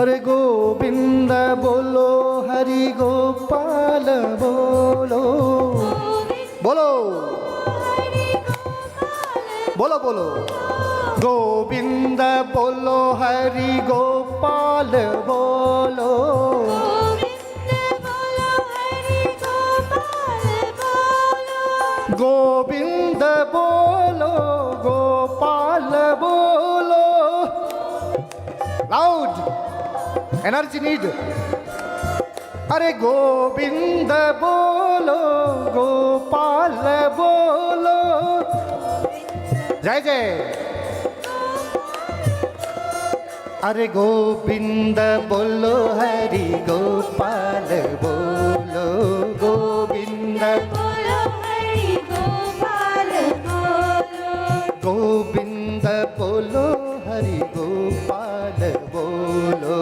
अरे गोविंद बोलो हरि गोपाल बोलो बोलो बोलो बोलो गोविंद बोलो हरि गोपाल बोलो गोविंद बोलो गोपाल बोलो लाउड एनर्जी नीड अरे गोविंद बोलो गोपाल बोलो जय जय अरे गोविंद बोलो हरि गोपाल बोलो गोविंद बोलो हरि गोपाल बोलो गोविंद बोलो हरि गोपाल बोलो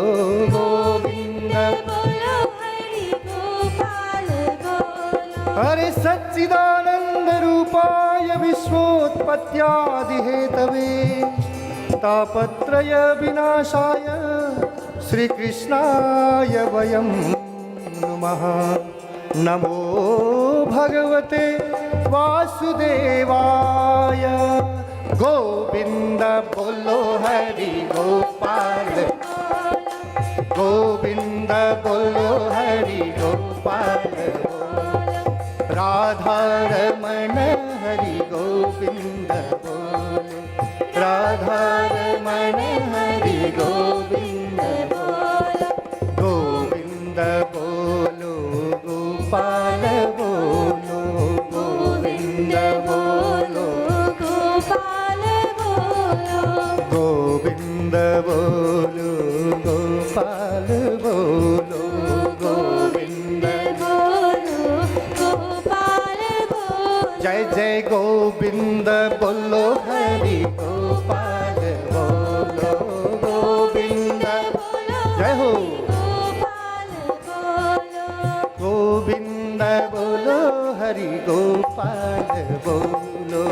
गोविंद बोलो हरि गोपाल बोलो अरे सच्चिदानंद रूपाय विश्वोत्पत्त्यादि हेतवे तापत्रय विनाशाय श्री कृष्णाय वयं नमः नमो भगवते वासुदेवाय गोविंद बोलो हरि गोपाल गोविंद बोलो हरि गोपाल राधा रमण हरि गोविंद बोलो राधा रमण हरि गोविंद बोलो गोविंद बोलो गोपाल बोलो गोविंद बोलो गोपाल बोलो गोविंद बोलो गोपाल बोलो गोविंद बोलो गोपाल बोलो जय जय गोविंद बोलो हरि गोपाल बोलो गोविंद जय हो गोविंद बोलो हरि गोपाल बोलो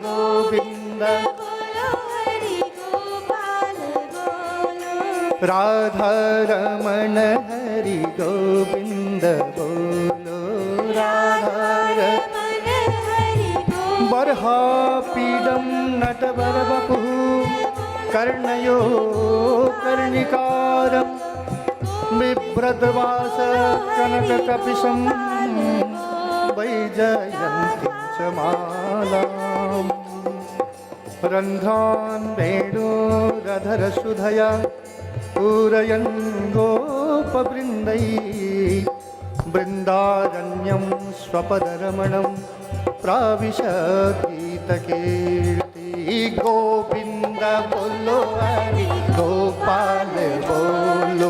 गोविंद बोलो हरि गोपाल बोलो राधा रमण हरि गोविंद बोलो राधा रमण हरि बर्हा पीडम नटवर वपुः कर्णयो कर्णिकारं बिभ्रद्वास कनककपिशं वैजयन्तीं च मालाम् रन्ध्रान् वेणोरधरसुधया पूरयन् गोपवृन्दैः बृन्दारण्यं स्वपदरमणं प्राविशत् गीतकीर्ति गोविंद बोलो हरि गोपाल बोलो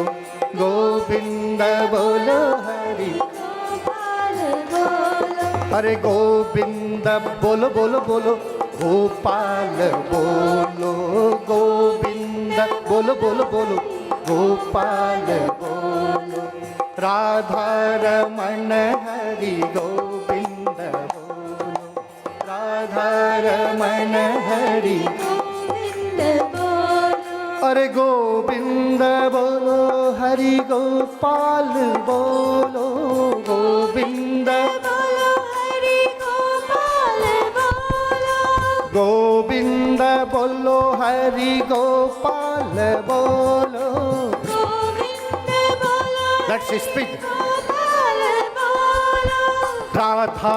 गोविंद बोलो हरि गोपाल बोलो अरे गोविंद बोलो बोलो बोलो गोपाल बोलो गोविंद बोलो बोलो बोलो गोपाल बोलो राधा रमण हरि गोविंद बोलो राधा रमण हरि गोविंद बोलो अरे गोविंद बोलो हरि गोपाल बोलो गोविंद बोलो हरि गोपाल बोलो गोविंद बोलो हरि गोपाल बोलो गोविंद बोलो लेट्स स्पीक राधा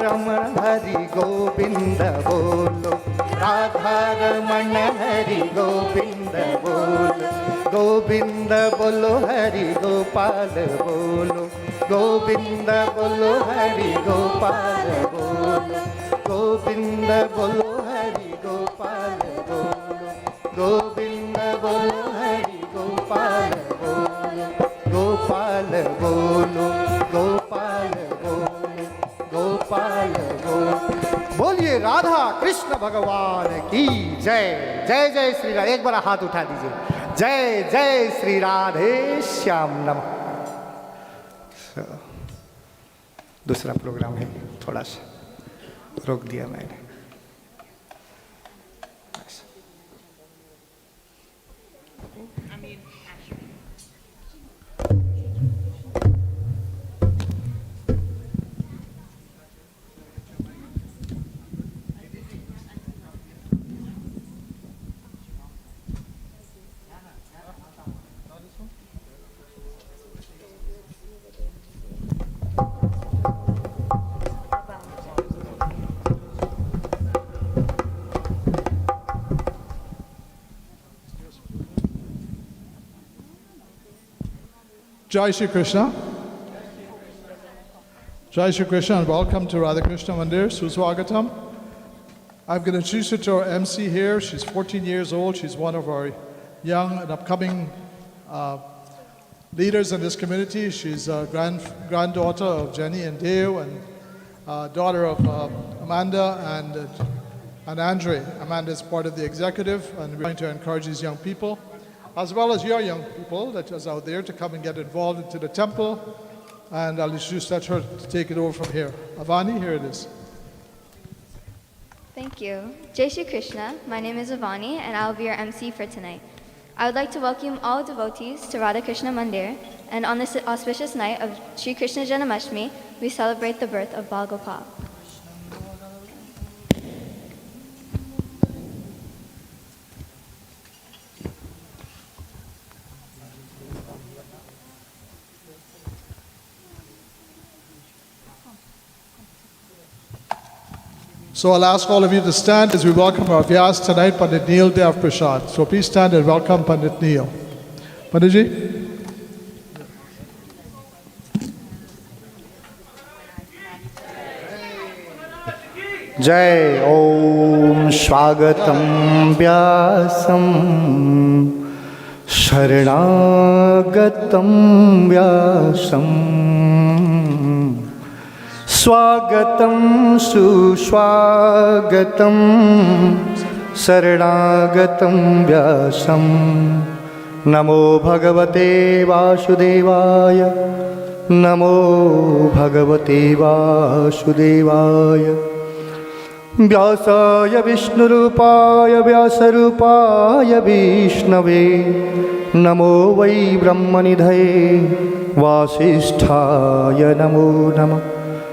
रमण हरि गोविंद बोलो राधा रमण हरि गोविंद बोलो गोविंद बोलो हरि गोपाल बोलो गोविंद बोलो हरि गोपाल बोलो गोविंद बोलो हरि गोपाल बोलो गोविंद बोलो हरि गोपाल बोलो गोपाल बोलो गोपाल बोलो गोपाल बोलो बोलिए राधा कृष्ण भगवान की जय जय जय श्री राधे एक बार हाथ उठा दीजिए जय जय श्री राधे श्याम नमः दूसरा प्रोग्राम है थोड़ा सा रोक दिया मैंने Jai Shri Krishna. Jai Shri Krishna and welcome to Radha Krishna Mandir, Suswagatam. I'm going to introduce you to our MC here. She's 14 years old. She's one of our young and upcoming leaders in this community. She's a granddaughter of Jenny and Deo and daughter of Amanda and Andre. Amanda is part of the executive and we're trying to encourage these young people, as well as your young people that is out there to come and get involved into the temple. And I'll introduce her to take it over from here. Avani, here it is. Thank you. Jai Shri Krishna. My name is Avani and I'll be your MC for tonight. I would like to welcome all devotees to Radha Krishna Mandir, and on this auspicious night of Sri Krishna Janamashtami, we celebrate the birth of Bal Gopal. So I'll ask all of you to stand as we welcome our Vyas tonight, Pandit Neil Dev Prasad. So please stand and welcome Pandit Neil. Panditji. Jai Om Swagatam Vyasam Sharanagatam Vyasam Swagatam Sushwagatam Saranagatam Vyasam Namo Bhagavate Vasudevaya Namo Bhagavate Vasudevaya Vyasaya Vishnurupaya Vyasarupaya Vishnave Namo Vai Brahmanidhaye Vasisthaya Namo Namah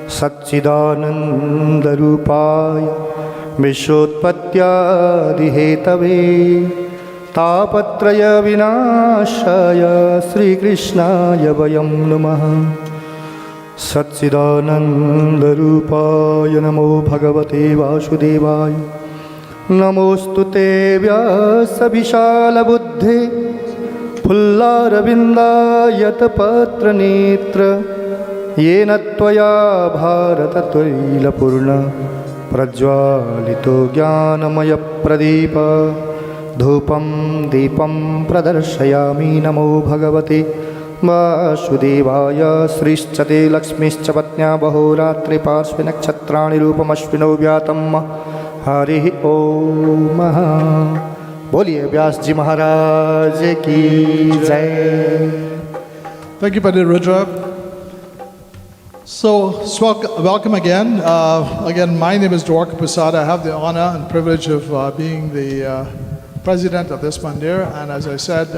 Satchidananda Rupaya Vishotpatyadihetave Tapatraya Vinashaya Sri Krishnaya Vayam Namaha Satchidananda Rupaya Namo Bhagavate Vasudevaya Namostute Vyasa Vishala Buddhe Pullara Vindayata Patra Netra Yena Tvaya Bharata Tvaila Purna Prajwalito Jnanamaya Pradipa Dhupam Deepam Pradarshayami Namo Bhagavate Vasudevaya Srischate Lakshmischa Patnya Bahoratri Parsve Nakshatrani Rupam Ashvino Vyatam Hari Om Boliye Vyas Ji Maharaj Ki Jai. Thank you, Pandit Rudra. So, welcome again. Again, my name is Dwarka Persad. I have the honor and privilege of being the president of this mandir. And as I said,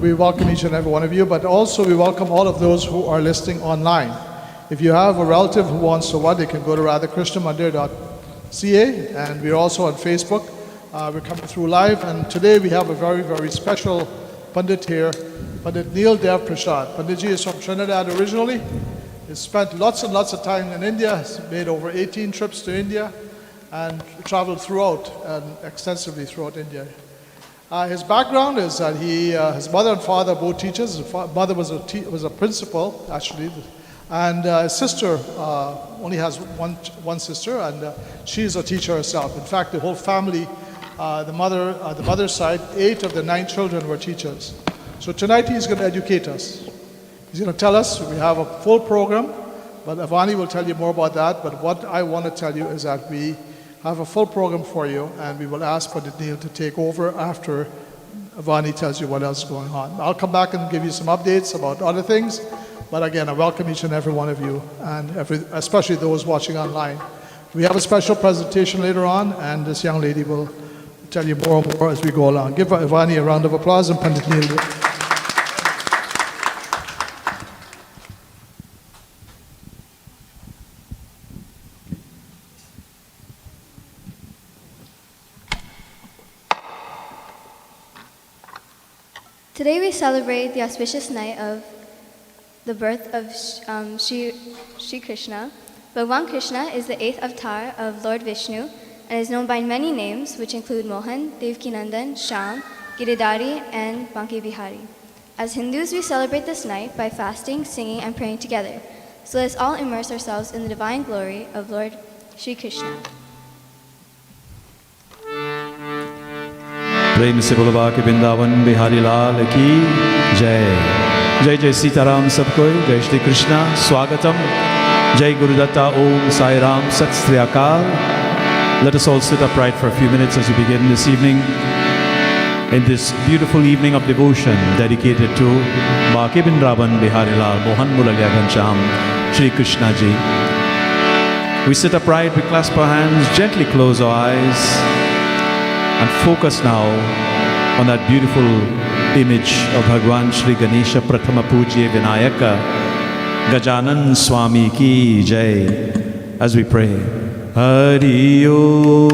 we welcome each and every one of you, but also we welcome all of those who are listening online. If you have a relative who wants to what, they can go to radhakrishnamandir.ca, and we're also on Facebook. We're coming through live, and today we have a very, very special Pandit here, Pandit Neil Dev Prasad. Panditji is from Trinidad originally. He's spent lots and lots of time in India. He's made over 18 trips to India and traveled throughout, and extensively throughout India. His background is that his mother and father are both teachers. His mother was a principal, actually, and his sister only has one sister, and she is a teacher herself. In fact, the whole family, the mother's side, 8 of the 9 children were teachers. So tonight he's going to educate us. He's going to tell us. We have a full program, but Avani will tell you more about that. But what I want to tell you is that we have a full program for you, and we will ask Pandit Neil to take over after Avani tells you what else is going on. I'll come back and give you some updates about other things, but again, I welcome each and every one of you, and especially those watching online. We have a special presentation later on, and this young lady will tell you more and more as we go along. Give Avani a round of applause and Pandit Neil. Today we celebrate the auspicious night of the birth of Sri Krishna. Bhagwan Krishna is the 8th avatar of Lord Vishnu and is known by many names, which include Mohan, Devkinandan, Shyam, Giridhari, and Banki Bihari. As Hindus, we celebrate this night by fasting, singing, and praying together. So let us all immerse ourselves in the divine glory of Lord Shri Krishna. प्रेम से बोलो बाके वृंदावन बिहारी लाल की जय। जय जय सीताराम सबको, जय श्री कृष्णा, स्वागतम, जय गुरुदत्ता, ओम साई राम, सत श्री अकाल। Let us all sit upright for a few minutes as we begin this evening, in this beautiful evening of devotion dedicated to Bhake Vrindavan Bihari Lal Mohan Muraliya Ghanshyam Shri Krishna Ji. We sit upright, we clasp our hands, gently close our eyes, and focus now on that beautiful image of Bhagwan Shri Ganesha Prathama Pujya Vinayaka Gajanan Swami Ki Jai, as we pray. Hari Om,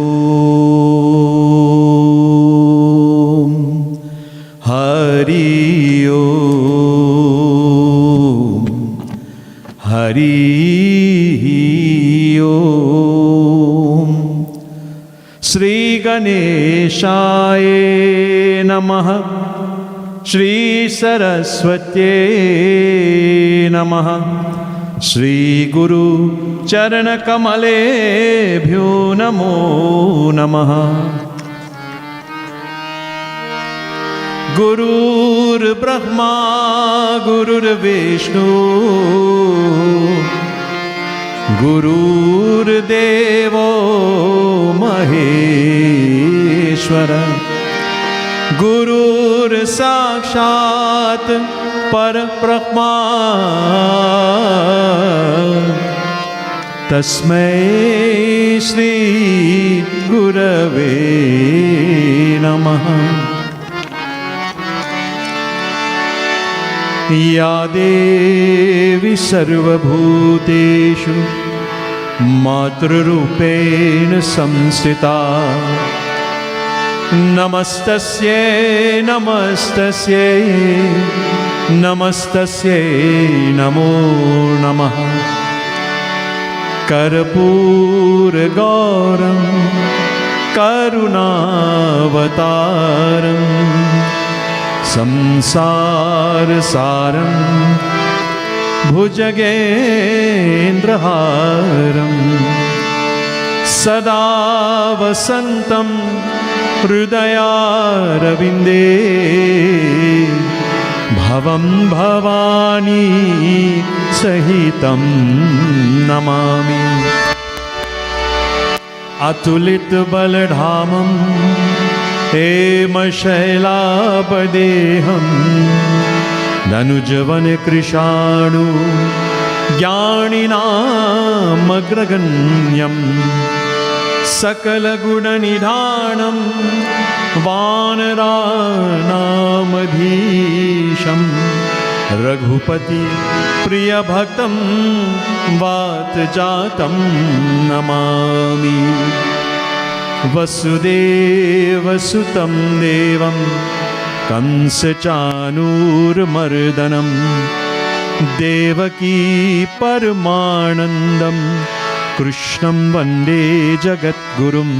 Hari Om, Hari Om. Shri Ganeshaye Namaha, Shri Saraswatye Namaha, Shri Guru Charana Kamale Bhyo Namo Namaha. Gurur Brahma Gurur Vishnu Gurur Devo Maheshwara Gurur Sakshat Parabrahma Tasmai Shri Gurave Namaha. Ya Devi Sarvabhuteshu Matrurupena Samsthita Namastasye Namastasye Namastasye Namo Namaha. Karpura Gauram Karunavataram Samsar Saram Bhujagendraharam Sada Vasantam Hridayarvinde Bhavam Bhavani Sahitam Namami. Atulit Baladhamam Hema Shailabadeham Danujavan Krishanu Jnaninam Agraganyam Sakala Gudanidhanam Vanaranamadhisham Raghupati Priya Bhaktam Vatjatam Namami. Vasudeva Sutam Devam Kamsa Chanur Mardanam Devaki Paramanandam Krishnam Vande Jagat Gurum.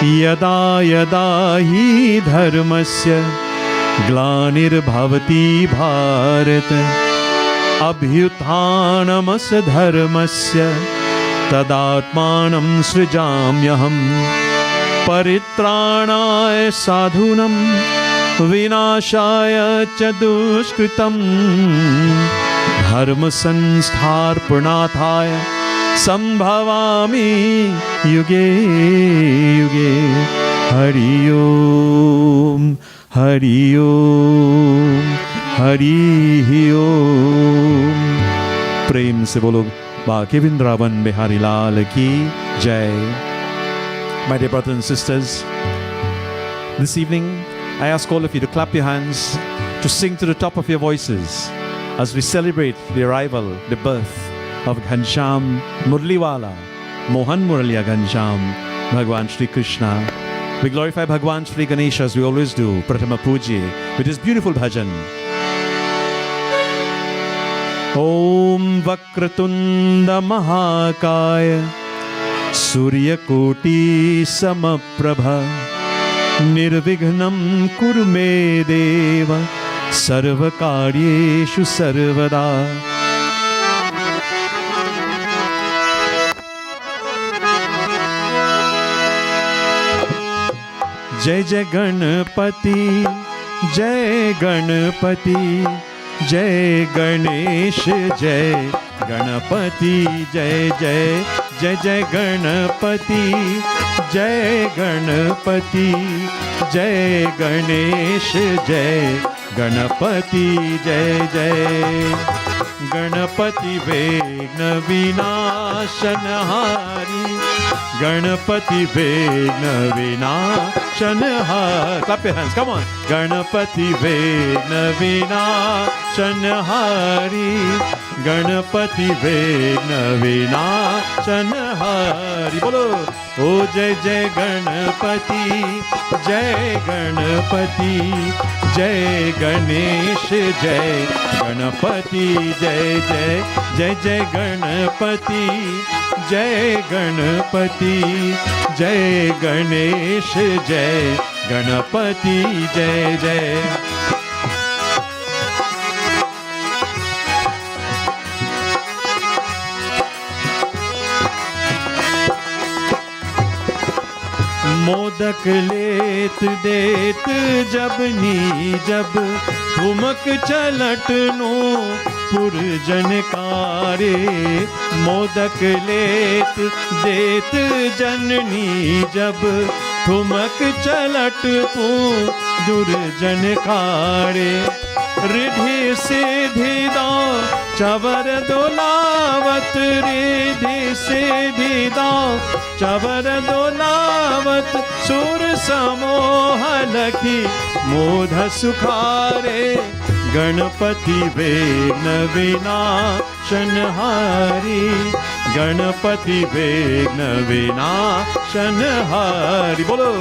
Yada yada hi dharmasya Glanir-bhavati Bharata Abhyutthanamasya dharmasya Tadatmanam srijamyaham. Paritranaya sadhunam Vinashaya cha dushkritam. Dharma sanstharpanathaya Sambhavami yuge yuge. Hari Om, Hari Om, Hari Om. Prem se bolo Bhake Vrindavan Bihari Lal ki Jai. My dear brothers and sisters, this evening I ask all of you to clap your hands, to sing to the top of your voices as we celebrate the arrival, the birth of Ghanshyam Murliwala, Mohan Muraliya Ghanshyam, Bhagwan Shri Krishna. We glorify Bhagwan Shri Ganesha as we always do, Prathama Pujye, with his beautiful bhajan. Om Vakratunda Mahakaya Surya Koti Samaprabha Nirvighnam Kurme Deva सर्वकार्येषु सर्वदा। जय जय गणपति, जय गणपति, जय गणेश, जय गणपति, जय जय जय जय गणपति, जय गणपति, जय गणेश, जय गणपति, जय जय गणपति विघ्न विनाशनहारी, गणपति विघ्न विनाशनहारी. Clap your hands, come on. Ganpati विघ्न विनाशनहारी, गणपति विघ्न विनाशनहारी. बोलो ओ जय जय गणपति, जय गणपति, जय गणेश, जय गणपति, जय जय जय जय गणपति, जय गणपति, जय गणेश, जय गणपति, जय जय. मोदक लेत देत जब नी जब, ठुमक चलटनो पुरजन कारे. मोदक लेत देत जननी जब, ठुमक चलट पू दुर्जन कारे. रिधि सिधि दो चवर दोलावत, रिधि सिधि दो चवर दोलावत, सुर समोह लखी मोध सुखारे. गणपति विघ्न विनाशनहारी, गणपति विघ्न विनाशनहारी. बोलो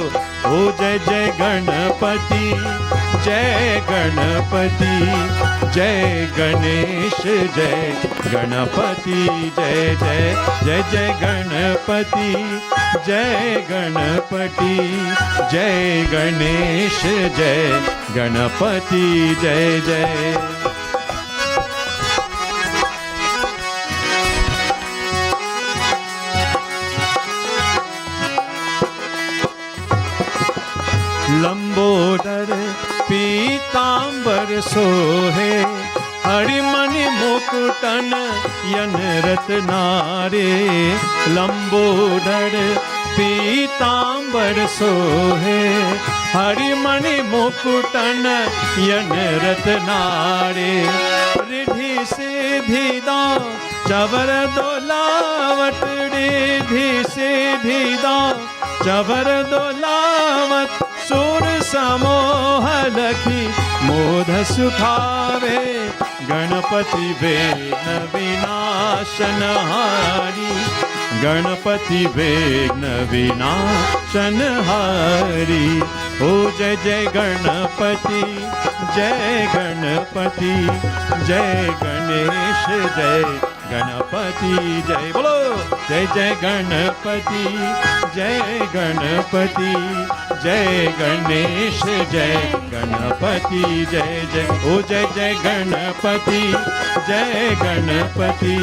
ओ जय जय गणपति, जय गणपति, जय गणेश, जय गणपति, जय जय जय जय गणपति, जय गणपति, जय गणेश, जय गणपति, जय जय. लंबोदर पीतांबर सोहे, हरिमणि मुकुटन यन रत्नारे. लंबोदर पीतांबर सोहे, हरिमणि मुकुटन यन रत्नारे. रिधि सिधि दो चवर दोलावत, रिधि सिधि दो चवर दोलावत, सुर समोह लखी मोध सुखावे. गणपति विघ्न विनाशनहारी, गणपति विघ्न विनाशनहारी. ओ जय जय गणपति, जय गणपति, जय गणेश, जय गणपति, जय. बोलो जय जय गणपति, जय गणपति, जय गणेश, जय गणपति, जय जय. ओ जय जय गणपति, जय गणपति,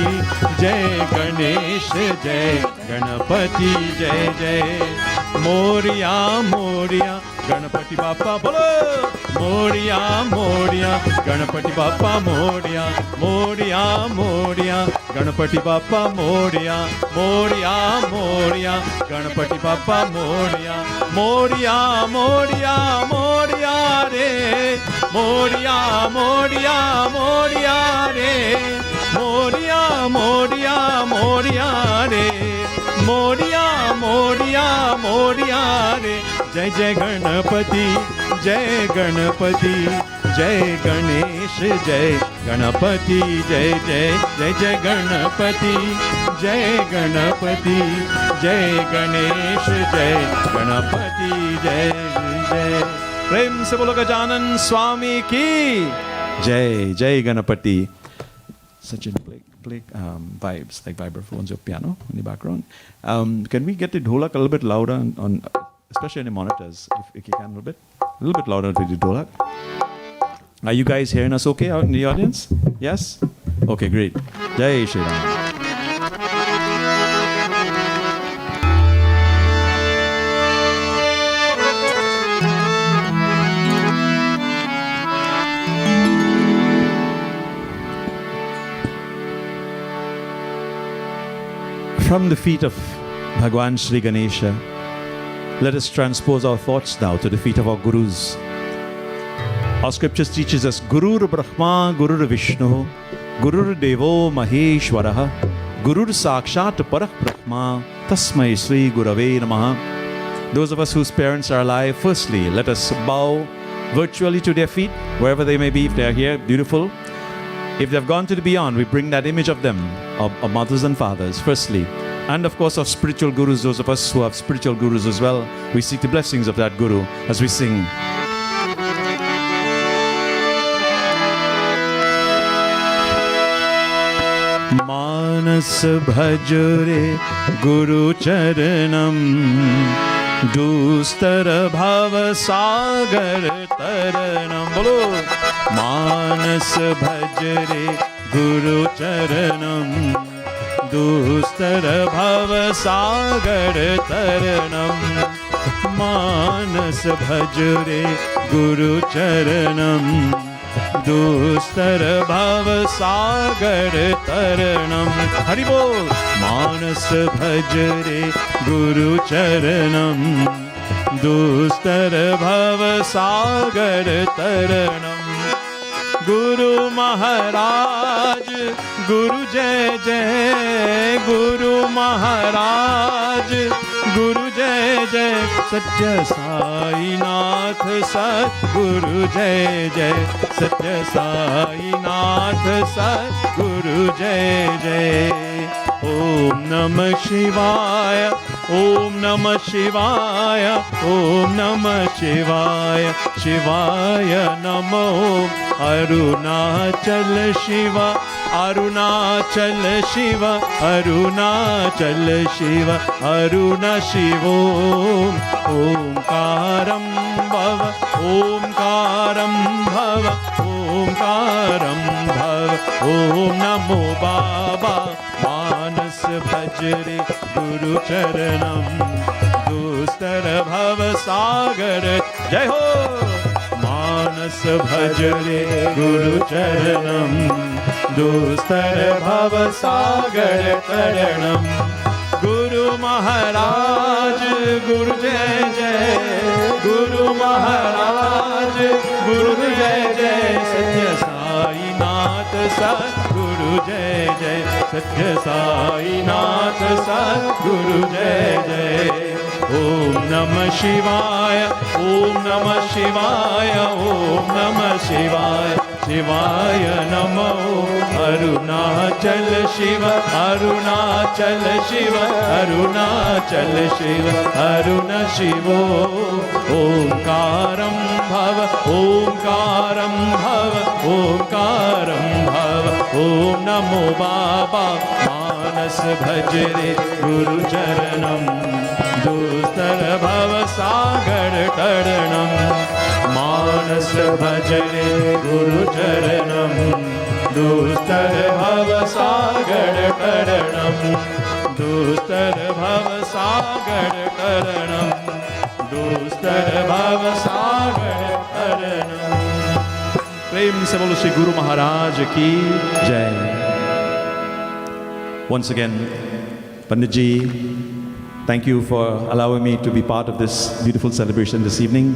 जय गणेश, जय गणपति, जय जय. मोरिया मोरिया गणपति बाप्पा. बोलो मोरिया मोरिया गणपति बाप्पा मोरिया. मोरिया मोरिया गणपति बाप्पा मोरिया. मोरिया मोरिया गणपति बाप्पा मोरिया. मोरिया मोरिया मोरिया रे, मोरिया मोरिया मोरिया रे, मोरिया मोरिया मोरिया रे, मोरिया मोरिया मोरिया रे. जय जय गणपति, जय गणपति, जय गणेश, जय गणपति, जय जय जय जय गणपति, जय गणपति, जय गणेश, जय गणपति, जय जय. प्रेम से बोलो गजानन स्वामी की जय. जय Ganpati. Sachin, play vibes like vibraphones or piano in the background. Can we get the dholak a little bit louder especially on the monitors, if you can a little bit louder with the dholak. Are you guys hearing us okay out in the audience? Yes? Okay, great. Jai Shri Ram. From the feet of Bhagwan Sri Ganesha, let us transpose our thoughts now to the feet of our Gurus. Our scriptures teaches us Gurur Brahma, Gurur Vishnu, Gurur Devo Maheshwaraha, Gurur Sakshat Parak Brahma, Tasmai Sri Gurave Namaha. Those of us whose parents are alive, firstly, let us bow virtually to their feet, wherever they may be, if they are here, beautiful. If they've gone to the beyond, we bring that image of them, of mothers and fathers, firstly. And of course of spiritual gurus, those of us who have spiritual gurus as well. We seek the blessings of that guru as we sing. Manas bhajre guru charanam Dustar bhava sagar taranam. Bolo. Manas bhajre guru charanam Dustar bhava sagar taranam. Manas bhajre guru charanam Dustar bhava sagar taranam. Hari bol. Manas bhajre guru charanam Dustar bhava sagar taranam. Guru Maharaj, Guru Jai Jai, Guru Maharaj, Guru Jai Jai, Satya Sai Nath Sat Guru Jai Jai, Satya Sai Nath Sat Guru Jai Jai. Om Namah Shivaya, Om Namah Shivaya, Om Namah Shivaya, Shivaya Namo. Arunachal Shiva, Arunachal Shiva, Arunachal Shiva, Aruna Shivo. Omkaram Bhava, Omkaram Bhava, Omkaram Bhava. Om Namo Baba. Manas bhajre Guru Charanam Dustar bhava sagar. Jai ho. Manas bhajre Guru Charanam Dustar bhava sagar taranam. Guru Maharaj, Guru Jai Jai, Guru Maharaj, Guru Jai Jai, Satya Sai Nath Sat Guru Jai Jai, Satya Sai Nath Sat Guru Jai Jai. Om Namah Shivaya, Om Namah Shivaya, Om Namah Shivaya, Shivaya Namo. Arunachal Shiva, Arunachal Shiva, Arunachal Shiva, Aruna Shivo. Omkaram Bhava, Omkaram Bhava, Omkaram Bhava. Om Namo Baba. Manas bhajre Guru Charanam Dustar bhava sagar taranam. Manas bhajre Guru Charanam Dustar bhava sagar taranam. Dustar bhava sagar taranam. Dustar bhava sagar taranam. Prem se bolo Shri Guru Maharaj ki jai. Once again, Panditji, thank you for allowing me to be part of this beautiful celebration this evening.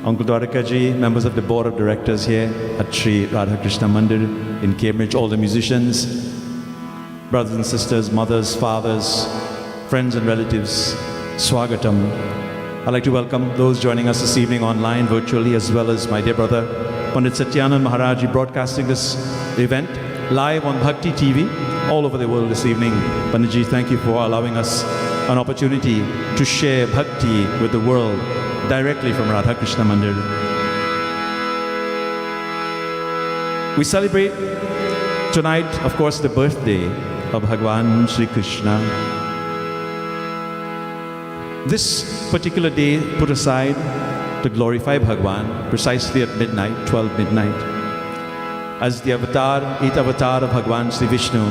Uncle Dwarakaji, members of the board of directors here at Sri Radha Krishna Mandir in Cambridge, all the musicians, brothers and sisters, mothers, fathers, friends and relatives, Swagatam. I'd like to welcome those joining us this evening online, virtually, as well as my dear brother, Pandit Satyanand Maharaji, broadcasting this event live on Bhakti TV all over the world this evening. Panditji, thank you for allowing us an opportunity to share Bhakti with the world directly from Radha Krishna Mandir. We celebrate tonight, of course, the birthday of Bhagwan Sri Krishna. This particular day put aside to glorify Bhagwan precisely at midnight, 12 midnight. As the avatar, 8th avatar of Bhagwan Sri Vishnu,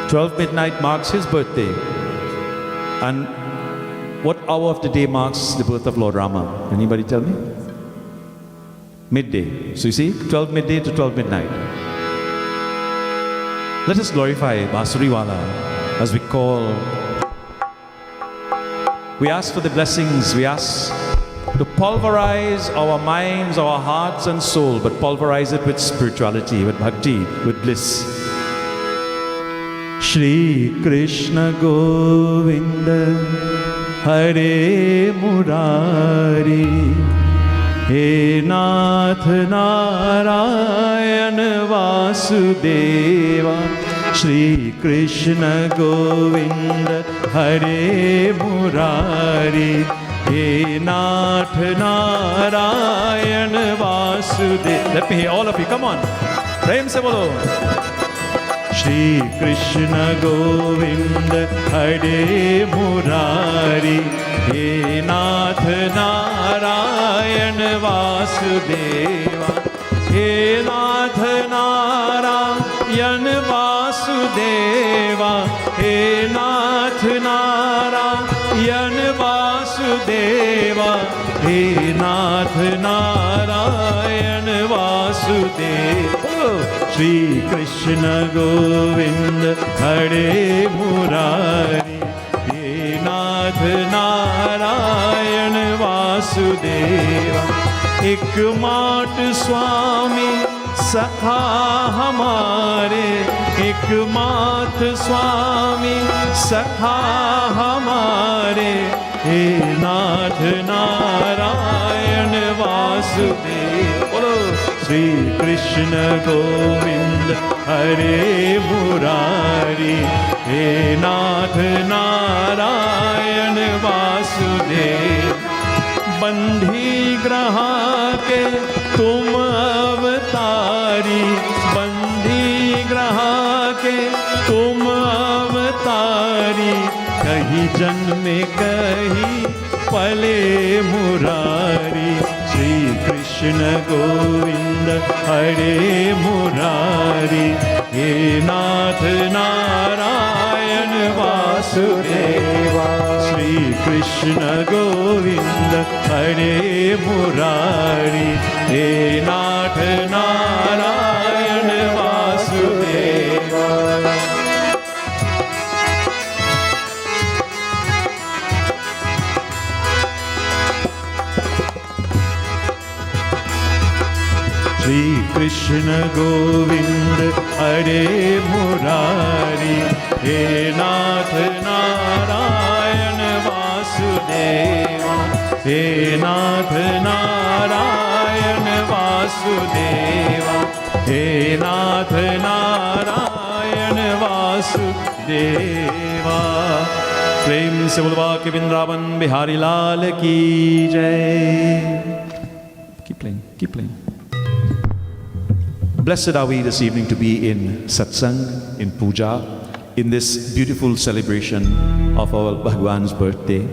12 midnight marks his birthday. And what hour of the day marks the birth of Lord Rama? Anybody tell me? Midday. So you see, 12 midday to 12 midnight. Let us glorify Basuriwala as we call. We ask for the blessings. We ask to pulverize our minds, our hearts and soul, but pulverize it with spirituality, with bhakti, with bliss. Shri Krishna Govinda Hare Murari He Nath Narayan Vasudeva Shri Krishna Govinda Hare Murari He Nath Narayan Vasudeva. Let me hear all of you, come on. Prem se bolo. Shri Krishna Govinda Hare Murari He Nath Narayan Vasudeva He Nath Narayan Vasudeva He Nath Narayan Vasudeva He Nath Narayan Vasudeva. Shri Krishna Govinda Hare Murari He Nath Narayan Vasudeva Ekmat Swami Sakha Hamare Ekmat Swami Sakha Hamare He Nath Narayan Vasudeva. Shri Krishna Govinda Hare Murari He Nath Narayan Vasudeva Bandhi Graha ke tum avatari Bandhi Graha ke tum avatari Kahi janme kahi pale murari Shri Krishna Govinda Hare Murari He Nath Narayan Vasudeva Shri Krishna Govinda Hare Murari He Nath Narayan Vasudeva. Shri Krishna Govinda Hare Murari He Nath Narayan Vasudeva He Nath Narayan Vasudeva He Nath Narayan Vasudeva. Prem se bolwa ke Vrindavan Bihari Lal ki jai. Keep playing, keep playing. Blessed are we this evening to be in satsang, in puja, in this beautiful celebration of our Bhagwan's birthday.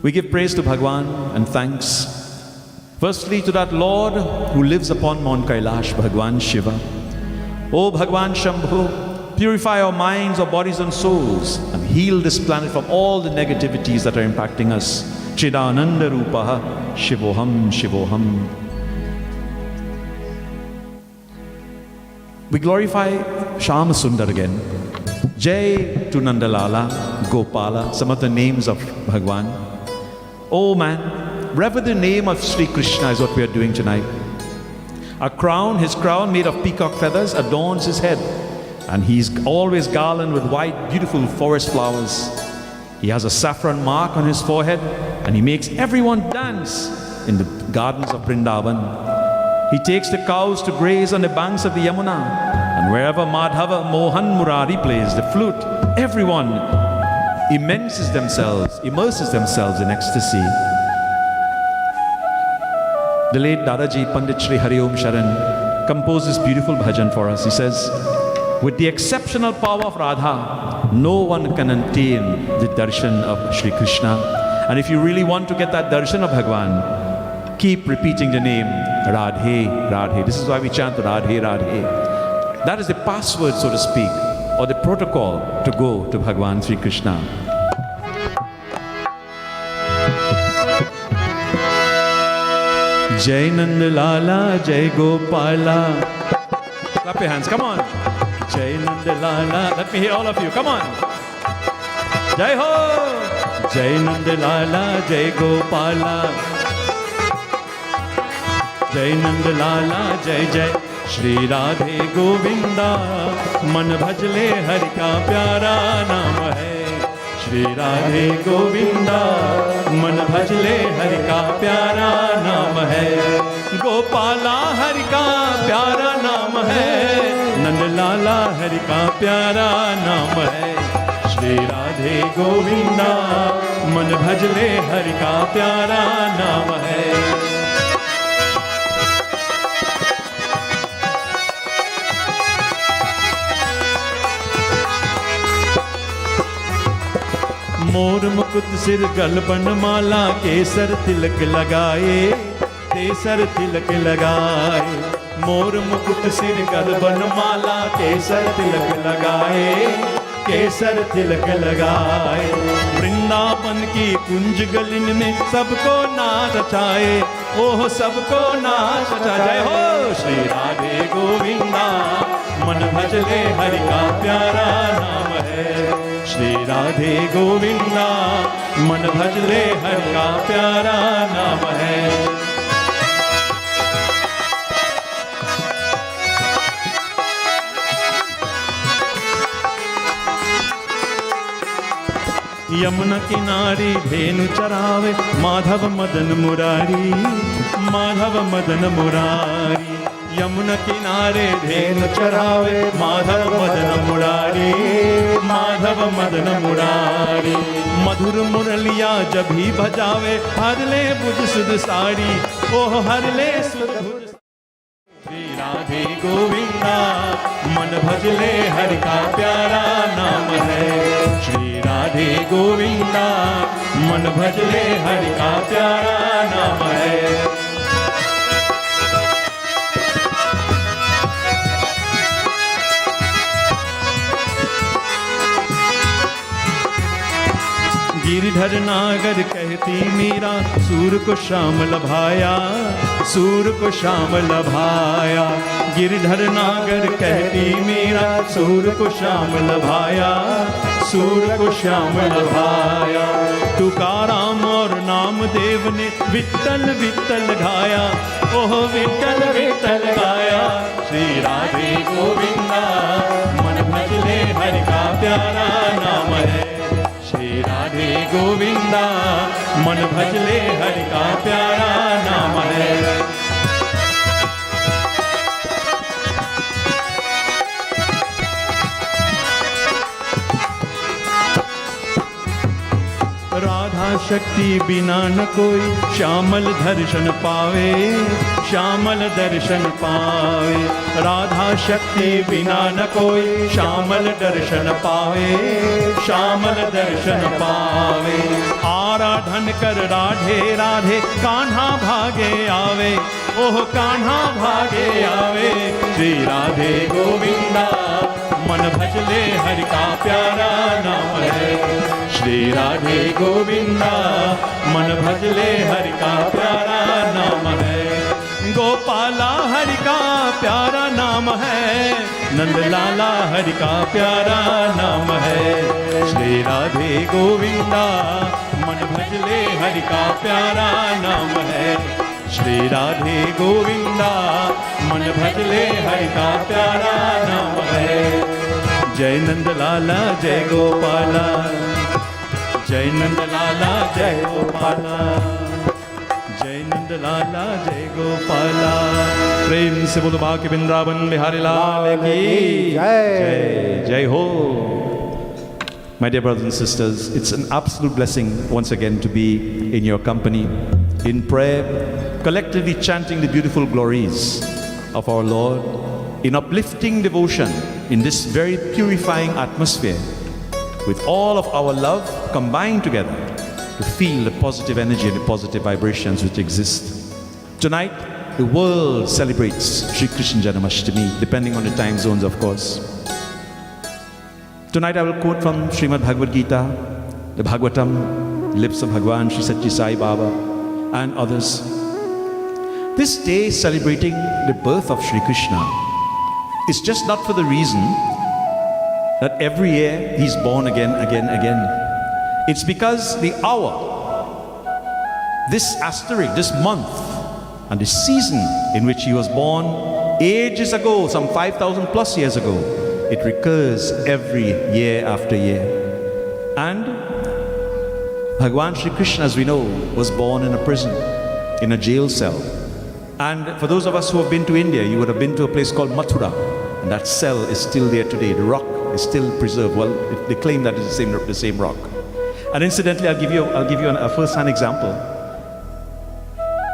We give praise to Bhagwan and thanks, firstly to that Lord who lives upon Mount Kailash, Bhagwan Shiva. O Bhagwan Shambhu, purify our minds, our bodies and souls and heal this planet from all the negativities that are impacting us. Chidananda Rupaha, Shivoham, Shivoham. We glorify Shama Sundar again. Jai to Nandalala, Gopala, some of the names of Bhagwan. Oh man, rever the name of Sri Krishna is what we are doing tonight. A crown, his crown made of peacock feathers adorns his head. And he's always garlanded with white, beautiful forest flowers. He has a saffron mark on his forehead and he makes everyone dance in the gardens of Vrindavan. He takes the cows to graze on the banks of the Yamuna, and wherever Madhava Mohan Murari plays the flute, everyone immerses themselves in ecstasy. The late Dadaji Pandit Shri Hari Om Sharan composed this beautiful bhajan for us. He says, with the exceptional power of Radha, no one can attain the darshan of Shri Krishna. And if you really want to get that darshan of Bhagwan, keep repeating the name Radhe, Radhe. This is why we chant Radhe, Radhe. That is the password, so to speak, or the protocol to go to Bhagwan Sri Krishna. Jai Nand Lala, Jai Gopala. Clap your hands, come on. Jai Nand Lala. Let me hear all of you, come on. Jai Ho. Jai Nand Lala, Jai Gopala. Jai Nand Lala, Jai Jai Shri Radhe Govinda. Man bhajle Hari ka pyara naam hai. Shri Radhe Govinda. Man bhajle Hari ka pyara naam hai. Gopala Hari ka pyara naam hai. Nand Lala Hari ka pyara naam hai. Shri Radhe Govinda. Man bhajle Hari ka pyara naam hai. मोर मुकुट सिर गल बनमाला केसर तिलक लगाए केसर तिलक लगाए मोर मुकुट सिर गल बनमाला केसर तिलक लगाए केसर तिलक लगाए वृंदावन की कुंज गलिन में सबको नाच रचाए ओह सबको नाच रचाए हो श्री राधे गोविंदा मन भजले हरि का प्यारा नाम है श्री राधे गोविंदा मन भजले हरि का प्यारा नाम है यमुना किनारी धेनु चरावे माधव मदन मुरारी माधव मदन मुरारी यमुना किनारे धेनु चरावे माधव मदन मुरारी माधव मदन मुरारी मधुर मुरलिया जब ही बजावे हर ले बुध सुध साड़ी ओह हर ले सुध श्री राधे गोविंदा मन भजले हरि का प्यारा नाम है श्री राधे गोविंदा मन भजले हरि का प्यारा नाम है गिरधर नागर कहती मीरा सूर को श्याम लभाया सूर को श्याम लभाया गिरधर नागर कहती मीरा सूर को श्याम लभाया सूर को श्याम लभाया तुकाराम और नामदेव ने विट्ठल विट्ठल गाया ओह विट्ठल विट्ठल गाया श्री राधे गोविंदा मन भजले हरि का प्यारा नाम है श्री राधे गोविंदा मन भजले हरि का प्यारा नाम है राधा शक्ति बिना न कोई श्यामल दर्शन पावे श्यामल दर्शन पावे राधा शक्ति बिना न कोई श्यामल दर्शन पावे श्यामल दर्शन पावे आराधन कर राधे राधे कान्हा भागे आवे ओह कान्हा भागे आवे श्री राधे गोविंदा मन भजले हरि का प्यारा नाम है श्री राधे गोविंदा मन भजले हरि का प्यारा नाम है गोपाला हरि का प्यारा नाम है नंद लाला हरि का प्यारा नाम है श्री राधे गोविंदा मन भजले हरि का प्यारा नाम है श्री राधे गोविंदा मन भजले हरि का प्यारा नाम है जय नंद लाला जय गोपाला जय नंद लाला जय गोपाला जय नंद लाला जय गोपाला प्रेम से बोलो बाके वृंदावन बिहारी लाल की जय जय हो My dear brothers and sisters, it's an absolute blessing once again to be in your company in prayer, collectively chanting the beautiful glories of our Lord in uplifting devotion in this very purifying atmosphere with all of our love combined together to feel the positive energy and the positive vibrations which exist. Tonight, the world celebrates Sri Krishna Janamashtami, depending on the time zones, of course. Tonight I will quote from Srimad Bhagavad Gita, the Bhagavatam, lips of Bhagwan Sri Satchi Sai Baba, and others. This day celebrating the birth of Sri Krishna is just not for the reason that every year he's born again. It's because the hour, this asterisk, this month, and the season in which he was born ages ago, some 5,000 plus years ago, it recurs every year after year. And Bhagwan Sri Krishna, as we know, was born in a prison, in a jail cell. And for those of us who have been to India, you would have been to a place called Mathura, and that cell is still there today. The rock is still preserved. Well, they claim that it's the same rock. And incidentally, I'll give you a first-hand example.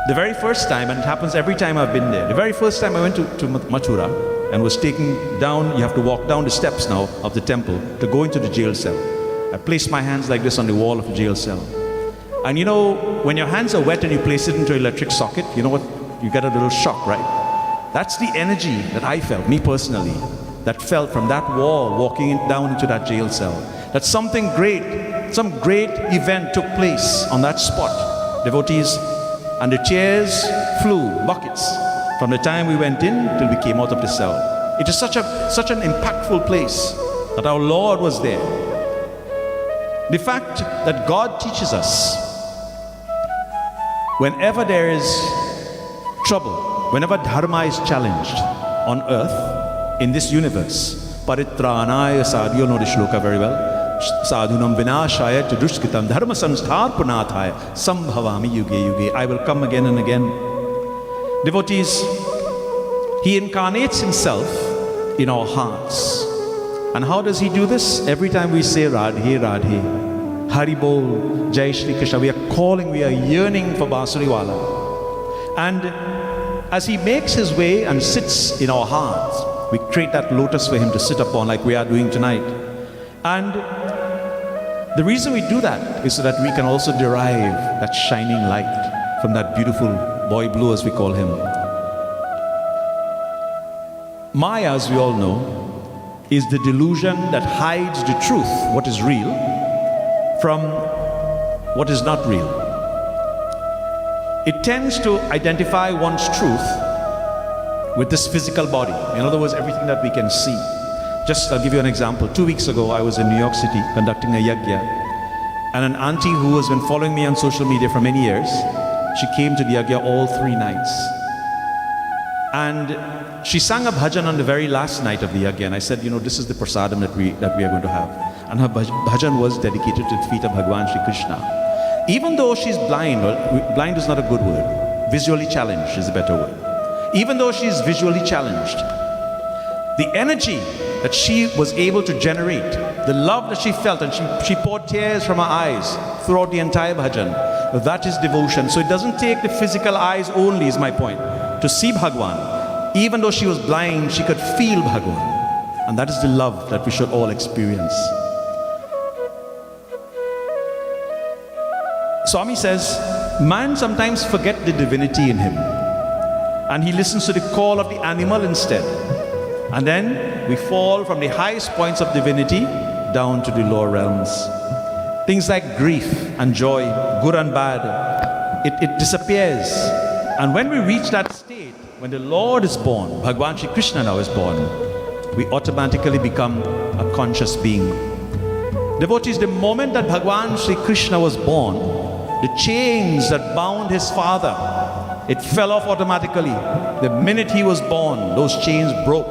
The very first time, and it happens every time I've been there, the very first time I went to Mathura and was taken down, you have to walk down the steps now of the temple to go into the jail cell. I placed my hands like this on the wall of the jail cell. And you know, when your hands are wet and you place it into an electric socket, you know what? You get a little shock, right? That's the energy that I felt, me personally, that felt from that wall walking down into that jail cell. That something great, some great event took place on that spot. Devotees, and the chairs flew, buckets, from the time we went in till we came out of the cell. It is such an impactful place that our Lord was there. The fact that God teaches us, whenever there is trouble, whenever dharma is challenged on earth, in this universe, paritranaya sadhu, you know the shloka very well, sadhunam vinashaya chadushkitam dharma samstharpanathaya sambhavami yuge yuge. I will come again and again. Devotees, he incarnates himself in our hearts. And how does he do this? Every time we say Radhe Radhe, Hari Bol, Jai Shri Krishna, we are calling, we are yearning for Basuriwala. And as he makes his way and sits in our hearts, we create that lotus for him to sit upon like we are doing tonight. And the reason we do that is so that we can also derive that shining light from that beautiful boy blue, as we call him. Maya, as we all know, is the delusion that hides the truth, what is real, from what is not real. It tends to identify one's truth with this physical body. In other words, everything that we can see. I'll give you an example. 2 weeks ago, I was in New York City conducting a yajna, and an auntie who has been following me on social media for many years, she came to the yajna all 3 nights. And she sang a bhajan on the very last night of the yajna, and I said, you know, this is the prasadam that we are going to have. And her bhajan was dedicated to the feet of Bhagwan Sri Krishna. Even though she's blind, well, blind is not a good word, visually challenged is a better word. Even though she's visually challenged, the energy that she was able to generate, the love that she felt, and she poured tears from her eyes throughout the entire bhajan, that is devotion. So it doesn't take the physical eyes only, is my point, to see Bhagwan. Even though she was blind, she could feel Bhagwan. And that is the love that we should all experience. Swami says, man sometimes forgets the divinity in him, and he listens to the call of the animal instead. And then we fall from the highest points of divinity down to the lower realms. Things like grief and joy, good and bad, it disappears. And when we reach that state, when the Lord is born, Bhagwan Sri Krishna now is born, we automatically become a conscious being. Devotees, the moment that Bhagwan Sri Krishna was born, the chains that bound his father, it fell off automatically. The minute he was born, those chains broke.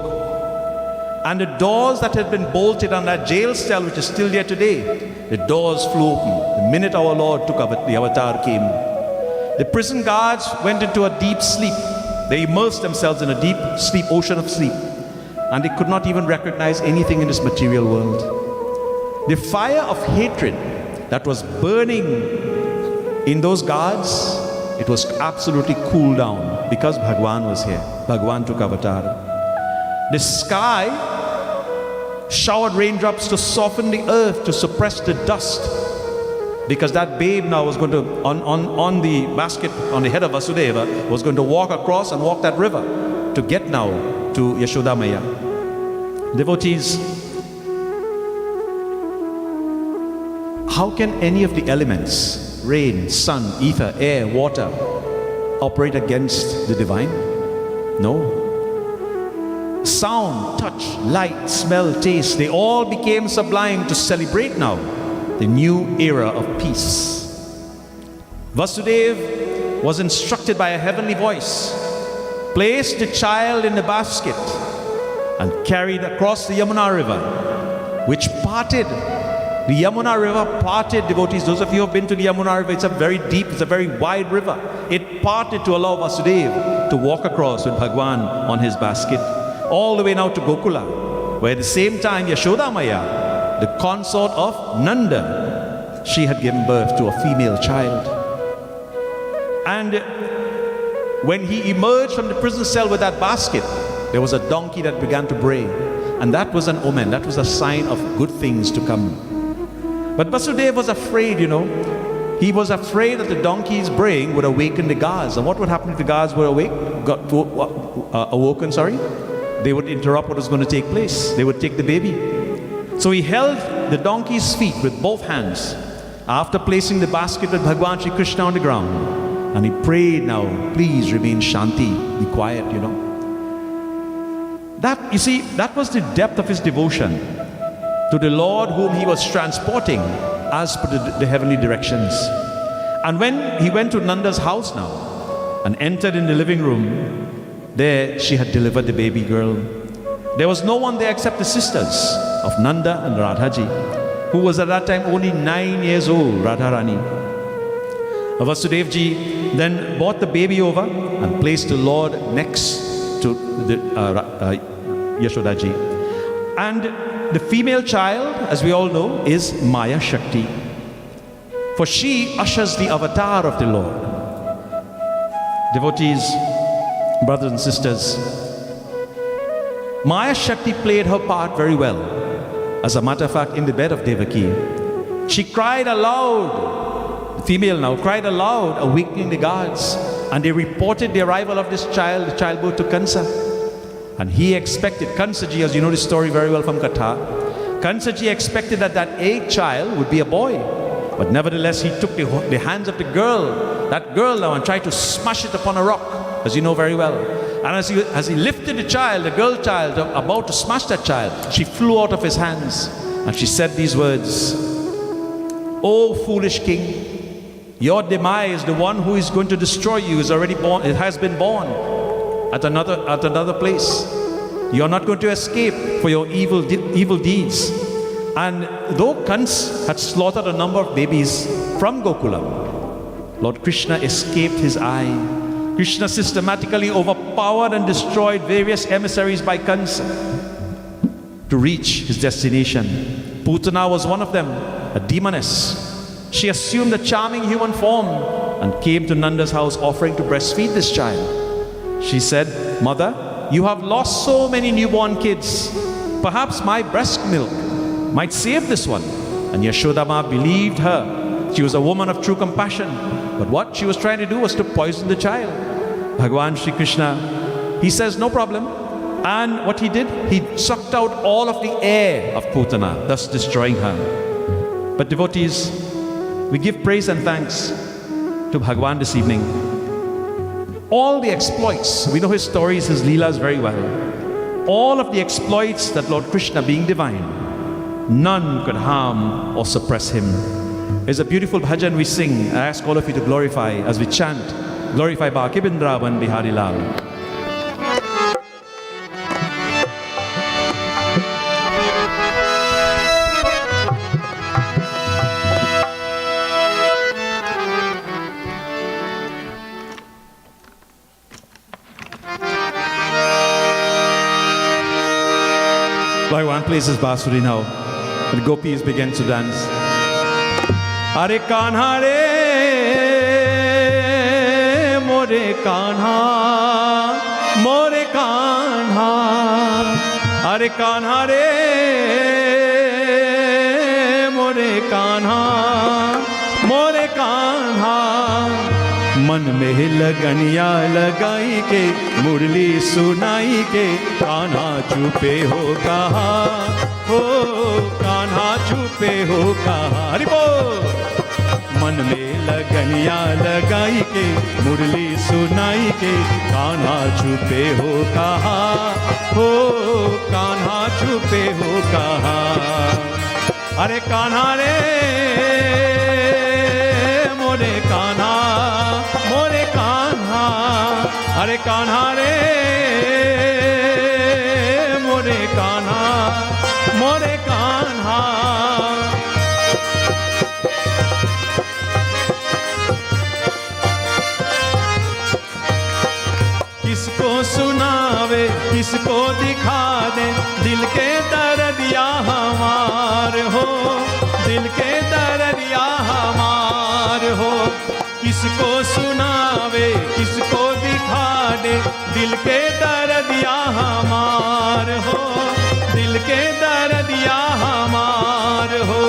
And the doors that had been bolted on that jail cell, which is still there today, the doors flew open. The minute our Lord took the avatar came. The prison guards went into a deep sleep. They immersed themselves in a deep sleep, ocean of sleep. And they could not even recognize anything in this material world. The fire of hatred that was burning in those guards, it was absolutely cooled down because Bhagwan was here. Bhagwan took avatar. The sky showered raindrops to soften the earth, to suppress the dust. Because that babe now was going to, on the basket, on the head of Vasudeva, was going to walk across and walk that river to get now to Yashoda Maya. Devotees, how can any of the elements, rain, sun, ether, air, water, operate against the divine? No. Sound, touch, light, smell, taste, they all became sublime to celebrate now the new era of peace. Vasudeva was instructed by a heavenly voice, placed the child in the basket and carried across the Yamuna River, which parted. The Yamuna River parted, devotees. Those of you who have been to the Yamuna River, it's a very deep, it's a very wide river. It parted to allow Vasudeva to walk across with Bhagwan on his basket, all the way now to Gokula, where at the same time Yashoda Maya, the consort of Nanda, she had given birth to a female child. And when he emerged from the prison cell with that basket, there was a donkey that began to bray. And that was an omen, that was a sign of good things to come. But Vasudeva was afraid, you know. He was afraid that the donkey's braying would awaken the guards. And what would happen if the guards were awoken? They would interrupt what was going to take place. They would take the baby. So he held the donkey's feet with both hands after placing the basket with Bhagwan Shri Krishna on the ground. And he prayed, now, please remain shanti, be quiet, you know. That, you see, that was the depth of his devotion to the Lord whom he was transporting as per the heavenly directions. And when he went to Nanda's house now and entered in the living room, there she had delivered the baby girl. There was no one there except the sisters of Nanda and Radhaji, who was at that time only 9 years old, Radharani. Vasudevji then brought the baby over and placed the Lord next to the Yashodaji. And the female child, as we all know, is Maya Shakti. For she ushers the avatar of the Lord. Devotees, brothers and sisters, Maya Shakti played her part very well. As a matter of fact, in the bed of Devaki, she cried aloud, the female now, cried aloud, awakening the guards. And they reported the arrival of this child, the childbirth to Kansa. And he expected, Kansaji, as you know the story very well from Katha, Kansaji expected that that eighth child would be a boy. But nevertheless, he took the hands of the girl, that girl now, and tried to smash it upon a rock, as you know very well. And as he lifted the child, the girl child, about to smash that child, she flew out of his hands. And she said these words, "O foolish king, your demise, the one who is going to destroy you, is already born, it has been born at another place. You're not going to escape for your evil deeds." And though Kans had slaughtered a number of babies from Gokula, Lord Krishna escaped his eye. Krishna systematically overpowered and destroyed various emissaries by Kans to reach his destination. Putana was one of them, a demoness. She assumed a charming human form and came to Nanda's house offering to breastfeed this child. She said, "Mother, you have lost so many newborn kids. Perhaps my breast milk might save this one." And Yashodama believed her. She was a woman of true compassion. But what she was trying to do was to poison the child. Bhagwan Shri Krishna, he says, "No problem." And what he did, he sucked out all of the air of Putana, thus destroying her. But devotees, we give praise and thanks to Bhagwan this evening. All the exploits, we know his stories, his leelas very well. All of the exploits that Lord Krishna, being divine, none could harm or suppress him. There's a beautiful bhajan we sing. I ask all of you to glorify as we chant, "Glorify Bhaki Bindravan Bihari Lal." Bhagwan plays his Basuri now. The gopis begin to dance. Hare Kanha re, more Kanha, more Kanha. Hare Kanha re, more Kanha, मन में लगनिया लगाई के मुरली सुनाई के कान्हा छुपे हो कहाँ हो, कान्हा छुपे हो कहाँ। हरि बोल। मन में लगनिया लगाई के मुरली सुनाई के कान्हा छुपे हो कहाँ हो, कान्हा छुपे हो कहाँ। अरे कान्हा रे मोरे कान्हा, मोरे कान्हा, अरे कान्हा रे मोरे कान्हा, मोरे कान्हा। किसको सुनावे किसको दिखा दे दिल के दर्दिया हमार हो, दिल के दर्दिया हमार हो। किसको सुनावे किसको दिखा दे दिल के दर्दिया हमार हो, दिल के दर्दिया हमार हो।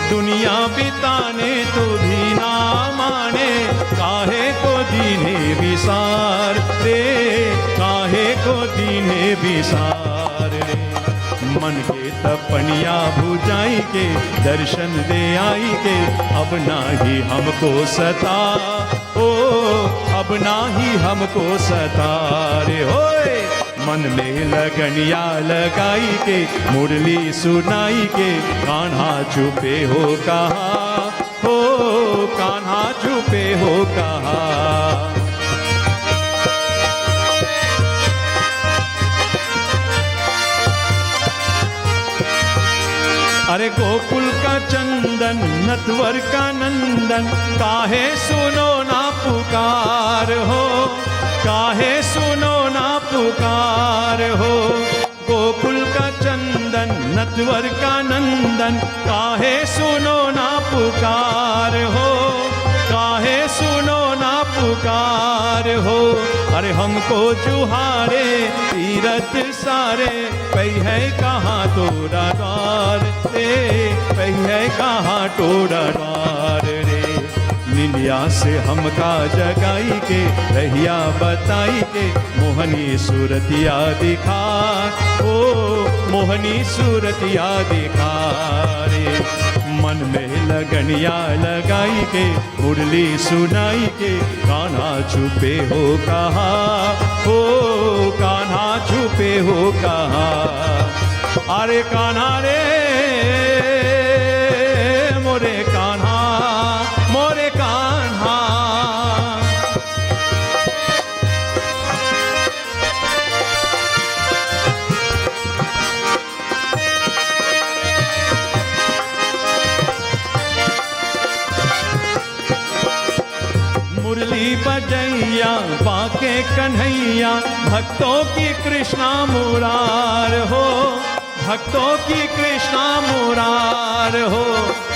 दुनिया बिताने तो भी ना माने काहे को दीने विसार रे, काहे को दीने विसार रे। मन के तपनिया बुझाई के दर्शन दे आई के अब ना ही हमको सता ओ, अब ना ही हमको सता रे होए। मन में लगनिया लगाई के मुरली सुनाई के कान्हा छुपे हो कहाँ हो, कान्हा छुपे हो कहाँ। अरे गोकुल का चंदन नटवर का नंदन काहे सुनो ना पुकार हो, काहे सुनो ना पुकार हो। गोकुल का चंदन नटवर का नंदन काहे सुनो ना पुकार हो, काहे सुनो ना पुकार हो। अरे हमको जुहारे तीरथ सारे पै है कहाँ तोरा द्वार रे, पै है कहाँ तोरा द्वार रे। निंदिया से हमका जगाई के रहिया बताई के मोहनी सूरतिया दिखा ओ, मोहनी सूरतिया दिखा रे। मन में लगनिया लगाई के मुरली सुनाई के कान्हा छुपे हो कहाँ हो, कान्हा छुपे हो कहाँ। अरे कान्हा रे मोरे कान्हा, मोरे कान्हा। मुरली बजैया बाके कन्हैया भक्तों की कृष्णा मुरार हो, भक्तों की कृष्णा मुरार हो।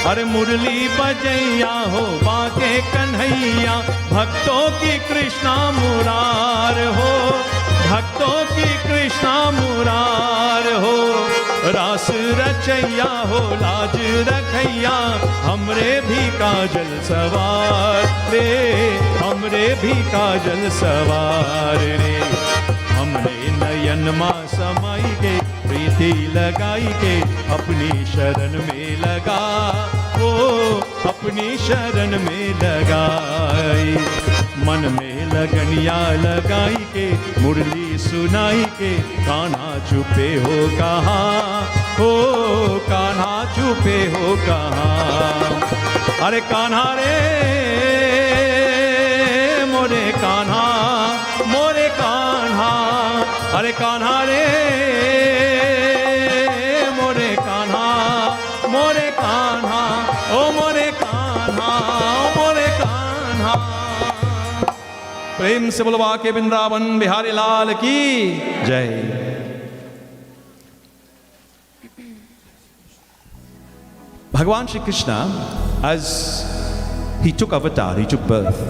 अरे मुरली बजैया हो बाके कन्हैया भक्तों की कृष्णा मुरार हो, भक्तों की कृष्णा मुरार हो। रास रचैया हो लाज रखैया हमरे भी काजल सवार रे, हमरे भी काजल सवार रे। हमने नयन माँ समाई के प्रीति लगाई के अपनी शरण में लगा ओ, अपनी शरण में लगाई। मन में लगनिया लगाई के मुरली सुनाई के कान्हा छुपे हो कहाँ हो, कान्हा छुपे हो कहाँ। अरे कान्हा रे मोरे कान्हा, मोरे कान्हा। अरे कान्हा रे मोरे कान्हा, मोरे कान्हा, ओ मोरे कान्हा, ओ मोरे कान्हा। प्रेम से बुलवा के वृंदावन बिहारी लाल की जय। Bhagavan Shri Krishna, as he took avatar, he took birth.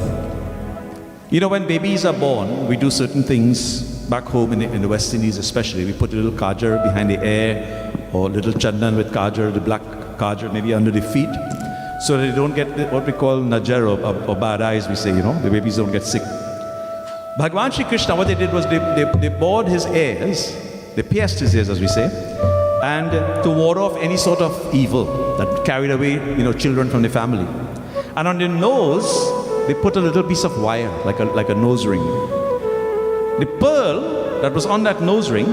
You know, when babies are born, we do certain things back home in the West Indies especially. We put a little kajar behind the ear or little chandan with kajar, the black kajar maybe under the feet. so that they don't get what we call najar or bad eyes, we say, the babies don't get sick. Bhagwan Shri Krishna, what they did was they bored his ears, they pierced his ears, as we say, and to ward off any sort of evil that carried away, children from the family. And on their nose, they put a little piece of wire, like a nose ring. The pearl that was on that nose ring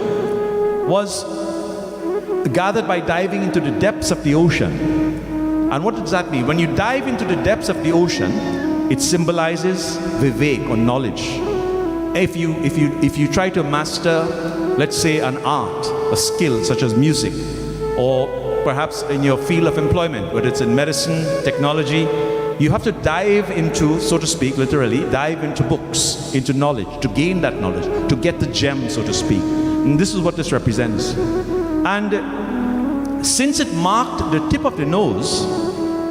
was gathered by diving into the depths of the ocean. And what does that mean? When you dive into the depths of the ocean, it symbolizes vivek or knowledge. If you try to master, let's say, an art, a skill such as music, or perhaps in your field of employment, whether it's in medicine, technology, you have to dive into, so to speak, literally, dive into books, into knowledge, to gain that knowledge, to get the gem, so to speak. And this is what this represents. And since it marked the tip of the nose,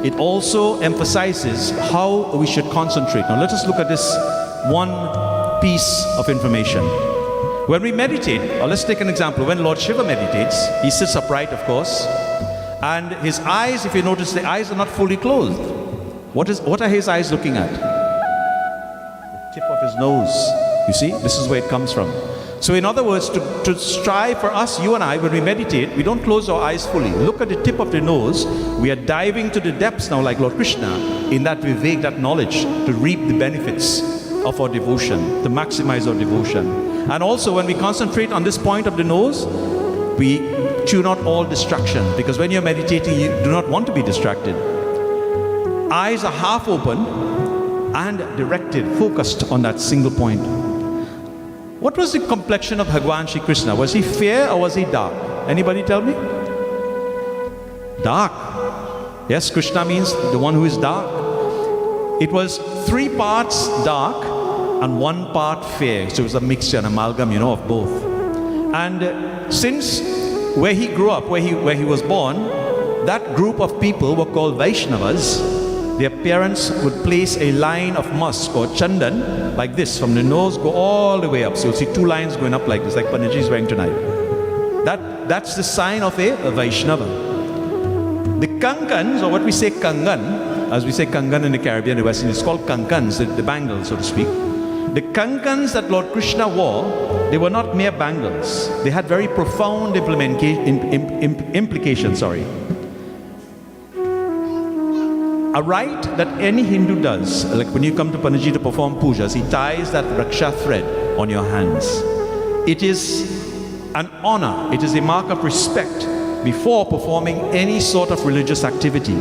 it also emphasizes how we should concentrate. Now let us look at this one piece of information. When we meditate, or let's take an example, when Lord Shiva meditates, he sits upright, of course, and his eyes, if you notice, the eyes are not fully closed. What are his eyes looking at? The tip of his nose. You see, this is where it comes from. So in other words, to strive for us, you and I, when we meditate, we don't close our eyes fully. Look at the tip of the nose. We are diving to the depths now, like Lord Krishna, in that vivek, that knowledge, to reap the benefits of our devotion, to maximize our devotion. And also, when we concentrate on this point of the nose, we tune out all distraction, because when you're meditating, you do not want to be distracted. Eyes are half open and directed, focused on that single point. What was the complexion of Bhagwan Shri Krishna? Was he fair or was he dark? Anybody tell me? Dark. Yes, Krishna means the one who is dark. It was 3 parts dark and 1 part fair. So it was a mixture, an amalgam, of both. And since where he grew up, where he was born, that group of people were called Vaishnavas. Their parents would place a line of musk or chandan like this, from the nose go all the way up. So you'll see 2 lines going up like this, like Pandit is wearing tonight. That's the sign of a Vaishnava. The kankans, or what we say kangan, as we say kangan in the Caribbean, the West Indies, it's called kankans, the bangles, so to speak. The kankans that Lord Krishna wore, they were not mere bangles. They had very profound implications. A rite that any Hindu does, like when you come to Panditji to perform pujas, he ties that raksha thread on your hands. It is an honor, it is a mark of respect before performing any sort of religious activity,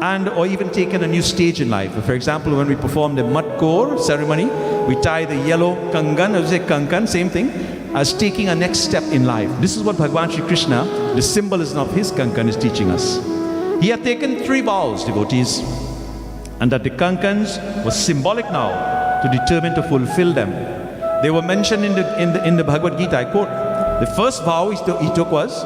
and or even taking a new stage in life. For example, when we perform the Matkor ceremony, we tie the yellow kangan, as we say kankan, same thing, as taking a next step in life. This is what Bhagwan Shri Krishna, the symbolism of his kankan, is teaching us. He had taken 3 vows, devotees, and that the kankans was symbolic now to determine to fulfill them. They were mentioned in the Bhagavad Gita. I quote, the first vow he took was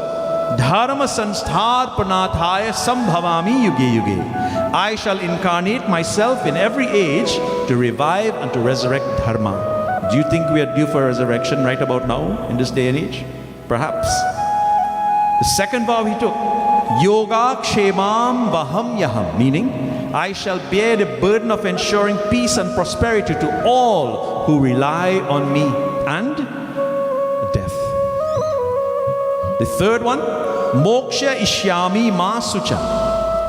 Dharma Sansthar Pranathaya Sambhavami Yuge Yuge. I shall incarnate myself in every age to revive and to resurrect Dharma. Do you think we are due for resurrection right about now, in this day and age? Perhaps. The second vow he took, Yoga Kshemam Vaham Yaham, meaning, I shall bear the burden of ensuring peace and prosperity to all who rely on me, and death. The third one, Moksha Ishyami Ma Sucha.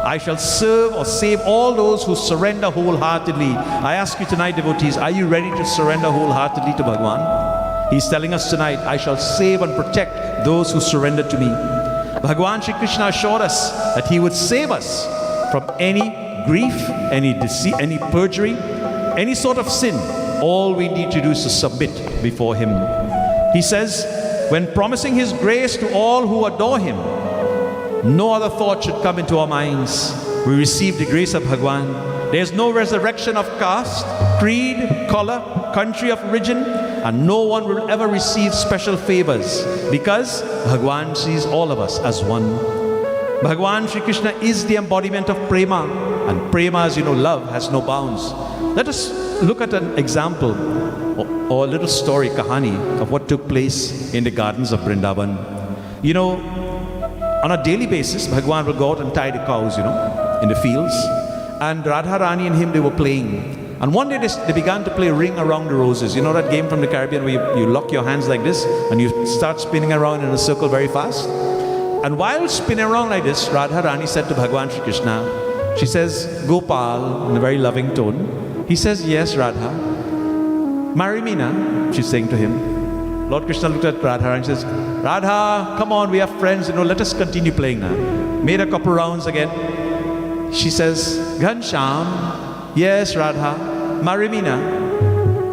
I shall serve or save all those who surrender wholeheartedly. I ask you tonight, devotees, are you ready to surrender wholeheartedly to Bhagwan? He's telling us tonight, I shall save and protect those who surrender to me. Bhagwan Shri Krishna assured us that he would save us from any grief, any deceit, any perjury, any sort of sin. All we need to do is to submit before him. He says, when promising his grace to all who adore him, no other thought should come into our minds. We receive the grace of Bhagwan. There is no resurrection of caste, creed, color, country of origin, and no one will ever receive special favors, because Bhagwan sees all of us as one. Bhagwan Shri Krishna is the embodiment of prema, and prema, as you know, love has no bounds. Let us look at an example or a little story, kahani, of what took place in the gardens of Vrindavan. On a daily basis, Bhagwan will go out and tie the cows, in the fields. And Radharani and him, they were playing. And one day they began to play Ring Around the Roses. You know that game from the Caribbean where you lock your hands like this and you start spinning around in a circle very fast? And while spinning around like this, Radharani said to Bhagavan Shri Krishna, she says, Gopal, in a very loving tone. He says, yes, Radha. Marry me now, she's saying to him. Lord Krishna looked at Radha and says, Radha, come on, we are friends, let us continue playing now. Made a couple rounds again. She says, Ghanshyam, yes, Radha, marry me now.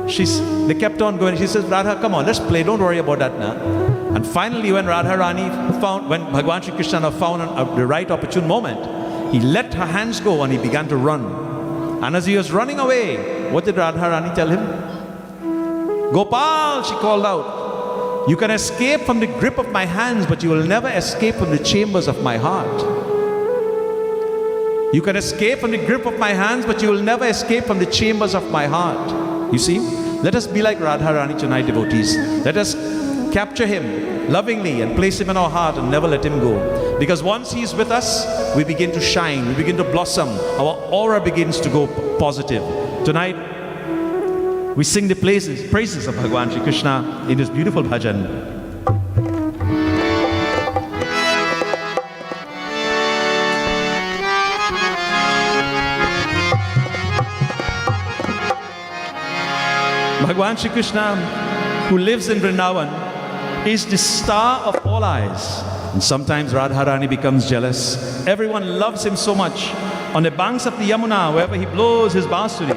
They kept on going. She says, Radha, come on, let's play, don't worry about that now. And finally, when when Bhagavan Shri Krishna found the right opportune moment, he let her hands go and he began to run. And as he was running away, what did Radharani tell him? Gopal, she called out, you can escape from the grip of my hands, but you will never escape from the chambers of my heart. You can escape from the grip of my hands, but you will never escape from the chambers of my heart. You see, let us be like Radharani tonight, devotees. Let us capture him lovingly and place him in our heart and never let him go. Because once he is with us, we begin to shine, we begin to blossom, our aura begins to go positive. Tonight, we sing the praises of Bhagavan Shri Krishna in this beautiful bhajan. Bhagavan Shri Krishna, who lives in Vrindavan, is the star of all eyes. And sometimes Radharani becomes jealous. Everyone loves him so much. On the banks of the Yamuna, wherever he blows his bansuri,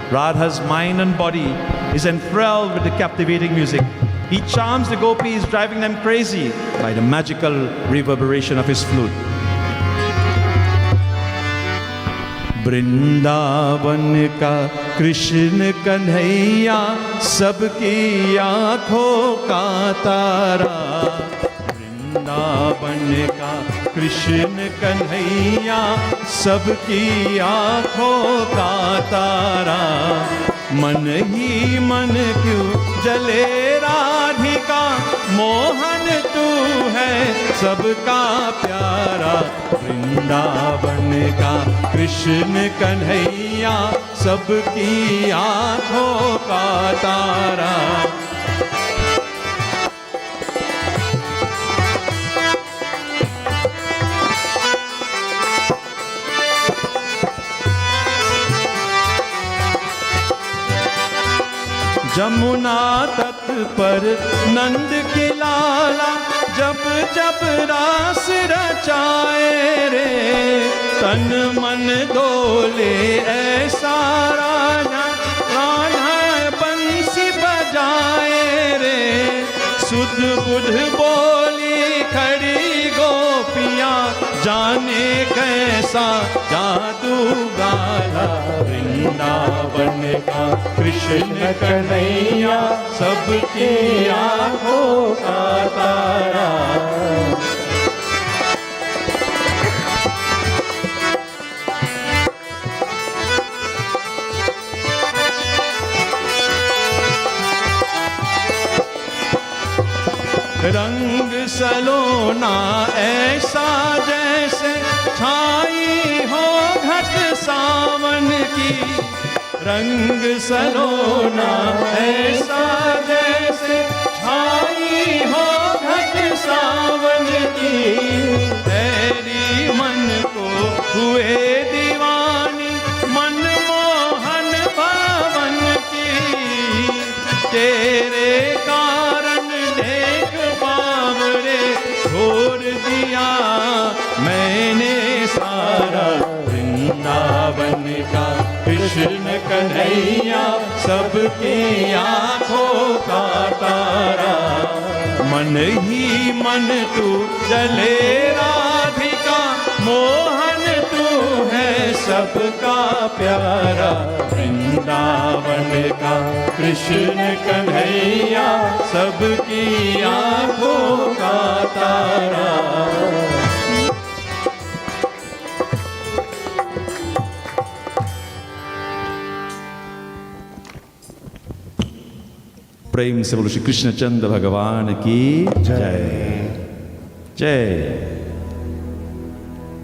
Radha's mind and body is enthralled with the captivating music. He charms the gopis, driving them crazy by the magical reverberation of his flute. Vrindavan का कृष्ण कन्हैया सबकी आँखों का तारा वृंदावन का कृष्ण कन्हैया सबकी आँखों का तारा मन ही मन क्यों जले राधिका मोहन तू है सबका प्यारा वृंदावन का कृष्ण कन्हैया सबकी आँखों का तारा जमुना तट पर नंद के लाला जब जब रास रचाए रे तन मन डोले ऐसा राधा राधा बंसी बजाए रे सुध बुध बोली खड़ी गोपियाँ जाने कैसा जादू गाला वृंदावन का कृष्ण कन्हैया सबकी आँखों का तारा रंग सलोना ऐसा जैसे छाई हो घट सावन की रंग सलोना ऐसा जैसे छाई हो घट सावन की तेरी मन को हुए दीवानी मनमोहन भवन की तेरे कारण देख बावरे छोड़ दिया मैंने सारा वृंदावन का कृष्ण कन्हैया सबकी आँखों का तारा मन ही मन तू जले राधिका मोहन तू है सबका प्यारा वृंदावन का कृष्ण कन्हैया सबकी आँखों का तारा प्रेम से बोलो श्री कृष्ण चंद्र भगवान की जय जय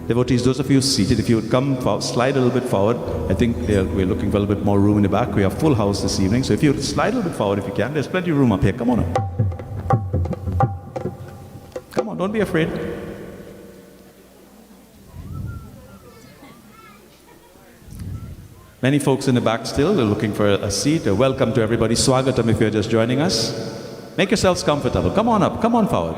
Devotees, those of you seated, if you would come slide a little bit forward. I think we're looking for a little bit more room in the back. We have full house this evening. So if you would slide a little bit forward if you can. There's plenty of room up here. Come on up. Come on, don't be afraid. Many folks in the back still, they're looking for a seat. Welcome to everybody. Swagatam if you're just joining us. Make yourselves comfortable. Come on up. Come on forward.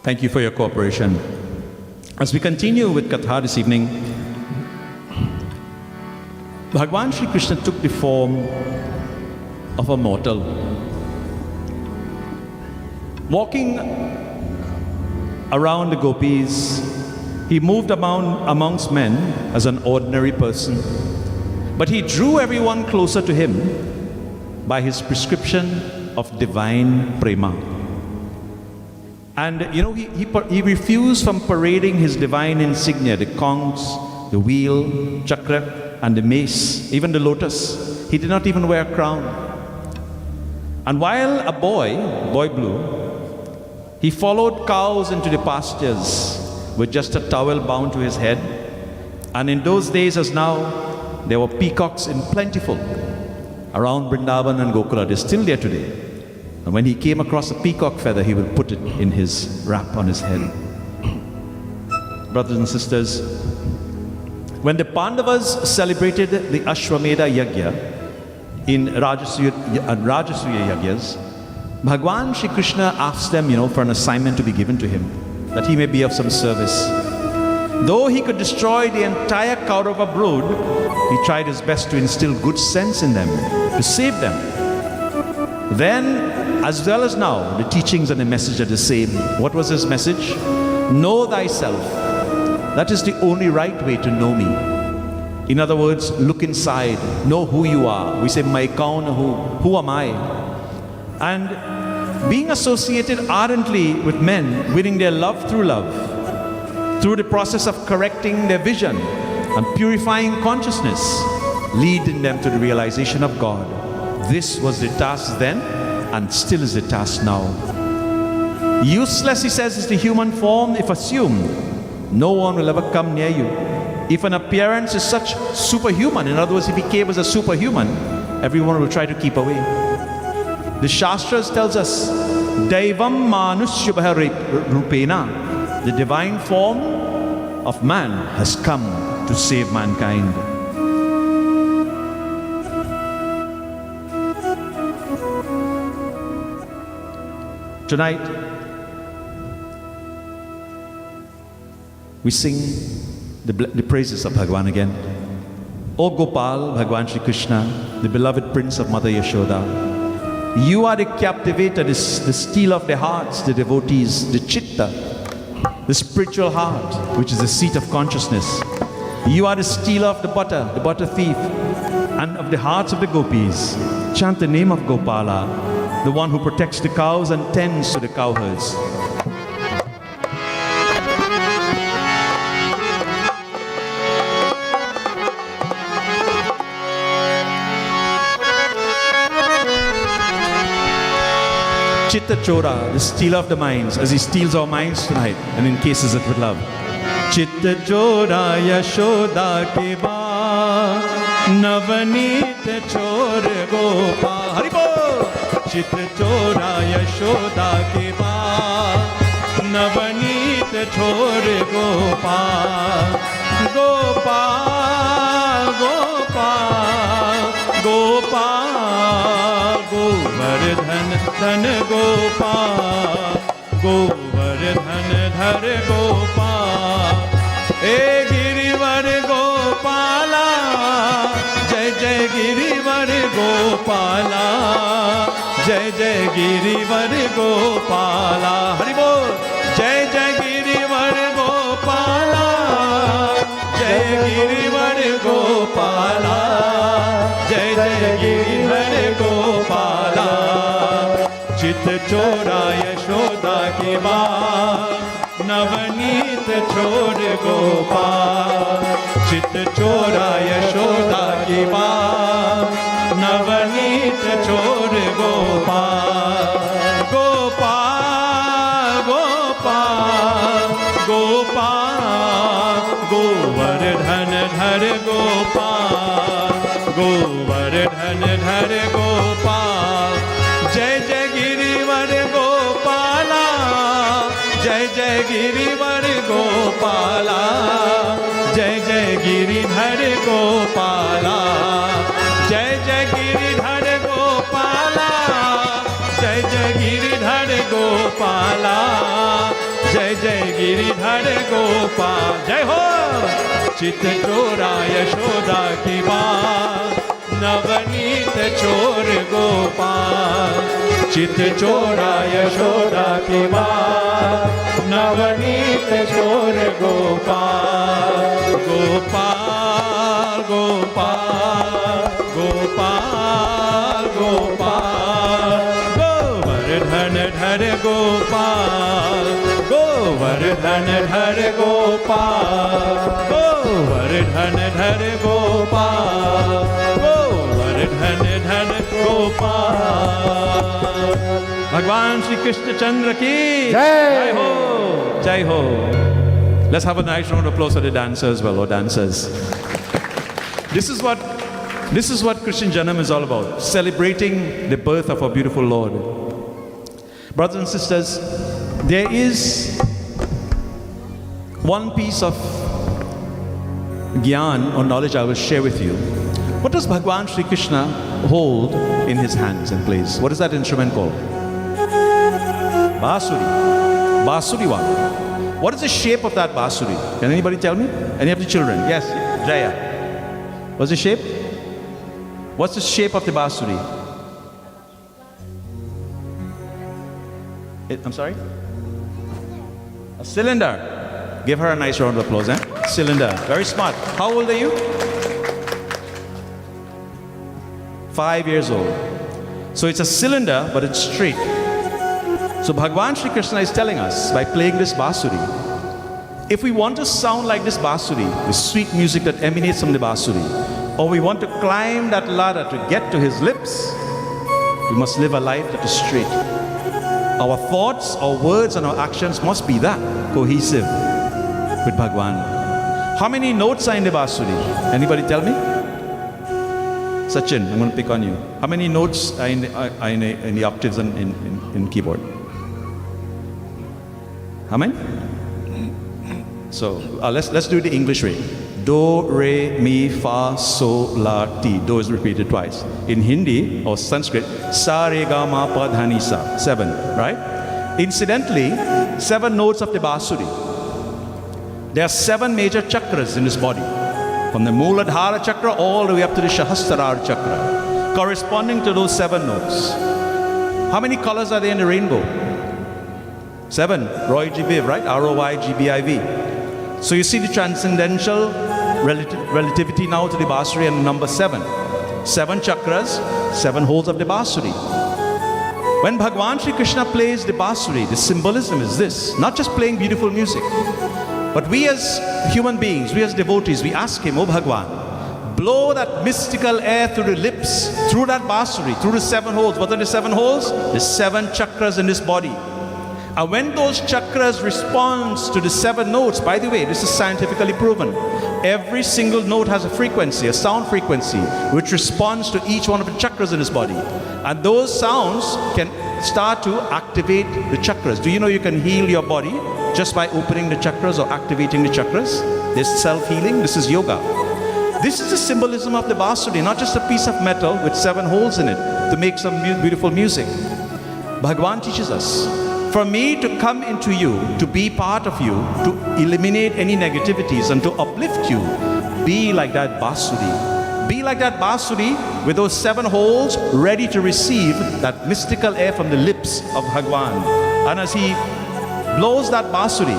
Thank you for your cooperation. As we continue with Katha this evening, Bhagwan Shri Krishna took the form of a mortal. Walking around the gopis, he moved amongst men as an ordinary person, but he drew everyone closer to him by his prescription of divine prema. And you know, he refused from parading his divine insignia, the conch, the wheel, chakra, and the mace, even the lotus. He did not even wear a crown. And while a boy blue, he followed cows into the pastures with just a towel bound to his head. And in those days, as now, there were peacocks in plentiful around Vrindavan and Gokula. They're still there today. And when he came across a peacock feather, he would put it in his wrap on his head. Brothers and sisters, when the Pandavas celebrated the Ashwamedha Yagya in Rajasuya Yagyas, Bhagwan Shri Krishna asked them, for an assignment to be given to him, that he may be of some service. Though he could destroy the entire Kaurava brood, he tried his best to instill good sense in them, to save them. Then, as well as now, the teachings and the message are the same. What was his message? Know thyself. That is the only right way to know me. In other words, look inside, know who you are. We say, Mai kaun who am I? And being associated ardently with men, winning their love, through the process of correcting their vision and purifying consciousness, leading them to the realization of God. This was the task then, and still is the task now. Useless, he says, is the human form if assumed. No one will ever come near you. If an appearance is such superhuman, in other words, if he came as a superhuman, everyone will try to keep away. The Shastras tells us, Daivam Manusyabha Rupena, the divine form of man has come to save mankind. Tonight, we sing the praises of Bhagwan again. O Gopal, Bhagwan Shri Krishna, the beloved prince of Mother Yashoda, you are the captivator, the steel of the hearts, the devotees, the chitta, the spiritual heart, which is the seat of consciousness. You are the stealer of the butter thief, and of the hearts of the gopis. Chant the name of Gopala, the one who protects the cows and tends to the cowherds. Chitta Chora, the stealer of the minds, as he steals our minds tonight and encases it with love. Chitta Chora Yashoda ke ba, Navanit Chor Gopal. Haribol! Chitta Chora Yashoda ke ba, Navanit Chor Gopal. Gopal, Gopal, Gopal, Govardhan Dhan Gopal, Govardhan Dhar Gopal. E Girivar Gopala, Jai Jai Girivar Gopala, Jai Jai Girivar Gopala. Hari Bol. Jai Jai Girivar Gopala, Jai Girivar Gopala, Jai Jai Girivar चित चोरा यशोदा की बात, नवनीत छोड़ गोपाल। चित चोरा यशोदा की बात, नवनीत छोड़ गोपाल। गोपाल गोपाल गोपाल, गोवर्धन धर गोपाल, गोवर्धन धर गोपाल। जय जय गिरिवर गोपाला, जय जय गिरिवर गोपाला, जय जय गिरिधर गोपाला, जय जय गिरिधर गोपाला, जय जय गिरिधर गोपाला, जय जय गिरिधर गोपाल। जय हो। चित चोरा यशोदा की बात, नवनीत चोर गोपाल। चित चोरा यशोदा की बात, नवनीत चोर गोपाल। गोपाल गोपाल गोपाल गोपाल, गोवर्धन धर गोपाल, गोवर्धन धर गोपाल, गोवर्धन धर गोपाल, गोवर्धन धर गोपाल। भगवान श्री कृष्ण चंद्र की जय हो, जय हो। Let's have a nice round of applause for the dancers, well, or dancers. This is what Christian Janam is all about, celebrating the birth of our beautiful Lord. Brothers and sisters, there is one piece of gyan or knowledge I will share with you. What does Bhagwan Sri Krishna hold in his hands and plays? What is that instrument called? Basuri. Basuri one. What is the shape of that basuri? Can anybody tell me? Any of the children? Yes, Jaya. What's the shape? What's the shape of the basuri? I'm sorry? A cylinder. Give her a nice round of applause, eh? Cylinder. Very smart. How old are you? 5 years old. So it's a cylinder, but it's straight. So Bhagwan Sri Krishna is telling us, by playing this basuri, if we want to sound like this basuri, the sweet music that emanates from the basuri, or we want to climb that ladder to get to his lips, we must live a life that is straight. Our thoughts, our words, and our actions must be that, cohesive with Bhagwan. How many notes are in the basuri? Anybody tell me? Sachin, I'm going to pick on you. How many notes are in the octaves and in keyboard? How many? So let's do it the English way. Do, re, mi, fa, so, la, ti. Do is repeated twice. In Hindi or Sanskrit, sa, re, ga, ma, pa, dha, ni, sa. 7, right? Incidentally, 7 notes of the basuri. There are 7 major chakras in this body, from the Mooladhara chakra all the way up to the Sahasrara chakra, corresponding to those 7 notes. How many colors are there in the rainbow? 7. Roy G. Biv, right? R-O-Y-G-B-I-V. So you see the transcendental relativity now to the basuri and number 7. 7 chakras, 7 holes of the basuri. When Bhagwan Sri Krishna plays the basuri, the symbolism is this: not just playing beautiful music, but we as human beings, we as devotees, we ask him, "Oh Bhagwan, blow that mystical air through the lips, through that basuri, through the 7 holes." What are the 7 holes? The 7 chakras in this body. And when those chakras respond to the 7 notes, by the way, this is scientifically proven. Every single note has a frequency, a sound frequency, which responds to each one of the chakras in this body. And those sounds can start to activate the chakras. Do you know you can heal your body just by opening the chakras or activating the chakras? There's self-healing. This is yoga. This is the symbolism of the basuri, not just a piece of metal with 7 holes in it to make some beautiful music. Bhagwan teaches us, for me to come into you, to be part of you, to eliminate any negativities and to uplift you, be like that basuri. Be like that basuri with those 7 holes ready to receive that mystical air from the lips of Bhagwan. And as he blows that basuri,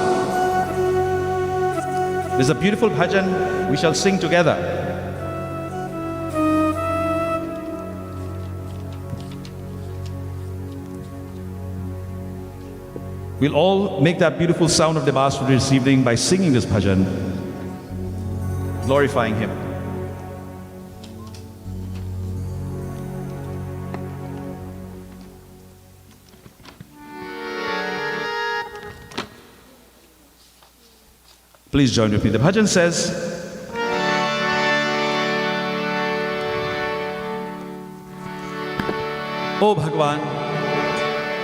there's a beautiful bhajan we shall sing together. We'll all make that beautiful sound of Devasana this evening by singing this bhajan, glorifying Him. Please join with me. The bhajan says, Oh Bhagwan,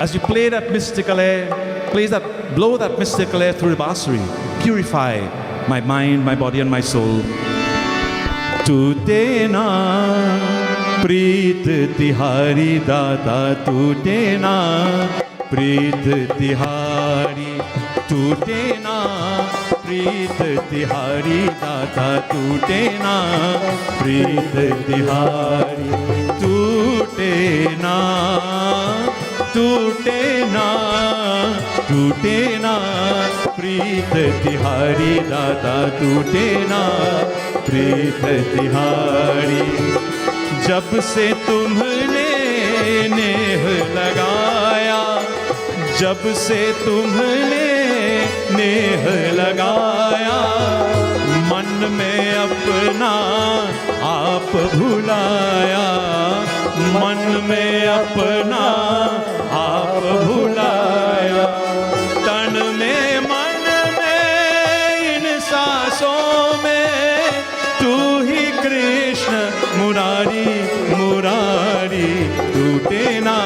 as you play that mystical air, blow that mystical air through the bansuri, purify my mind, my body and my soul. Tute na preet tihari data, tute na preet tihari, tute na preet tihari data, tute na preet tihari, tute na प्रीत तिहारी दादा, टूटे ना प्रीत तिहारी। जब से तुमने नेह लगाया, जब से तुमने नेह लगाया, मन में अपना आप भुलाया, मन में अपना आप भुलाया। तन में मन में इन सांसों में तू ही कृष्ण मुरारी मुरारी। टूटे ना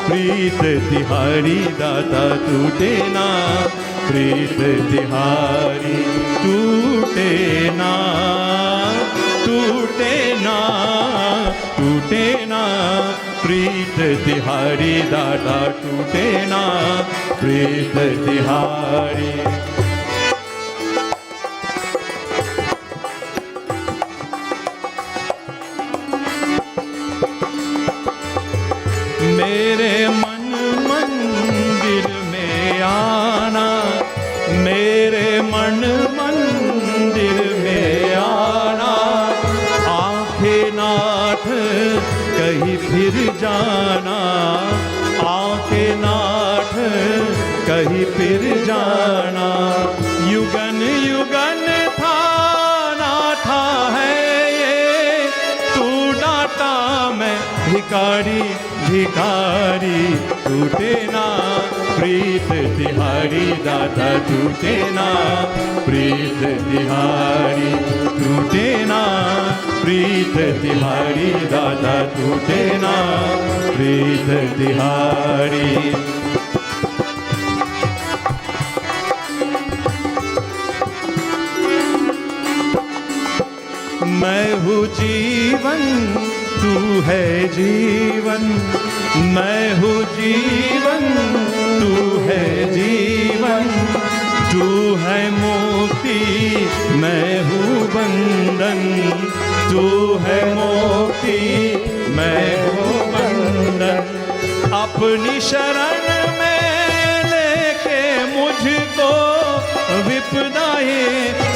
प्रीत तिहारी दादा, टूटे ना प्रीत तिहारी, टूटे ना टूटे ना टूटे ना प्रीत तिहारी दादा, टूटे ना प्रीत तिहारी। मेरे मन मंदिर में आना, मेरे मन मंदिर में आना। आंखें नाथ कहीं फिर जाना, आंखें नाथ कहीं फिर जाना। युगन युगन था ना था है ये, तू डांटा मैं भिखारी भिखारी। टूटे ना प्रीत तिहारी दादा, टूटे ना प्रीत तिहारी, टूटे ना प्रीत तिहारी दादा, टूटे ना प्रीत तिहारी। मैं हूँ जीवन तू है जीवन, मैं हूँ जीवन तू है जीवन। तू है मोती मैं हूँ बंधन, तू है मोती मैं हूँ बंधन। अपनी शरण में लेके मुझको विपदाए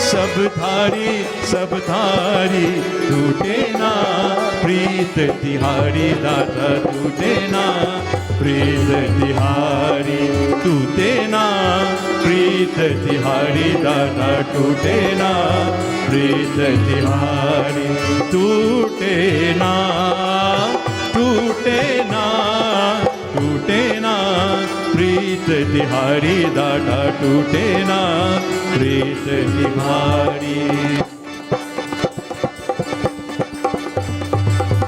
सब थारी सब थारी। टूटे ना प्रीत तिहारी दादा, टूटे ना प्रीत तिहारी, टूटे ना प्रीत तिहारी दादा, टूटे ना प्रीत तिहारी। टूटे ना टूटे ना टूटे ना प्रीत तिहारी दादा, टूटे ना प्रीत तिहारी।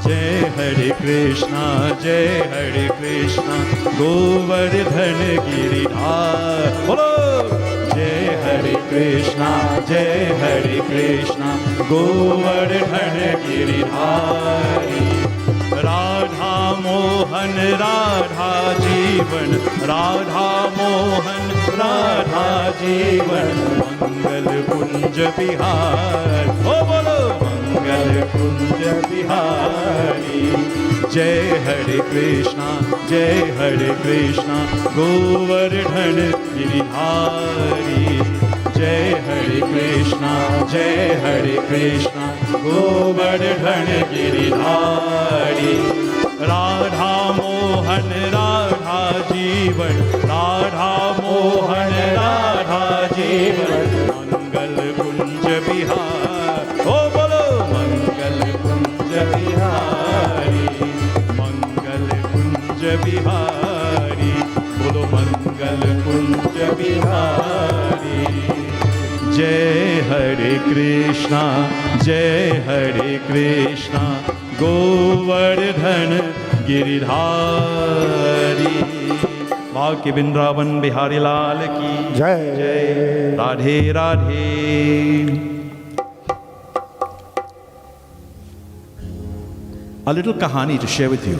जय हरे कृष्णा गोवर्धन गिरिधार। बोलो जय हरे कृष्णा गोवर्धन गिरिधारी। राधा मोहन राधा जीवन, राधा मोहन राधा जीवन। मंगल कुंज बिहार, ओ बोलो मंगल कुंज बिहारी। जय हरे कृष्णा गोवर्धन गिरिधारी। जय हरे कृष्णा गोवर्धन गिरिधारी। राधा मोहन राधा जीवन, राधा मोहन राधा जीवन मंगल कुंज बिहार ओ बोलो मंगल कुंज बिहारी मंगल कुंज बिहारी बोलो मंगल कुंज बिहारी जय हरे कृष्णा गोवर्धन गिरिधारी भाग्य वृंदावन बिहारी लाल की जय जय Radhe Radhe A little kahani to share with you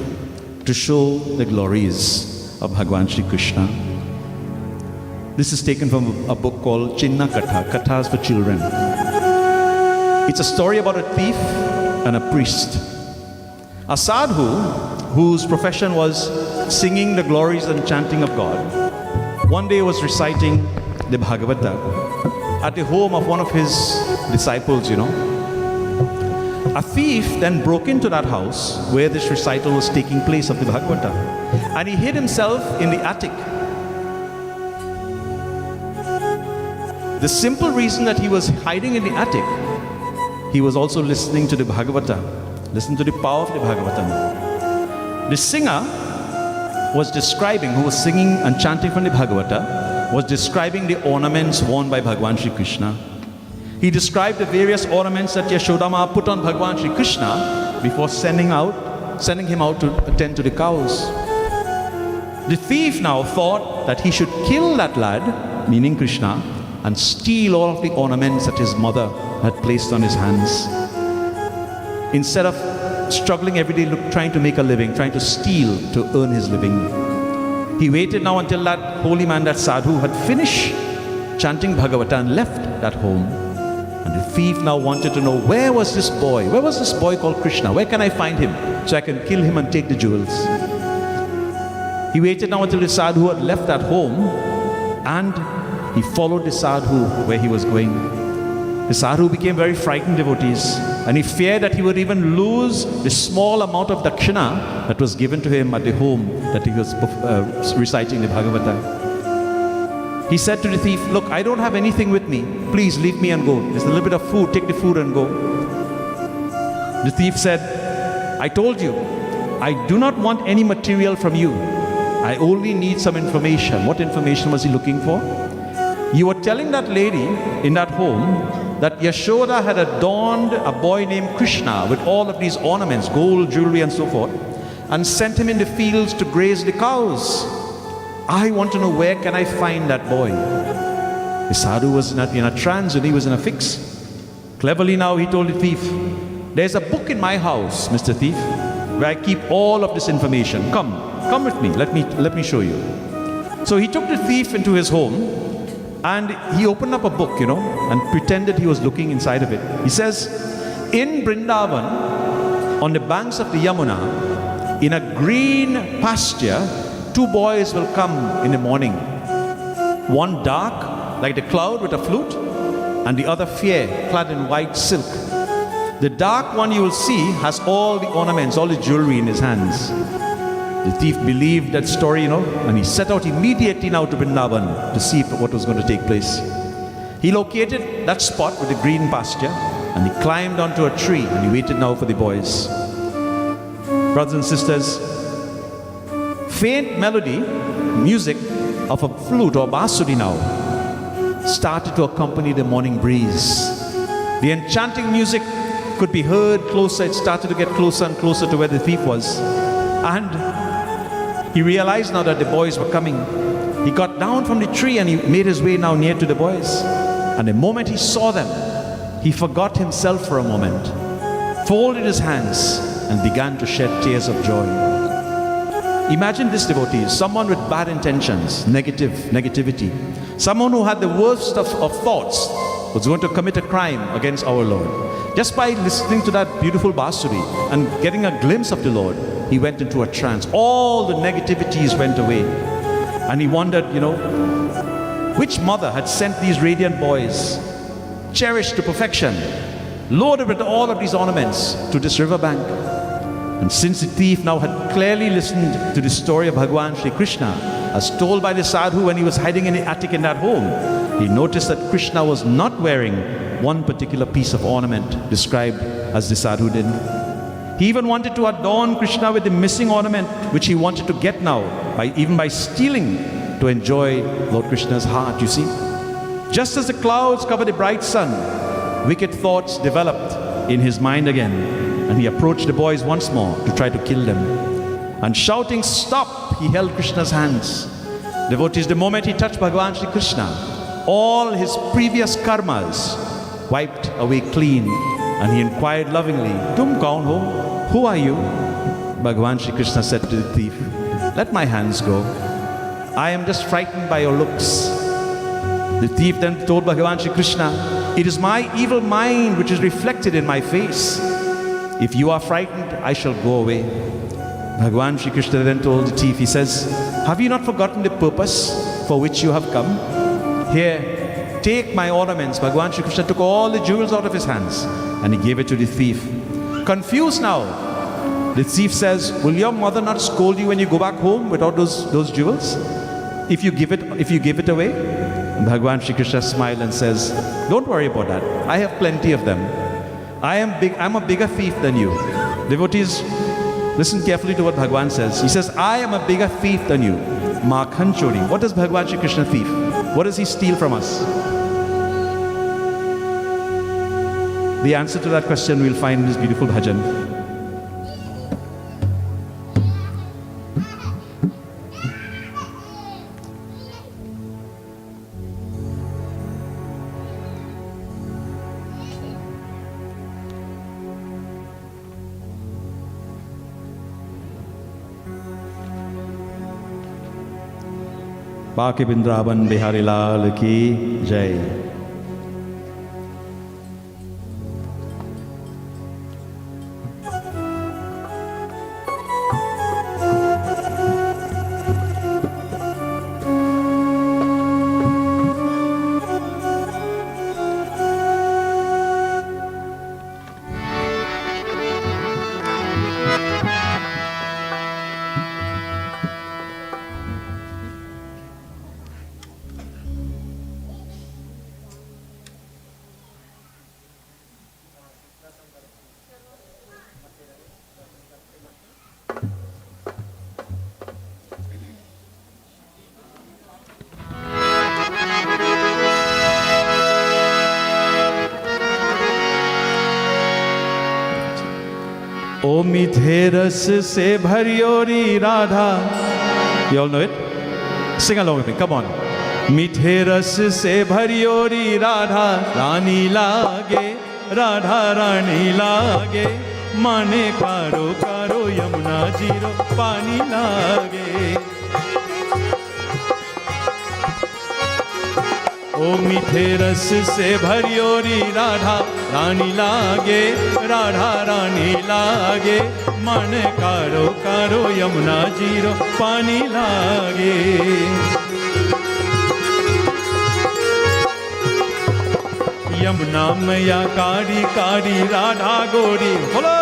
to show the glories of Bhagwan Shri Krishna. This is taken from a book called Chinna Katha, Kathas for Children. It's a story about a thief and a priest. A sadhu, whose profession was singing the glories and chanting of God, one day was reciting the Bhagavata at the home of one of his disciples, A thief then broke into that house where this recital was taking place of the Bhagavata, and he hid himself in the attic. The simple reason that he was hiding in the attic, he was also listening to the Bhagavata, listening to the power of the Bhagavata. The singer was describing, who was singing and chanting from the Bhagavata, was describing the ornaments worn by Bhagwan Shri Krishna. He described the various ornaments that Yashodama put on Bhagwan Shri Krishna before sending him out to attend to the cows. The thief now thought that he should kill that lad, meaning Krishna, and steal all of the ornaments that his mother had placed on his hands. Instead of struggling every day, trying to make a living, trying to steal to earn his living, he waited now until that holy man, that sadhu, had finished chanting Bhagavata and left that home. And the thief now wanted to know, where was this boy? Where was this boy called Krishna? Where can I find him so I can kill him and take the jewels? He waited now until the sadhu had left that home, and he followed the sadhu where he was going. The sadhu became very frightened, devotees, and he feared that he would even lose the small amount of dakshina that was given to him at the home that he was reciting the Bhagavata. He said to the thief, look, I don't have anything with me. Please leave me and go. There's a little bit of food. Take the food and go. The thief said, I told you, I do not want any material from you. I only need some information. What information was he looking for? You were telling that lady in that home that Yashoda had adorned a boy named Krishna with all of these ornaments, gold, jewelry, and so forth, and sent him in the fields to graze the cows. I want to know, where can I find that boy? The sadhu was in a trance, and he was in a fix. Cleverly now he told the thief, there's a book in my house, Mr. Thief, where I keep all of this information. Come with me, let me show you. So he took the thief into his home, and he opened up a book, and pretended he was looking inside of it. He says, in Vrindavan, on the banks of the Yamuna, in a green pasture, two boys will come in the morning. One dark, like the cloud with a flute, and the other fair, clad in white silk. The dark one you will see has all the ornaments, all the jewelry in his hands. The thief believed that story, and he set out immediately now to Vrindavan to see what was going to take place. He located that spot with the green pasture, and he climbed onto a tree, and he waited now for the boys. Brothers and sisters, faint melody, music of a flute or basuri now started to accompany the morning breeze. The enchanting music could be heard closer. It started to get closer and closer to where the thief was. And he realized now that the boys were coming. He got down from the tree and he made his way now near to the boys. And the moment he saw them, he forgot himself for a moment, folded his hands, and began to shed tears of joy. Imagine this, devotees, someone with bad intentions, negativity, someone who had the worst of thoughts, was going to commit a crime against our Lord. Just by listening to that beautiful basuri and getting a glimpse of the Lord, he went into a trance. All the negativities went away. And he wondered, which mother had sent these radiant boys, cherished to perfection, loaded with all of these ornaments, to this riverbank? And since the thief now had clearly listened to the story of Bhagwan Sri Krishna, as told by the sadhu when he was hiding in the attic in that home, he noticed that Krishna was not wearing one particular piece of ornament described as the sadhu did. He even wanted to adorn Krishna with the missing ornament, which he wanted to get now, even by stealing, to enjoy Lord Krishna's heart, you see. Just as the clouds covered the bright sun, wicked thoughts developed in his mind again, and he approached the boys once more to try to kill them. And shouting, "Stop!" he held Krishna's hands. Devotees, the moment he touched Bhagavan Sri Krishna, all his previous karmas wiped away clean, and he inquired lovingly, "Tum kaun ho? Who are you?" Bhagavan Sri Krishna said to the thief, "Let my hands go. I am just frightened by your looks." The thief then told Bhagavan Sri Krishna, "It is my evil mind which is reflected in my face. If you are frightened, I shall go away." Bhagavan Sri Krishna then told the thief, he says, "Have you not forgotten the purpose for which you have come? Here, take my ornaments." Bhagavan Sri Krishna took all the jewels out of his hands and he gave it to the thief. Confused now, the thief says, "Will your mother not scold you when you go back home without those jewels? If you give it away?" And Bhagavan Sri Krishna smiled and says, "Don't worry about that. I have plenty of them. I'm a bigger thief than you." Devotees, listen carefully to what Bhagavan says. He says, "I am a bigger thief than you." Makhan chori. What does Bhagavan Sri Krishna thief? What does he steal from us? The answer to that question we'll find in this beautiful bhajan. बाके वृंदावन बिहारी लाल की जय। ओ मीठे रस से भरियोरी Radha. You all know it? Sing along with me, come on. मीठे रस से भरियोरी राधा रानी लागे, राधा रानी लागे, माने कारो कारो यमुना जीरो पानी लागे. ओ मीठे रस से भरियोरी राधा रानी लागे, राधा रानी लागे, मन कारो कारो यमुना जीरो पानी लागे. यमुना मैया कारी कारी राधा गोरी, बोलो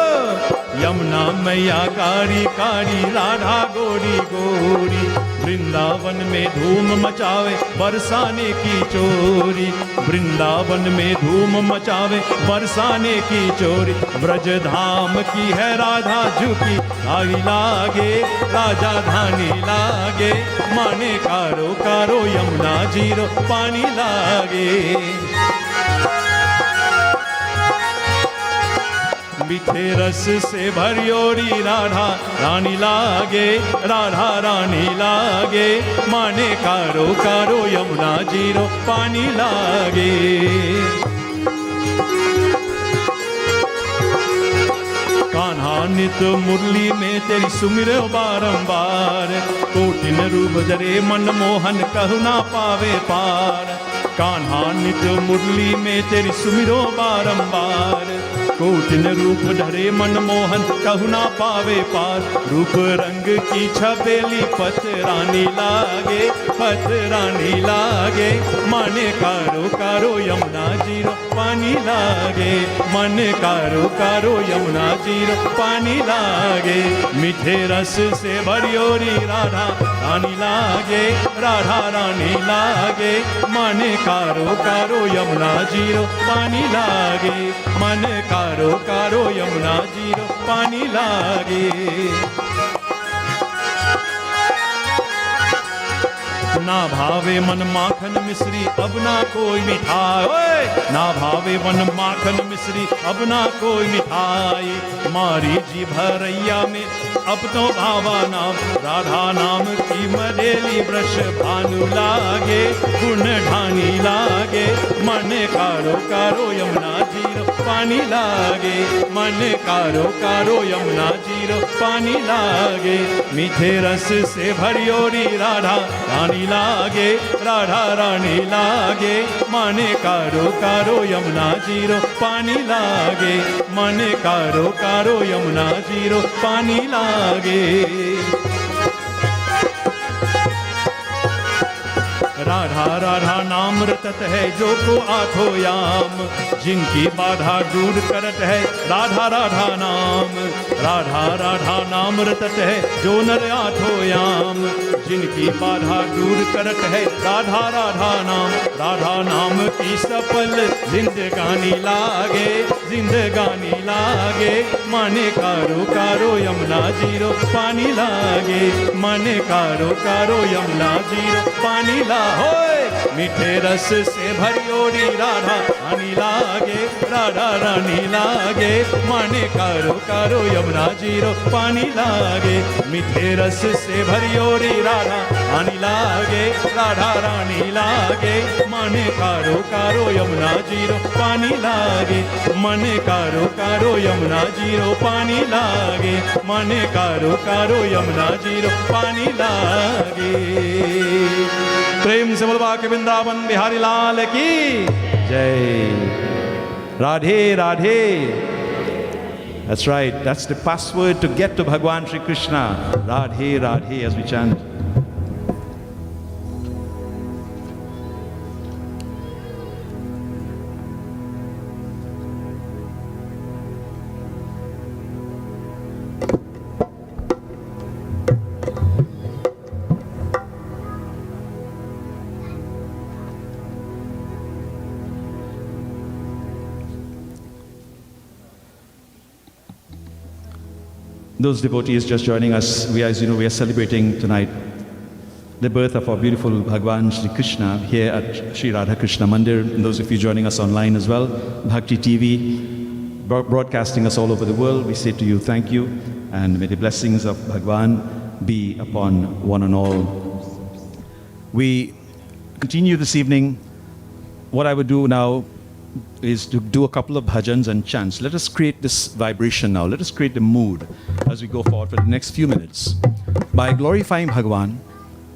यमुना मैया कारी कारी राधा गोरी गोरी. वृंदावन में धूम मचावे बरसाने की चोरी, वृंदावन में धूम मचावे बरसाने की चोरी. ब्रज धाम की है राधा झुकी आई लागे, राजा धानी लागे, माने कारो कारो यमुना जीरो पानी लागे. मीठे रस से भरियोरी राधा रानी लागे, राधा रानी लागे, माने कारो कारो यमुना जीरो पानी लागे. कान्हा नित मुरली में तेरी सुमिरो बारंबार, कोटिन रूप जरे मन मोहन कहु ना पावे पार. कान्हा नित मुरली में तेरी सुमिरो बारंबार, कोटिन रूप धरे मनमोहन कहु ना पावे पार। रूप रंग की छबेली पतरानी लागे, पतरानी लागे। माने कारो कारो यमुना जीरो पानी लागे, मन कारो कारो यमुना जीरो पानी लागे। मीठे रस से भरियोरी राधा रानी लागे, राधा रानी लागे। मन कारो कारो यमुना जीरो पानी लागे, मन कारो कारो यमुना जीरो पानी लागे। ना भावे मन माखन मिश्री अब ना कोई मिठाई, ना भावे मन माखन मिश्री अब ना कोई मिठाई। मारी जी भरैया में अब तो भावा नाम, राधा नाम की मलेली वृष भानु लागे, गुण ढानी लागे। मन कारो कारो यमुना जीरो पानी लागे, मन कारो कारो यमुना जीरो पानी लागे। मीठे रस से भरियोरी राधा रानी लागे, राधा रानी लागे। माने कारो कारो यमुना जीरो पानी लागे, मन कारो कारो यमुना जीरो पानी लागे। राधा राधा नाम रटत है जो को आठो याम, जिनकी बाधा दूर करत है राधा राधा नाम। राधा राधा नाम रटत है जो नर आठो याम, जिनकी बाधा दूर करत है राधा राधा नाम। राधा नाम की सफल जिंदगानी लागे, जिंदगानी लागे। माने कारो कारो यमुना जीरो पानी लागे, माने कारो कारो यमुना जीरो पानी लागे। मीठे रस से भरियोरी राधा रानी लागे, राधा रानी लागे। माने कारो कारो यमुना जीरो पानी लागे। मीठे रस से भरियोरी राधा रानी लागे, राधा रानी लागे। माने कारो कारो यमुना जीरो पानी लागे, मने कारो कारो यमुना जीरो पानी लागे। मने कारो कारो यमुना जीरो पानी लागे। प्रेम से बोलबा के वृंदावन बिहारी लाल की जय। Radhe Radhe. That's right, that's the password to get to Bhagwan Shri Krishna. Radhe Radhe as we chant. Those devotees just joining us, as you know, we are celebrating tonight the birth of our beautiful Bhagwan Shri Krishna here at Sri Radha Krishna Mandir. And those of you joining us online as well, Bhakti TV, broadcasting us all over the world, we say to you thank you, and may the blessings of Bhagwan be upon one and all. We continue this evening. What I would do now is to do a couple of bhajans and chants. Let us create this vibration now. Let us create the mood as we go forward for the next few minutes by glorifying Bhagwan,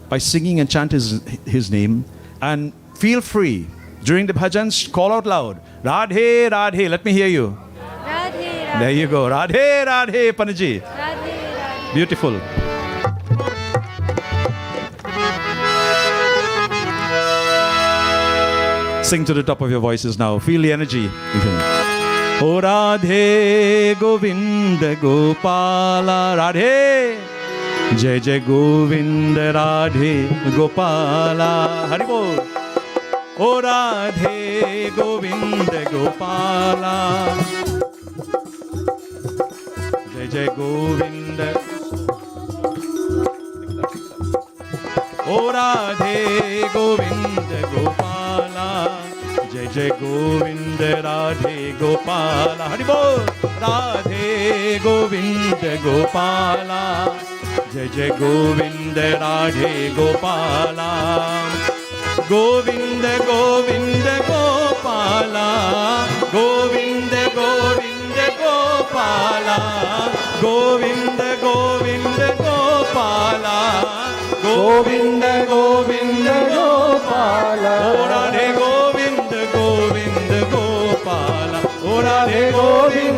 by singing and chant his name, and feel free during the bhajans, call out loud, Radhe Radhe. Let me hear you. Radhe Radhe. There you go. Radhe Radhe, Panaji. Radhe Radhe. Beautiful. Sing to the top of your voices now. Feel the energy. O Radhe Govinda Gopala Radhe Jai Jai Govinda Radhe Gopala Hari Bol. O Radhe Govinda Gopala Jai Jai Govinda. O Radhe Govinda Gopala Jai Jai Govinda Radhe Gopala Hari Bol. Radhe Govinda Gopala Jai Jai Govinda Radhe Gopala. Govinda Govinda Gopala Govinda Govinda Gopala Govinda Govinda Gopala Govinda Govinda Gopala. O Radhe Govinda Govinda Gopala. O Radhe Govinda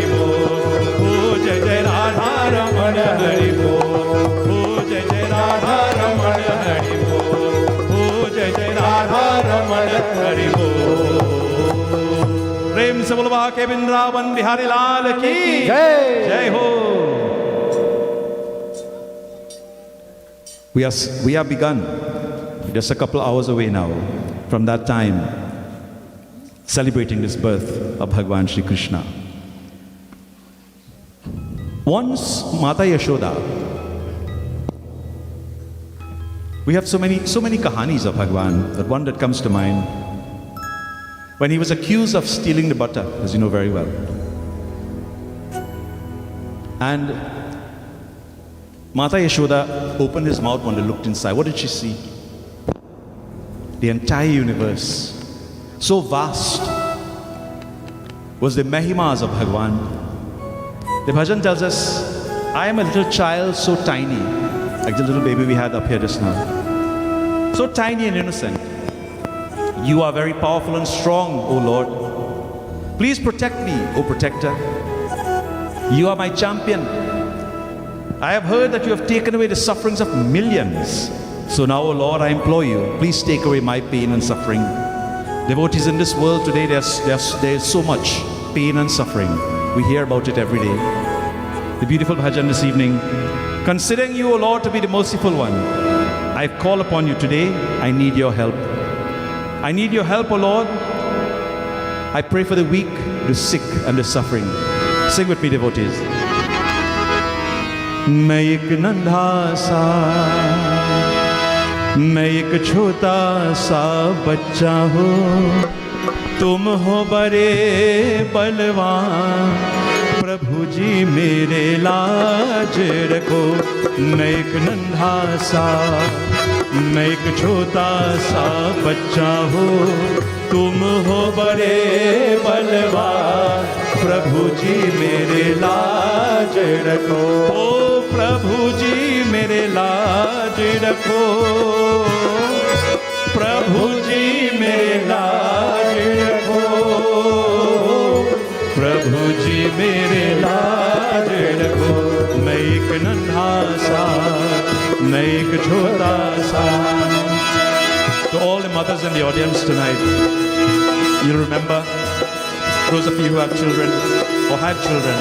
के वृंदावन बिहारी लाल की जय। जय हो. We have begun just a couple hours away now from that time, celebrating this birth of Bhagwan Shri Krishna. Once Mata Yashoda, we have so many kahanis of Bhagwan, but one that comes to mind, when he was accused of stealing the butter, as you know very well. And Mata Yashoda opened his mouth one day, looked inside. What did she see? The entire universe. So vast was the Mahimas of Bhagwan. The bhajan tells us, I am a little child so tiny, like the little baby we had up here just now. So tiny and innocent. You are very powerful and strong, O Lord. Please protect me, O protector. You are my champion. I have heard that you have taken away the sufferings of millions. So now, O Lord, I implore you, please take away my pain and suffering. Devotees in this world today, there's so much pain and suffering. We hear about it every day. The beautiful bhajan this evening, considering you, O Lord, to be the merciful one, I call upon you today. I need your help. I need your help, O Lord. I pray for the weak, the sick, and the suffering. Sing with me, devotees. मैं एक नन्हा सा, मैं एक छोटा सा बच्चा हूँ, तुम हो बड़े बलवान, प्रभु जी मेरे लाज रखो. मैं एक नन्हा सा, मैं एक छोटा सा बच्चा हूँ, तुम हो बड़े बलवान, प्रभु जी मेरे लाज रखो. ओ प्रभु जी मेरे लाज रखो, प्रभु जी मेरे लाज रखो, प्रभु जी मेरे लाज रखो. मैं एक नन्हा सा, मैं एक छोटा सा. To all the mothers in the audience tonight, you remember, those of you who have children or had children,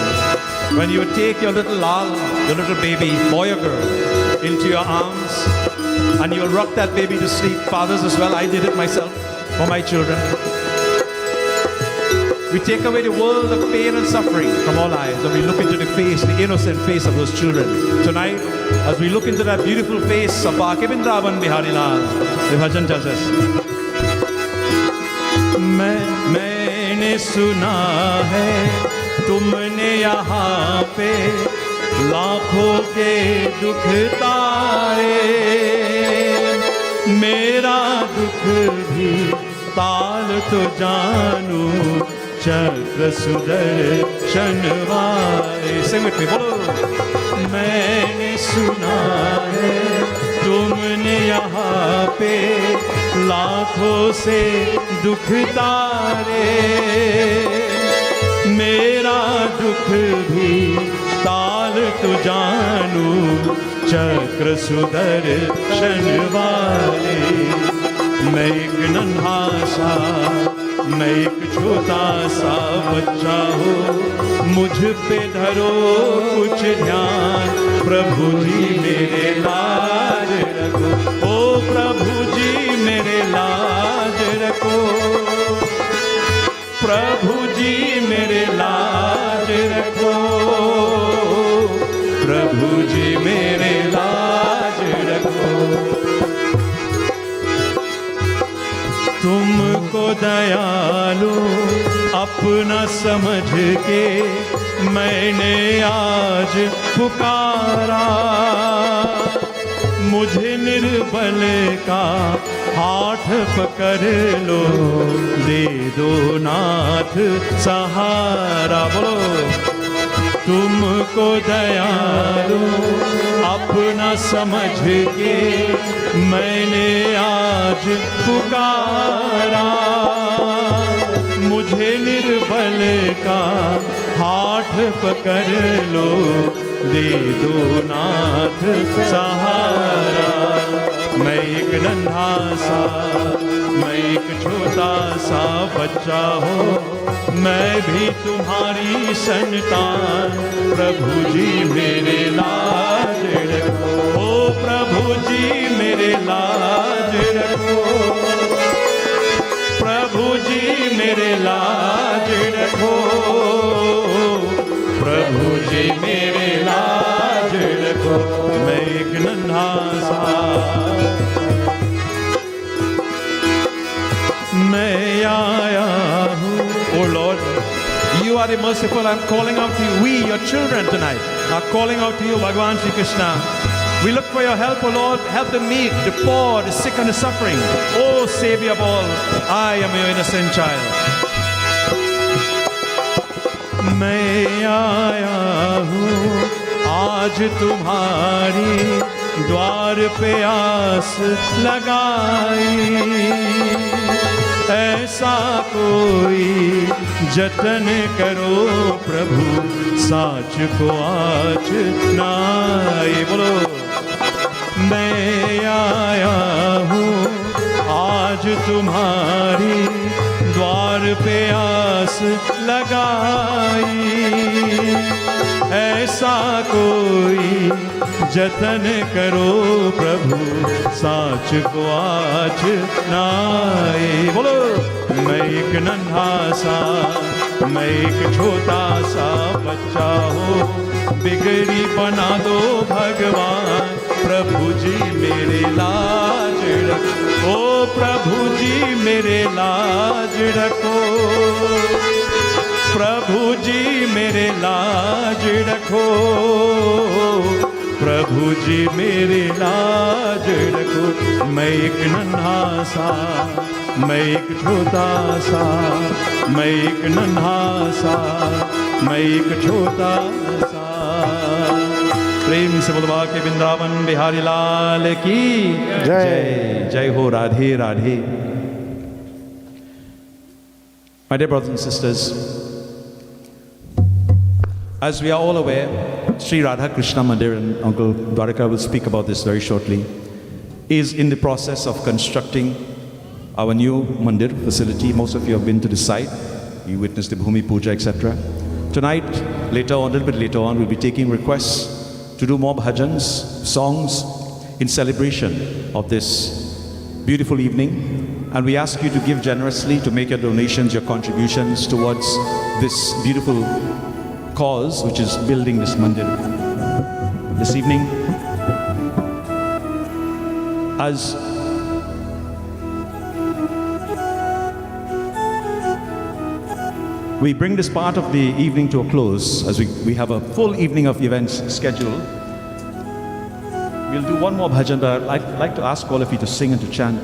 when you would take your little lal, your little baby, boy or girl, into your arms, and you will rock that baby to sleep. Fathers as well, I did it myself for my children. We take away the world of pain and suffering from our lives, and we look into the face, the innocent face of those children. Tonight, as we look into that beautiful face of our Vrindavan Bihari Lal, the bhajan tells us, मैंने सुना है तुमने यहाँ पे लाखों के दुख तारे, मेरा दुख भी ताल तो जानू, चक्र सुदर्शन वाले. Sing with me, बोलो. मैंने सुना है तुमने यहाँ पे लाखों से दुख तारे, मेरा दुख भी ताल तो जानू, चक्र सुदर्शन वाले. मैं एक नन्हा सा, मैं एक छोटा सा बच्चा हूँ, मुझ पे धरो कुछ ध्यान, प्रभु जी मेरे लाज रखो. ओ प्रभु जी मेरे लाज रखो, प्रभु जी मेरे लाज रखो, प्रभु जी मेरे लाज रखो. तुमको दयालु अपना समझ के मैंने आज पुकारा, मुझे निर्बल का हाथ पकड़ लो, दे दो नाथ सहारा. बोलो. तुमको दयालु अपना समझ के मैंने आज पुकारा, मुझे निर्बल का हाथ पकड़ लो, दे दो नाथ सहारा. मैं एक नन्हा सा, मैं एक छोटा सा बच्चा हूँ, मैं भी तुम्हारी संतान। प्रभु जी मेरे लाज रखो, ओ प्रभु जी मेरे लाज रखो, प्रभु जी मेरे लाज रखो, प्रभु जी मेरे लाज रखो। मैं एक नन्हा सा, मैं आया हूँ। Oh Lord, you are the merciful. I'm calling out to you. We, your children tonight, are calling out to you, Bhagavan Shri Krishna. We look for your help, O Lord. Help the meek, the poor, the sick and the suffering. Oh Savior of all, I am your innocent child. मैं आया हूँ आज तुम्हारी द्वार पे आस लगाई, ऐसा कोई जतन करो प्रभु, साच को आज नाई। बोलो, मैं आया हूँ आज तुम्हारी द्वार पे आस लगाई, ऐसा कोई जतन करो प्रभु, साच को आज नाए। बोलो, मैं एक नन्हा सा, मैं एक छोटा सा बच्चा हूँ, बिगड़ी बना दो भगवान। प्रभु जी मेरे लाज रखो, ओ प्रभु जी मेरे लाज रखो, प्रभु जी मेरे लाज रखो, प्रभु जी मेरे लाज रखो। मैं एक नन्हा सा, मैं एक छोटा सा, मैं एक नन्हा सा, मैं एक छोटा सा। प्रेम से बुलवा के वृंदावन बिहारी लाल की जय। जय हो Radhe Radhe. My dear brothers and sisters, as we are all aware, Sri Radha Krishna Mandir, and Uncle Dwarika will speak about this very shortly, is in the process of constructing our new mandir facility. Most of you have been to the site. You witnessed the Bhumi Puja, etc. Tonight, later on, a little bit later on, we'll be taking requests to do more bhajans, songs, in celebration of this beautiful evening. And we ask you to give generously, to make your donations, your contributions towards this beautiful cause, which is building this mandir. This evening, as we bring this part of the evening to a close, as we have a full evening of events scheduled, we'll do one more bhajan, but I'd like to ask all of you to sing and to chant.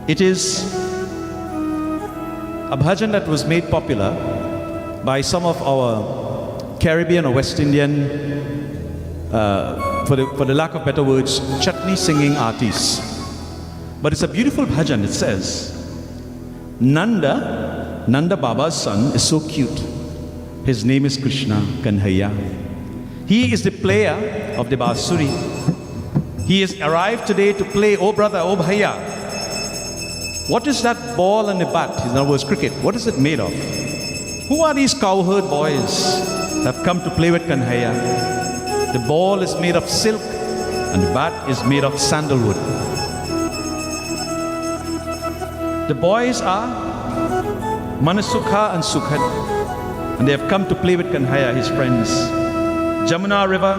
It is a bhajan that was made popular by some of our Caribbean or West Indian, for the lack of better words, chutney singing artists. But it's a beautiful bhajan. It says, Nanda Baba's son is so cute. His name is Krishna Kanhaiya. He is the player of the Basuri. He has arrived today to play, oh brother, oh bhaiya. What is that ball and the bat? In other words, cricket. What is it made of? Who are these cowherd boys that have come to play with Kanhaiya? The ball is made of silk and the bat is made of sandalwood. The boys are Manasukha and Sukhad, and they have come to play with Kanhaiya, his friends. Jamuna river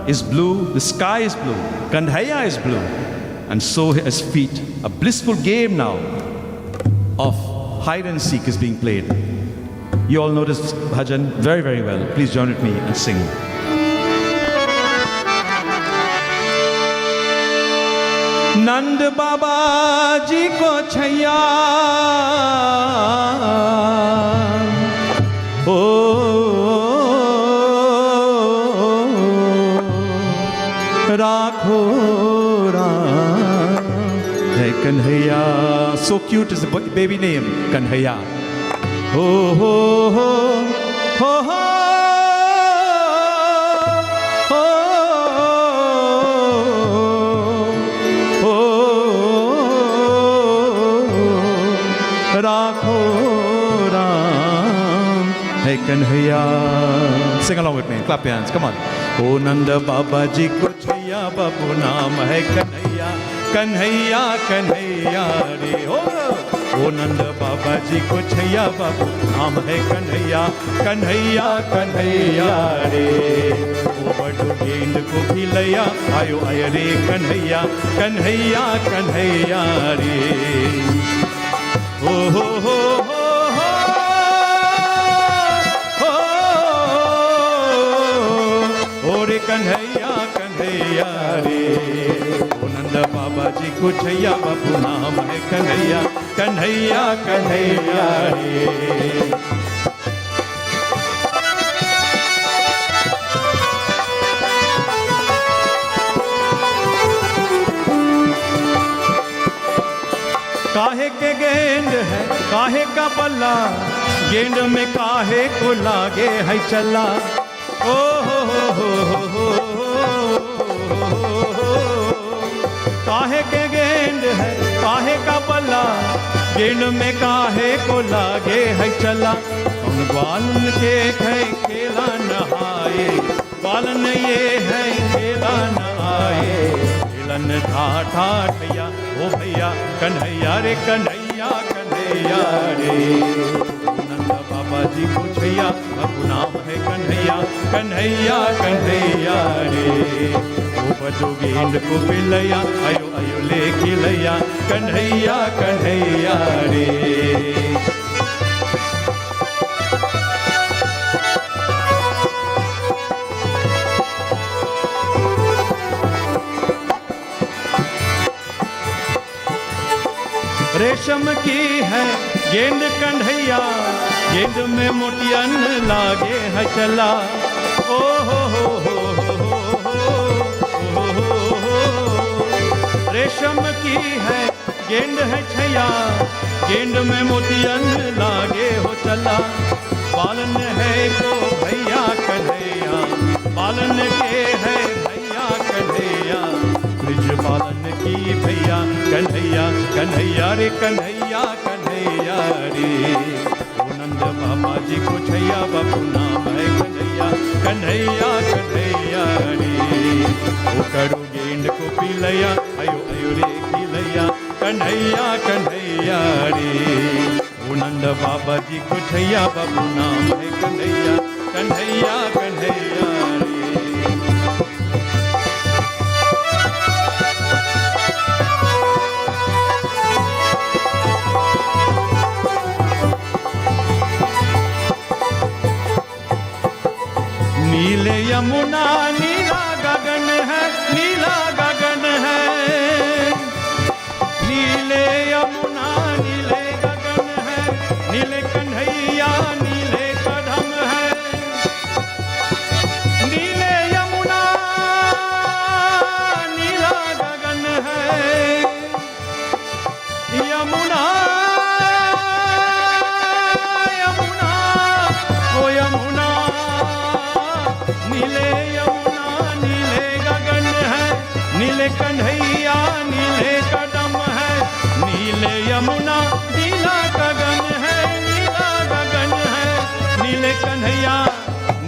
is blue, the sky is blue, Kanhaiya is blue, and so his feet. A blissful game now of hide and seek is being played. You all know this bhajan very, very well. Please join with me and sing. Nand Baba ji ko chhaiya, rakho ram hai Kanhaiya. So cute is the baby name, Kanhaiya. Ho ho ho ho ho ho ho hai Kanhaiya. Sing along with me, clap your hands, come on. O Nanda Baba Ji ko chhaiya babu naam hai Kanhaiya, Kanhaiya, Kanhaiya re. O Nanda Baba Ji ko chhaiya babu naam hai Kanhaiya, Kanhaiya, Kanhaiya re. O badu gend ko khilaya ayo ay re Kanhaiya, Kanhaiya, Kanhaiya re. Oh ho ho ho ho ho oh re Kanhaiya, Kanhaiya re. O Nanda Baba Ji ko chhaiya babu naam hai Kanhaiya, Kanhaiya, Kanhaiya re. काहे के गेंद है काहे का बल्ला, गेंद में काहे को लागे है चला। ओ हो काहे के गेंद है काहे का बल्ला, गेंद में काहे को लागे है चला। उन ग्वालन के है खेला नहाए, ग्वालन ये है खेला नहाए। मिलन ठा ठा भैया ओ भैया कन्हैया रे कन्हैया, कन्हैया रे। नंद बाबा जी को छैया अब नाम है कन्हैया, कन्हैया, कन्हैया रे। ओ बजो गेंद को पिलैया आयो आयो ले खिलैया, कन्हैया, कन्हैया रे। रेशम की है गेंद कन्हैया, गेंद में मोतियन लागे है चला। ओ रेशम की है गेंद है छैया, गेंद में मोतियन लागे हो चला। पालन है को भैया कन्हैया, पालन के है भैया कन्हैया। ब्रिज पालन की भैया कन्हैया, कन्हैया रे कन्हैया, कन्हैया रे। ओ नंद बाबा जी को छैया बाबू नाम है कन्हैया, कन्हैया, कन्हैया रे। ओ करो गेंद को पिलैया आयो आयो रे खिलैया, कन्हैया, कन्हैया रे। ओ नंद बाबा जी को छैया बाबू नाम है कन्हैया, कन्हैया, कन्हैया रे। नीले यमुना नीला गगन है, नीला गगन है। नीले यमुना नीले गगन है, नीले कन्हैया नीले कदम है। नीले यमुना नीला गगन है, यमुना यमुना ओ यमुना। नीले यमुना नीले गगन है, नीले कन्हैया नीले कदम है। नीले यमुना नीला गगन है, नीला गगन है। नीले कन्हैया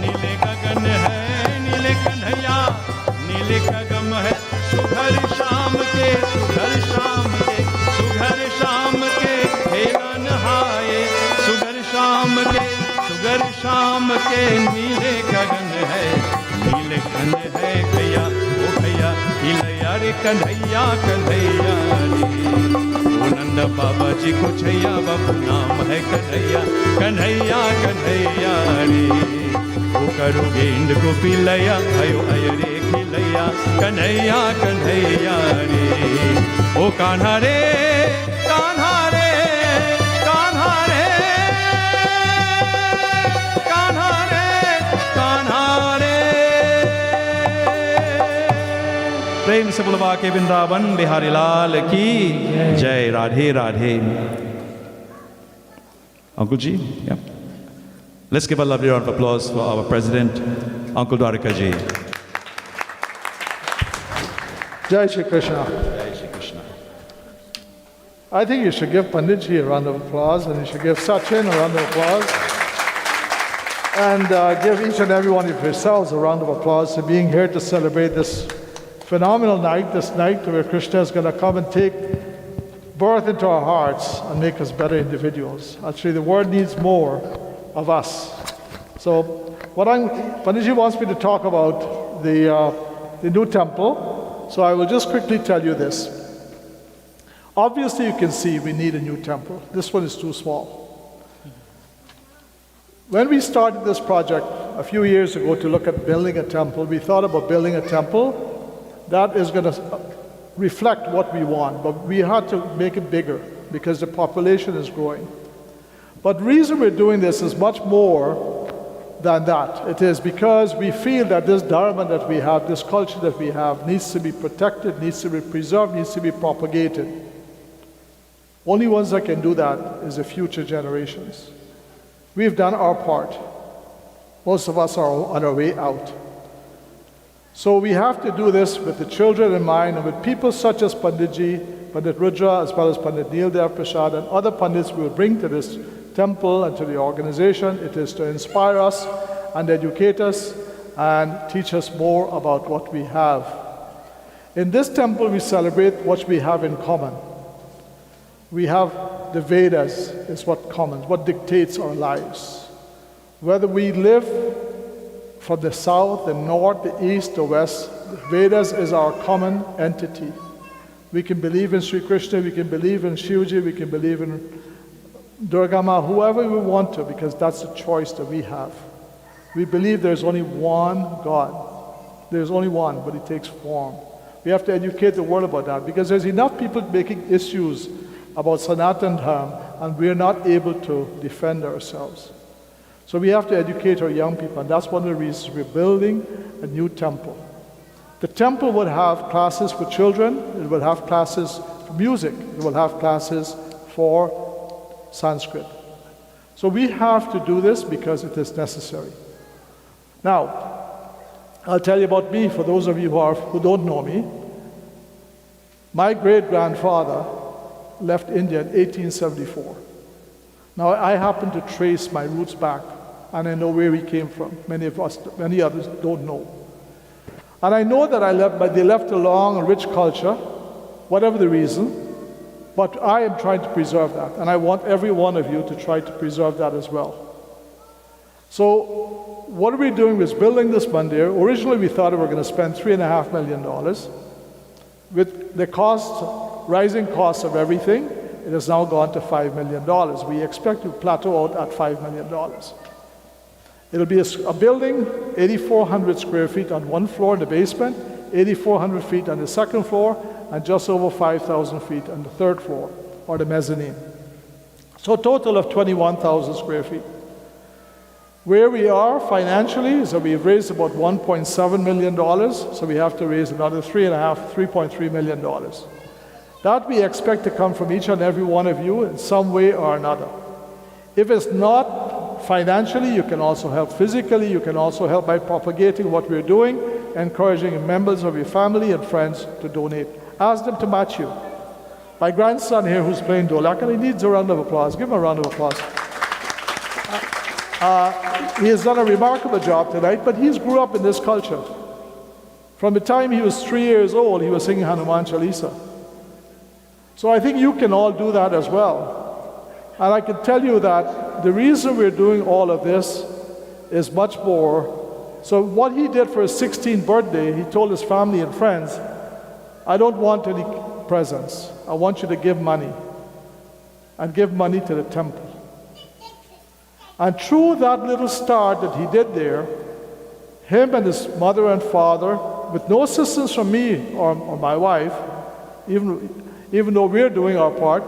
नीले गगन है, नीले कन्हैया नीले कदम है। सुघर शाम के सुघर शाम के सुघर शाम के खेला नहाए। सुघर शाम के सुघर शाम के नीले गगन है, नीले खंड है भैया ओ भैया खिलैया रे कन्हैया, कन्हैया रे। ओ नंद बाबा जी को छैया बाबू नाम है कन्हैया, कन्हैया, कन्हैया रे। ओ करो गेंद को पिलैया आयो आयो रे खिलैया, कन्हैया, कन्हैया रे। ओ कान्हा रे कान्हा रे कान्हा रे कान्हा रे कान्हा रे। प्रेम से बुलवा के वृंदावन बिहारी लाल की जय। Radhe Radhe. Uncle Ji, yeah. Let's give a lovely round of applause for our President, Uncle Dwarika Ji. Jai Shri Krishna. Jai Shri Krishna. I think you should give Pandit Ji a round of applause, and you should give Sachin a round of applause. And give each and every one of yourselves a round of applause for being here to celebrate this phenomenal night, this night where Krishna is going to come and take birth into our hearts and make us better individuals. Actually, the world needs more of us. So, Panditji wants me to talk about the new temple. So I will just quickly tell you this. Obviously, you can see we need a new temple. This one is too small. When we started this project a few years ago to look at building a temple, we thought about building a temple that is going to reflect what we want, but we had to make it bigger because the population is growing. But the reason we're doing this is much more than that. It is because we feel that this dharma that we have, this culture that we have, needs to be protected, needs to be preserved, needs to be propagated. Only ones that can do that is the future generations. We've done our part. Most of us are on our way out. So we have to do this with the children in mind and with people such as Panditji, Pandit Rudra, as well as Pandit Neil Dev Prasad and other Pandits we will bring to this temple and to the organization. It is to inspire us and educate us and teach us more about what we have. In this temple we celebrate what we have in common. We have the Vedas is what dictates our lives. Whether we live from the south, the north, the east, the west, the Vedas is our common entity. We can believe in Sri Krishna, we can believe in Shivji, we can believe in Durga Ma, whoever we want to, because that's the choice that we have. We believe there's only one God. There's only one, but He takes form. We have to educate the world about that, because there's enough people making issues about Sanatan Dharma, and we're not able to defend ourselves. So we have to educate our young people, and that's one of the reasons we're building a new temple. The temple would have classes for children, it will have classes for music, it will have classes for Sanskrit. So we have to do this because it is necessary. Now, I'll tell you about me, for those of you who don't know me. My great-grandfather left India in 1874. Now, I happen to trace my roots back, and I know where he came from. Many others don't know. And I know that they left a long and rich culture, whatever the reason, but I am trying to preserve that, and I want every one of you to try to preserve that as well. So, what we're doing is building this mandir. Originally, we thought we were going to spend $3.5 million. With the rising cost of everything, it has now gone to $5 million. We expect to plateau out at $5 million. It'll be a building, 8,400 square feet on one floor in the basement, 8,400 feet on the second floor, and just over 5,000 feet on the third floor, or the mezzanine. So a total of 21,000 square feet. Where we are financially is that we've raised about $1.7 million, so we have to raise another $3.3 million. That we expect to come from each and every one of you in some way or another. If it's not financially, you can also help physically, you can also help by propagating what we're doing, encouraging members of your family and friends to donate. Ask them to match you. My grandson here who's playing dholak, and he needs a round of applause. Give him a round of applause. He has done a remarkable job tonight, but he's grew up in this culture. From the time he was 3 years old, he was singing Hanuman Chalisa. So I think you can all do that as well. And I can tell you that the reason we're doing all of this is much more. So what he did for his 16th birthday, he told his family and friends, I don't want any presents. I want you to give money. And give money to the temple. And through that little start that he did there, him and his mother and father, with no assistance from me or my wife, even though we're doing our part,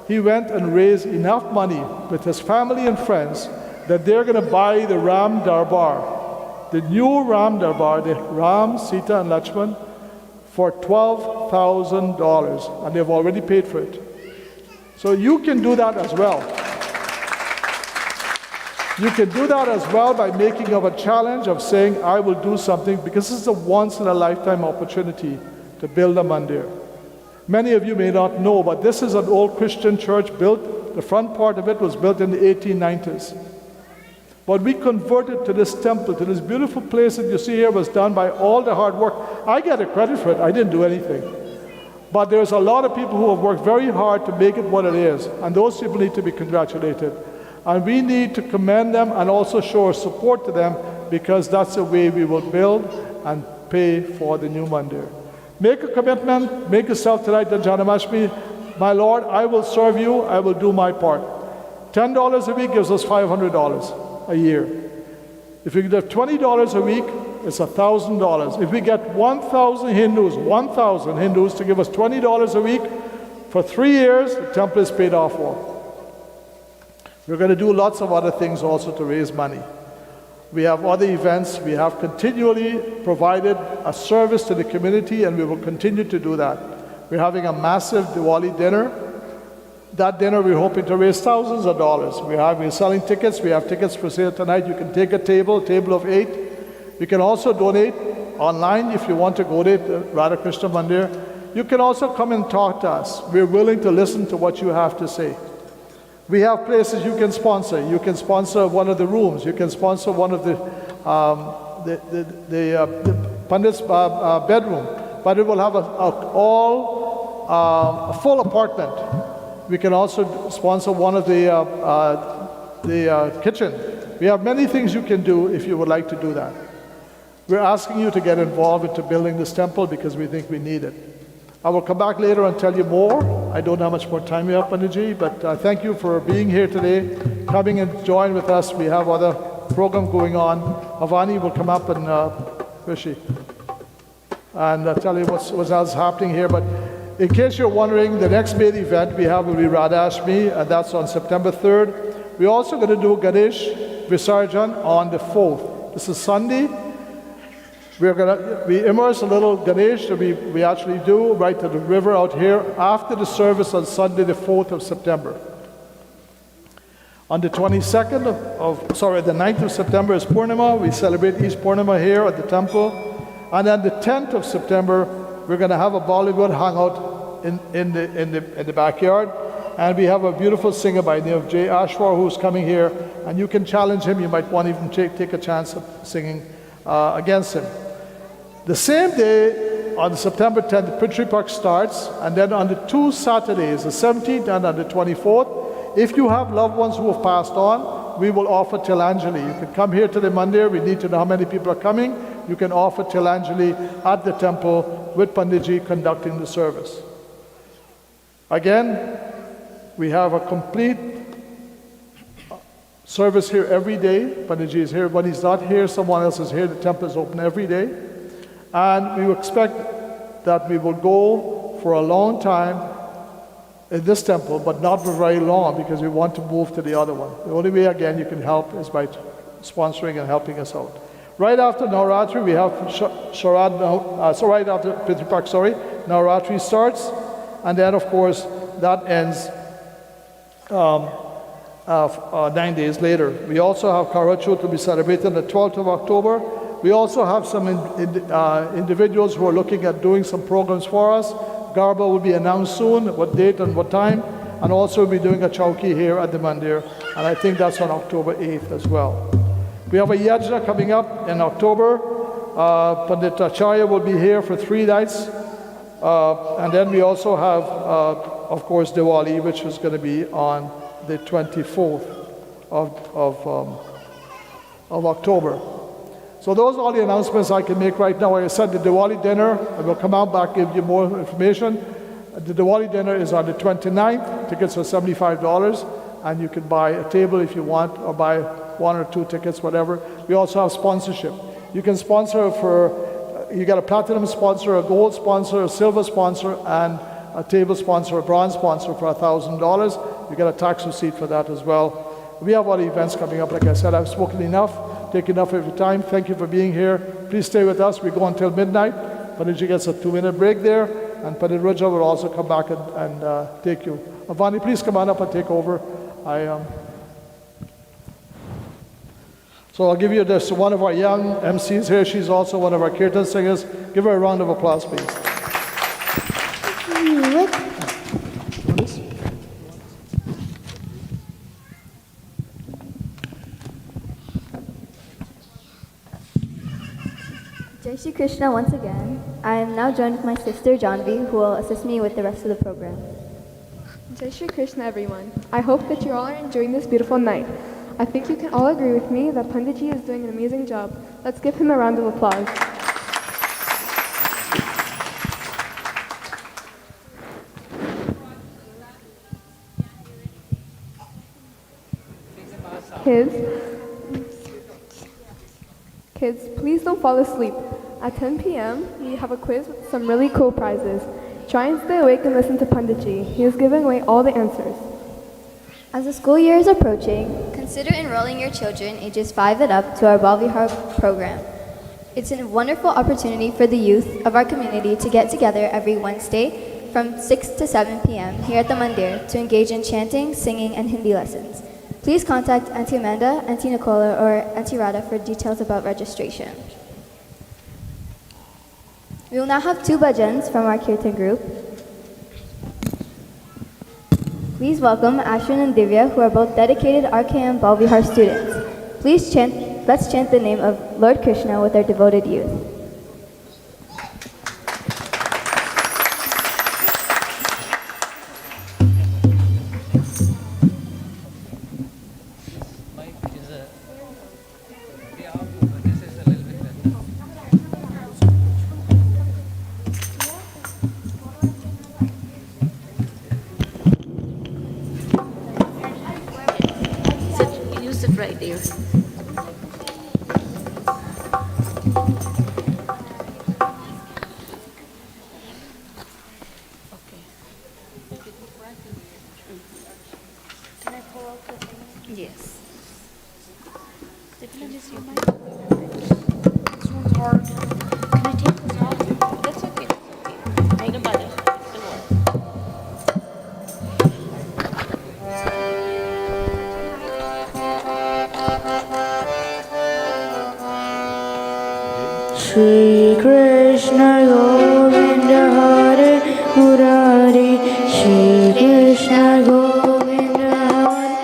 he went and raised enough money with his family and friends that they're going to buy the Ram Darbar, the new Ram Darbar, the Ram, Sita, and Lakshman, for $12,000, and they've already paid for it. So you can do that as well. You can do that as well by making of a challenge of saying, I will do something, because this is a once-in-a-lifetime opportunity to build a mandir. Many of you may not know, but this is an old Christian church built. The front part of it was built in the 1890s. But we converted to this temple, to this beautiful place that you see here was done by all the hard work. I get the credit for it. I didn't do anything. But there's a lot of people who have worked very hard to make it what it is. And those people need to be congratulated. And we need to commend them and also show our support to them, because that's the way we will build and pay for the new mandir. Make a commitment. Make yourself tonight to Janamashtami. My Lord, I will serve you. I will do my part. $10 a week gives us $500 a year. If we get $20 a week, it's $1,000. If we get 1,000 Hindus to give us $20 a week for 3 years, the temple is paid off for. We're going to do lots of other things also to raise money. We have other events. We have continually provided a service to the community, and we will continue to do that. We're having a massive Diwali dinner. That dinner, we're hoping to raise thousands of dollars. We're selling tickets. We have tickets for sale tonight. You can take a table of 8. You can also donate online if you want to donate to Radha Krishna Mandir. You can also come and talk to us. We're willing to listen to what you have to say. We have places you can sponsor. You can sponsor one of the rooms. You can sponsor one of the Pandit's bedroom. But it will have a full apartment. We can also sponsor one of the kitchen. We have many things you can do if you would like to do that. We're asking you to get involved into building this temple because we think we need it. I will come back later and tell you more. I don't know how much more time we have, Panditji, but thank you for being here today, coming and join with us. We have other program going on. Avani will come up and where is she? And tell you what's else happening here. But in case you're wondering, the next main event we have will be Radhashtami, and that's on September 3rd. We're also going to do Ganesh Visarjan on the 4th. This is Sunday. We immerse a little Ganesh that we actually do right to the river out here after the service on Sunday, the 4th of September. On the 22nd the 9th of September is Purnima. We celebrate East Purnima here at the temple. And then the 10th of September, we're going to have a Bollywood hangout in the backyard. And we have a beautiful singer by the name of Jay Ashwar who's coming here. And you can challenge him. You might want to even take a chance of singing against him. The same day, on September 10th, the Prithvi Park starts. And then on the 2 Saturdays, the 17th and on the 24th, if you have loved ones who have passed on, we will offer Tilanjali. You can come here to the Mandir. We need to know how many people are coming. You can offer Tilanjali at the temple with Panditji conducting the service. Again, we have a complete service here every day. Panditji is here. When he's not here, someone else is here. The temple is open every day. And we expect that we will go for a long time in this temple, but not for very long because we want to move to the other one. The only way, again, you can help is by sponsoring and helping us out. Right after Navratri, we have right after Prithvi Park, Navratri starts, and then, of course, that ends 9 days later. We also have Karachut to be celebrated on the 12th of October. We also have some individuals who are looking at doing some programs for us. Garba will be announced soon, what date and what time, and also we'll be doing a chowki here at the Mandir, and I think that's on October 8th as well. We have a yajna coming up in October. Pandit Acharya will be here for 3 nights. And then we also have, of course, Diwali, which is going to be on the 24th of October. So those are all the announcements I can make right now. Like I said, the Diwali dinner, I will come out back, give you more information. The Diwali dinner is on the 29th. Tickets are $75, and you can buy a table if you want, or buy 1 or 2 tickets, whatever. We also have sponsorship. You can sponsor you get a platinum sponsor, a gold sponsor, a silver sponsor, and a table sponsor, a bronze sponsor for $1,000. You get a tax receipt for that as well. We have other events coming up. Like I said, I've spoken enough, taken enough of your time. Thank you for being here. Please stay with us. We go until midnight. Panditji gets a 2-minute break there, and Pandit Raja will also come back and take you. Avani, please come on up and take over. So I'll give you this, one of our young MCs here. She's also one of our kirtan singers. Give her a round of applause, please. Shri Krishna once again. I am now joined with my sister Janvi, who will assist me with the rest of the program. Jai Shri Krishna, everyone. I hope that you all are enjoying this beautiful night. I think you can all agree with me that Panditji is doing an amazing job. Let's give him a round of applause. Kids, please don't fall asleep. At 10 p.m., we have a quiz with some really cool prizes. Try and stay awake and listen to Panditji. He is giving away all the answers. As the school year is approaching, consider enrolling your children ages 5 and up to our Balvihar program. It's a wonderful opportunity for the youth of our community to get together every Wednesday from 6 to 7 p.m. here at the Mandir to engage in chanting, singing, and Hindi lessons. Please contact Auntie Amanda, Auntie Nicola, or Auntie Radha for details about registration. We will now have 2 bhajans from our Kirtan group. Please welcome Ashwin and Divya, who are both dedicated RKM Balvihar students. Let's chant the name of Lord Krishna with our devoted youth. Right there. Can I pull out the thing? Yes. This one's hard. Can I take this off? That's okay. I can buy it. It'll work. Shri Krishna Govinda Hare Murari, Shri Krishna Govinda Hare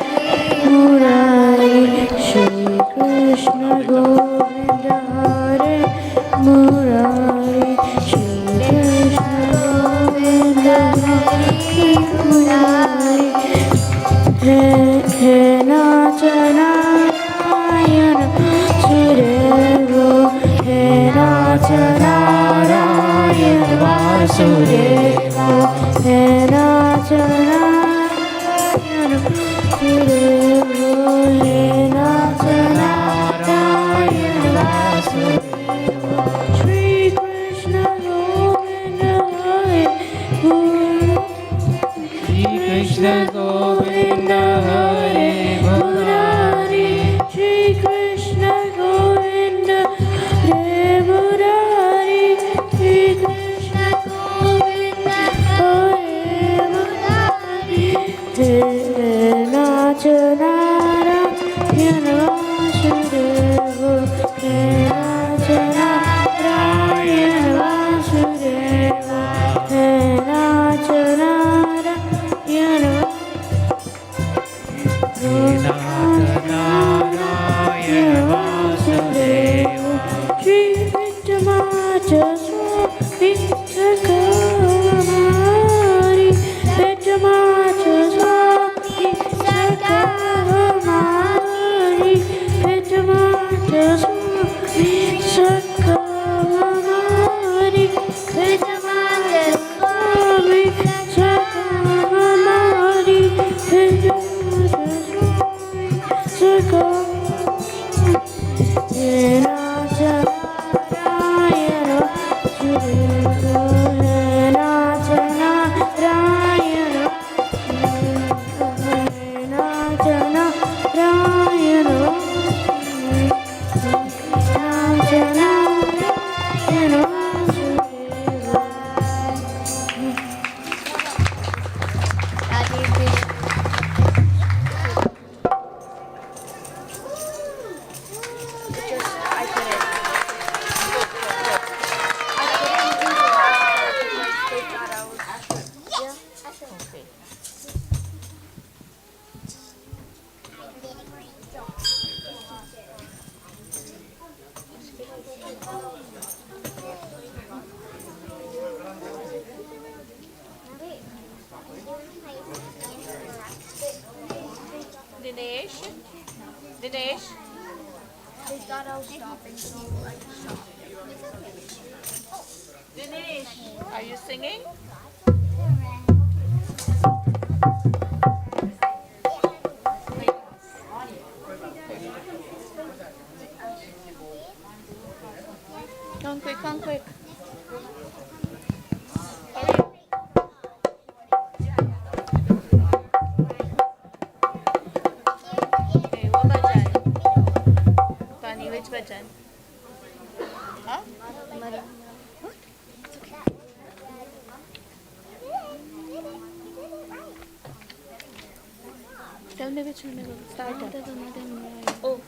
Murari, Shri Krishna Govinda Hare Murari, Shri Krishna Govinda Hare Murari, He Nachana Ayana Sureva, He Nachanarayana Vasudeva, He Nachanarayana Vasudeva, He Nachanarayana Vasudeva, Shri Krishna Govinda Hare Murari, Shri Krishna Govinda Hare Murari, Shri Krishna Govinda Hare Murari, Shri Krishna Govinda Hare Murari, He Nachanarayana Vasudeva, He Nachanarayana Vasudeva, He Nachanarayana Shri Vittamaja Swami Sakamari, Vittamaja Swami Sakamari, Vittamaja Swami Sakamari, Vittamaja Swami Sakamari, Vittamaja Swami Sakamari, Dinesh? Dinesh, are you singing? Come quick, come quick. Hurry. Okay, what bhajan? Kani, which bhajan? Huh? Tell me which one will start. Oh.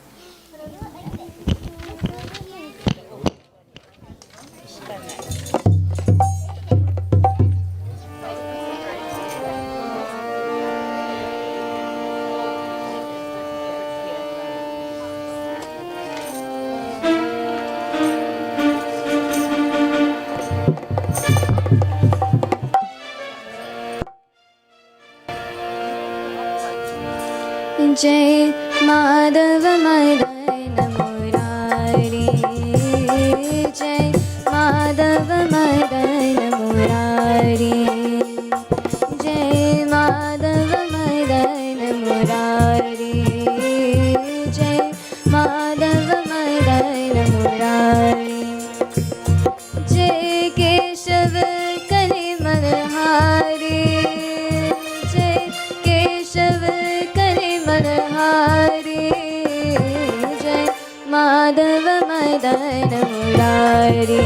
जय माधव मदन मुरारी, जय माधव मदन मुरारी, जय माधव मदन मुरारी, जय माधव मदन मुरारी, जय केशव कलिमलहारी, जय केशव मनहारी, जय माधव मदन मुरारी,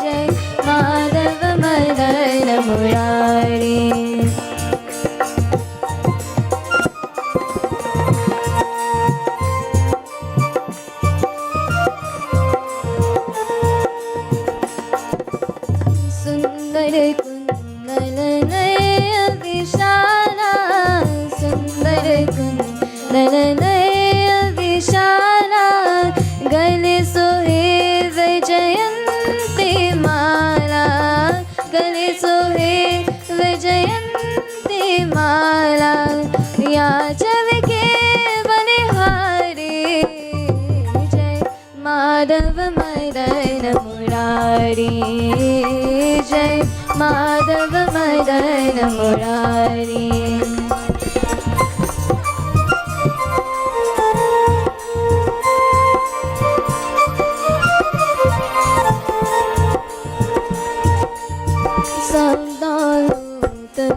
जय माधव मदन मुरारी। सुंदर कुंदन नय विशाला, सुंदर कुंदन नय विशाला, गले सोहे वैजयंती माला, गले सोहे वैजयंती माला, याचव के बलिहारी, जय माधव मदन मुरारी, जय माधव मदन मुरारी।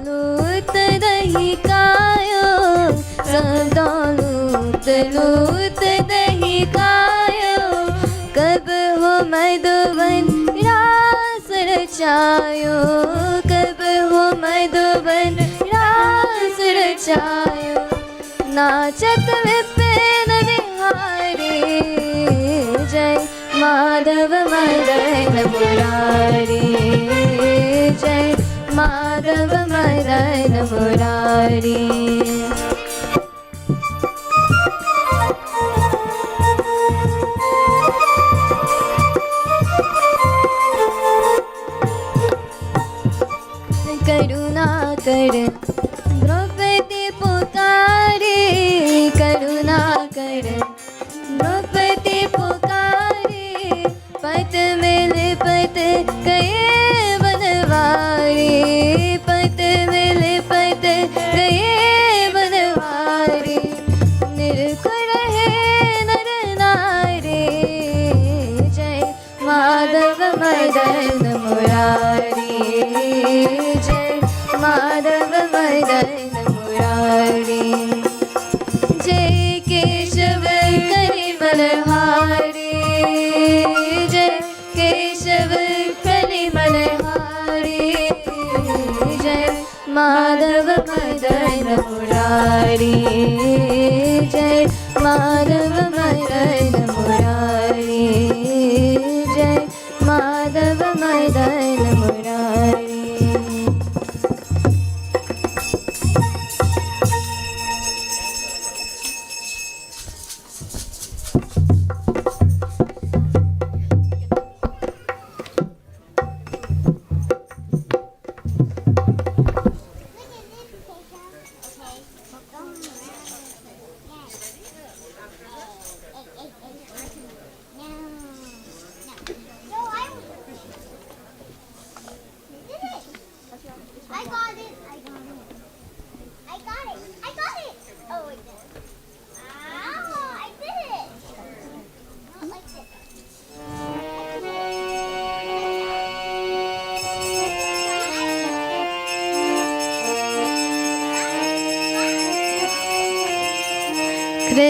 लूत दही कायो, लूत लूत दही कायो, कब हो मधुबन रास रचायो, कब हो मधुबन रास रचायो, नाचत विपिन बिहारी, जय माधव मदन मुरारी, जय माधव मदन मुरारी। करुणा कर द्रौपदी पुकारी, करुणा कर द्रौपदी पुकारी, पत मिल पत गए बनवारी, पत मिल पत गए बनवारी, निर्कुल है नर नारी, जय माधव मदन मुरारी, जय माधव मदन मुरारी, जय केशव कलिमलहारी, जय केशव कलिमलहारी, जय माधव मदन मुरारी, जय माधव मदन मुरारी, जय Madhav Madan Murari.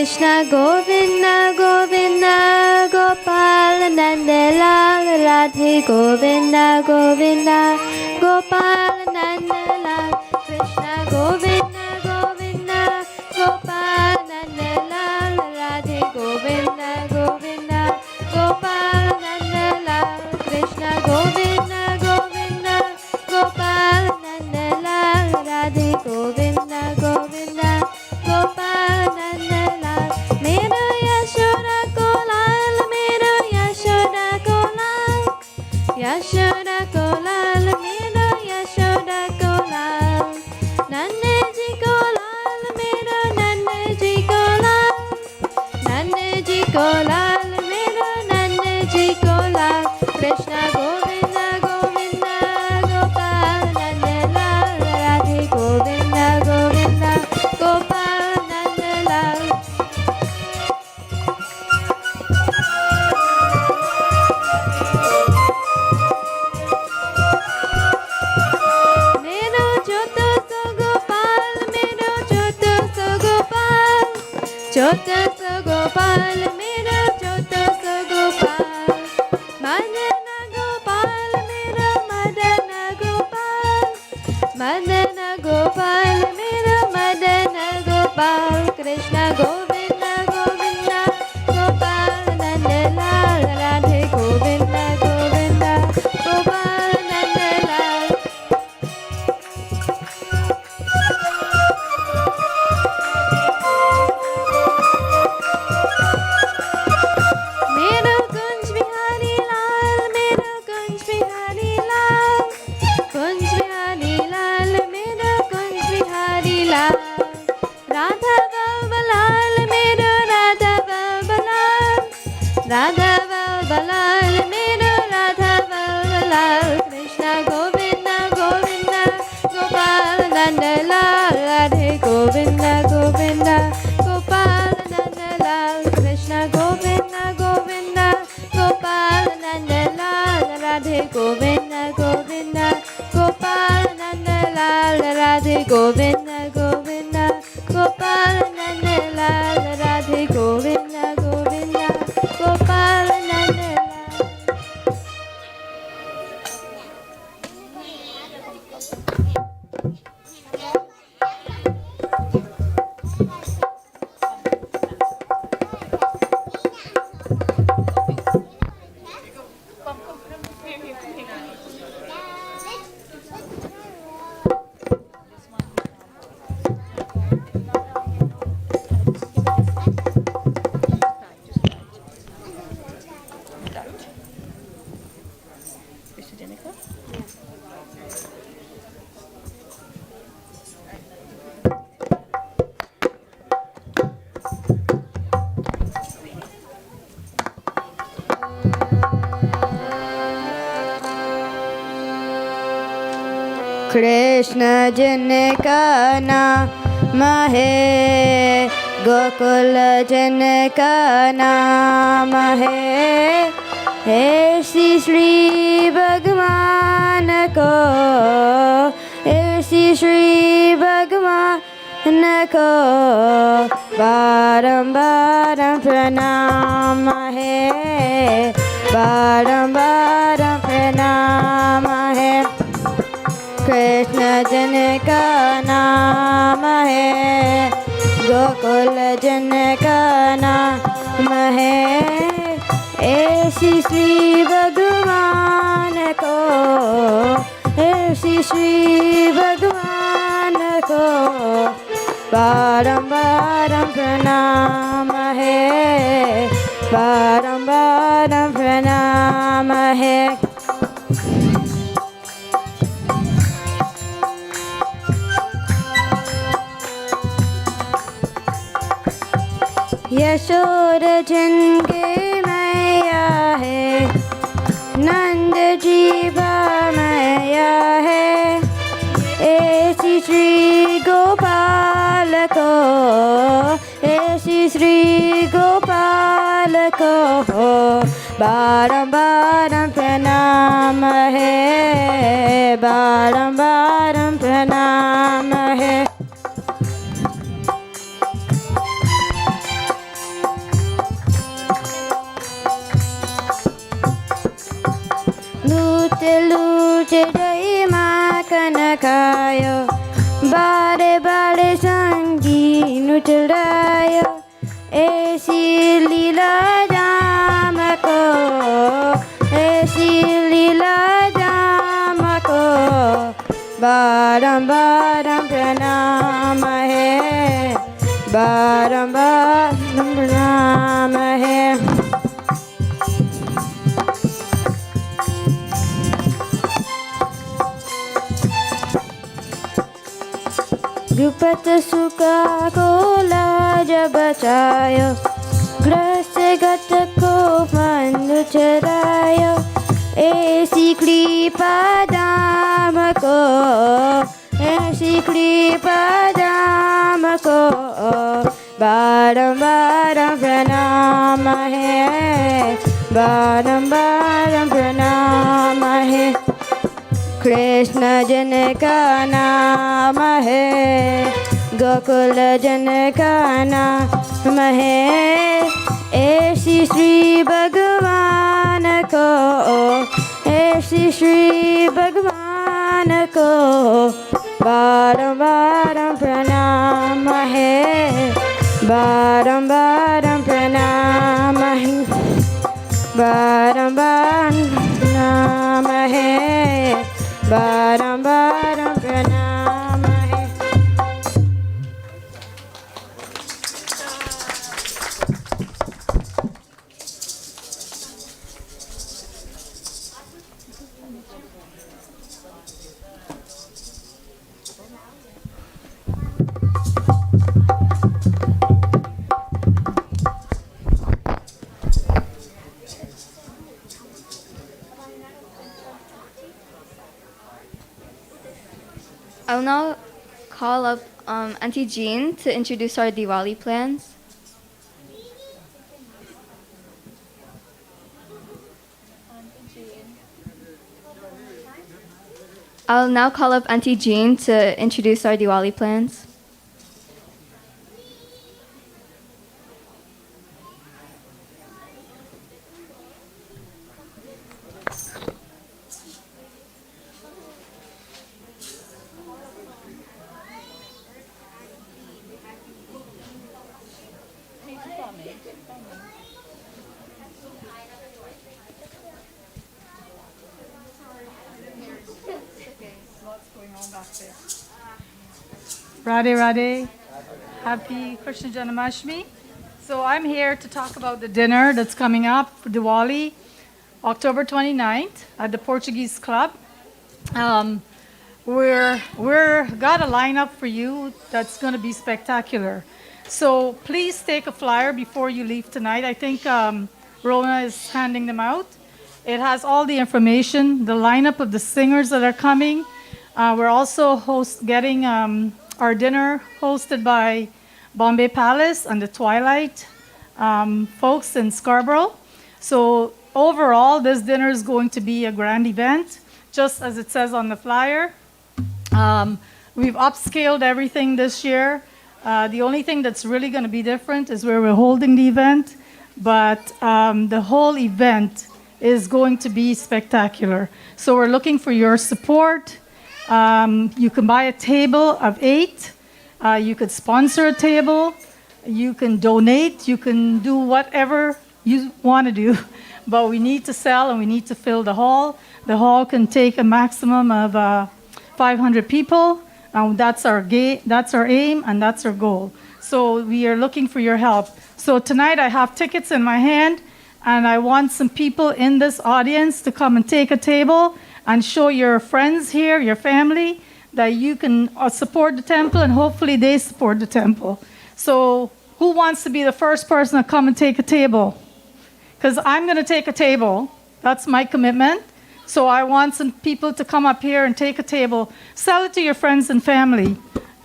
Krishna Govinda Govinda Gopal Nandalal Radhe Govinda Govinda Gopal Nandalal Krishna Govinda Govinda Gopal Nandalal Radhe Govinda Govinda Gopal Nandalal Krishna Govinda Govinda Gopal Nandalal Radhe Govinda Govinda Gopal Nandalal Mera Yashoda ko lal Mera Yashoda ko lal Yashoda ko lal Mera Yashoda ko lal Nanne ji ko lal Mera Nanne ji ko lal Nanne ji ko lal Mera Nanne ji ko lal Krishna Govinda Govinda Gopal Nandalal Radhe Govinda Govinda Gopal Nandalal Mero Jyoto So Gopal Mero Jyoto So Gopal Jyoto So Gopal Mero Jyoto So Gopal Madana Gopal Mero Madana Gopal Madana Gopal Mero Madana Gopal Krishna Govinda Govinda Gopal Nandalal Radhe Govinda Govinda Gopal Nandalal Mero Kunj Bihari Lal Mero Kunj Bihari Lal Kunj Bihari Lal Mero Kunj Bihari Lal Radha Balal Mero Radha Balal Radha Balal Mero Radha Balal Krishna Govinda Govinda Gopal Nandalal Radhe Govinda Govinda Gopal Nandalal Krishna Govinda Govinda Gopal Nandalal Radhe Govinda Govinda Gopal Nandalal Radhe Govinda Govinda Gopal Nandalal Radhe Govinda Govinda Gopal Nandalal Krishna Janaka Naam hai Gokul Janaka Naam hai ऐसी श्री भगवान को ऐसी श्री भगवान को बारंबार प्रणाम है बारंबार प्रणाम है कृष्ण जन का नाम है गोकुल जन का नाम है ऐसी श्री भगवान को ऐसी श्री भगवान को बारंबार प्रणाम है बारंबार प्रणाम है यशोर जिनके मैया है नंद जी मैया है ऐसी श्री गोपाल को ऐसी श्री गोपाल को बारंबार प्रणाम है बारंबार प्रणाम है लूटे लूटे जय माँ कनकायो बारे बारे संगीत चढ़ायो ऐसी लीला जाम को ऐसी लीला जाम को बारंबार प्रणाम है बारंबार प्रणाम है द्रुपद सुका को लाज बचायो ग्रस्त गत को मन चरायो ऐसी कृपा दाम को ऐसी कृपा दाम को बारंबार प्रणाम है बारंबार प्रणाम है कृष्ण जन का नाम है गोकुल जन का नाम है ऐसी श्री भगवान को ऐसी श्री भगवान को बारंबार प्रणाम है बारंबार प्रणाम है बारंबार प्रणाम है बारंबार प्रणाम है I will now call up Auntie Jean to introduce our Diwali plans. I'll now call up Auntie Jean to introduce our Diwali plans. Radhe Radhe, happy Krishna Janamashtami. So I'm here to talk about the dinner that's coming up for Diwali, October 29th at the Portuguese Club. We're got a lineup for you that's going to be spectacular. So please take a flyer before you leave tonight. I think Rona is handing them out. It has all the information, the lineup of the singers that are coming. We're also getting our dinner hosted by Bombay Palace and the Twilight folks in Scarborough. So overall, this dinner is going to be a grand event, just as it says on the flyer. We've upscaled everything this year. The only thing that's really going to be different is where we're holding the event, but the whole event is going to be spectacular. So we're looking for your support. You can buy a table of 8. You could sponsor a table. You can donate. You can do whatever you want to do. But we need to sell and we need to fill the hall. The hall can take a maximum of 500 people. That's our aim and that's our goal. So we are looking for your help. So tonight I have tickets in my hand and I want some people in this audience to come and take a table and show your friends here, your family, that you can support the temple and hopefully they support the temple. So who wants to be the first person to come and take a table? Because I'm going to take a table. That's my commitment. So I want some people to come up here and take a table. Sell it to your friends and family.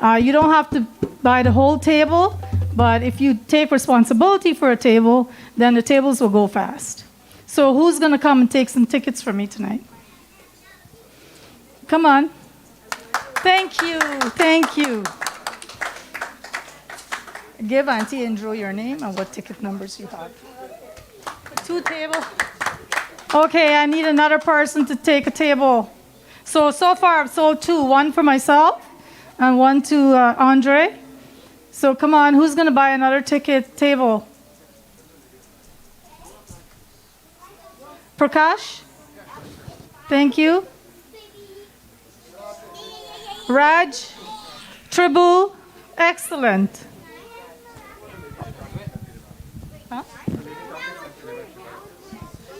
You don't have to buy the whole table, but if you take responsibility for a table, then the tables will go fast. So who's going to come and take some tickets from me tonight? Come on. Thank you. Thank you. Give Auntie Andrew your name and what ticket numbers you have. 2 tables. Okay, I need another person to take a table. So far I've sold 2, one for myself and one to Andre. So come on, who's going to buy another table? Prakash? Thank you. Raj? Tribu? Excellent. Huh?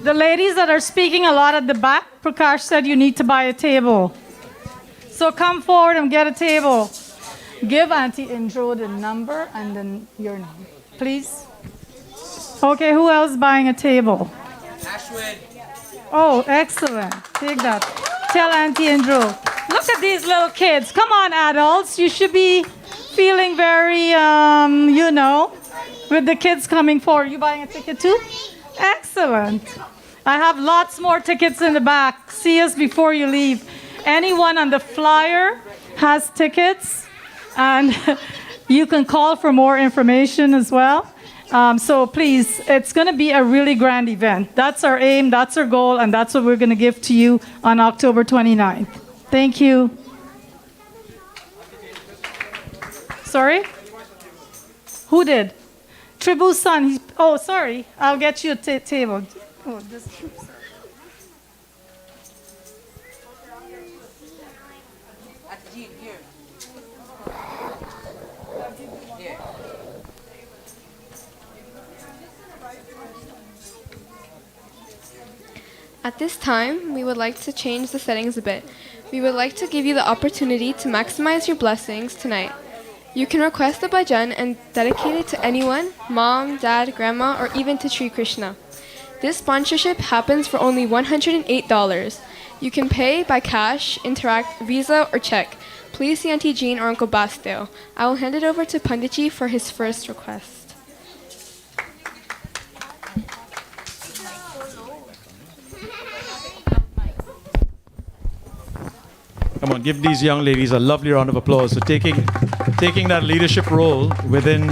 The ladies that are speaking a lot at the back, Prakash said you need to buy a table. So come forward and get a table. Give Auntie Indro the number and then your name, please. Okay, who else buying a table? Ashwin. Oh, excellent. Take that. Tell Auntie Indro. Look at these little kids. Come on, adults. You should be feeling very, with the kids coming forward. You buying a ticket too? Excellent. I have lots more tickets in the back. See us before you leave. Anyone on the flyer has tickets, and you can call for more information as well. So please, it's going to be a really grand event. That's our aim, that's our goal, and that's what we're going to give to you on October 29th. Thank you. Sorry? Who did? Tribu's son. Sorry. I'll get you a table. Oh, this. At this time, we would like to change the settings a bit. We would like to give you the opportunity to maximize your blessings tonight. You can request a bhajan and dedicate it to anyone, mom, dad, grandma, or even to Sri Krishna. This sponsorship happens for only $108. You can pay by cash, Interact, Visa, or check. Please see Auntie Jean or Uncle Basdeo. I will hand it over to Panditji for his first request. Come on, give these young ladies a lovely round of applause for taking that leadership role within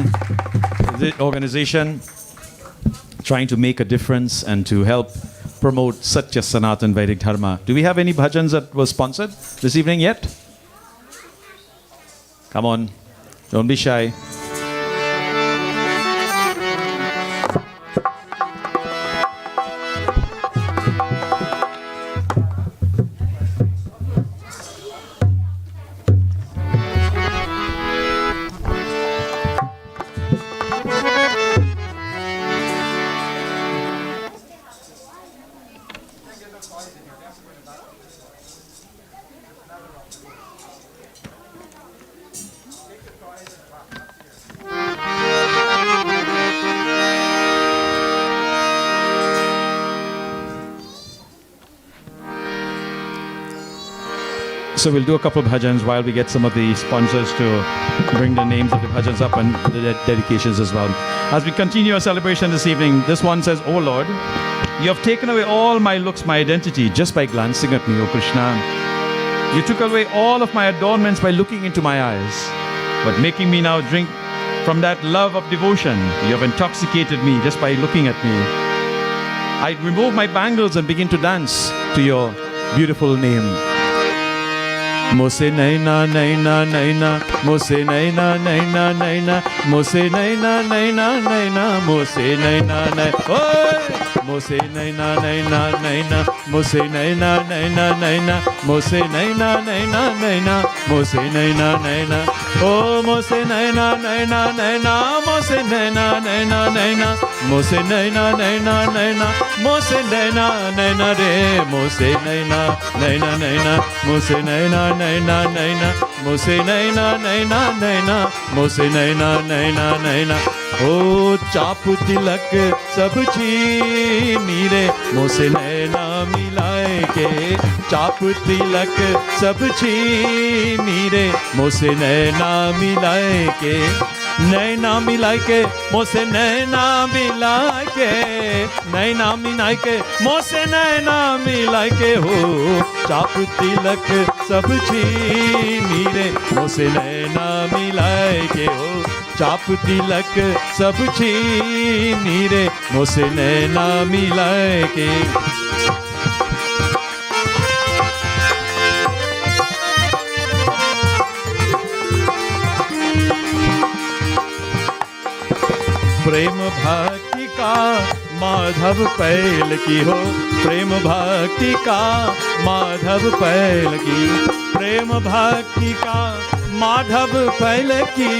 the organization, trying to make a difference and to help promote Satya Sanatan Vedic Dharma. Do we have any bhajans that were sponsored this evening yet? Come on, don't be shy. So we'll do a couple of bhajans while we get some of the sponsors to bring the names of the bhajans up and the dedications as well. As we continue our celebration this evening, this one says, "Oh Lord, you have taken away all my looks, my identity, just by glancing at me, O Krishna. You took away all of my adornments by looking into my eyes, but making me now drink from that love of devotion. You have intoxicated me just by looking at me. I remove my bangles and begin to dance to your beautiful name. Mose naina naina naina, Mose naina naina naina, Mose naina naina naina, Mose naina naina, oh, Mose naina naina naina, Mose naina naina naina, Mose naina naina naina, Mose naina naina, oh, Mose naina naina naina, Mose naina naina naina, Mose naina naina naina, Mose naina naina re, Mose naina naina naina, Mose naina naina naina, Mose naina naina naina, Mose naina naina naina, oh चाप तिलक सब छीनी रे, Mose naina मिलाए के, चाप तिलक सब छीनी रे, Mose naina मिलाए के, नैना मिलाए के, Mose नैना मिलाए के, नैना मिलाए के, Mose नैना मिलाए के, हो चाप तिलक सब छीनी रे, Mose नैना मिलाए के, हो चाप तिलक सब छीनी रे, Mose नैना मिलाए के, प्रेम भक्ति का माधव पैल की हो, प्रेम भक्ति का माधव पैल की, प्रेम भक्ति का माधव पैल की,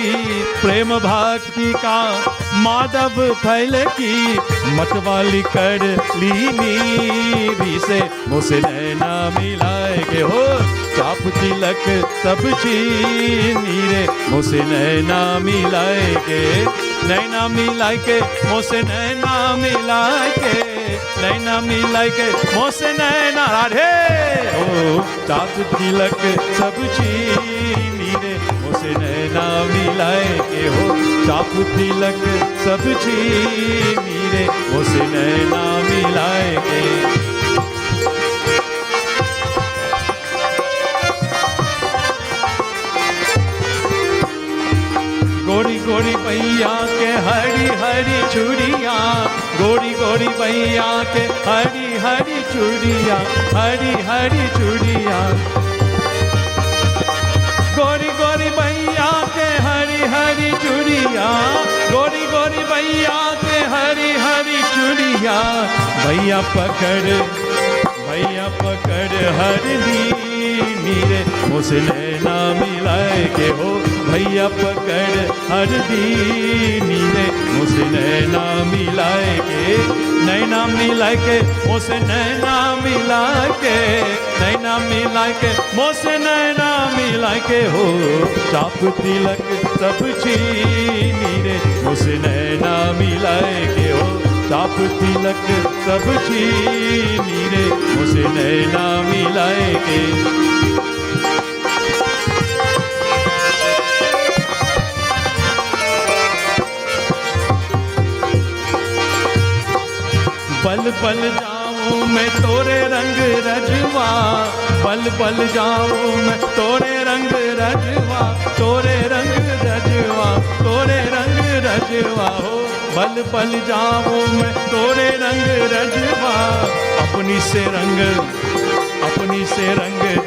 प्रेम भक्ति का माधव पैल की, मतवाली कर लीनी से मुझसे नैना मिलाए के हो, चाप तिलक सब चीनी रे मुझसे नैना मिलाए के, नैना मिलाए के मुझसे नैना मिलाए के, नैना मिलाए के मुझसे नैना राधे ओ, चाप तिलक सब चीनी रे मुझसे नैना मिलाए के हो, चाप तिलक सब चीनी रे मुझसे नैना मिलाए के। गोरी गोरी भैया के हरी हरी चूड़िया, गोरी गोरी भैया के हरी हरी चूड़िया, हरी हरी चूड़िया, गोरी गोरी भैया के हरी हरी चूड़िया, गोरी गोरी भैया के हरी हरी चूड़िया, भैया पकड़ हर नीरे मुझसे नैना मिलाए के हो, भैया पकड़ हर नीरे मुझसे नैना मिलाए के, नैना मिलाए के मुझसे नैना मिलाए के, नैना मिलाए के मुझसे नैना मिलाए के हो, चाप तिलक सब चीनी रे मुझसे नैना मिलाए के हो, चाप तिलक सब चीनी रे मुझसे नैना मिलाए के। पल पल जाऊं मैं तोरे रंग रजवा, पल पल जाऊं मैं तोरे रंग रजवा, तोरे रंग रजवा, तोरे रंग रजवा हो, पल पल जाऊं मैं तोरे रंग रजवा, अपनी से रंग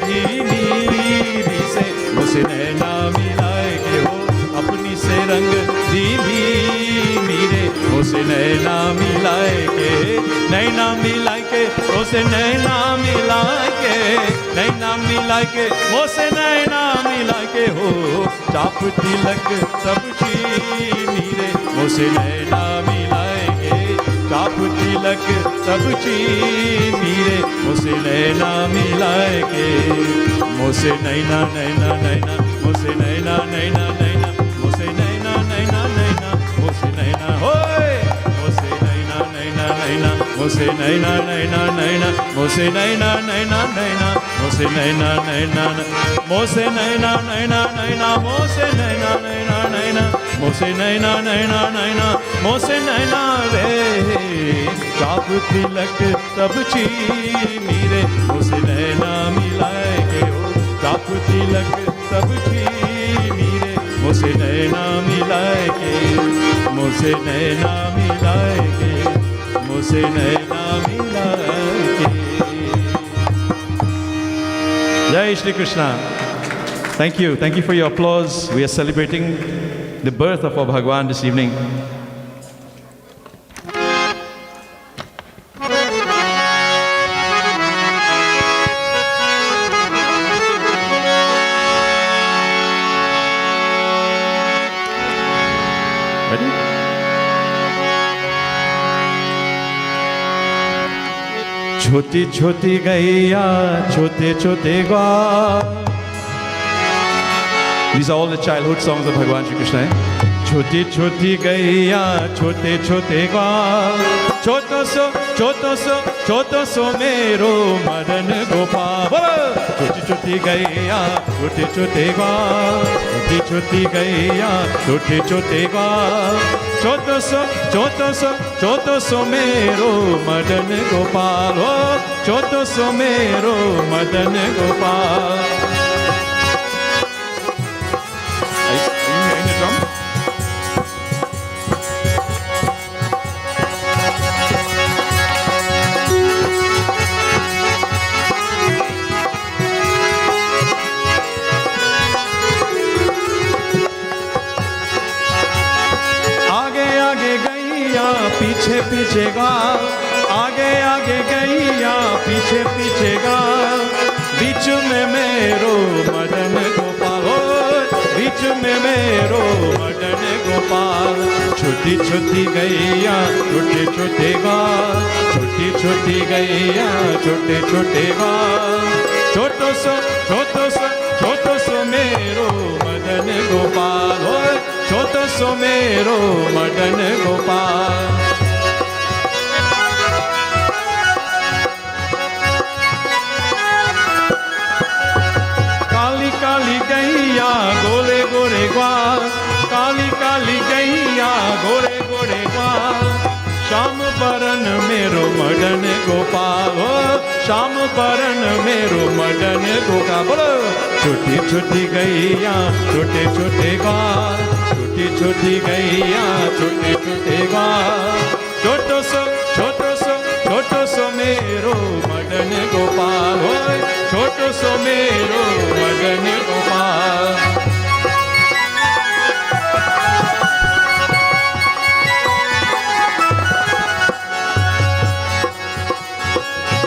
धीमी से मुझसे नैना मिलाए के हो, अपनी से रंग धीमी रे मुझसे नैना मिलाए के, नैना मिलाए के मुझसे नैना मिलाए के, नैना मिलाए के मुझसे नैना मिलाए के हो, चाप तिलक सब चीनी रे मुझसे नैना मिलाए के, चाप तिलक सब चीनी रे मुझसे नैना मिलाए के, मुझसे नैना नैना नैना मुझसे नैना नैना नैना मुझसे नैना नैना नैना मुझसे नैना होए, मुझसे नैना नैना नैना मुझसे नैना नैना नैना मुझसे नैना नैना नैना मुझसे नैना नैना मुझसे नैना नैना नैना मुझसे नैना नैना नैना मुझसे नैना नैना नैना मुझसे नैना रे, चाप तिलक सब चीनी रे मुझसे नैना मिलाए के हो, चाप तिलक सब चीनी रे मुझसे नैना मिलाए के, मुझसे नैना मिलाए के, मुझसे नैना मिलाए के। Jai Shri Krishna. Thank you for your applause. We are celebrating the birth of our Bhagwan this evening. छोटी छोटी गैया छोटे छोटे ग्वाल. These are all the childhood songs of Bhagwan Shri Krishna. छोटी छोटी गैया छोटे छोटे ग्वाल, छोटो सो मेरो मदन गोपाल. छोटी छोटी गैया छोटे छोटे ग्वाल, छोटी छोटी गैया छोटे छोटे ग्वाल, छोटो सो मेरो मदन गोपाल. हो छोटो सो मेरो मदन गोपाल. आगे आगे गई पीछे पीछे गा, आगे आगे गैया पीछे पीछे गा, बीच में मेरो मदन गोपाल हो, बीच में मेरो मदन गोपाल। छोटी छोटी गैया छोटे छोटे गा, छोटी छोटी गैया छोटे छोटे गा, छोटो सो मेरो मदन गोपाल हो, छोटो सो मेरो मदन गोपाल। काली काली गैया गोरे गोरे ग्वाल, काली काली गैया गोरे गोरे ग्वाल, श्याम बरन मेरो मदन गोपाल हो, श्याम बरन मेरो मदन गोपाल। बोलो छोटी छोटी गैया छोटे छोटे ग्वाल, छोटी छोटी गैया छोटे छोटे ग्वाल, छोटो सो मेरो मदन गोपाल हो, छोटो सो मेरो मदन गोपाल।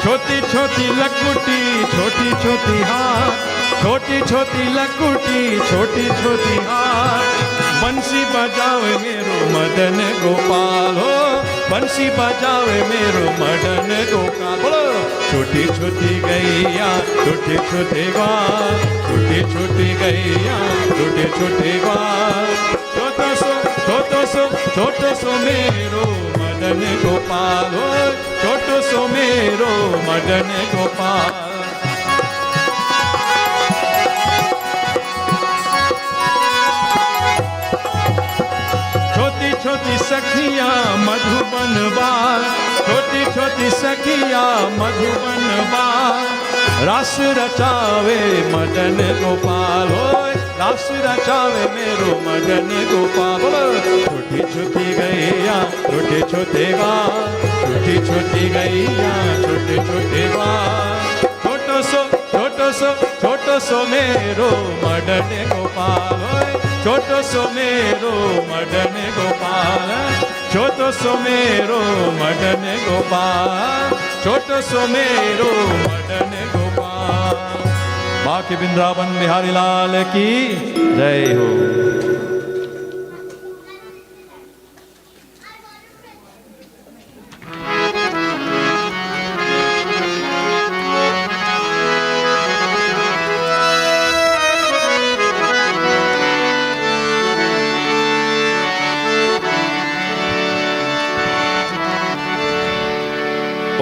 छोटी छोटी लकुटी छोटी छोटी हाथ, छोटी छोटी लकुटी छोटी छोटी हाथ, बंसी बजावे मेरो मदन गोपाल हो, बंसी बजावे मेरो मदन गोपाल। बोलो छोटी छोटी गैया छोटे छोटे ग्वाल, छोटी छोटी गैया छोटे छोटे ग्वाल, छोटो सो मेरो मदन गोपाल हो, छोटो सो मेरो मदन गोपाल। छोटी छोटी सखिया मधुबन बाल, छोटी छोटी सखिया मधुबन बाल, रास रचावे मदन गोपाल हो, रास रचावे मेरो मदन गोपाल। छोटी छोटी गैया छोटे छोटे ग्वाल, छोटी छोटी गैया छोटे छोटे ग्वाल, छोटो सो मेरो मदन गोपाल हो, छोटो सो मेरो मदन गोपाल, छोटो सो मेरो मदन गोपाल, छोटो सो मेरो मदन गोपाल। बाकी वृंदावन बिहारी लाल की जय हो।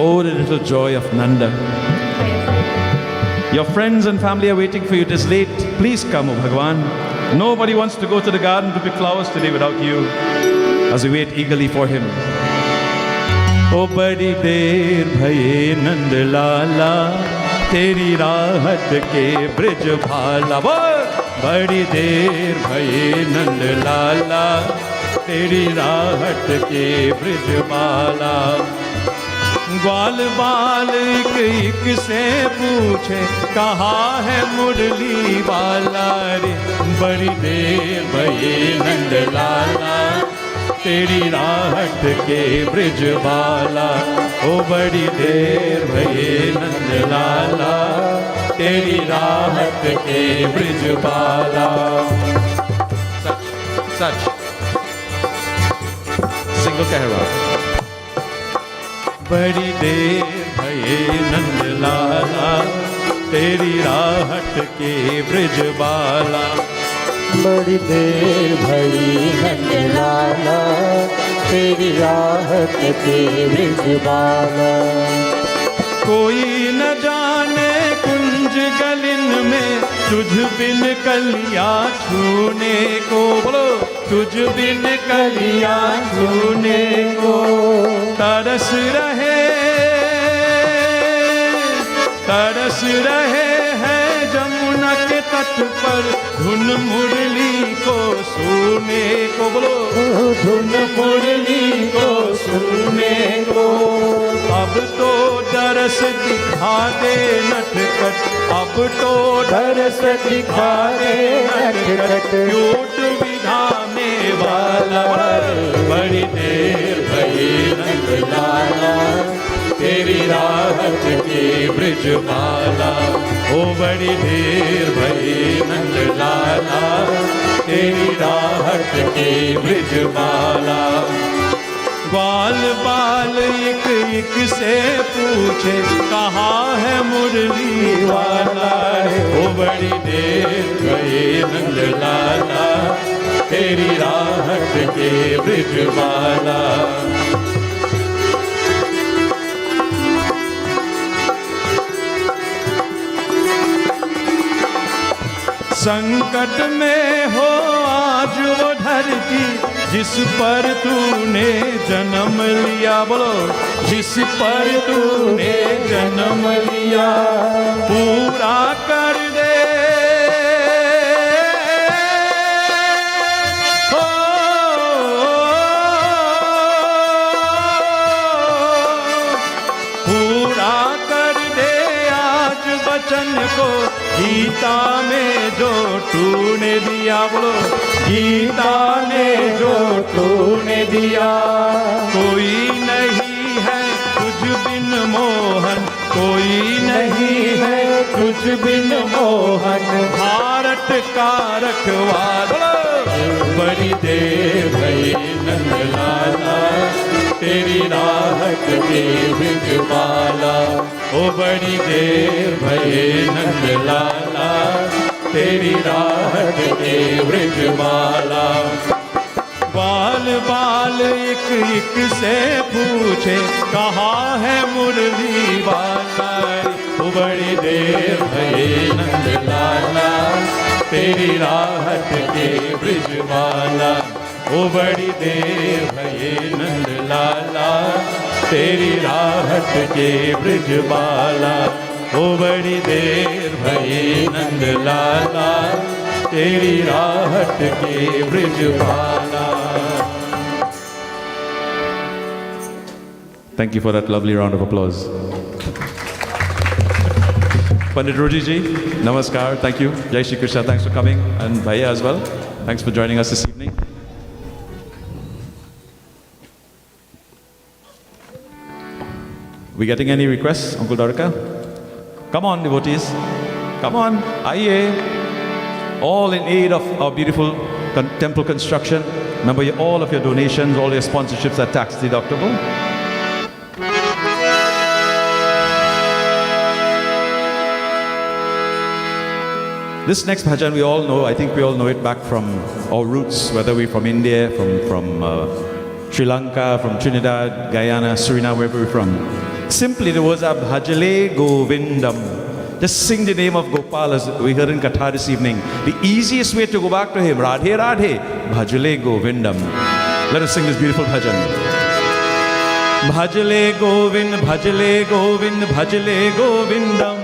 Oh, the little joy of Nanda. Your friends and family are waiting for you. It is late. Please come, O Bhagwan. Nobody wants to go to the garden to pick flowers today without you, as we wait eagerly for him. ओ बड़ी देर भये नंद लाला, तेरी राहत के bridge भाला। वो बड़ी देर भये नंद लाला, तेरी राहत के ब्रिज बाला। ग्वाल बाल एक से पूछे, कहाँ है मुरली वाला रे। बड़ी देर भये नंद लाला, तेरी राहत के ब्रिज बाला। ओ बड़ी देर भये नंद लाला, तेरी राहत के ब्रिज बाला। Such. Single kahwa. बड़ी देर भये नंद लाला, तेरी राहत के ब्रिज बाला। बड़ी देर भई नंद लाला, तेरी राहत के ब्रिज बाला। कोई न जाने कुंज गलिन में, तुझ बिन कलिया छूने को। बोलो तुझ बिन कलिया छूने को। तरस रहे हैं जमुना के तट पर, धुन मुरली को सुने को। बोलो धुन मुरली को सुने को। अब तो दरस दिखा दे नटखट, अब तो दरस दिखा दे नटखट। क्यूट विधा में बाला, बड़ी देर भई नंद लाला, तेरी राहत की ब्रिजमाला। ओ बड़ी देर भई नंद लाला, तेरी राहत की ब्रिजमाला। ग्वाल बाल एक एक से पूछे, कहाँ है मुरली वाला। ओ बड़ी देर गए नंद लाला, तेरी राहत के ब्रिजमाला। संकट में हो आज वो धरती, जिस पर तूने जन्म लिया। बोलो, जिस पर तूने जन्म लिया, पूरा कर दे हो। पूरा कर दे आज वचन को, गीता में जो तूने दिया। बोलो, गीता ने जो तूने दिया। कोई नहीं है तुझ बिन मोहन, कोई नहीं है तुझ बिन मोहन, भारत का रखवाला। बड़ी देर भई नंद लाला, तेरी राहत के ब्रिजमाला। ओ बड़ी देर भई नंद लाला, तेरी राहत के ब्रिजमाला। बाल बाल एक एक से पूछे, कहाँ है मुरली वाला। ओ बड़ी देर भई नंद लाला, तेरी राहत के ब्रिजमाला। ओ बड़ी देर भई नंद लाला, तेरी राहत के ब्रिजमाला। ओ बड़ी देर भई नंद लाला, तेरी राहत के ब्रिजमाला। Thank you for that lovely round of applause. Pandit Roji ji, namaskar, thank you. Jai Shri Krishna, thanks for coming, and Bhaiya as well. Thanks for joining us this evening. We getting any requests, Uncle Dwarka? Come on, devotees. Come on, aiye. All in aid of our beautiful temple construction. Remember, all of your donations, all your sponsorships are tax deductible. This next bhajan we all know, I think we all know it back from our roots, whether we're from India, from Sri Lanka, from Trinidad, Guyana, Suriname, wherever we're from. Simply the words are Bhajale Govindam. Just sing the name of Gopal as we heard in Katha this evening. The easiest way to go back to him, Radhe Radhe, Bhajale Govindam. Let us sing this beautiful bhajan. Bhajale Govind, Bhajale Govind, Bhajale Govindam.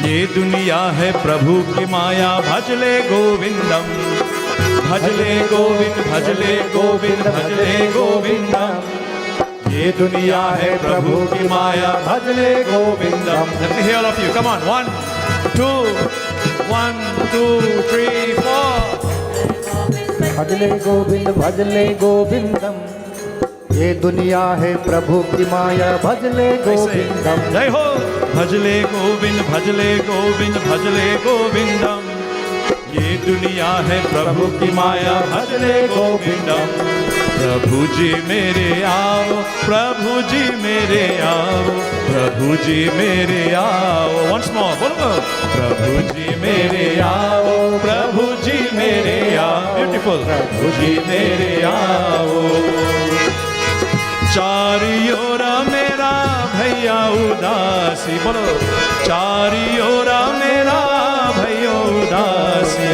ये दुनिया है प्रभु की माया, भजले गोविंदम। भजले गोविंद, भजले गोविंद, भजले गोविंदम। ये दुनिया है प्रभु की माया, भजले गोविंदम। Let me hear all of you. Come on. 1, 2, 1, 2, 3, 4. भजले गोविंद, भजले गोविंदम। ये दुनिया है प्रभु की माया, भजले गोविंदम। जय हो। भजले गोविंद, भजले गोविंद, भजले गोविंदम। ये दुनिया है प्रभु की माया, भजले गोविंदम। प्रभु जी मेरे आओ, प्रभु जी मेरे आओ, प्रभु जी मेरे आओ। Once more, बोलो। प्रभु जी मेरे आओ, प्रभु जी मेरे आओ। Beautiful। प्रभु जी मेरे आओ। चारियोरा मेरा भैया उदासी, बोलो। चारियोरा मेरा भैया उदासी,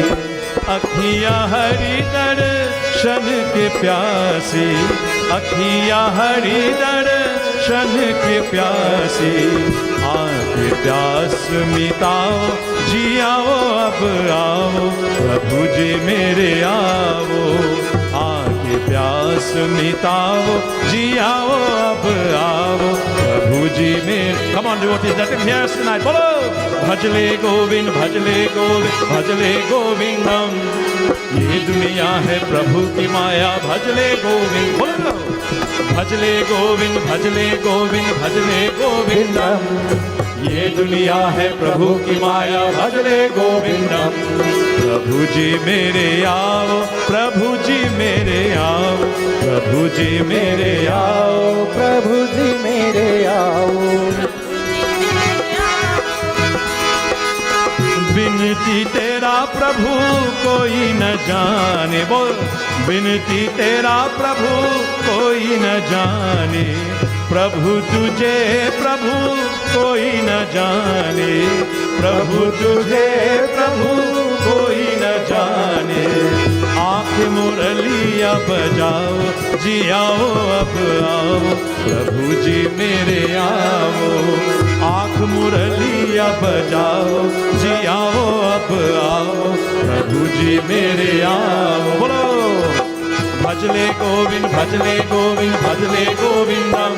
अखियाँ हरि दर्शन के प्यासी, अखियाँ हरि दर्शन के प्यासी। आँख प्यास मिटाओ, जी आओ अब आओ, प्रभु जी मेरे आओ। आँख प्यास मिटाओ, जी आओ अब आओ, प्रभु जी मेरे. Come on, devotees, let him hear us tonight. Bolo! Bhajale Govind, Bhajale Govind, Bhajale Govindam. ये दुनिया है प्रभु की माया, भजले गोविंद. बोलो. भजले गोविंद, भजले गोविंद, भजले गोविंदम. ये दुनिया है प्रभु की माया, भजले गोविंदम. प्रभु जी मेरे आओ, प्रभु जी मेरे आओ, प्रभु जी मेरे आओ, प्रभु जी मेरे आओ. बिनती तेरा प्रभु कोई न जाने. बोल. बिनती तेरा प्रभु कोई न जाने. प्रभु तुझे प्रभु कोई न जाने. प्रभु तुझे प्रभु कोई न जाने. आँख मुरलिया बजाओ जी आओ अब आओ, प्रभु जी मेरे आओ. आँख मुरलिया बजाओ जी आओ अब आओ, प्रभु जी मेरे आओ. बोलो. भजले गोविंद, भजले गोविंद, भजले गोविंदम.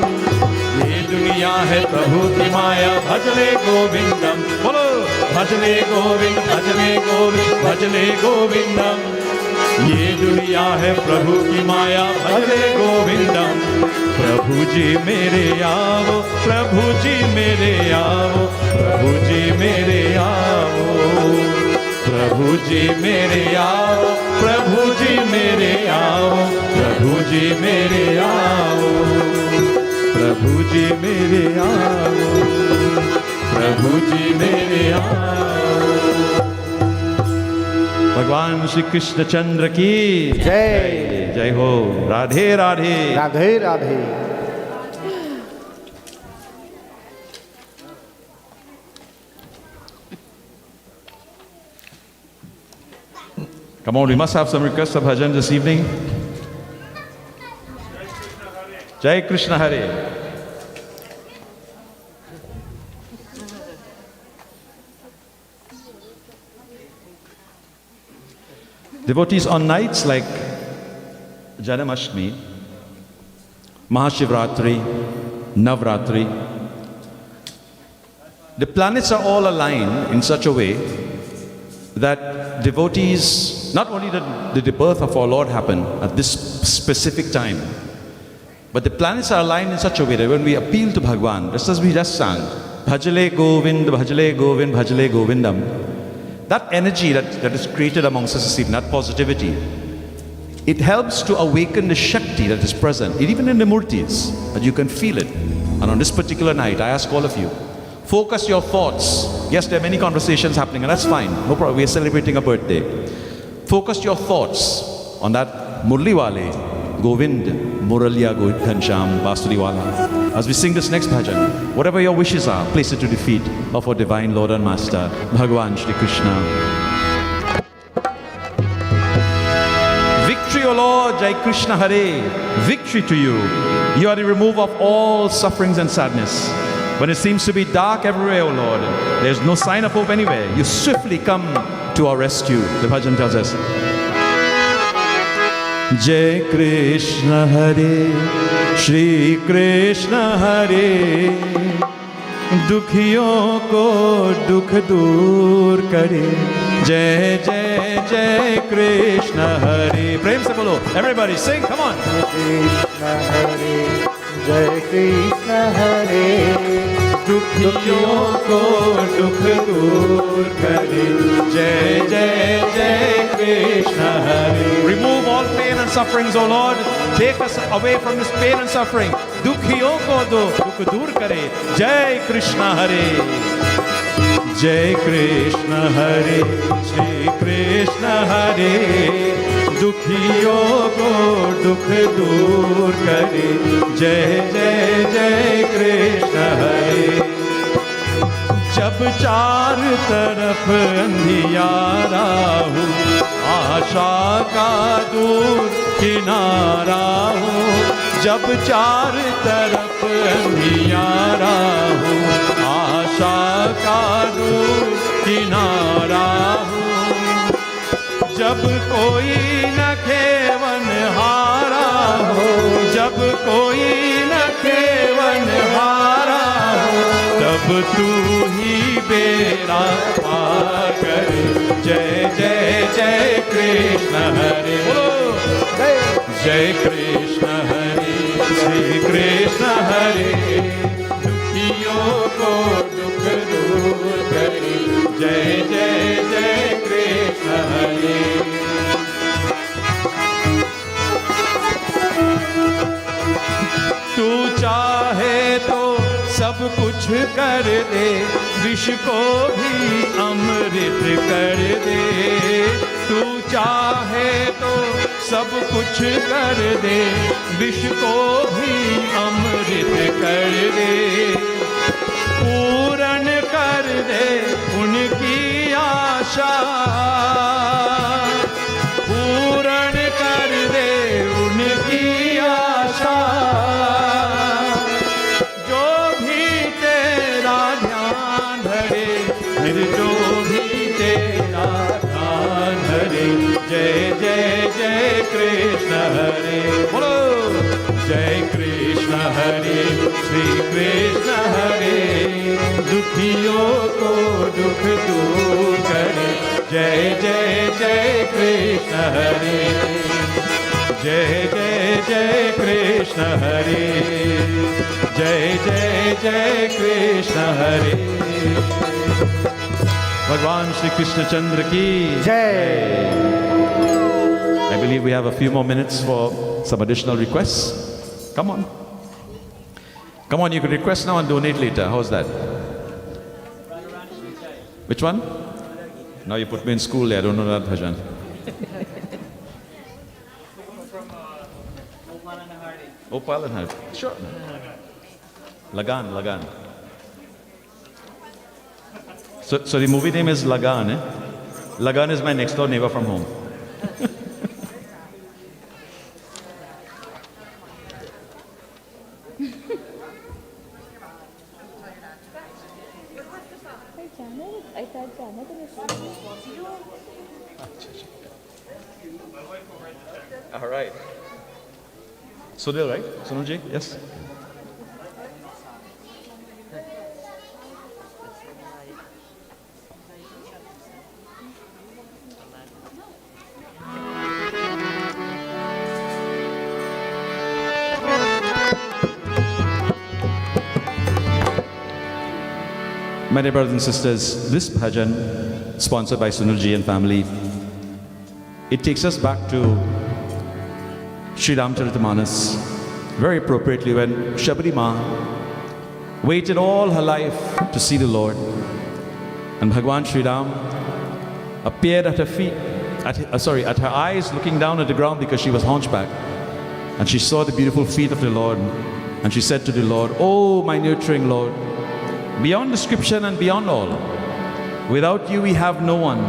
ये दुनिया है प्रभु की माया, भजले गोविंदम. बोलो. भजले गोविंद, भजले गोविंद, भजले गोविंदम. ये दुनिया है प्रभु की माया, भजले गोविंदम. प्रभु जी मेरे आओ, प्रभु जी मेरे आओ, प्रभु जी मेरे आओ, प्रभु जी मेरे आओ, प्रभु जी मेरे आओ, प्रभु जी मेरे आओ, प्रभु जी मेरे आओ, प्रभु जी मेरे आओ. भगवान श्री कृष्ण चंद्र की जय. जय हो. Radhe Radhe. Radhe Radhe. Come on, we must have some requests of bhajan this evening. Jai Krishna Hare. Devotees, on nights like Janamashtami, Mahashivratri, Navratri, the planets are all aligned in such a way that devotees, not only did the birth of our Lord happen at this specific time, but the planets are aligned in such a way that when we appeal to Bhagwan, just as we just sang, Bhajale Govind, Bhajale Govind, Bhajale Govindam, that energy that is created amongst us this evening, that positivity, it helps to awaken the Shakti that is present, even in the Murtis, that you can feel it. And on this particular night, I ask all of you, focus your thoughts. Yes, there are many conversations happening, and that's fine. No problem. We are celebrating a birthday. Focus your thoughts on that Murli Wale, Govind, Muraliya Ghansham, Basuri Wala. As we sing this next bhajan, whatever your wishes are, place it to the feet of our divine Lord and Master, Bhagwan Shri Krishna. Victory, O Lord, Jai Krishna Hare. Victory to you. You are the remover of all sufferings and sadness. When it seems to be dark everywhere, O Lord, there's no sign of hope anywhere. You swiftly come to our rescue. The bhajan tells us, Jai Krishna Hare, Shri Krishna Hare, Dukhiyon ko dukh dur kare. Jai Jai Jai Krishna Hare. Prem se bolo. Everybody sing, come on. Krishna Hare, Jai Krishna Hare. दुखियों को दुख दूर करे. जय जय जय कृष्ण हरे. Remove all pain and sufferings, O Lord. Take us away from this pain and suffering. दुखियों को दुख दूर करे. जय कृष्ण हरे. जय कृष्ण हरे, श्री कृष्ण हरे. दुखियों को दुख दूर करे. जय जय जय कृष्ण हरे. जब चार तरफ अंधियारा हो, आशा का दूर किनारा हो. जब चार तरफ अंधियारा हो, आशा का दूर किनारा हो. जब कोई न खेवन हारा हो, जब कोई न खेवन हारा तू ही बेड़ा पार करे। जय जय जय कृष्ण हरे, जय कृष्ण हरे, श्री कृष्ण हरे, दुखियों को दुख दूर करे। जय जय जय कृष्ण हरे। तू चाहे तो सब कुछ कर दे, विष को भी अमृत कर दे। तू चाहे तो सब कुछ कर दे, विष को भी अमृत कर दे। पूर्ण कर दे उनकी आशा, पूर्ण कर दे उनकी आशा। जो भी तेरा ध्यान धरे। जय जय जय कृष्ण हरे, बोलो जय कृष्ण हरे, श्री कृष्ण हरे, दुखियों को दुख दूर करे। जय जय जय कृष्ण हरे, जय जय जय कृष्ण हरे, जय जय जय कृष्ण हरे। भगवान श्री कृष्ण चंद्र की जय। I believe we have a few more minutes for some additional requests. Come on. Come on, you can request now and donate later. How's that? Which one? Now you put me in school there. I don't know that bhajan. Opal and Hardy. Sure. Lagan, Lagan. So the movie name is Lagan, eh? Lagan is my next door neighbor from home. All right. Sunil, right? Sunilji, yes. My dear brothers and sisters, this bhajan, sponsored by Sunilji and family, it takes us back to Sri Ramcharitamanas, very appropriately when Shabari Ma waited all her life to see the Lord, and Bhagwan Sri Ram appeared at her feet, at her eyes, looking down at the ground because she was hunchback, and she saw the beautiful feet of the Lord, and she said to the Lord, "Oh, my nurturing Lord, beyond description and beyond all, without you we have no one.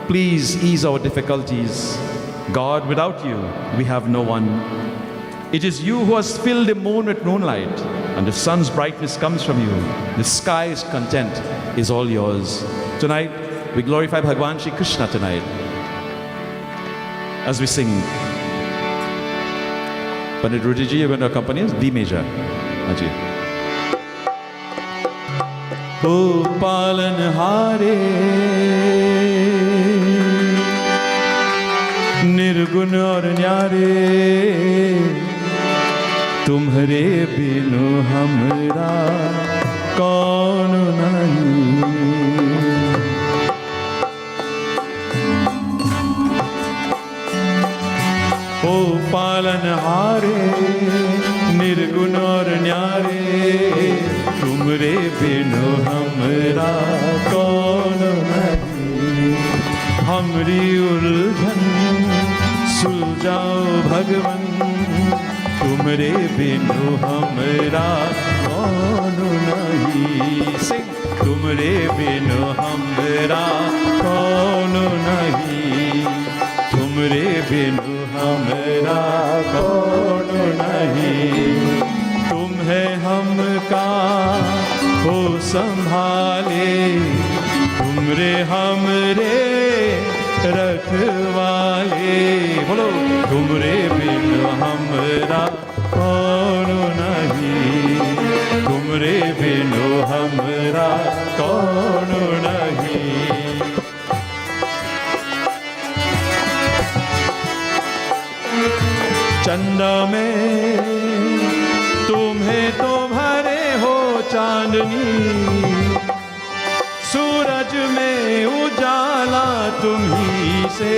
Please ease our difficulties. God, without you we have no one. It is you who has filled the moon with moonlight, and the sun's brightness comes from you. The sky's content is all yours." Tonight, we glorify Bhagwan Shri Krishna tonight as we sing. Pandit Rudiji, you're going to accompany us, D major. Aji. O Palanhare, निर्गुण और न्यारे, तुम्हारे बिनु हमरा कौन नहीं। ओ पालनहारे, निर्गुण और न्यारे, तुम्हारे बिनु हमरा कौन नहीं। हमरी उलझन सुलझाओ भगवन, तुम्हारे बिनु हमरा कौन नहीं। सिंह, तुम्हारे बिनु हमरा कौन नहीं। तुम्हारे बिनु हमरा कौन नहीं। तुम्हें हमका हो संभाले, तुमरे हमरे रखवाले। बोलो, तुमरे बिन हमरा कौन नहीं। तुम तुमरे बिनु हमरा कौन नहीं। चंदा में तुम्हें तो भरे हो चांदनी, सूरज में उजाला तुम्ही से,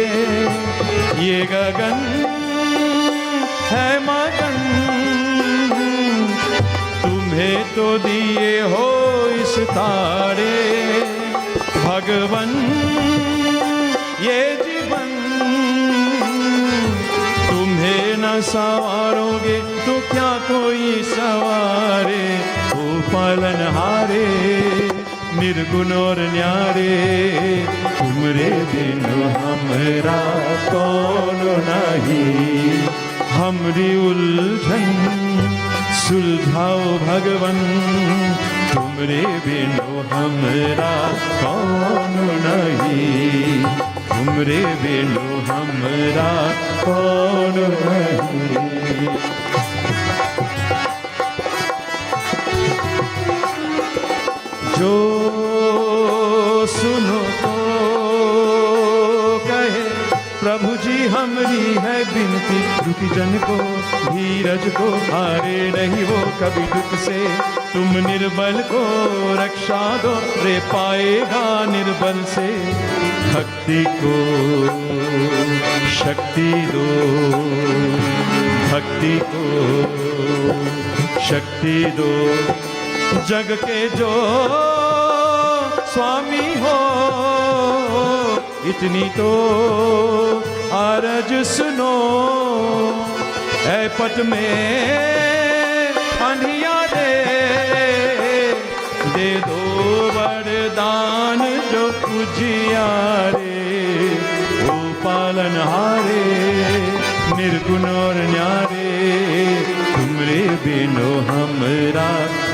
ये गगन है मगन तुम्हें तो दिए हो इस तारे, भगवन ये जीवन तुम्हें न सवारोगे तो क्या कोई सवारे। ओ पालनहारे निर्गुण और न्यारे, तुमरे बिनु हमरा कौन नहीं। हमरी उलझन सुलझाओ भगवन, तुमरे बिनु हमरा कौन नहीं। तुमरे बिनु हमरा कौन नहीं। जो सुनो तो कहे प्रभु जी हमरी है बिनती, दुखी जन को धीरज को हारे नहीं वो कभी दुख से। तुम निर्बल को रक्षा दो रे पाएगा निर्बल से। भक्ति को शक्ति दो, भक्ति को शक्ति दो, जग के जो स्वामी हो इतनी तो आरज सुनो। ऐ पट में अंधियारे दे दो वरदान जो उजियारे। ओ पालनहारे निर्गुण और न्यारे, तुमरे बिनु हमरा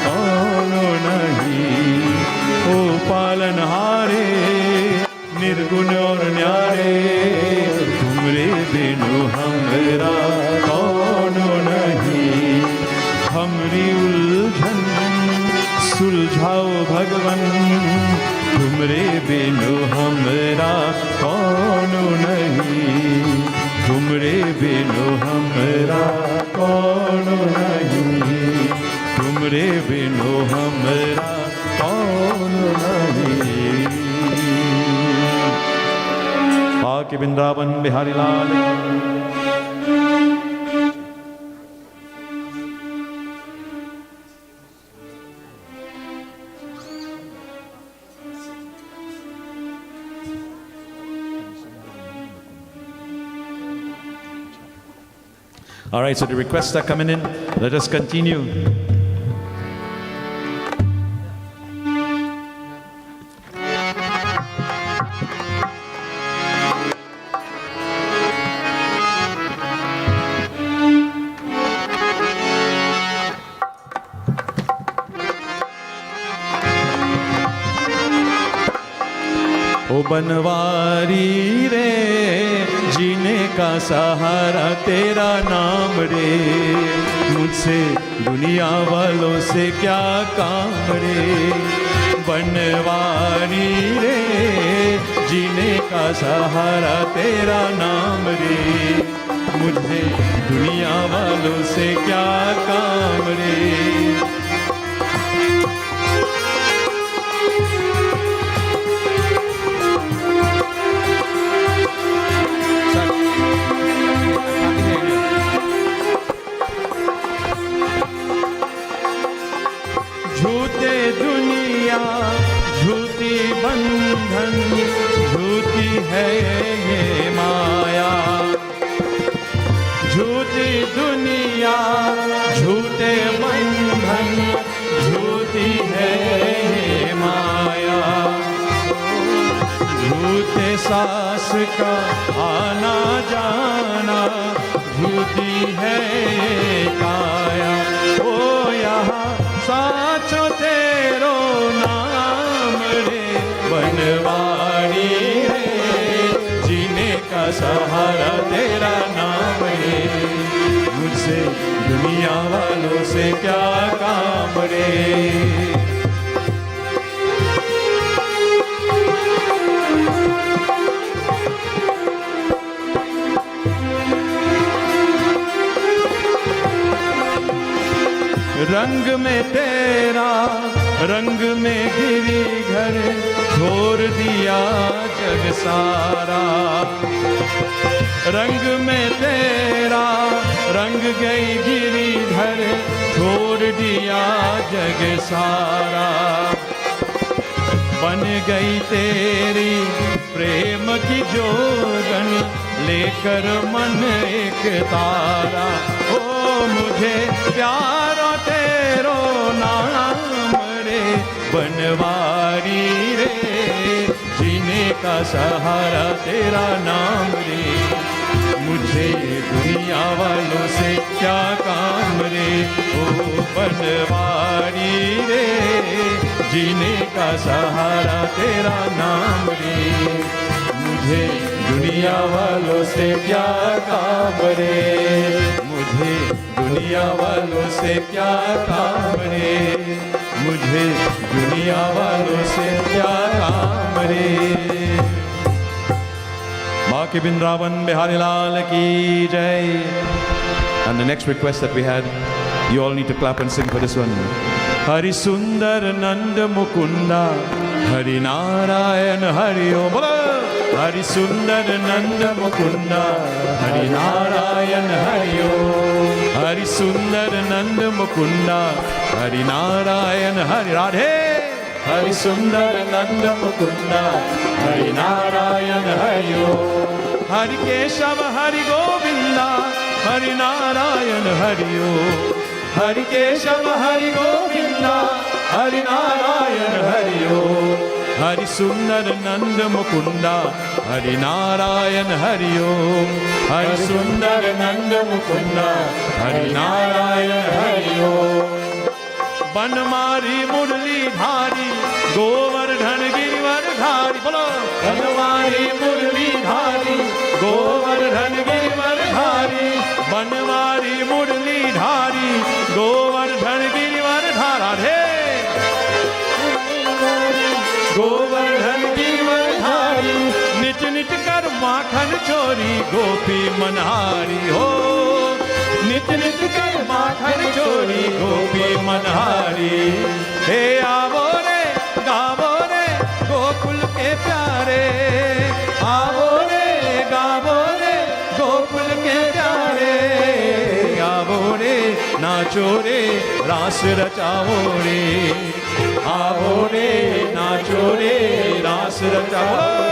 कौन नहीं। ओ पालनहारे निर्गुण और न्यारे, तुमरे बिनु हमरा कौन नहीं। हमरी उलझन सुलझाओ भगवन, तुमरे बिनु हमरा कौन नहीं। तुमरे बिनु हमरा कौन नहीं। तुमरे बिनु हमरा कौन नहीं। पाक वृंदावन बिहारी लाल। All right, so the requests are coming in. Let us continue. ओ बनवारी रे जीने का सहारा तेरा नाम रे, मुझसे दुनिया वालों से क्या काम रे। बनवारी रे जीने का सहारा तेरा नाम रे, मुझसे दुनिया वालों से क्या काम रे। झूठे दुनिया झूठी बंधन, झूठी है ये माया। झूठी दुनिया झूठे बंधन, झूठी है ये माया। झूठे सास का आना जाना, झूठी है ये काया। ओ यहाँ साचो तेरो नाम रे, बनवारी रे जीने का सहारा तेरा नाम रे। से दुनिया वालों से क्या काम रे। रंग में तेरा रंग में गिरी घर छोड़ दिया जग सारा। रंग में तेरा रंग गई गिरिधर छोड़ दिया जग सारा। बन गई तेरी प्रेम की जोगन लेकर मन एक तारा। ओ मुझे प्यारो तेरो नाम रे बनवारी रे, जीने का सहारा तेरा नाम रे। मुझे दुनिया वालों से क्या काम रे, ओ बनवारी रे, जीने का सहारा तेरा नाम रे। मुझे दुनिया वालों से क्या काम रे, मुझे दुनिया वालों से क्या काम रे, मुझे दुनिया वालों से क्या काम रे। बाकी बिंद्रावन बिहारी लाल की जय। And the next request that we had, you all need to clap and sing for this one. Hari Sundar Nand Mukunda, Hari Narayan Hari Om. Hari Sundar Nand Mukunda, Hari Narayan Hari Om. Hari Sundar Nand Mukunda, Hari Narayan Hari Radhe. Hari Sundar Nand Mukunda, Hari Narayan Hari Om. Hari Keshav Hari Govinda, Hari Narayan Hari Om. Hari Keshav Hari Govinda, Hari Narayan Hari Om. Hari Sundar Nand Mukunda, Hari Narayan Hari Om. Hari Sundar Nand Mukunda, Hari Narayan Hari Om. बनमारी मुरली धारी गोवर्धन गिरिवर धारी। बोलो बनमारी मुरली धारी गोवर्धन गिरिवर धारी। बनमारी मुरली धारी गोवर्धन गिरिवर धारा रे, गोवर्धन गिरिवर धारी। निच निच कर माखन चोरी गोपी मनहारी हो, नित नित कर माखन चोरी गोपी मनहारी। हे आवो रे गावो रे गोकुल के प्यारे, आवो रे गावो रे गोकुल के प्यारे। आवो रे नाचो रे रास रचाओ रे, आवो रे नाचो रे रास रचाओ रे।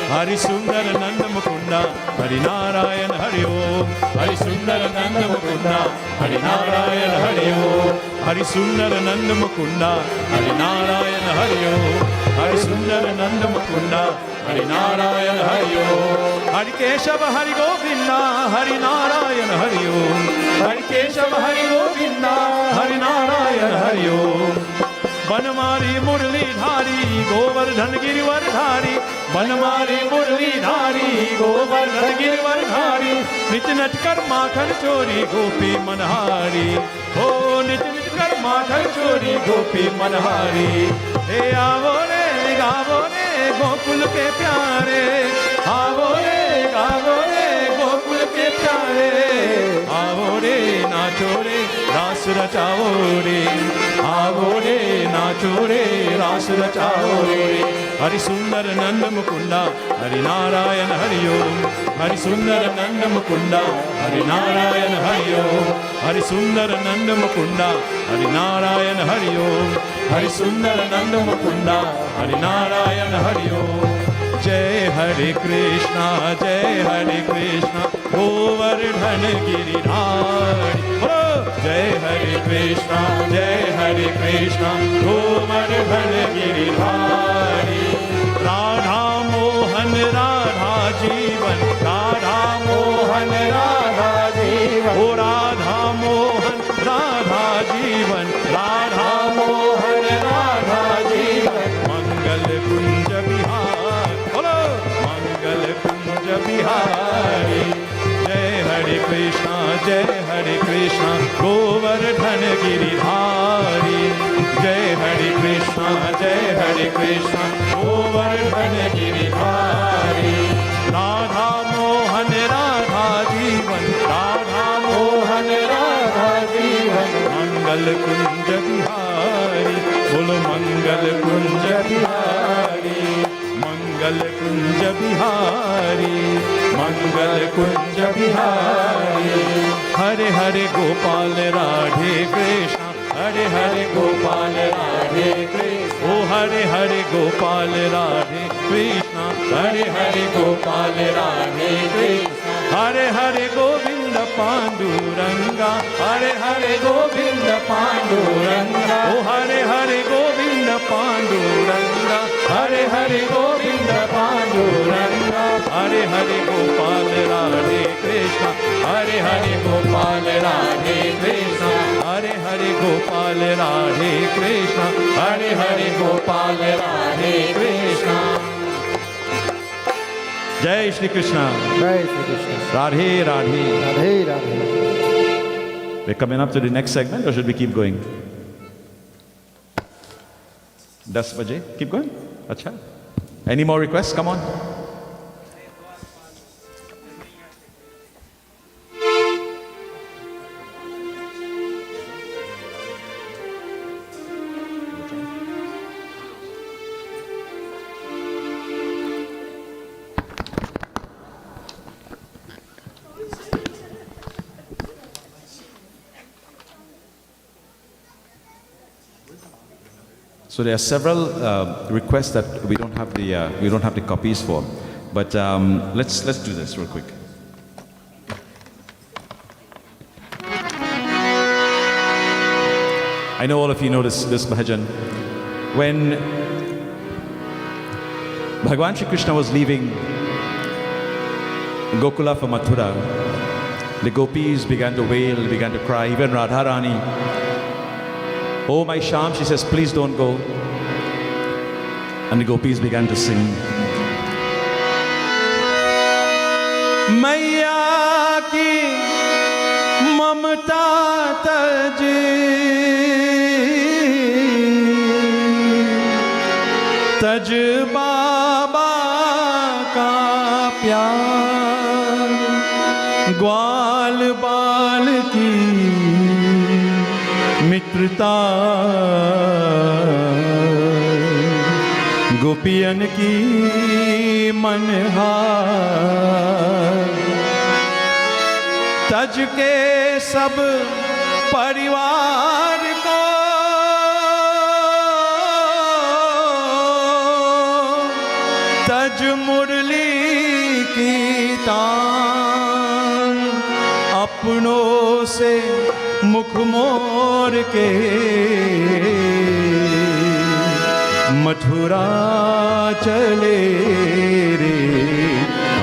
हरि सुंदर नंद मुकुंदा, हरि नारायण हरि ओम। हरि सुंदर नंद मुकुंदा, हरि नारायण हरि ओम। हरि सुंदर नंद मुकुंदा, हरि नारायण हरि ओम। हरि सुंदर नंद मुकुंदा, हरि नारायण हरि ओम। हरि केशव हरि गोविंदा, हरि नारायण हरि ओम। हरि केशव हरि गोविंदा, हरि नारायण हरि ओम। बनमारी मुरली धारी गोवर्धन गिरिवर धारी। बनमारी मुरली धारी गोवर्धन गिरिवर धारी। नित नच कर माखन चोरी गोपी मनहारी, हो नित नित कर माखन चोरी गोपी मनहारी। हे आवो रे गावो रे गोकुल के प्यारे, आवो रे गावो रे गोकुल के प्यारे। आवो रे नाचो रे रास रचाओ रे, आवो रे नाचो रे रास रचाओ रे। हरि सुंदर नंद मुकुंदा, हरि नारायण हरि ओम। हरि सुंदर नंद मुकुंदा, हरि नारायण हरि ओम। हरि सुंदर नंद मुकुंदा, हरि नारायण हरि ओम। हरि सुंदर नंद मुकुंदा, हरि नारायण हरि ओम। जय हरे कृष्णा गोवर्धन गिरिधारी। जय हरे कृष्णा गोवर्धन गिरिधारी। राधा मोहन राधा जीवन, राधा मोहन राधा जीवन। ओ राधा मोहन राधा जीवन, राधा मोहन राधा जीवन। मंगल कुंज बिहार, बोलो मंगल कुंज बिहारी। जय हरे कृष्णा जय हरे कृष्णा गोवर्धन गिरिधारी जय हरे कृष्णा गोवर्धन गिरिधारी राधा मोहन राधा जीवन मंगल कुंज बिहारी बोलो मंगल कुंज बिहारी मंगल कुंज बिहारी मंगल कुंज बिहारी हरे हरे गोपाल राधे कृष्ण हरे हरे गोपाल राधे कृष्ण ओ हरे हरे गोपाल राधे कृष्ण हरे हरे गोपाल राधे कृष्ण हरे हरे गोविंद पांडुरंगा हरे हरे गोविंद पांडुरंगा ओ हरे हरे गोविंद पांडुरंगा हरे हरे गोविंद पांडुरंगा हरे हरे गोपाल राधे कृष्ण हरे हरे गोपाल राधे कृष्ण हरे हरे गोपाल राधे कृष्ण हरे हरे गोपाल राधे कृष्ण जय श्री कृष्ण जय Shri Krishna Radhe Radhe Radhe Radhe We're coming up to the next segment, or should we keep going? 10 baje? Keep going? Acha. Any more requests? Come on. So there are several requests that we don't have the copies for, but let's do this real quick. I know all of you know this bhajan. When Bhagwan Shri Krishna was leaving Gokula for Mathura, the gopis began to wail, began to cry. Even Radharani. Oh my Sham, she says, please don't go. And the gopis began to sing. Maiya ki mamta taj taj baba ka pyar ग्वाल बाल की मित्रता गोपियन की मनहार तज के सब परिवार को तज मुरली की तान अपनों से मुख मोर के मथुरा चले रे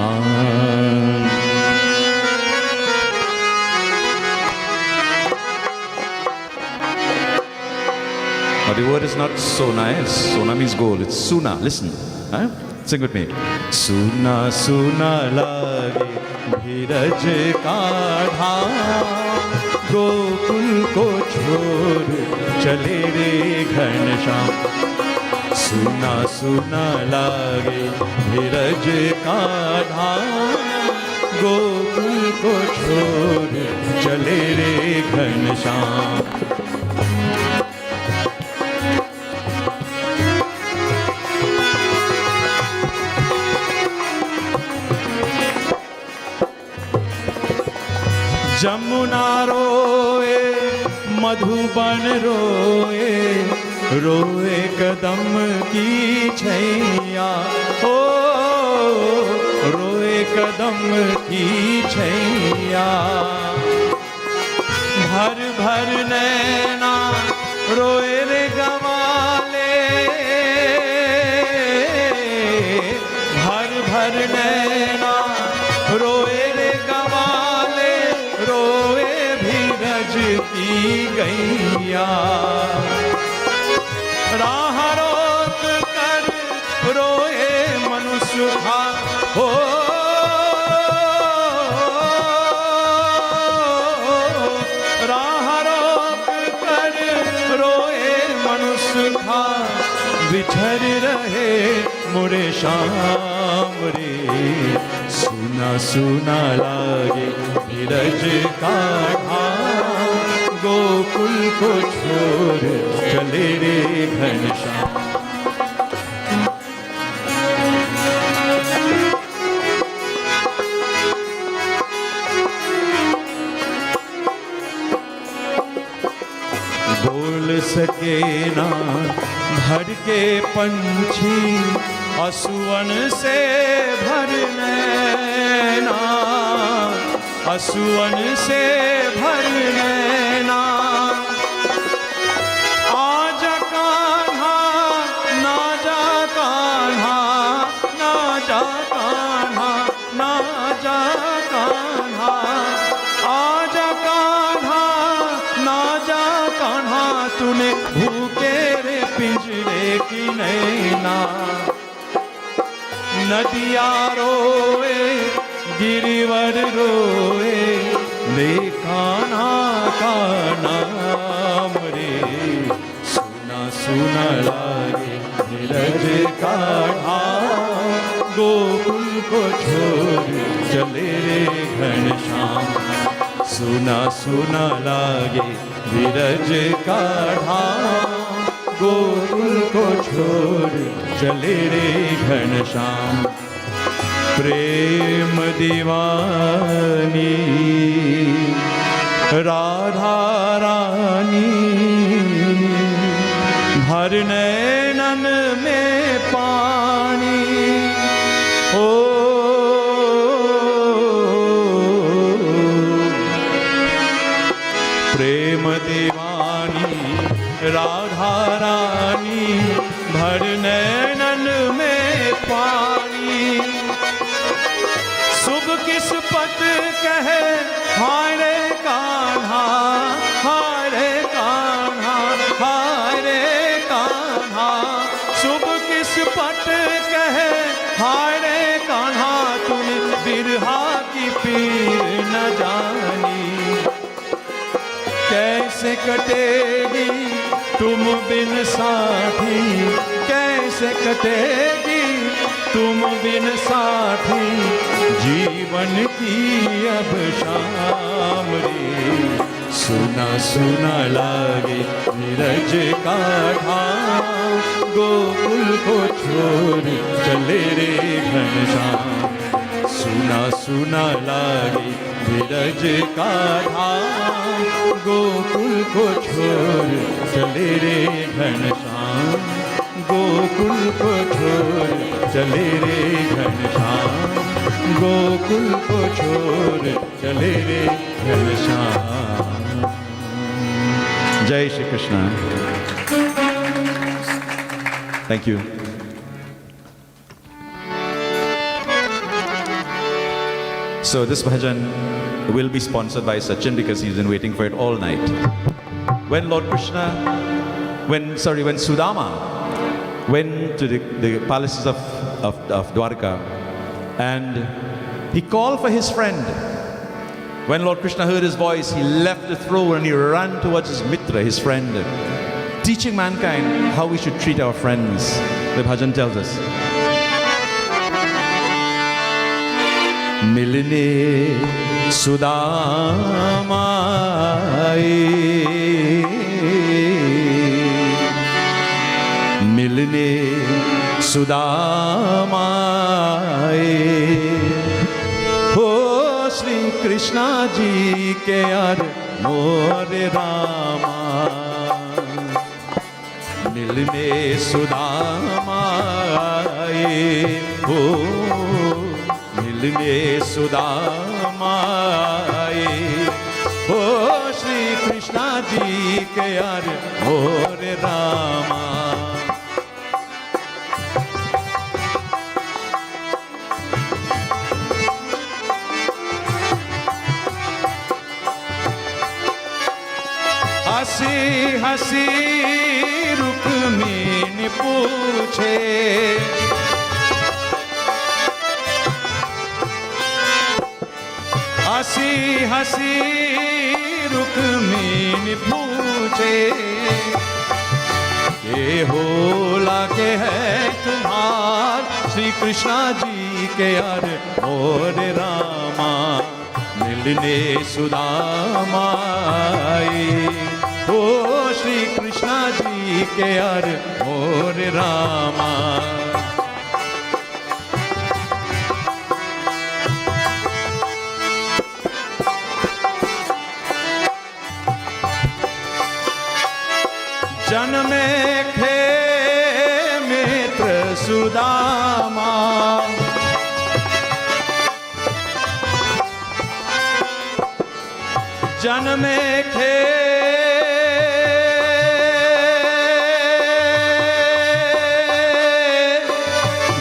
आन। But the word is not sona. Sona means gold. It's suna. Listen. Huh? Sing with me. Suna suna lage धीरज का धाम गोकुल को छोड़ चले रे घनश्याम सुना सुना लागे धीरज का धाम गोकुल को छोड़ चले रे घनश्याम जमुना रोए मधुबन रोए रोए कदम की छैया हो रोए कदम की छैया भर भर नैना रोए रे गवाले भर भर नैना रोए रे गवाले रोए भी रज की गैया राह रोक कर रोए मनुष्य हो बिछड़ रहे मोरे श्याम रे, सुना सुना लागे धीरज का ढाम, गोकुल को छोड़ चले रे घनश्याम। बोल सके ना भर के पंछी, असुवन से भरने ना, असुवन से भरने ना। आजा कान्हा ना जा कान्हा, ना जा कान्हा, ना जा कान्हा, आजा कान्हा ना जा कान्हा, तूने भूखे रे पिंजरे की नैना। नदिया रोए गिरिवर रोए, ले कान्हा का नाम रे, सुना सुना लागे नीरज का ढाम, गोकुल को छोड़ चले रे घनश्याम। सुना सुना लागे धीरज का ढाम, गोकुल को छोड़ चले रे घनश्याम। प्रेम दीवानी राधा रानी, भर नैनन में पानी, ओ प्रेम दीवानी राधा रानी, भर नैनन में पानी। शुभ किस्मत कहे हाय रे कान्हा, हाय रे कान्हा, हाय रे कान्हा। शुभ किस्मत कहे हाय रे कान्हा, तूने बिरहा की पीर न जानी। कैसे कटेगी तुम बिन साथी, कैसे कटेगी तुम बिन साथी, जीवन की अब शाम रे। सुना सुना लागे नीरज का ढाम, गोकुल को छोड़ चले रे घनश्याम। सुना सुना लागे नीरज का ढाम, गोकुल को छोड़ चले रे घनश्याम, गोकुल को छोड़ चले रे घनश्याम, गोकुल को छोड़ चले रे घनश्याम। जय Shri Krishna. Thank you. So this bhajan will be sponsored by Sachin because he's been waiting for it all night. When Lord Krishna, when Sudama went to the palaces of Dwarka, and he called for his friend. When Lord Krishna heard his voice, he left the throne and he ran towards his mitra, his friend, teaching mankind how we should treat our friends. The bhajan tells us. मिलने सुदामा आए, मिलने सुदामा आए, हो श्री कृष्णा जी के यार मोरे रामा। मिलने सुदामा आए, हो मिलने सुदामा आए, हो श्री कृष्णा जी के यार मोरे रामा। हंसी हंसी रुक्मिणी पूछे, हंसी हंसी रुक्मिणी पूछे, ये हो लागे है तुम्हार श्री कृष्णा जी के यार और रामा मिलने सुदामा आए हो श्री कृष्णा जी के यार और रामा जन्मे खे मित्र सुदामा जन्मे खे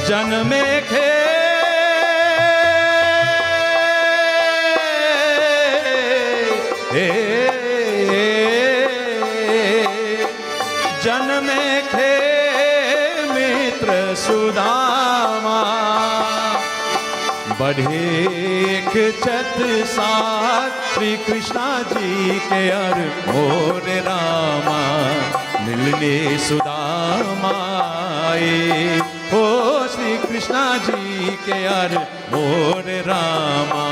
जन्मे खे जन्मे खे मित्र सुदामा बढ़ेक चत साथ श्री कृष्णा जी के अर मोर रामा मिलने सुदामा आए हो श्री कृष्णा जी के अर मोर रामा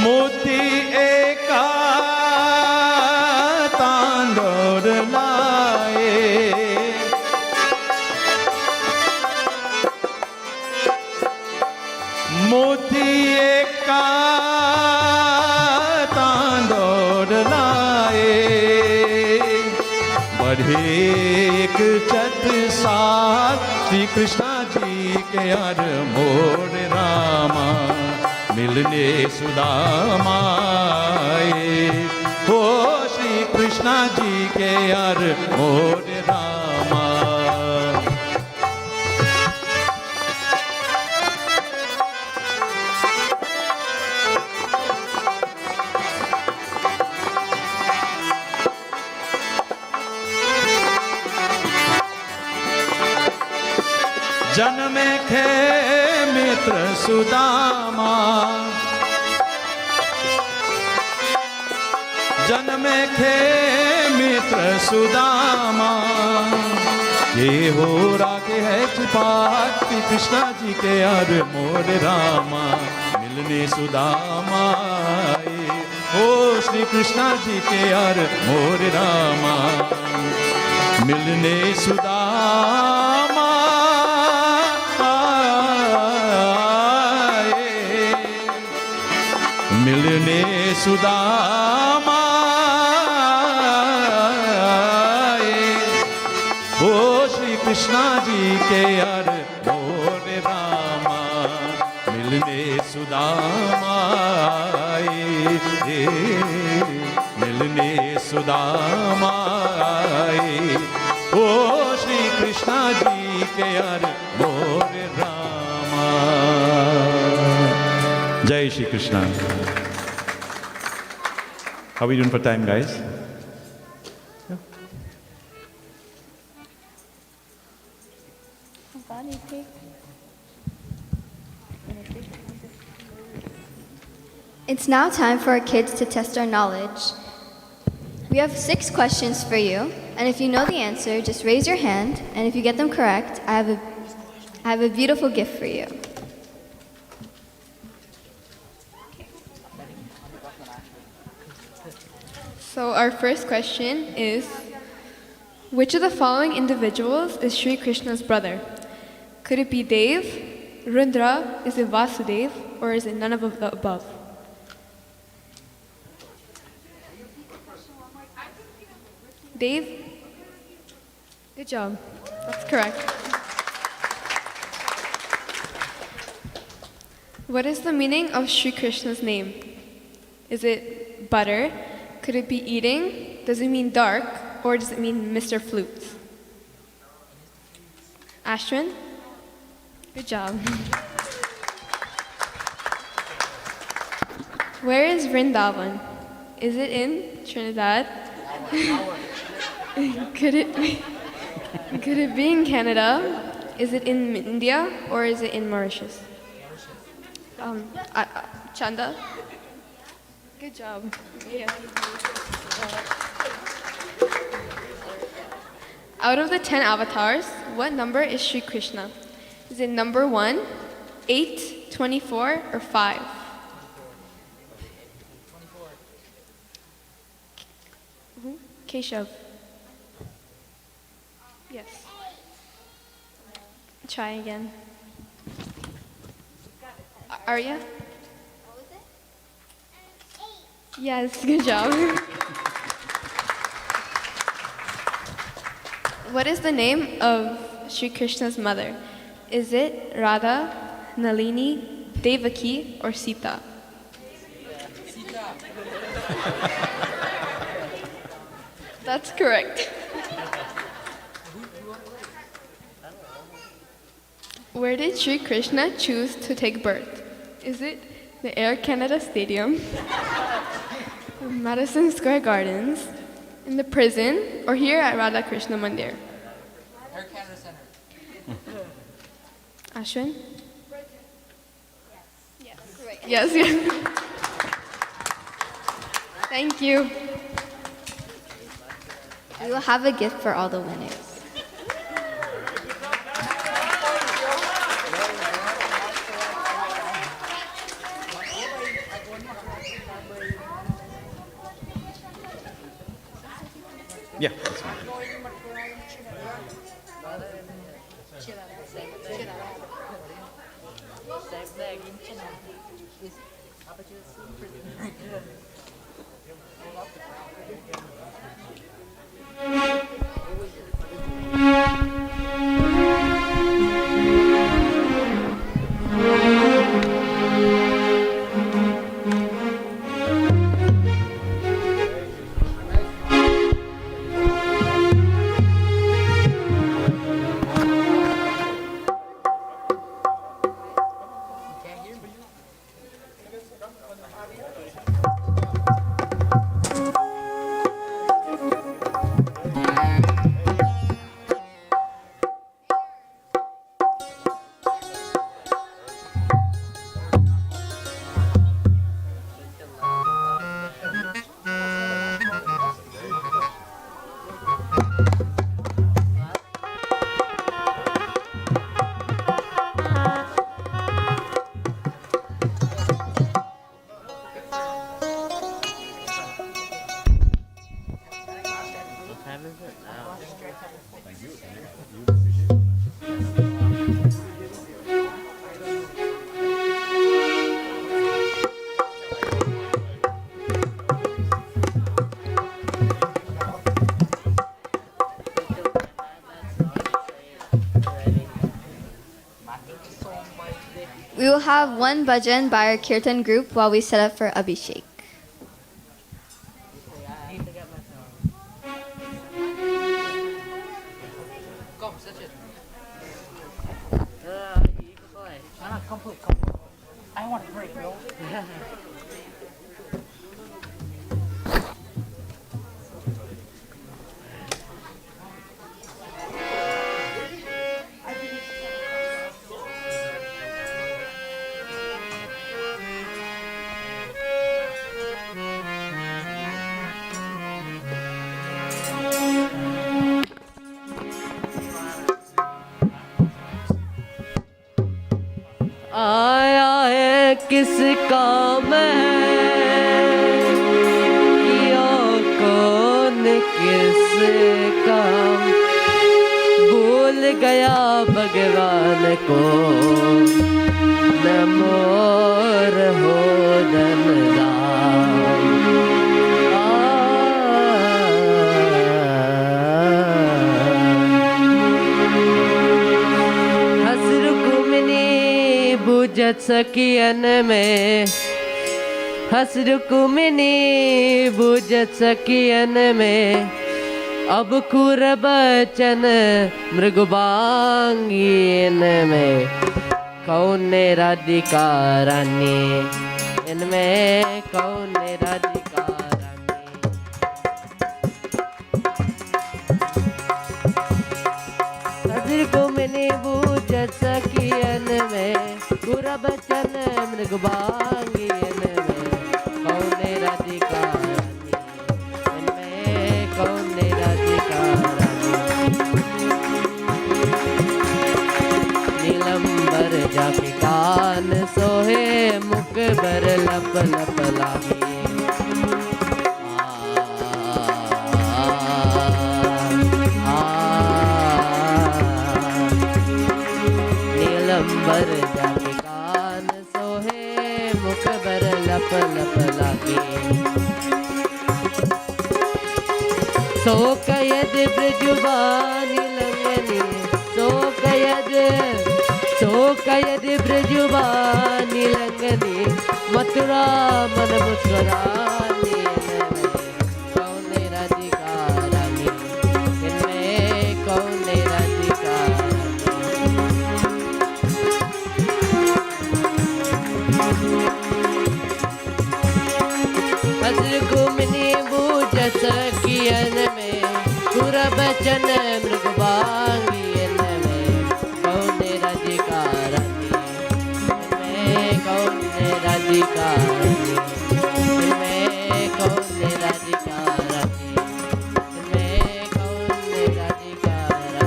मोती एका तांडोर लाए मोती एका तांडोर लाए बढ़ेक चत साथ श्री कृष्णा जी के यार मोर रामा मिलने सुदामा आए हो श्री कृष्णा जी के यार मोर रामा जन्मे खे मित्र सुदामा जन्मे खे मित्र सुदामा ये हो रागे है चिपात श्री कृष्णा जी के यार मोर रामा मिलने सुदामा आए हो श्री कृष्णा जी के यार मोर रामा मिलने सुदामा मिलने सुदामा हो श्री कृष्णा जी के यार मोर रामा मिलने सुदामा मिलने सुदामा हो श्री कृष्णा जी के यार मोर रामा जय Shri Krishna How are we doing for time, guys? It's now time for our kids to test our knowledge. We have 6 questions for you, and if you know the answer, just raise your hand, and if you get them correct, I have a beautiful gift for you. So our first question is, which of the following individuals is Sri Krishna's brother? Could it be Dev, Rudra, is it Vasudev, or is it none of the above? Dev? Good job. That's correct. What is the meaning of Sri Krishna's name? Is it butter? Could it be eating? Does it mean dark? Or does it mean Mr. Flute? Ashwin? Good job. Where is Vrindavan? Is it in Trinidad? Could it be in Canada? Is it in India or is it in Mauritius? Chanda? Good job. Yeah. Out of the 10 avatars, what number is Sri Krishna? Is it number 1, 8, 24, or 5? Keshav. Yes. Try again. Arya? Yes, good job. What is the name of Sri Krishna's mother? Is it Radha, Nalini, Devaki, or Sita? That's correct. Where did Sri Krishna choose to take birth? Is it the Air Canada Stadium, Madison Square Gardens, in the prison, or here at Radha Krishna Mandir? Air Canada Center. Ashwin? Yes. Yes. Thank you. We will have a gift for all the winners. Yeah, that's fine. We will have one bhajan by our kirtan group while we set up for Abhishek. Come, set it. Come. I want a break, bro. आया है किस काम है किया कौन किस काम भूल गया भगवान को नमोर हो धन बुझत सकियन में हंस रुकुमिनी बुझत सकियन में अब खुर बचन मृगबांगीन में कौन राधिका रानी इनमें कौन राधिका रानी हंस रुकुमिनी बुझ मृगवांगी इनमें कौन राधिका रानी, इनमें कौन राधिका रानी। नीलंबर जाके कान सोहे मुख बर लप लप लागे। नीलंबर जाके कान सोहे मुख बर लप लप लागे। सो कयद ब्रजुबानी लंगनी, सो कयद ब्रजुबानी लंगनी, मथुरा मन मुस्कुरानी कौन राधिका रानी, इनमें कौन राधिका रानी। घुमनी बूझ सखियन में सुर बचन मृगवांगियन में कौन राधिका रानी, इनमें कौन राधिका रानी, इनमें कौन राधिका रानी, इनमें कौन राधिका रानी।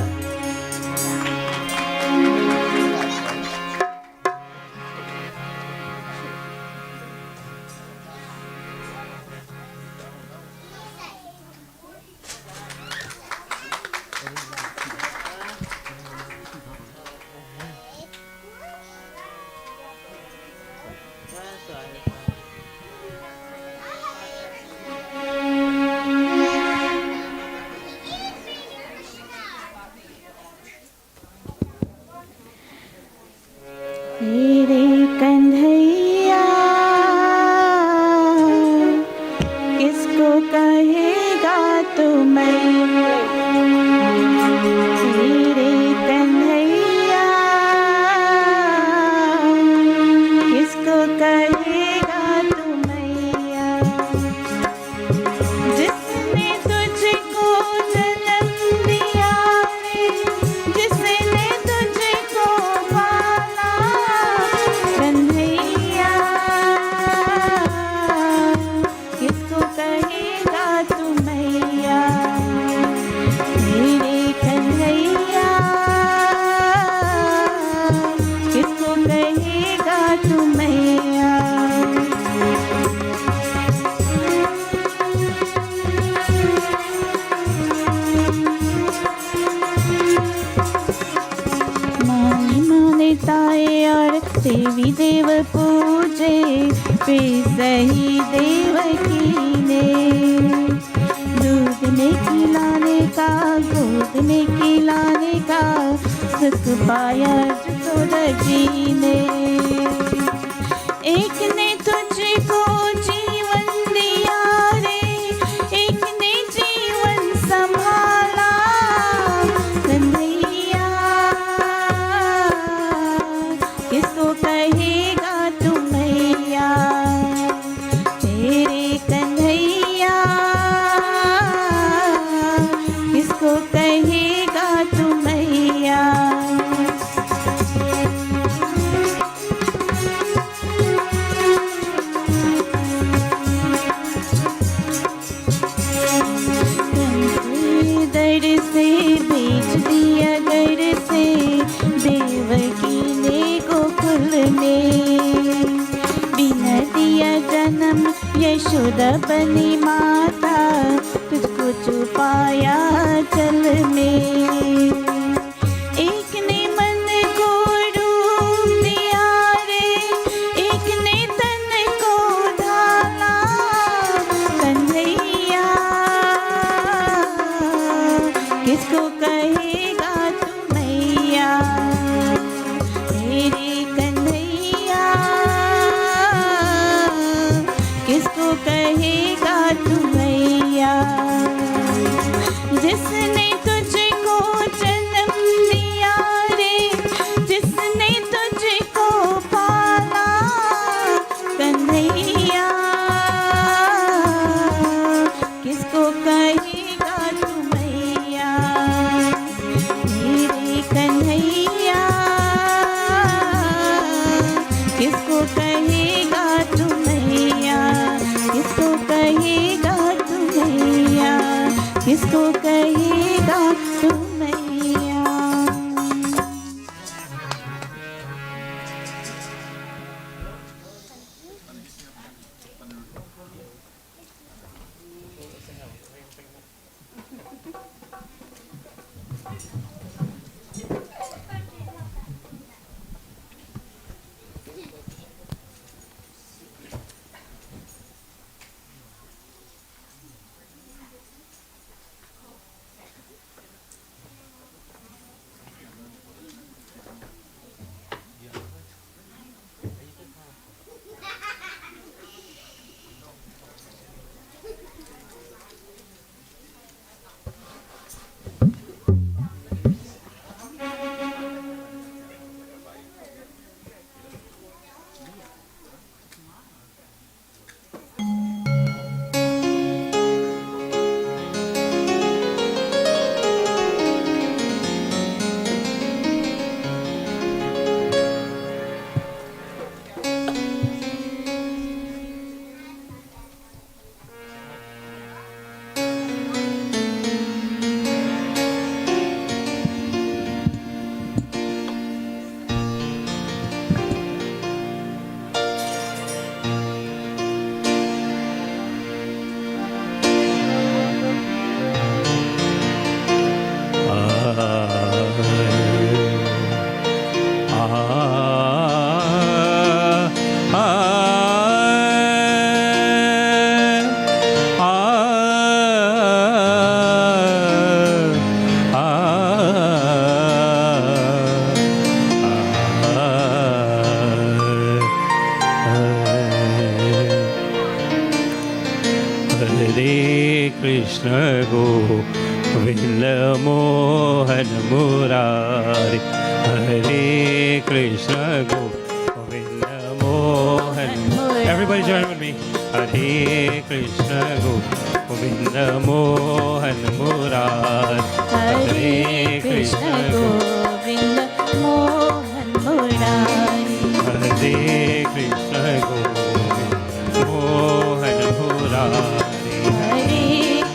तेरे कन्हैया किसको कहेगा तू मैं, तेरे कन्हैया किसको कहेगा तू मैया। जिसने तुझको जन्म दिया रे, जिसने तुझको पाला कन्हैया किसको कहेगा तू मैया। मेरे कन्हैया किसको कहेगा तू मैया। माने माने ताए और देवी देव पूजे, वे सही देवकी ने दूध में खिलाने का, गोद में खिलाने का सुख पाया यशोदजी ने। एक ने तुझको जीवन दिया रे, एक ने जीवन संभाला कन्हैया किसको कहेगा तू मैया। तेरे कन्हैया किसको कहेगा तू मैया। दर से बेच दिया घर से देवकी ने गोकुल में, बिना दिया जन्म यशोदा बनी माता, तुझको छुपाया जल में। एक ने मन को रूप दिया रे, एक ने तन को ढाला कन्हैया किसको कहेगा तू मैया। तेरे कन्हैया किसको कहेगा तू मैया। जिसने तुझको जन्म दिया रे, जिसने तुझको पाला कन्हैया किसको कहेगा तू मैया। तेरे कन्हैया किसको कहे कहेगा तू मैया, किसको कहेगा तू मैया। कृष्ण गोविंद मोहन मुरारी, हरे Krishna Govind Mohan. Everybody join with me. Hare Krishna govind mohan murari, Hare Krishna Govind Mohan Murari, Hare Krishna govind mohan murari, हरे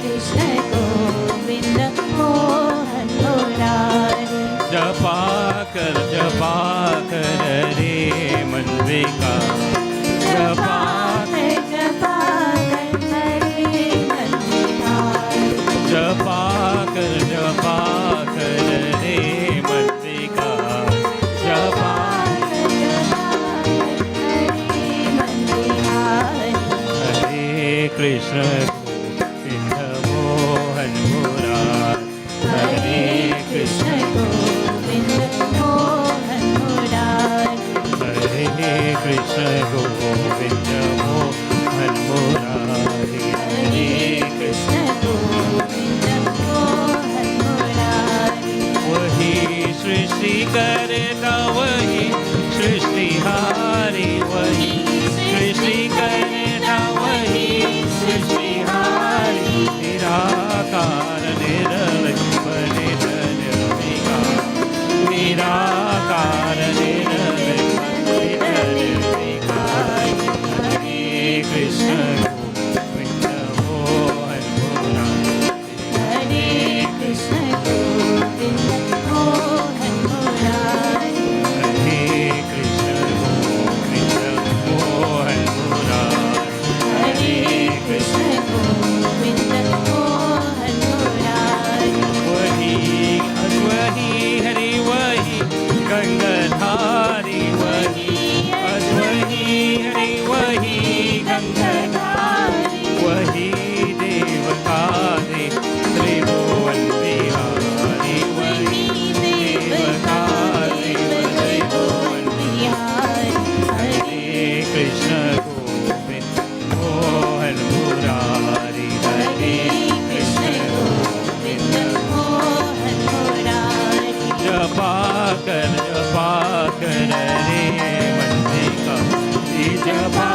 कृष्ण गोविंद मोहन मुरारी। जपा कर रे मन विकार, जपा जपा कर हरे मन विकार, जपा कर रे मन विकार, जपा हरे मन विकार। हरे कृष्ण गोविंद मोहन मुरारी, हरे कृष्ण गोविंद मोहन मुरारी, हरे कृष्ण गोविंद मोहन मुरारी, हरे कृष्ण गोविंद मोहन मुरारी। वही सृष्टि करता वही सृष्टिहारी, वही सृष्टि करता वही सृष्टिहारी, निराकार निरवैर निर्विकार, निराकार निर्वैर निर्विकार। हरे कृष्ण गोविंद मोहन मुरारी, हरे कृष्ण गोविंद मोहन मुरारी, हरे कृष्ण गोविंद मोहन मुरारी, हरे कृष्ण गोविंद मोहन मुरारी। वही हरि वही गंगाधारी, वही हरि वही गंगाधारी, वही देवकादि त्रिभुवन बिहारी, वही देवकादि त्रिभुवन बिहारी। हरे कृष्ण गोविंद मोहन मुरारी, हरे कृष्ण गोविंद मोहन मुरारी। जपा कर रे मन विकार, जपा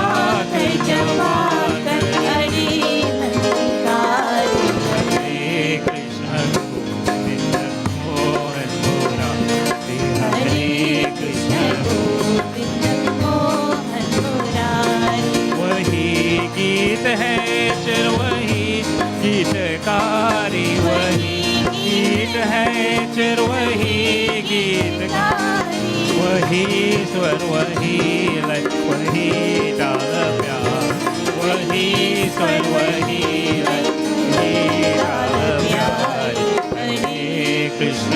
कर हरे मन विकार। हरे कृष्ण गोविंद मोहन मुरारी, हरे कृष्ण गोविंद मोहन मुरारी। वही गीत है चिर वही गीतकारी, वही गीत है चिर वही गीतकारी, वही स्वर वही लय वही ताल प्यार, वही स्वर वही लय वही ताल प्यार। हरे कृष्ण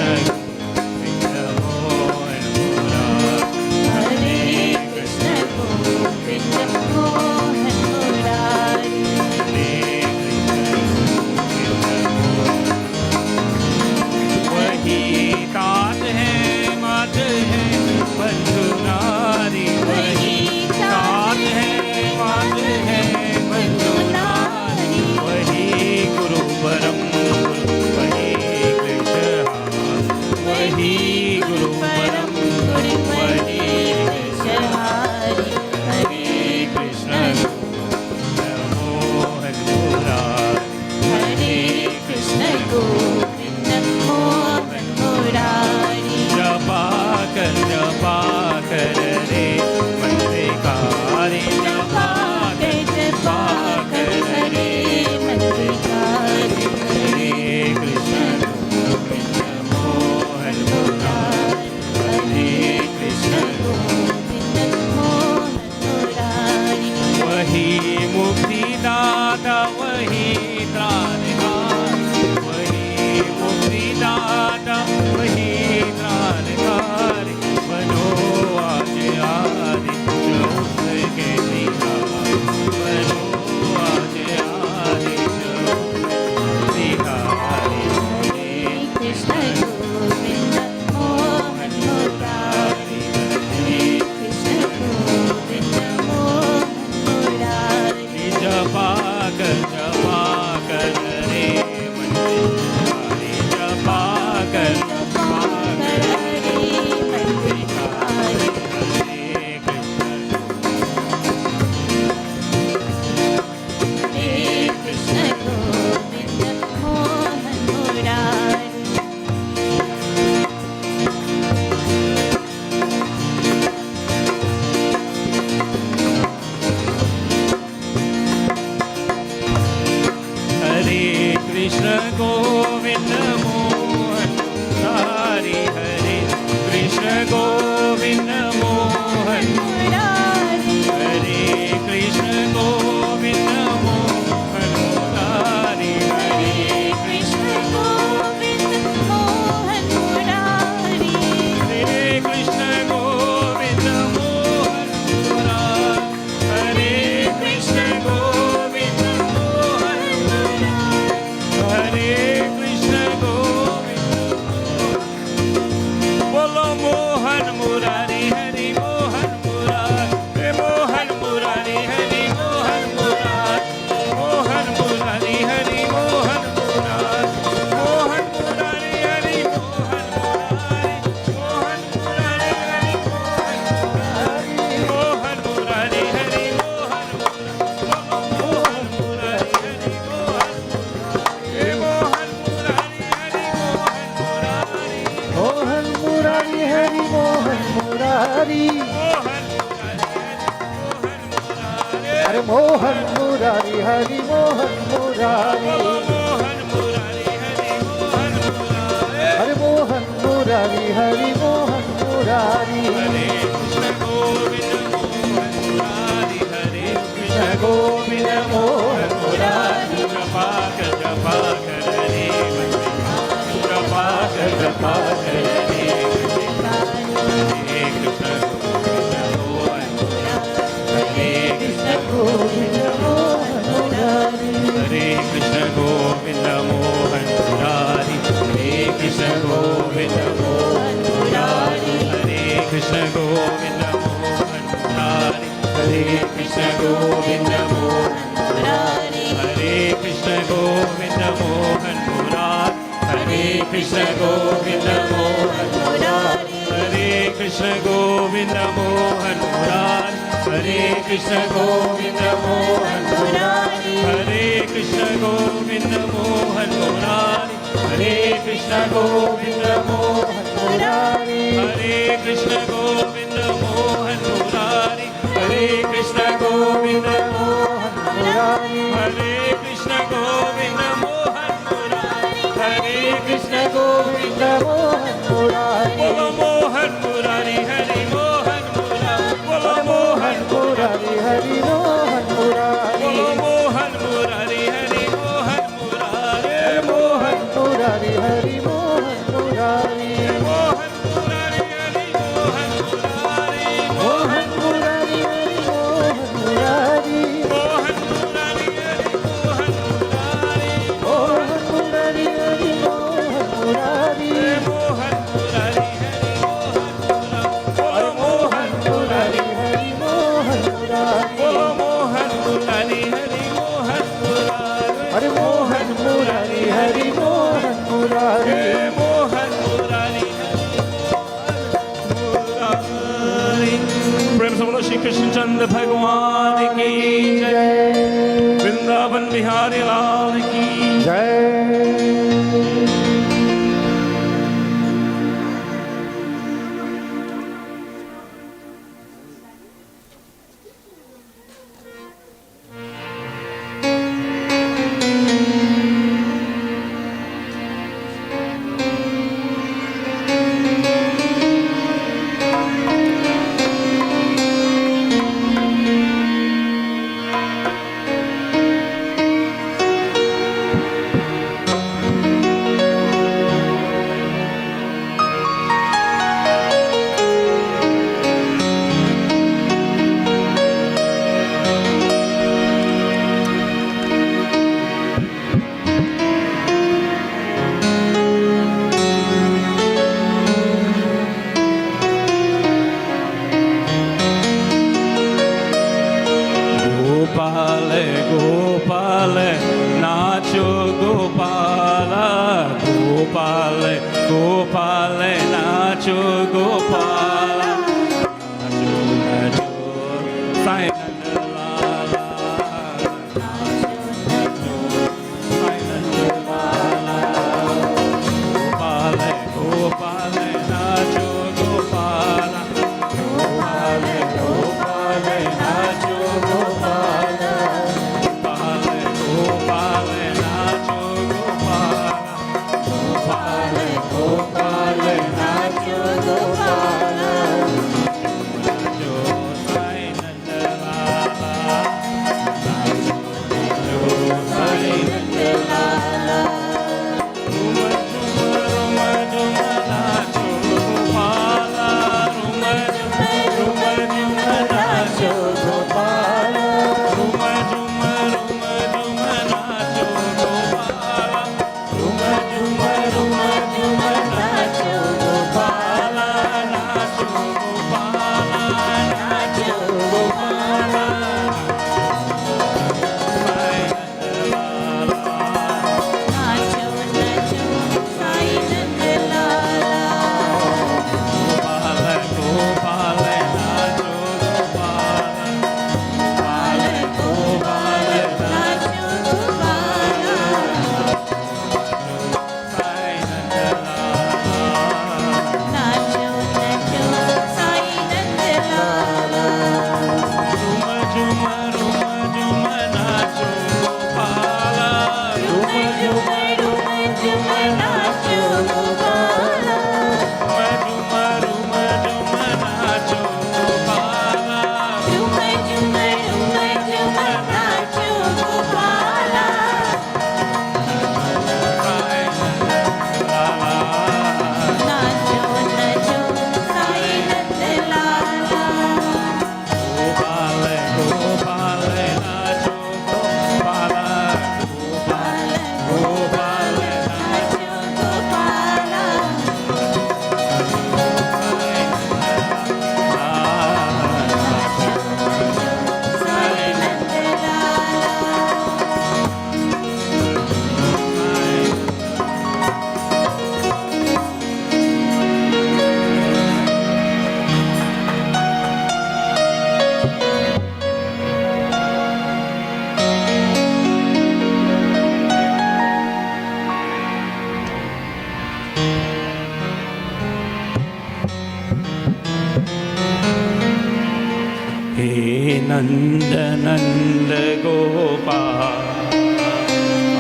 कृष्ण मोहन मुरारी, हरे कृष्ण गोविंद मोहन मुरारी, हरे वही तात है मात है बंधु नारी, वही तात है मात है बंधु नारी, वही गुरु परम गुरु वही कृष्ण, वही गुरु परम गुरु वही कृष्ण। हरे कृष्ण मोहन मुरारी, हरे कृष्ण गोविंद मोहन मुरारी, जपा कर रे मंदिकारी, जपा कर रे मंदिकारी, हरे कृष्ण गोविंद मोहन मुरारी, हरे कृष्ण गोविंद मोहन मुरारी, वही मुक्ति दाता वही त्राणहार, वही मुक्ति दाता वही त्राणहार, बनो आज आदि जो उसके निहार, बनो आज आदि जो उसके निहार। हरे कृष्ण गोविंद मोहन मुरारी, हरे कृष्ण गोविंद मोहन मुरारी, जपा कर रे मंदिकारी, जपा कर रे मंदिकारी, हरे कृष्ण हरे कृष्ण गोविंद मोहन मुरारी, हरे कृष्ण गोविंद मोहन मुरारी, हरे कृष्ण गोविंद मोहन मुरारी, हरे कृष्ण गोविंद मोहन मुरारी, हरे कृष्ण गोविंद मोहन मुरारी, हरे कृष्ण गोविंद मोहन मुरारी, हरे कृष्ण गोविंद मोहन मुरारी, हरे कृष्ण गोविंद बोलो मोहन मुरारी, हरि मोहन मुरारी, मोहन मुरारी, हरि मोहन मुरारी, मोहन मुरारी, हरि मोहन मुरारी, मोहन मुरारी, हरि मोहन मुरारी, मोहन मुरारी, हरि मोहन मुरारी, मोहन मुरारी, हरि मोहन मुरारी, मोहन मुरारी, हरि मोहन मुरारी, मोहन मुरारी हरि मोहन मुरारी, अरे मोहन मुरारी हरि मोहन मुरारी, अरे मोहन मुरारी हरि मोहन मुरारी, हरे कृष्ण गोविंद मोहन मुरारी, हरे कृष्ण गोविंद मोहन मुरारी, जपा कर रे मंदिकारी, जपा कर रे मंदिकारी, हरे कृष्ण गोविंद मोहन मुरारी, हरे कृष्ण गोविंद मोहन मुरारी, हरे कृष्ण गोविंद मोहन मुरारी, हरे कृष्ण गोविंद मोहन मुरारी, हरे कृष्ण गोविंद मोहन मुरारी, हरे कृष्ण गोविंद मोहन मुरारी, हरे कृष्ण गोविंद मोहन मुरारी, हरे कृष्ण गोविंद मोहन मुरारी, हरे कृष्ण गोविंद मोहन मुरारी, हरे कृष्ण गोविंद मोहन मुरारी, हरे कृष्ण गोविंद मोहन मुरारी, हरे कृष्ण गोविंद मोहन मुरारी, हरे कृष्ण गोविंद मोहन मुरारी, हरे कृष्ण गोविंद मोहन मुरारी, हरे हरि मोहन मुरारी हरि मोहन मुरारी मोहन मुरारी प्रेम से बोलो श्री कृष्णचंद्र भगवान की जय। वृंदावन बिहारी लाल की जय। गोपाल गोपाल नाचो गोपाल गोपाल गोपाल नाचो गोपाल नाचो नाचो साईं नंदलाला नाचो साईं नंदलाला गोपाल गोपाल नाचो गोपाल गोपाल गोपाल नाचो गोपाल गोपाल गोपाल नाचो गोपाल गोपाल गोपाल नाचो गोपाल नाचो साईं नंदलाला नाचो साईं नंदलाला झूम झूम झूम नाचो गोपाल झूम झूम झूम नाचो गोपाल झूम झूम झूम नाचो गोपाल झूम झूम झूम नाचो गोपाल नाचो गोपाल नाचो गोपाल नाचो नाचो साईं नंदलाला गोपाल गोपाल नाचो गोपाल गोपाल नाचो गोपाल साईं नंदलाला नाचो नाचो साईं नंदलाला झूम झूम झूम नाचो गोपाल झूम झूम झूम नाचो गोपाल झूम झूम झूम नाचो गोपाल झूम झूम झूम नाचो गोपाल नाचो नाचो साईं नंदलाला गोपाल गोपाल नाचो गोपाल गोपाल गोपाल नाचो गोपाल साईं हे नंद नंद गोपाल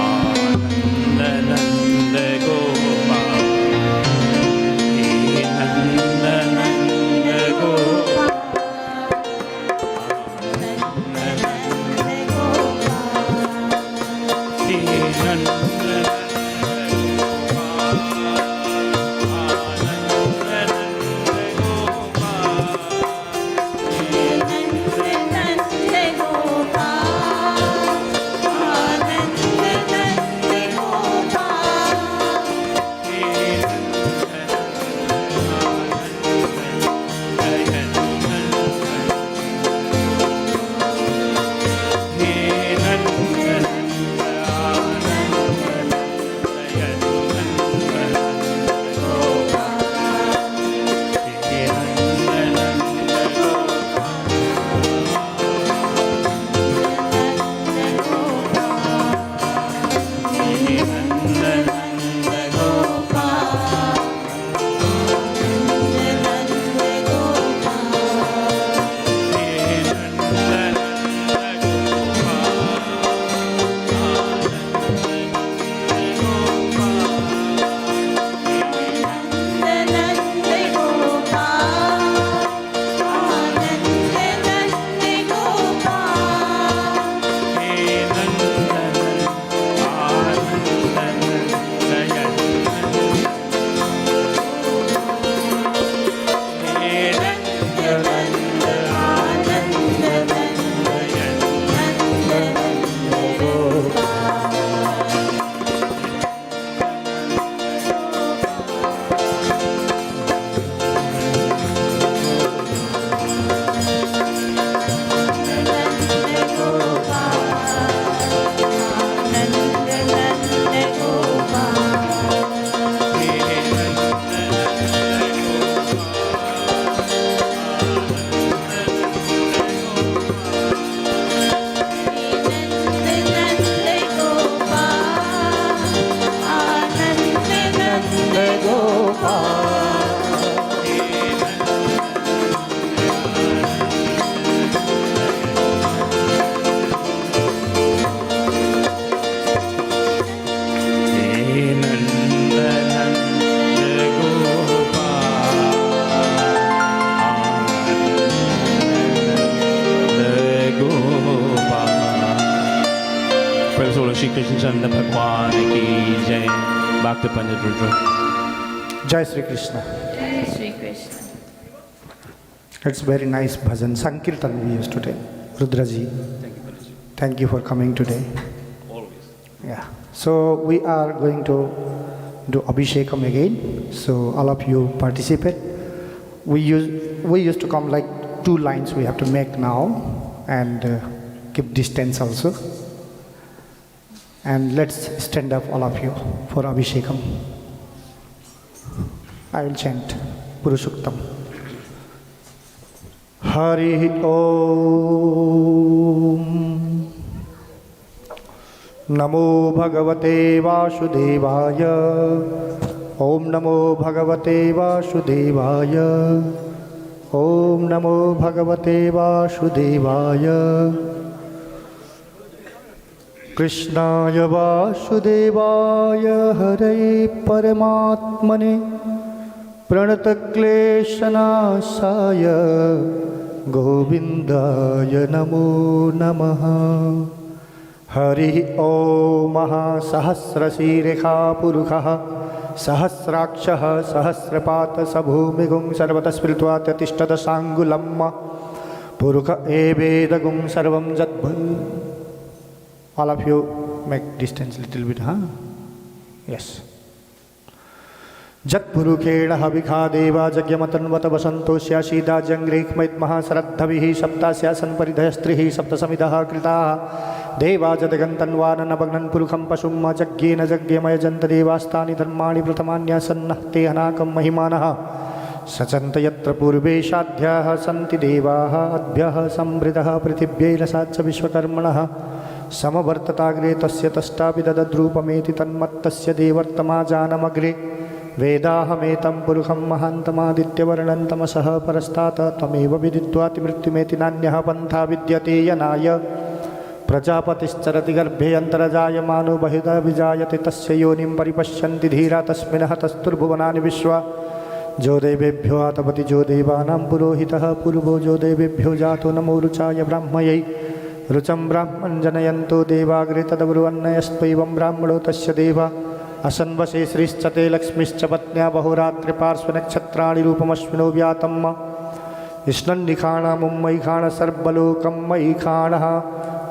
आनंद नंद गोपाल हे नंद नंद गोपाल आनंद नंद गोपाल हे नंद बोलो श्री कृष्ण चंद्र भगवान की जय. Back to Pandit Rudra. Jai Sri Krishna. Jai Shri Krishna. It's very nice bhajan sankirtan we used to tell. Rudraji, thank you for coming today. Always. Yeah. So we are going to do Abhishekam again. So all of you participate. We used to come like 2 lines we have to make now and keep distance also. And let's stand up all of you for Abhishekam. I will chant Purushottam. Hari Om Namo Bhagavate Vasudevaya. Om Namo Bhagavate Vasudevaya. Om Namo Bhagavate Vasudevaya. Krishnaya Vasudevaya Hare Paramatmane Pranatakleshanasaya Govindaya Namo Namaha. Hari Om Mahasahasrashirekha Purukha Sahasraksha Sahasrapata Sabhumigum Sarvataspritvat Tishtata Sangulamma Purukha Evedagum Sarvam Jadbhal. All of you make distance little bit, huh? Yes. Jat Purukheda Habikha Deva Jagyamatannvata Vasantosya Shida Jangrekmait Mahasaraddhavihi Saptasyasan Paridhayastrihi Saptasamidaha Kritaha Deva Jadagantanvana Nabagnan Purukham Pasumma Jagyena Jagyamaya Jantadevastani Dharmani Pratamanya Sannahte Hanakam Mahimanaha Sachantayatra Purveshadhyaha Santi Devaha Adhyaha Sambridaha Pritibhyela Satsa Vishwakarmanaha Samavartatagre Tasya Tashtapi Dadadrupameti Tanmattasya Devartama Janamagre Vedahametam Purukham Mahantamadityavarnantamasaha Parastata Tameva Vidittvati Mrityumeti Nanyaha Pantha Vidyate Yanaya Prajapatiscarati Garbhe Antarajaya Manu Bahida Vijayate Tasya Yonim Paripashyanti Dhira Tasminaha Tasturbhuvanani Vishwa Jodevebhyo Atapati Jodevanam Purohitaha Purvo Jodevebhyo Jato Namo Ruchaya Brahmayai Rucham Brahman Janayanto Devagre Tadavruannayastaivam Brahmano Tasya Deva Asanvase Srischate Lakshmischa Patnya Bahuratri Parsvanakshatrani Rupamashvino Vyatamma Ishnandikhana Mummaikhana Sarbalokam Maikhana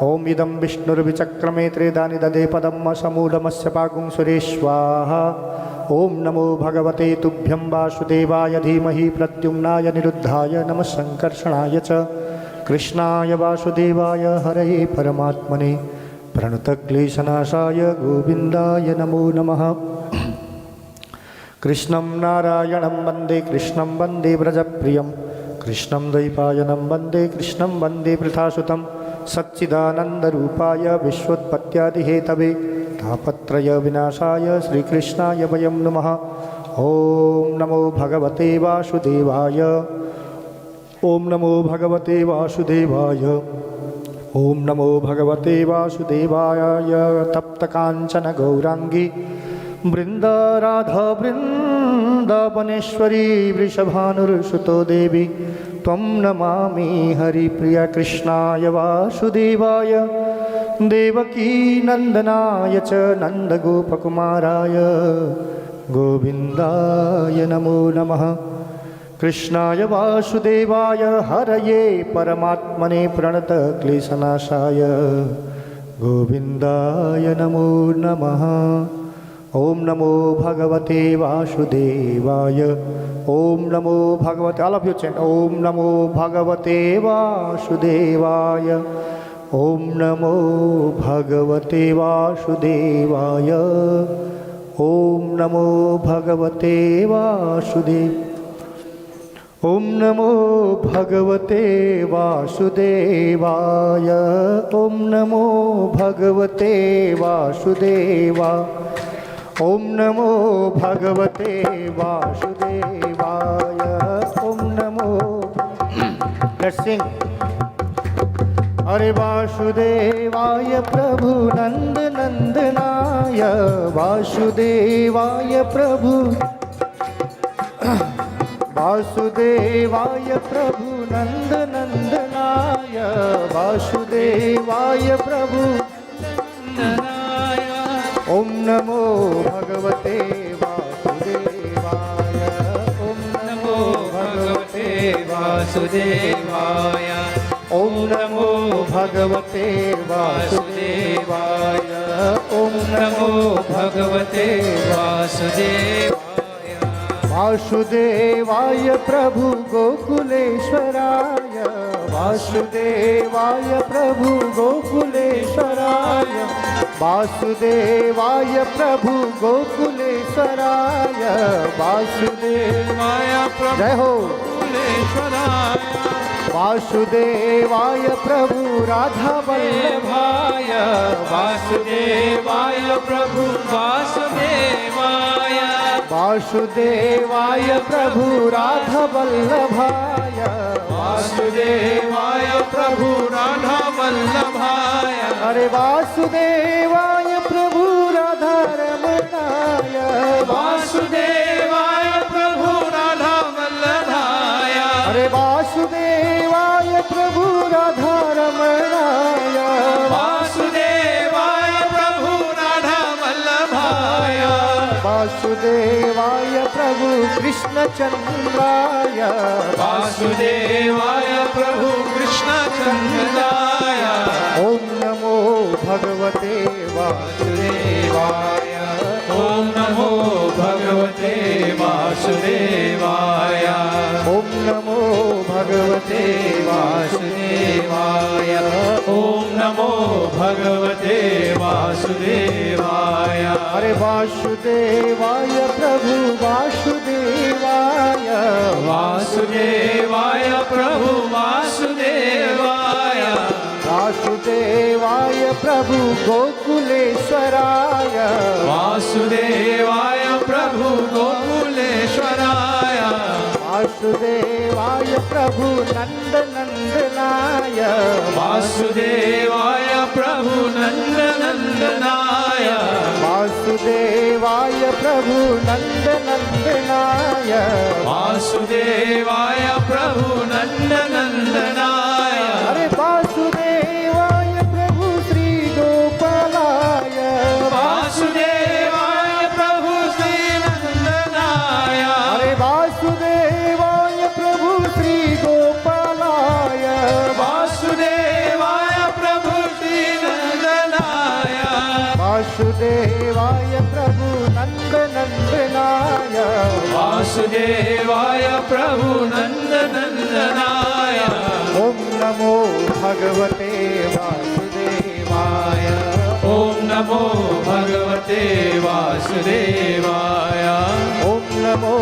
Om Idam Vishnur Vichakrame Tredani Dade Padamma Samudamasya Pagung Sureshwaha Om Namo Bhagavate Tubhyam Vasudevaya Dhimahi Pratyumnaya Niruddhaya Namasankarshanaya Cha Krishnaya Vasudevaya Hare Paramatmane Pranutakleshanashaya Govindaya Namo Namaha Krishnam Narayanam Bande Krishnam Bande Brajapriyam Krishnam Daipayanam Bande Krishnam Bande Prithasutam Satchidananda Rupaya Vishwatpatyadi Hetave Tapatraya Vinashaya Sri Krishnaya Vayam Namaha Om Namo Bhagavate Vasudevaya Om Namo Bhagavate Vasudevaya Om Namo Bhagavate Vasudevaya Tapta Kanchana Gaurangi Brinda Radha Brinda Vaneshwari Vrishabhanur Suto Devi Tvam Namami Hari Priya Krishnaya Vasudevaya Devaki Nandanaya Cha Nanda Gopakumaraya Govindaya Namo Namaha Krishnaya Vasudevaya Haraye Paramatmane Pranata Kleshanashaya Govindaya Namo Namaha Om Namo Bhagavate Vasudevaya Om Namo Bhagavate, all of you chant Om Namo Bhagavate Vasudevaya Om Namo Bhagavate Vasudevaya Om Namo Bhagavate Vasudevaya Om Namo Bhagavate Vasudevaya Om Namo Bhagavate Vasudevaya Om Namo Bhagavate Vasudevaya Om Namo Let's sing Hare Vasudevaya Prabhu Nand Nandanaya Vasudevaya Prabhu Vasudevaya Prabhu Nanda Nandanaya Vasudevaya Prabhu Om Namo Bhagavate Vasudevaya. Om Namo Bhagavate Vasudevaya. Om Namo Bhagavate Vasudevaya. Om Namo Bhagavate Vasudevaya. Vasudevaya Prabhu Gokuleshwaraya. Vasudevaya Prabhu Gokuleshwaraya. Vasudevaya Prabhu Gokuleshwaraya. Vasudevaya Prabhu Gokuleshwaraya. Vasudevaya Prabhu Radha Vallabhaya. Vasudevaya Prabhu Vasudevaya. Vasudevaya Prabhu Radha Vallabhaya. Vasudevaya Prabhu Radha Vallabhaya. Hare Vasudevaya Prabhu Radha Ramanaya. Vasudevaya Prabhu Radha Vallabhaya. Hare Vasudevaya Prabhu Radha Ramanaya. Vasudevaya Prabhu Radha Vallabhaya. Vasudevaya Prabhu Krishna Chandraya. Vasudevaya Prabhu Krishna Chandraya. Om Namo Bhagavate Vasudevaya. Om Namo Bhagavate Vasudevaya. Om Namo Bhagavate Vasudevaya. Om Namo Bhagavate Vasudevaya. Hare Vasudevaya Prabhu Vasudevaya. Vasudevaya Prabhu Vasudevaya. Vasudevaya Prabhu Gokuleshwaraya. Vasudevaya Prabhu Gokuleshwaraya. Vasudevaya Prabhu Nandanandanaya. Vasudevaya Prabhu Nandanandanaya. Vasudevaya Prabhu Nandanandanaya. Vasudevaya Prabhu Nandanandanaya. Hare Vasudevaya Prabhu Sri Gopalaya. Vasudevaya Prabhu Sri Nandanaya. Hare Vasudevaya Prabhu Sri Gopalaya. Vasudevaya Prabhu Sri Nandanaya. Vasudevaya Prabhu Nandanandanaya. Vasudevaya Prabhu Nandanandanaya. Om Namo Bhagavate Vasudevaya. Om Namo Bhagavate Vasudevaya. Om Namo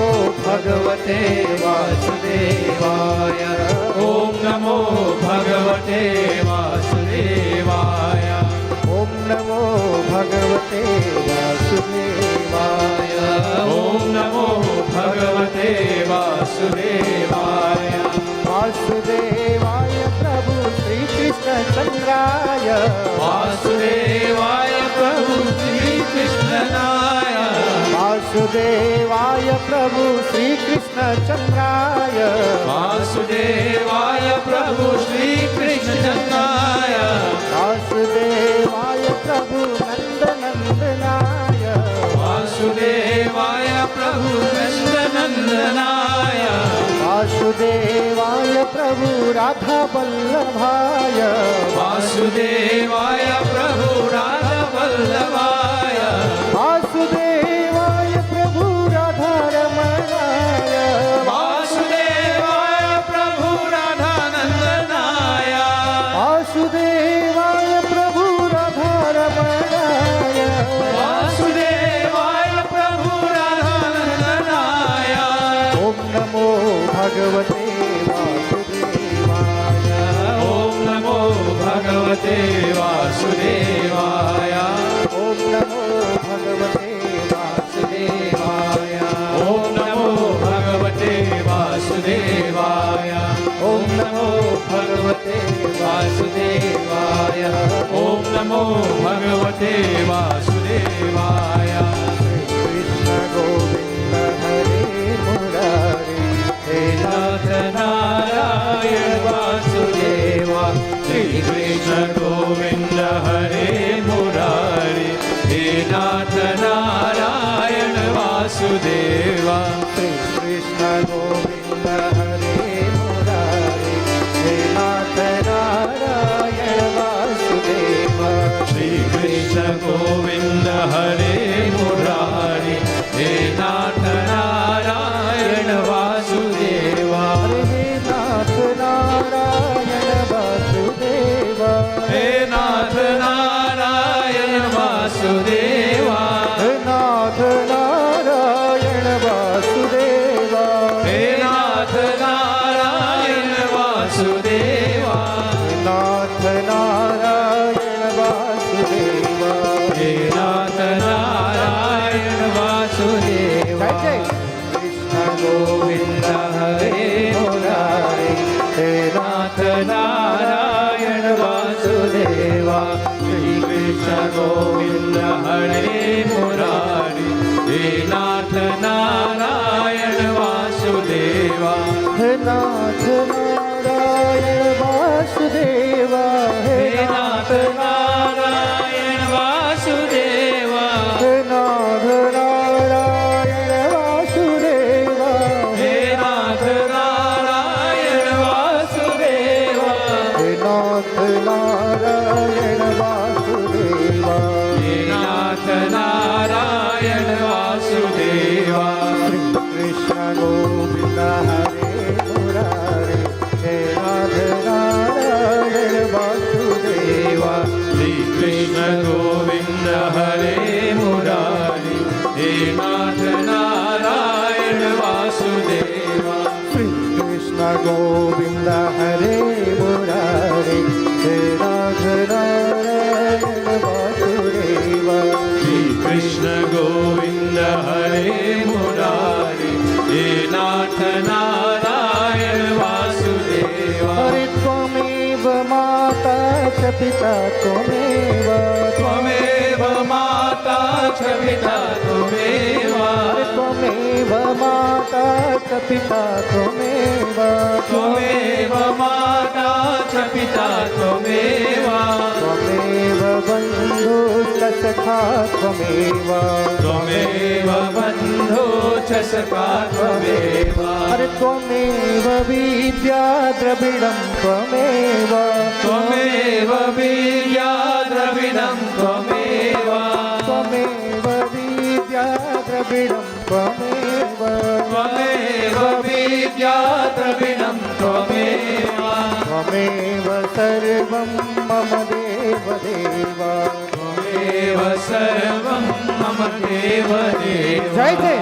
Bhagavate Vasudevaya. Om Namo Bhagavate Vasudevaya. Om Namo Bhagavate Vasudevaya. Om Namo Bhagavate Vasudevaya. Vasudevaya Prabhu Sri Krishna Chandraya. Vasudevaya Prabhu Sri Krishna Naya. Vasudevaya Prabhu Sri Krishna Chandraya. Vasudevaya Prabhu Sri Krishna Chandraya. Vasudevaya Prabhu Nandanandanaya. Vasudevaya Prabhu Nandanandanaya. Vasudevaya Prabhu Radha Vallabhaya. Vasudevaya Prabhu Radha Vallabhaya. Vasudevaya Prabhu Radha Ramanaya. Vasudevaya Prabhu Radha Nandanaya. Vasudevaya Prabhu Radha Ramanaya. Vasudevaya Prabhu Radha Nandanaya. Om Namo Bhagavate Vasudevaya. Om Namo Bhagavate Vasudevaya. Om Namo Bhagavate Vasudevaya. Om Namo Bhagavate Vasudevaya. Om Namo Bhagavate Vasudevaya. Om Namo Bhagavate Vasudevaya. Krishna Govinda Hare Murari. He Nath Narayana Vasudeva. Shri Krishna Govinda Hare Murari. He Nath Vasudeva. Sri Krishna Govinda Hare Murari, He Nath Narayana Vasudeva. Shri Krishna Govinda Hare Murari, He Nath Narayana Vasudeva. He Nath Narayana Vasudeva. He Nath Narayana Vasudeva. He Nath Narayana Vasudeva. He Nath Narayana Vasudeva. Nath Narayana Vasudeva. He Nath Narayana Vasudeva. Jai Jai. Krishna Govinda Hare Murari, He Nath Narayana Vasudeva. Shri Krishna Govinda Hare Murari, He Nath Narayana Vasudeva. He Nath Narayana Vasudeva. He Nath Narayana Vasudeva. He Nath Narayana Vasudeva. He Nath Narayana Vasudeva. He Nath Narayana Vasudeva. He Nath Narayana Vasudeva. Sri Krishna Govinda Hare Murari, He Nath Narayana Vasudeva. Shri Krishna Govinda Hare Murari, He Nath Narayana Vasudeva. Sri Krishna Govinda Hare Murari, He Nath Narayana Vasudeva. Shri Krishna Govinda Hare Murari, He Nath Narayana Vasudeva. Hare Tvameva Mata Cha Pita Tvameva. Tvameva Mata Cha Pita Tvameva. Hare Tvameva Mata Cha Pita Tvameva. Tvameva Mata Cha Pita Tvameva. Tvameva Bandhu Cha Sakha Tvameva. Tvameva Bandho Cha Sakha Tvameva. Hare Tvameva Vidya Dravidam Tvameva. Tvameva Vidya Dravidam Tvameva. Tvameva Vidya Dravidam Tvameva. Tvameva Vidya Dravidam Tvameva. Tvameva Sarvam Mama Deva Deva. Tvameva Sarvam Mama Deva Deva. Jai Jai.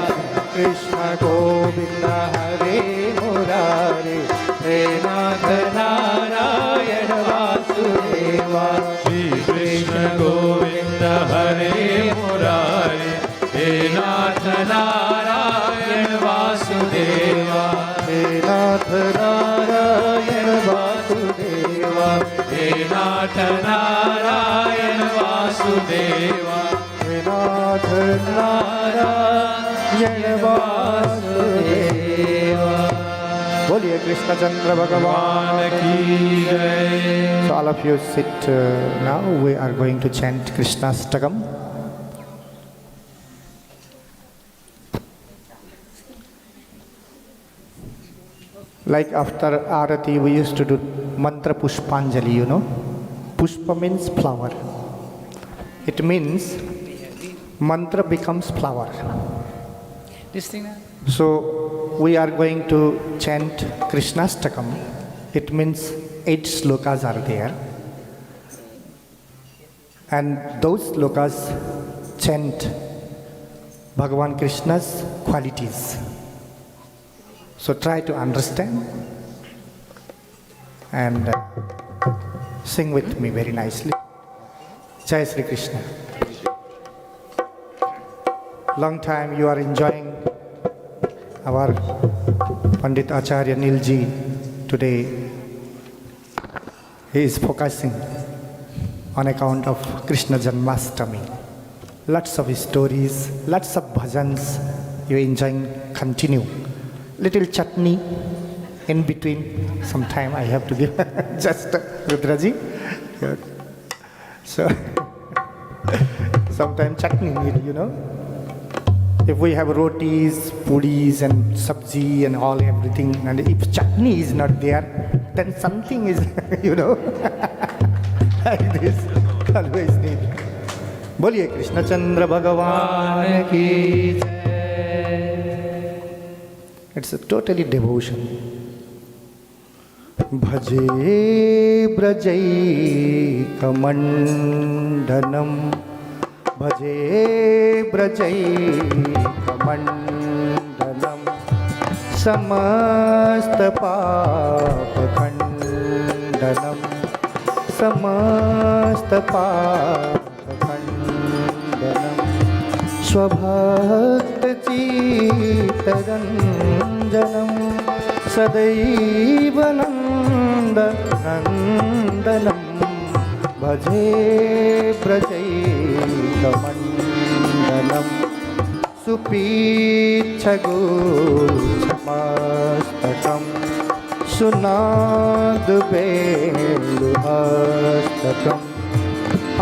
Krishna Govinda Hare Murari, He Nath Narayana Vasudeva. Shri Krishna Govinda Hare Murari, He Nath Narayana Vasudeva. He Nath Narayana Vasudeva. He Nath Narayana Vasudeva. He Nath Narayana Vasudeva. Boliye Krishna Chandra Bhagavan ki jai. So all of you sit now. We are going to chant Krishnastakam. Like after Arati, we used to do mantra pushpanjali, you know. Pushpa means flower. It means mantra becomes flower. This thing now? So we are going to chant Krishnastakam. It means 8 slokas are there. And those slokas chant Bhagavan Krishna's qualities. So try to understand and sing with me very nicely. Jai Sri Krishna. Long time you are enjoying our Pandit Acharya Nilji. Today he is focusing on account of Krishna Janamashtami. Lots of stories, lots of bhajans you enjoying, continue. Little chutney in between, sometime I have to give just Rudraji. So sometime chutney need, you know. If we have rotis, puris, and sabzi and all everything, and if chutney is not there, then something is, like this. Always need. बोलिए कृष्ण चंद्र भगवान की जय. It's a totally devotion. भजे ब्रजैकमण्डनं भजे ब्रजैकमण्डनं समस्तपापखण्डनं समस्तपापखण्डनं स्वभक्तचित्तरञ्जनं सदैव नन्दनं भजे ब्रजैकमण्डनं सुपीच्छगोच्छमस्तकं सुनादुबेन्दुहस्तकम्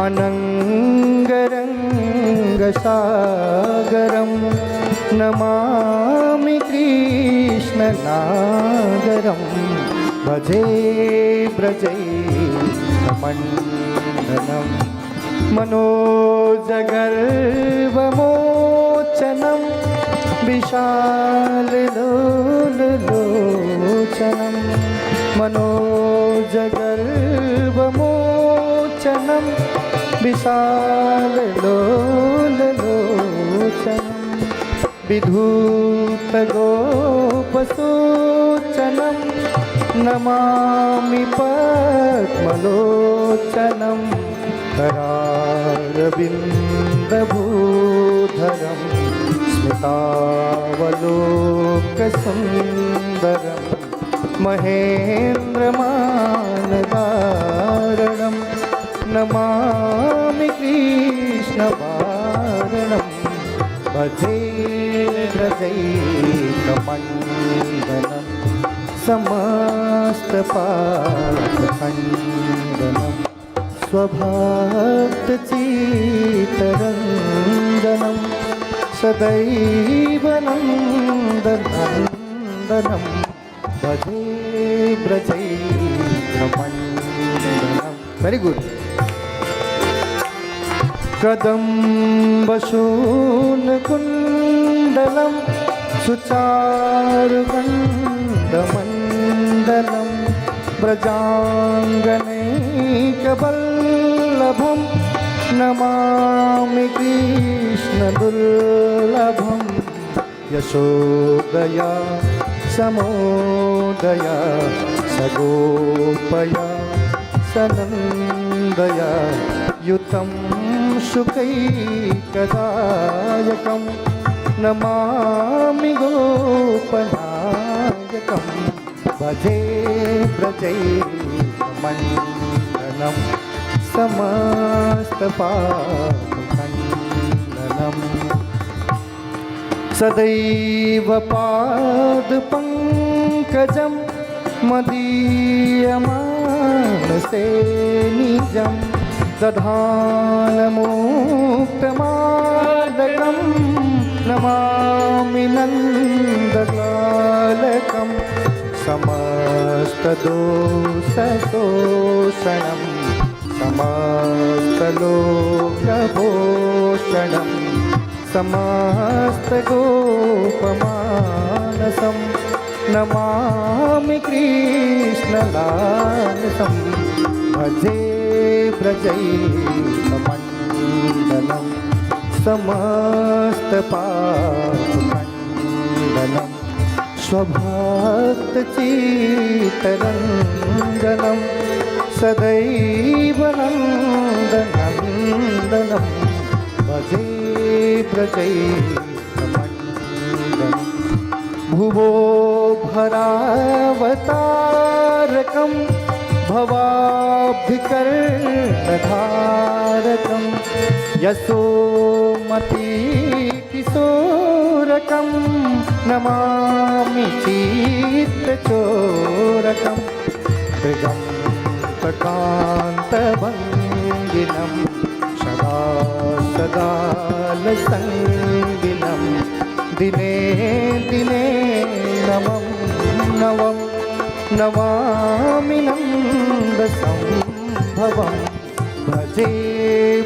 अनङ्गरङ्गसागरं नमामि कृष्णनागरं भजे ब्रजैकमण्डनं मनोजगर्वमोचनं विशाललोचनं मनोजगर्वमोचनं विशाललोचनं विधूतगोपसूचनं नमामि पद्मलोचनं करारविन्दभूधरं स्मितावलोकसुन्दरं महेन्द्रमानदारणं नमामि कृष्णवारणं भजे ब्रजैकमण्डनं समस्तपापखण्डनं स्वभक्तचित्तरञ्जनं सदैव नन्दनन्दनं भजे ब्रजैकमण्डनं. Very good. कदम्बशूलकुण्डलं सुचारुगन्धमण्डलं व्रजाङ्गनैकवल्लभं नमामि कृष्णदुर्लभं यशोदया समोदया सगोपया सनन्दया युतं सुखैकदायकं नमामि गोपनायकं भजे ब्रजैकमण्डनं समस्तपापखण्डनं सदैव पादपङ्कजं मदीयमानसे निजं दधानमुक्तमादकं नमामि नन्दलालकं समस्तदोषशोषणं समस्तलोकभूषणं समस्तगोपमानसं नमामि कृष्णलालसं भजे ब्रजैकमण्डनं समस्तपापखण्डनं स्वभक्तचित्तरञ्जनं सदैव नन्दनन्दनं भजे ब्रजैकमण्डनं भुवो भरावतारकं भवाब्धिकर्णधारकं यशोमतीकिशोरकं नमामि चित्तचोरकं मृगन्तकान्तभङ्गिनं सदा सदालसङ्गिनं दिने दिने नवं नवं नमामि नन्दसंभवं भजे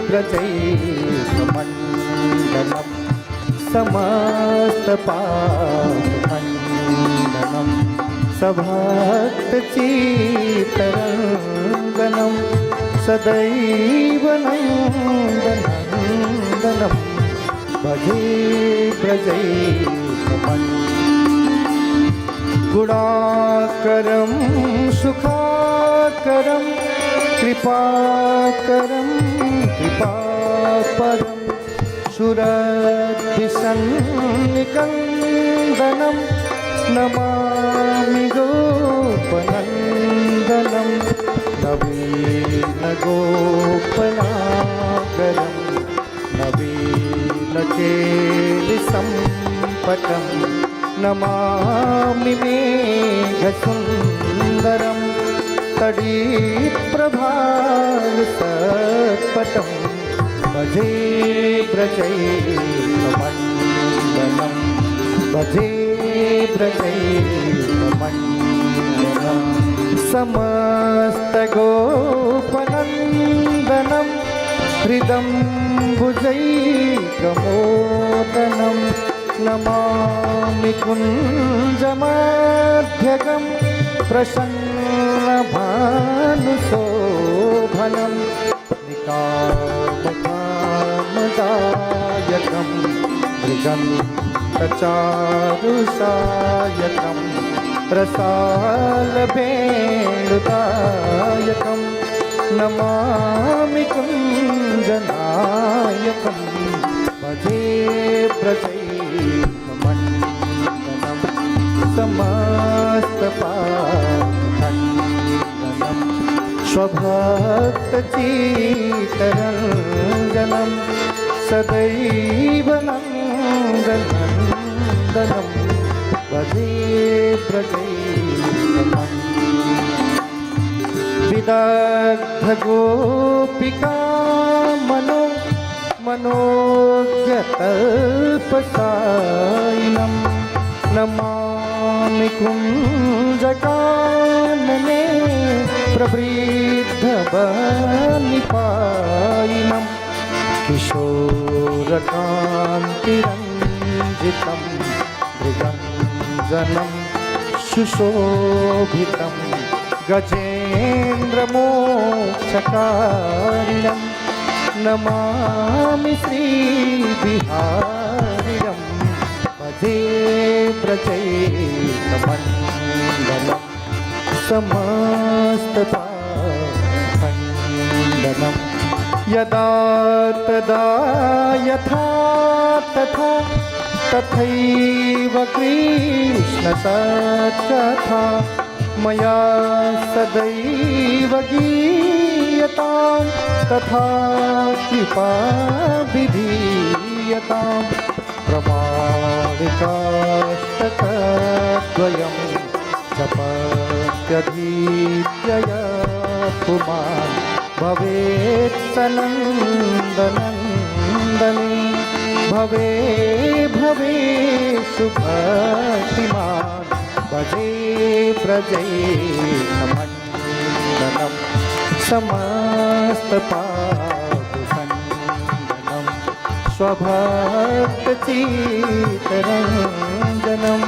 व्रजैकमण्डलं समस्तपापखण्डनं सभक्तचित्तरङ्गनं सदैव नन्दनन्दनं भजे व्रजैकमण्डलं गुणाकरं सुखाकरं कृपाकरं कृपापरं सुरद्विसन्निकन्दनं नमामि गोपनन्दनं नवीनगोपनागरं नवीनकेलिसम्पटं नमामि मेघसुन्दरं तडीप्रभासत्पटं भजे व्रजैकमण्डलं भजे व्रजैकमण्डलं समस्तगोपनन्दनं हृदं भुजैकमोदनं नमामि कुञ्जमाध्यगं प्रसन्नभानुशोभनं निकामकामदायकं मृगन्तचारुसायकं रसालवेणुदायकं नमामि कुञ्जनायकं भजे व्रजैकमण्डलं समस्तपापखण्डनं स्वभक्तचित्तरञ्जनं सदैव नन्दनन्दनं भजे व्रजैकमण्डलं विदग्धगोपिका मनोज्ञतल्पसायिनं नमामि कुञ्जकानने प्रवृद्धवनिपायिनं किशोरकान्तिरञ्जितं मृगञ्जनं सुशोभितं गजेन्द्रमोक्षकारिणं नमामि श्रीविहारिणं भजे व्रजैकमण्डलं समस्तपापखण्डनं यदा तदा यथा तथा तथैव कृष्णसत्कथा मया सदैव गीयतां तथा कृपा विधीयतां प्रमाणिकाष्टकद्वयं जपत्यधीत्यय पुमान् भवेत् सनन्दनन्दने भवे भवे सुभक्तिमान् भजे व्रजैकमण्डलं समस्तपापखण्डनं स्वभक्तचित्तरञ्जनं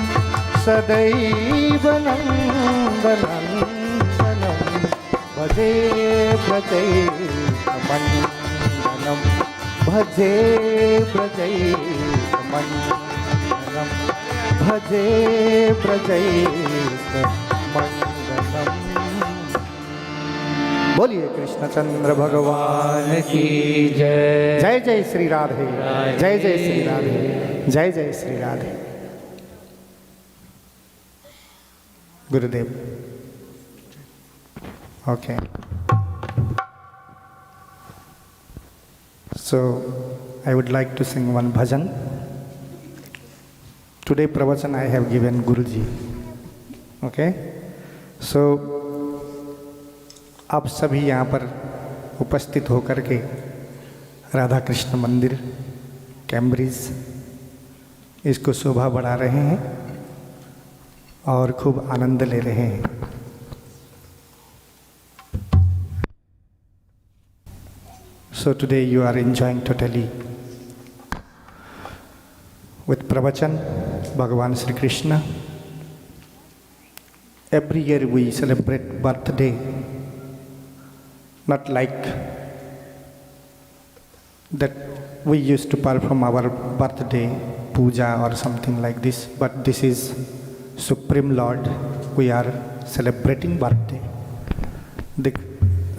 सदैव नन्दनन्दनं भजे व्रजैकमण्डलं भजे व्रजैकमण्डलं भजे व्रजैकमण्डलम्। बोलिए कृष्णचंद्र भगवान की जय। जय जय श्री राधे, जय जय श्री राधे, जय जय श्री राधे। गुरुदेव। Okay. So I would like to sing one bhajan. Today pravachan I have given Guruji. Okay. So आप सभी यहाँ पर उपस्थित होकर के राधा कृष्ण मंदिर कैम्ब्रिज इसको शोभा बढ़ा रहे हैं और खूब आनंद ले रहे हैं। So today you are enjoying totally with pravachan, Bhagavan Sri Krishna. Every year we celebrate birthday, not like that we used to perform our birthday puja or something like this, but this is Supreme Lord. We are celebrating birthday.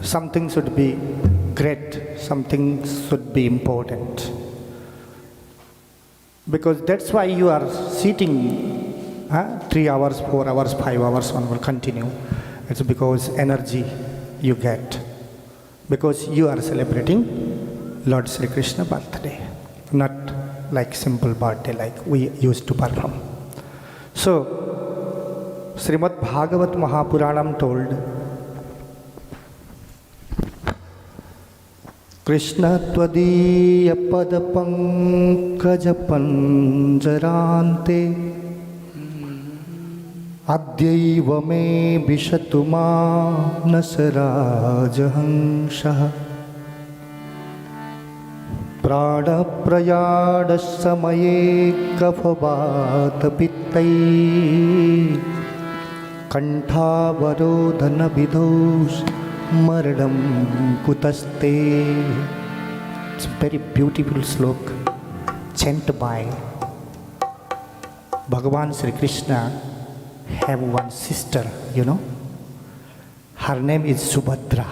Something should be great, something should be important. Because that's why you are sitting 3 hours, 4 hours, 5 hours on will continue. It's because energy you get. Because you are celebrating Lord Sri Krishna birthday, not like simple birthday like we used to perform. So, Srimad Bhagavat Mahapuranam told, Krishna tvadiya pada pankaja panjarante adyaiva me vishatu manasarajahangsha prana prayada samaye kafavata pittai kantavarodhana vidhos Maradam kutaste. It's a very beautiful sloka chanted by Bhagavan Sri Krishna. Have one sister, you know. Her name is Subhadra.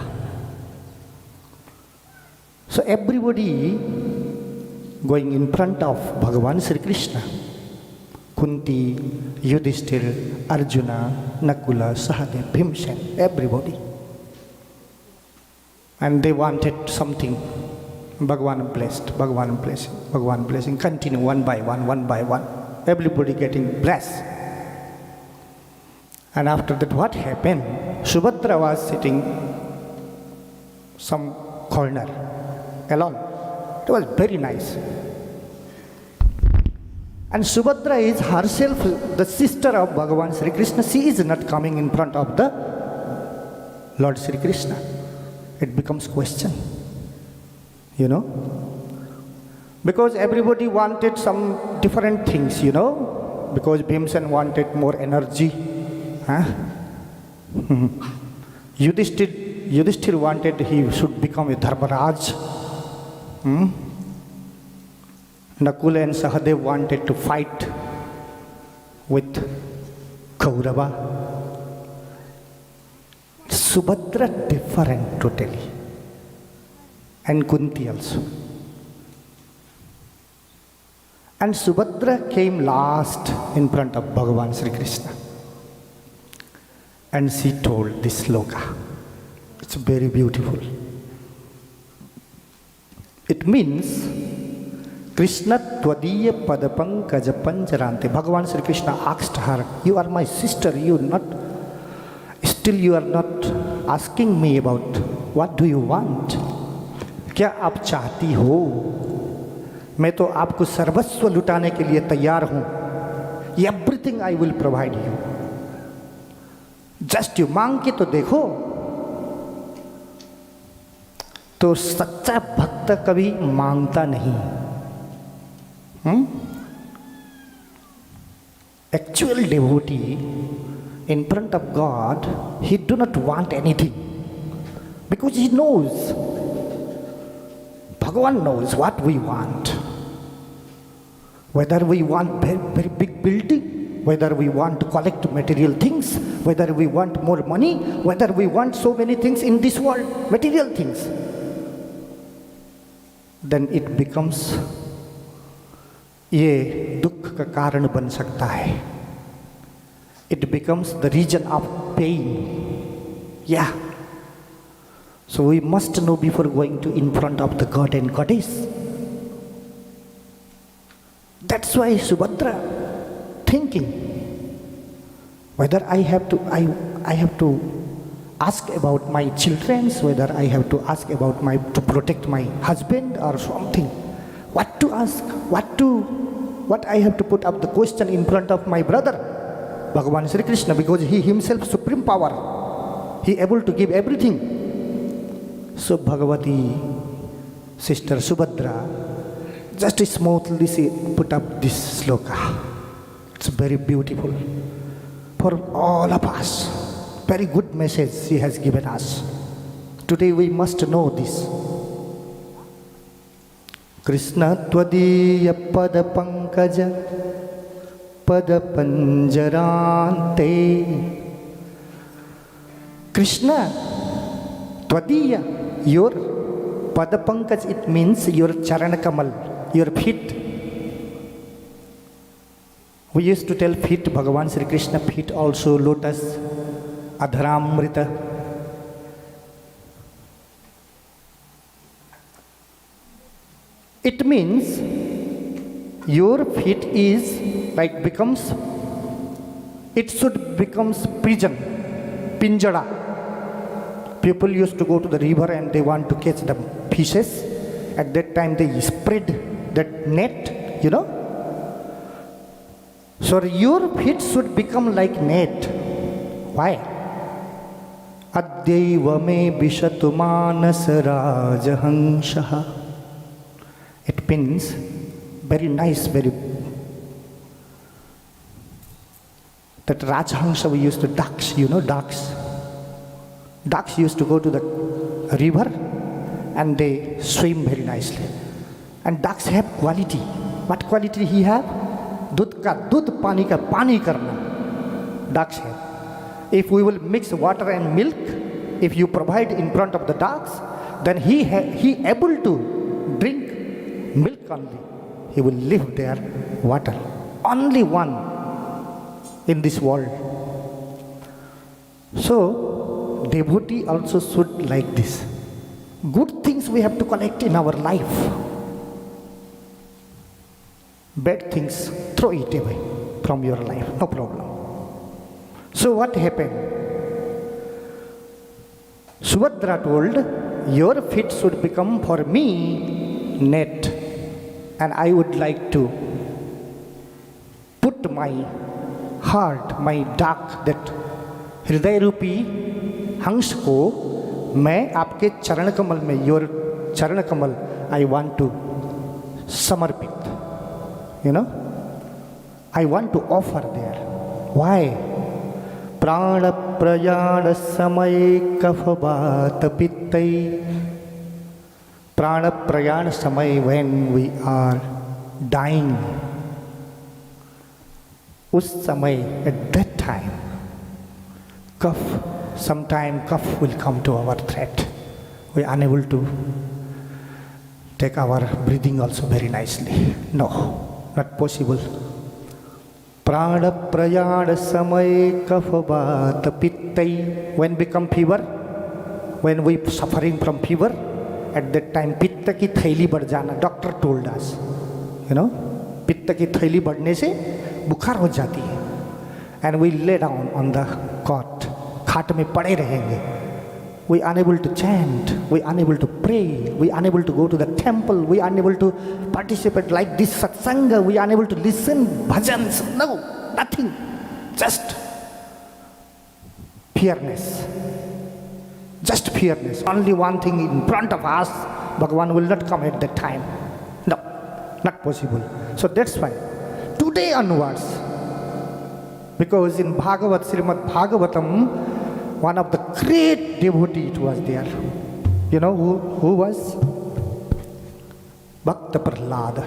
So everybody going in front of Bhagavan Sri Krishna. Kunti, Yudhishthira, Arjuna, Nakula, Sahadev, Bhimsen, everybody. And they wanted something. Bhagavan blessed, Bhagavan blessing, Bhagavan blessing. Continue one by one, one by one. Everybody getting blessed. And after that, what happened? Subhadra was sitting some corner alone. It was very nice. And Subhadra is herself the sister of Bhagavan Sri Krishna. She is not coming in front of the Lord Sri Krishna. It becomes question, you know, because everybody wanted some different things, you know, because Bhimsen wanted more energy, Yudhishthira wanted he should become a Dharmaraj, Nakula and Sahadev wanted to fight with Kaurava. Subhadra different totally, and Kunti also. And Subhadra came last in front of Bhagavan Sri Krishna. And she told this sloka. It's very beautiful. It means Krishna tvadiya padapankaja panjarante. Bhagavan Sri Krishna asked her, you are my sister, still you are not asking me about what do you want? क्या आप चाहती हो? मैं तो आपको सर्वस्व लुटाने के लिए तैयार हूं. Everything I will provide you. Just you मांग के तो देखो. तो सच्चा भक्त कभी मांगता नहीं. Actual devotee in front of God, he do not want anything because he knows, Bhagavan knows what we want. Whether we want very, very big building, whether we want to collect material things, whether we want more money, whether we want so many things in this world, material things, then it becomes ये दुख का कारण बन सकता है. It becomes the region of pain. Yeah. So we must know before going to in front of the God and Goddess. That's why Subhadra thinking whether I have to ask about my children, whether I have to ask about to protect my husband or something. What to ask? What I have to put up the question in front of my brother, Bhagavan Sri Krishna, because he himself supreme power. He able to give everything. So Bhagavati, Sister Subhadra, just smoothly put up this sloka. It's very beautiful for all of us. Very good message she has given us. Today we must know this. Krishna tvadiya pada pankaja pada panjarante. Krishna tvadiya, your pada pankaj, it means your charana kamal, your feet. We used to tell feet, Bhagavan Sri Krishna feet also lotus, adharamrita. It means your feet is like becomes, it should becomes prison, pinjara. People used to go to the river and they want to catch the fishes. At that time they spread that net, you know. So your feet should become like net. Why? Addaiva me bishatu manasa rajahanshaha. It means very nice, very. That Rajhansha we used to ducks, you know, ducks. Ducks used to go to the river and they swim very nicely. And ducks have quality. What quality he have? Dudh ka dudh, pani ka pani karna. Ducks have. If we will mix water and milk, if you provide in front of the ducks, then he able to drink milk only. He will live there, water. Only one in this world. So, devotee also should like this. Good things we have to collect in our life. Bad things, throw it away from your life, no problem. So what happened? Subhadra told, your feet should become for me net, and I would like to put my heart, my duck, that हृदय रूपी हंस को मैं आपके चरण कमल में, your चरण कमल, I want to समर्पित, you know, I want to offer there. Why? प्राण प्रयाण समय कफ बात पित्तई. प्राण प्रयाण समय, when we are dying, उस समय, at that time, sometime cough will come to our throat. We are unable to take our breathing also very nicely. No, not possible. Prana prayana samay kaphabata pittai. When become fever, when we suffering from fever, at that time pitta ki thaili बढ़ जाना. Doctor told us, you know, pitta ki thaili बढ़ने से बुखार हो जाती है. And we lay down on the cot. खाट में पड़े रहेंगे. We unable to chant, we unable to pray, we unable to go to the temple, we unable to participate like this satsanga, we unable to listen bhajans. No, nothing. Just fearness. Just fearness. Only one thing in front of us, Bhagavan will not come at that time. No, not possible. So that's why today onwards, because in Bhagavad, Srimad Bhagavatam, one of the great devotee it was there. You know who was? Bhakta Prahlada.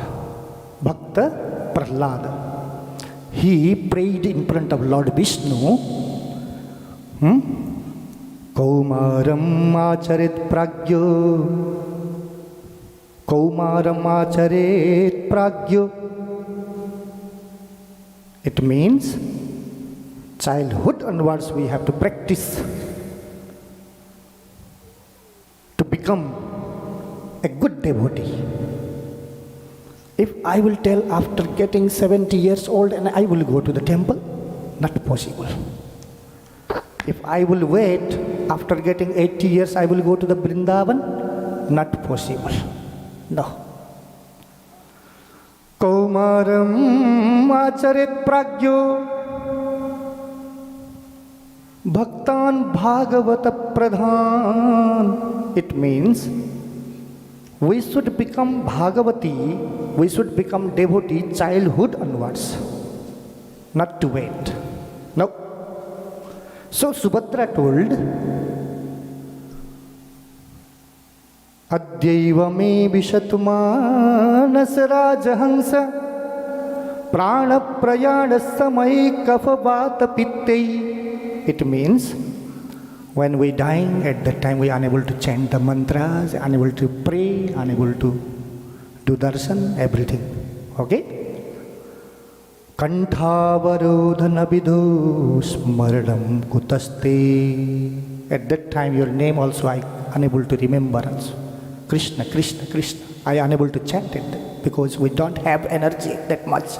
Bhakta Prahlada. He prayed in front of Lord Vishnu. Kaumaram acharit pragyo. Kaumaram acharit pragyo. It means childhood onwards we have to practice to become a good devotee. If I will tell after getting 70 years old and I will go to the temple, not possible. If I will wait after getting 80 years I will go to the Vrindavan? Not possible. No. Kaumaram acharet pragyo bhaktan bhagavata pradhan. It means we should become Bhagavati, we should become devotee childhood onwards, not to wait. No. So Subhadra told, Adyaiva me vishatumanas rajahansa prana prayana samai kafavata pittei. It means when we dying, at that time we are unable to chant the mantras, unable to pray, unable to do darshan, everything. Okay? Kantavarodhana vidho smaranam kutaste. At that time your name also I unable to remember also. Krishna, Krishna, Krishna. I unable to chant it because we don't have energy that much.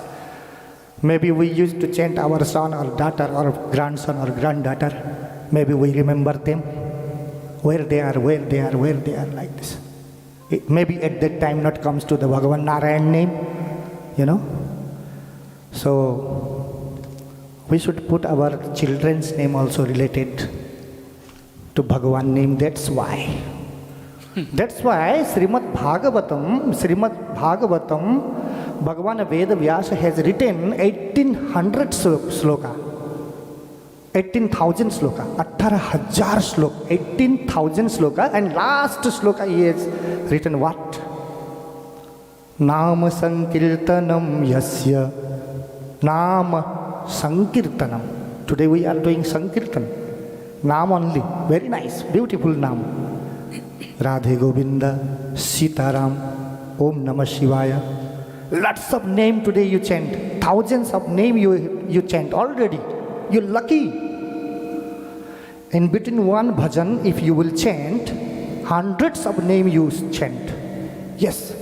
Maybe we used to chant our son or daughter or grandson or granddaughter. Maybe we remember them, where they are, where they are, where they are, like this. Maybe at that time not comes to the Bhagavan Narayan name, you know. So we should put our children's name also related to Bhagavan name. That's why. That's why Srimad Bhagavatam, Bhagavan Veda Vyasa has written 1800 sloka. 18,000 sloka, 18,000 sloka, 18,000 sloka, and last sloka he has written what? Nama Sankirtanam Yasya. Nama Sankirtanam. Today we are doing Sankirtan. Nam only. Very nice, beautiful Nam. Radhe Govinda, Sitaram, Om Namah Shivaya. Lots of name today you chant. Thousands of name you chant already. You're lucky. In between one bhajan, if you will chant, hundreds of names you chant. Yes.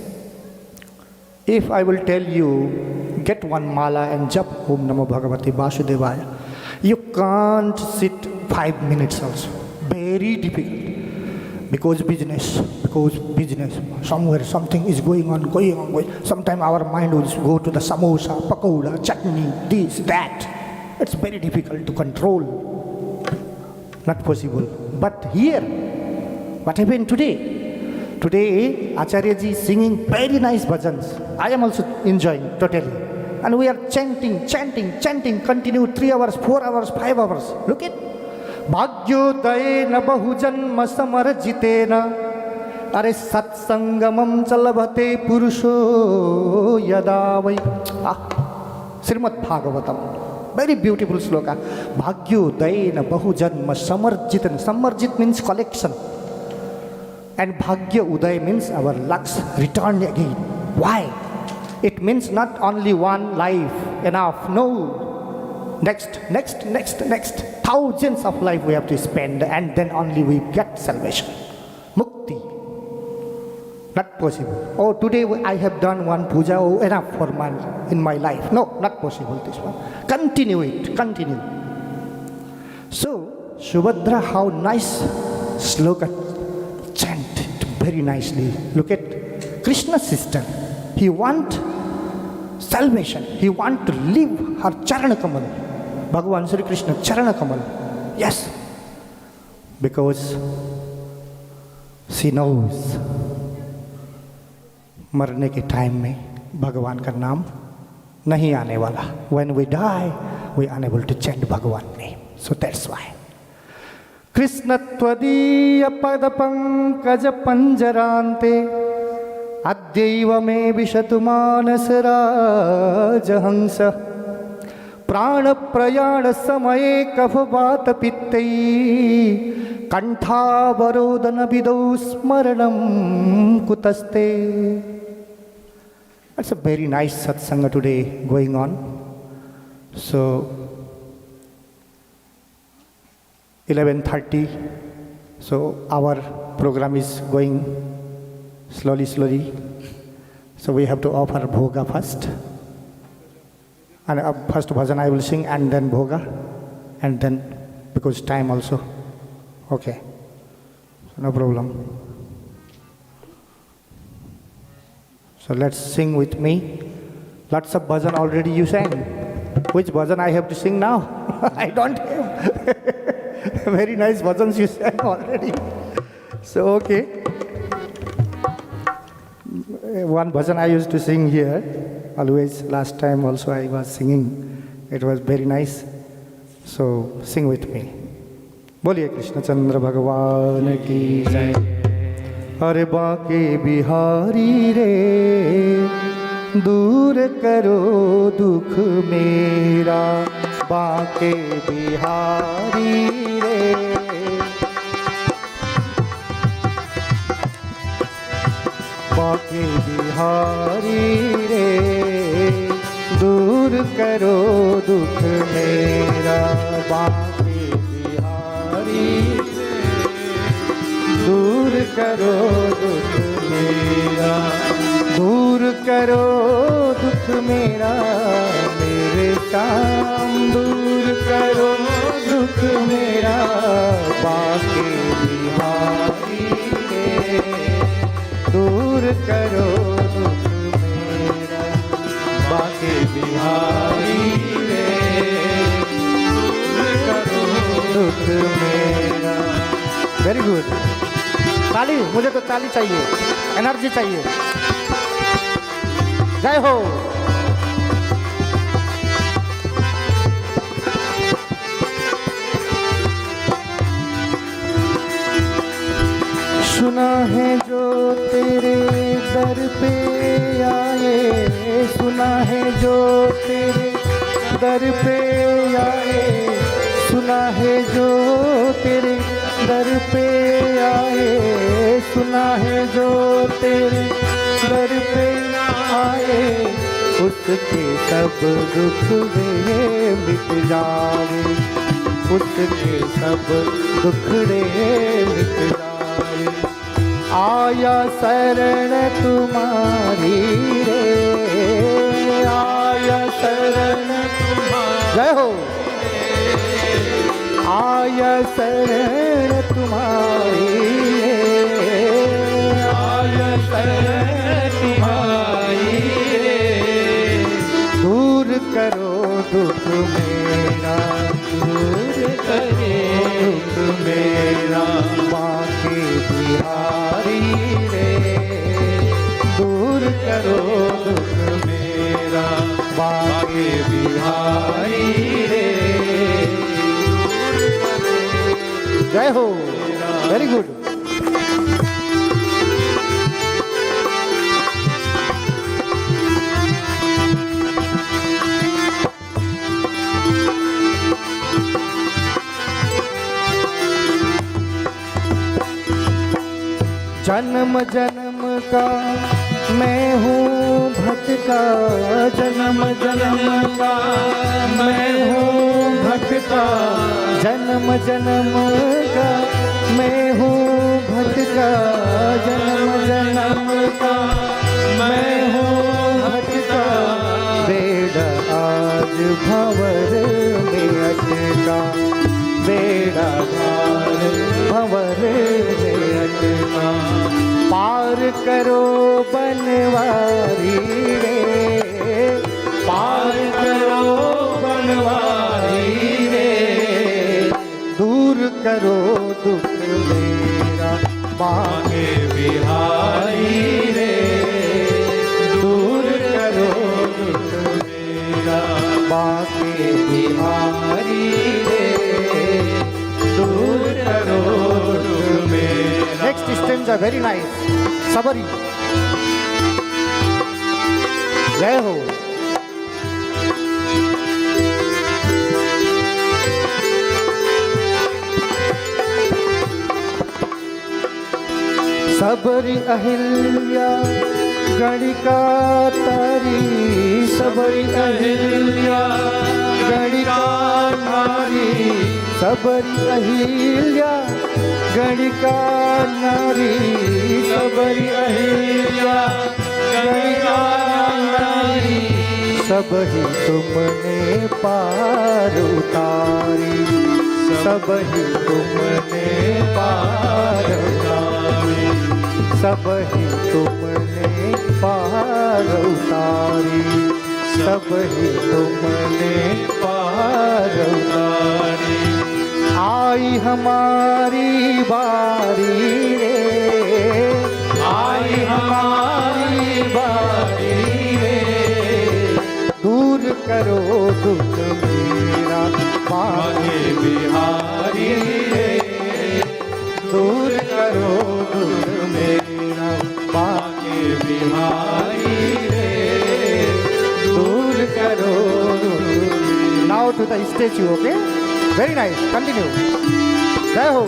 If I will tell you, get one mala and jap Om Namo Bhagavate Vasudevaya, you can't sit 5 minutes also. Very difficult. Because business, somewhere something is going on. Sometimes our mind will go to the samosa, pakoda, chutney, this, that. It's very difficult to control. Not possible. But here, what happened today? Today, Acharyaji is singing very nice bhajans. I am also enjoying totally. And we are chanting, continue 3 hours, 4 hours, 5 hours. Look at Bhagyodayena bahujanma samarjitena are satsangamam chalabhate purusho yadavai. Srimad Bhagavatam. Very beautiful sloka. Bhagyodayena bahujanma samarjitena. Samarjit means collection. And Bhagya Uday means our lucks return again. Why? It means not only one life enough. No. Next. Thousands of life we have to spend, and then only we get salvation. Mukti. Not possible. Oh, today I have done one puja, oh, enough for in my life. No, not possible this one. Continue it, continue. So, Subhadra, how nice sloka chant it very nicely. Look at Krishna's sister. He want salvation. He want to live her Charana Kamal. Bhagavan Sri Krishna Charana Kamal. Yes. Because she knows मरने के time में भगवान का नाम नहीं आने वाला. When we die, we are unable to chant Bhagavan name. So that's why. Krishna Tvadiya Pada Pankaja Panjarante Adyaiva me Vishatu Manasa Rajahansa Prana Prayana Samaye Kafavata Pittei Kantha Varodhana Vidho Smaranam Kutaste. That's a very nice satsanga today going on. So 11:30. So our program is going slowly. So we have to offer bhoga first. And first bhajan I will sing and then bhoga. And then because time also Okay, no problem. So let's sing with me. Lots of bhajan already you sang. Which bhajan I have to sing now? I don't have. Very nice bhajans you sang already. So okay. One bhajan I used to sing here. Always, last time also I was singing. It was very nice. So sing with me. बोलिए कृष्ण चंद्र भगवान की जय। अरे बाके बिहारी रे दूर करो दुख मेरा, बाके बिहारी रे। बाके बिहारी रे दूर करो दुख मेरा, बाके बिहारी दूर करो दुख मेरा, दूर करो दुख मेरा मेरे काम, दूर करो दुख मेरा बाके बिहारी रे, दूर करो दुख मेरा बाके बिहारी रे, दूर करो दुख मेरा। Very good. ताली, मुझे तो ताली चाहिए, एनर्जी चाहिए। जय हो। सुना है जो तेरे दर पे आए, सुना है जो तेरे दर पे आए, सुना है जो तेरे दर पे आए, सुना है जो तेरे दर पे आए, उसके सब दुख वे मिट जाए, उसके सब दुखड़े मिट जाए। आया शरण तुम्हारी रे, आया शरण तुम्हारी, जय हो। आया शरण तुम्हारी रे, आया शरण तुम्हारी रे, दूर करो दुख मेरा, दूर करो दुख मेरा बाके बिहारी रे, दूर करो दुख मेरा बाके बिहारी रे। जय हो। Very good. जन्म जन्म का मैं हूँ भटका, जन्म जन्म का मैं हूँ भटका, जन्म जन्म का मैं हूँ भटका, जन्म जन्म का मैं हूँ भटका, बेड़ा आज भंवर में अटका, बेड़ा आज भंवर में अटका, पार करो बनवारी रे, पार करो बनवारी रे, दूर करो दुख मेरा बाके बिहारी रे, दूर करो दुख मेरा बाके बिहारी रे, दूर करो दुख मेरा। Next stems are very nice. सबरी। जय हो। सबरी अहिल्या गणिका तारी, सबरी अहिल्या गणिका नारी, सबरी अहिल्या गणिका नारी, सबरी अहिल्या गणिका नारी, सब ही तुमने पार उतारी, सब ही तुमने पार उतारी, सब ही तुमने पार उतारी, सब ही तुमने पार उतारी। आई हमारी बारी रे, आई हमारी बारी रे, दूर करो दुख मेरा मांगे बिहारी रे, दूर करो दुख मेरा मांगे बिहारी रे, दूर करो दुख। Now to the statue, okay? Very nice. Continue. Jai Ho.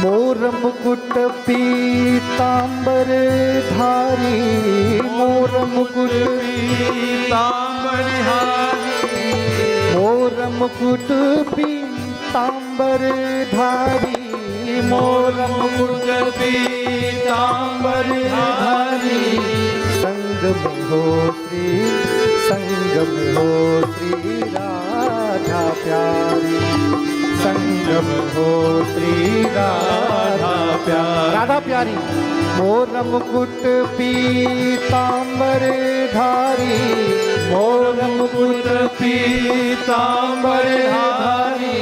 मोर मुकुट पीतांबर धारी, मोर मुकुट पीतांबर धारी, मोर मुकुट पीतांबर धारी, मोर मुकुट पीतांबर धारी। संग में हो श्री, संग में हो श्री राधा प्यारी, संग में हो श्री राधा प्यारी, राधा प्यारी। मोर मुकुट पीतांबर धारी, मोर मुकुट पीतांबर धारी,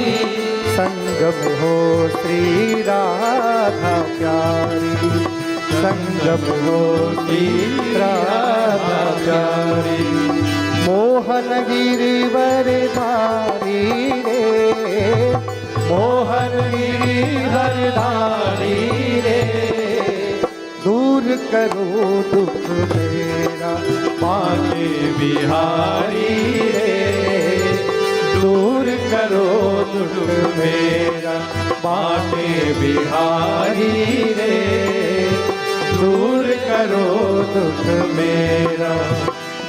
संग में हो श्री राधा प्यारी, संग में हो श्री राधा प्यारी। मोहन गिरिवर धारी रे, मोहन गिरिवर धारी रे, दूर करो दुख मेरा मांगे बिहारी रे, दूर करो दुख मेरा मांगे बिहारी रे, दूर करो दुख मेरा,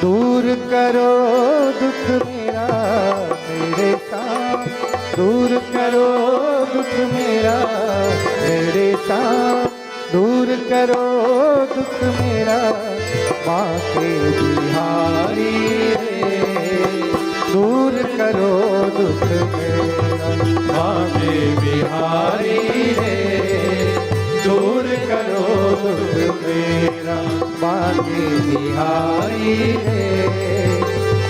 दूर करो दुख मेरा मेरे साथ, दूर करो दुख मेरा मेरे साथ, दूर करो दुख मेरा मांगे बिहारी रे, दूर करो दुख मेरा मांगे बिहारी रे, दूर करो दुख मेरा मांगे बिहारी रे,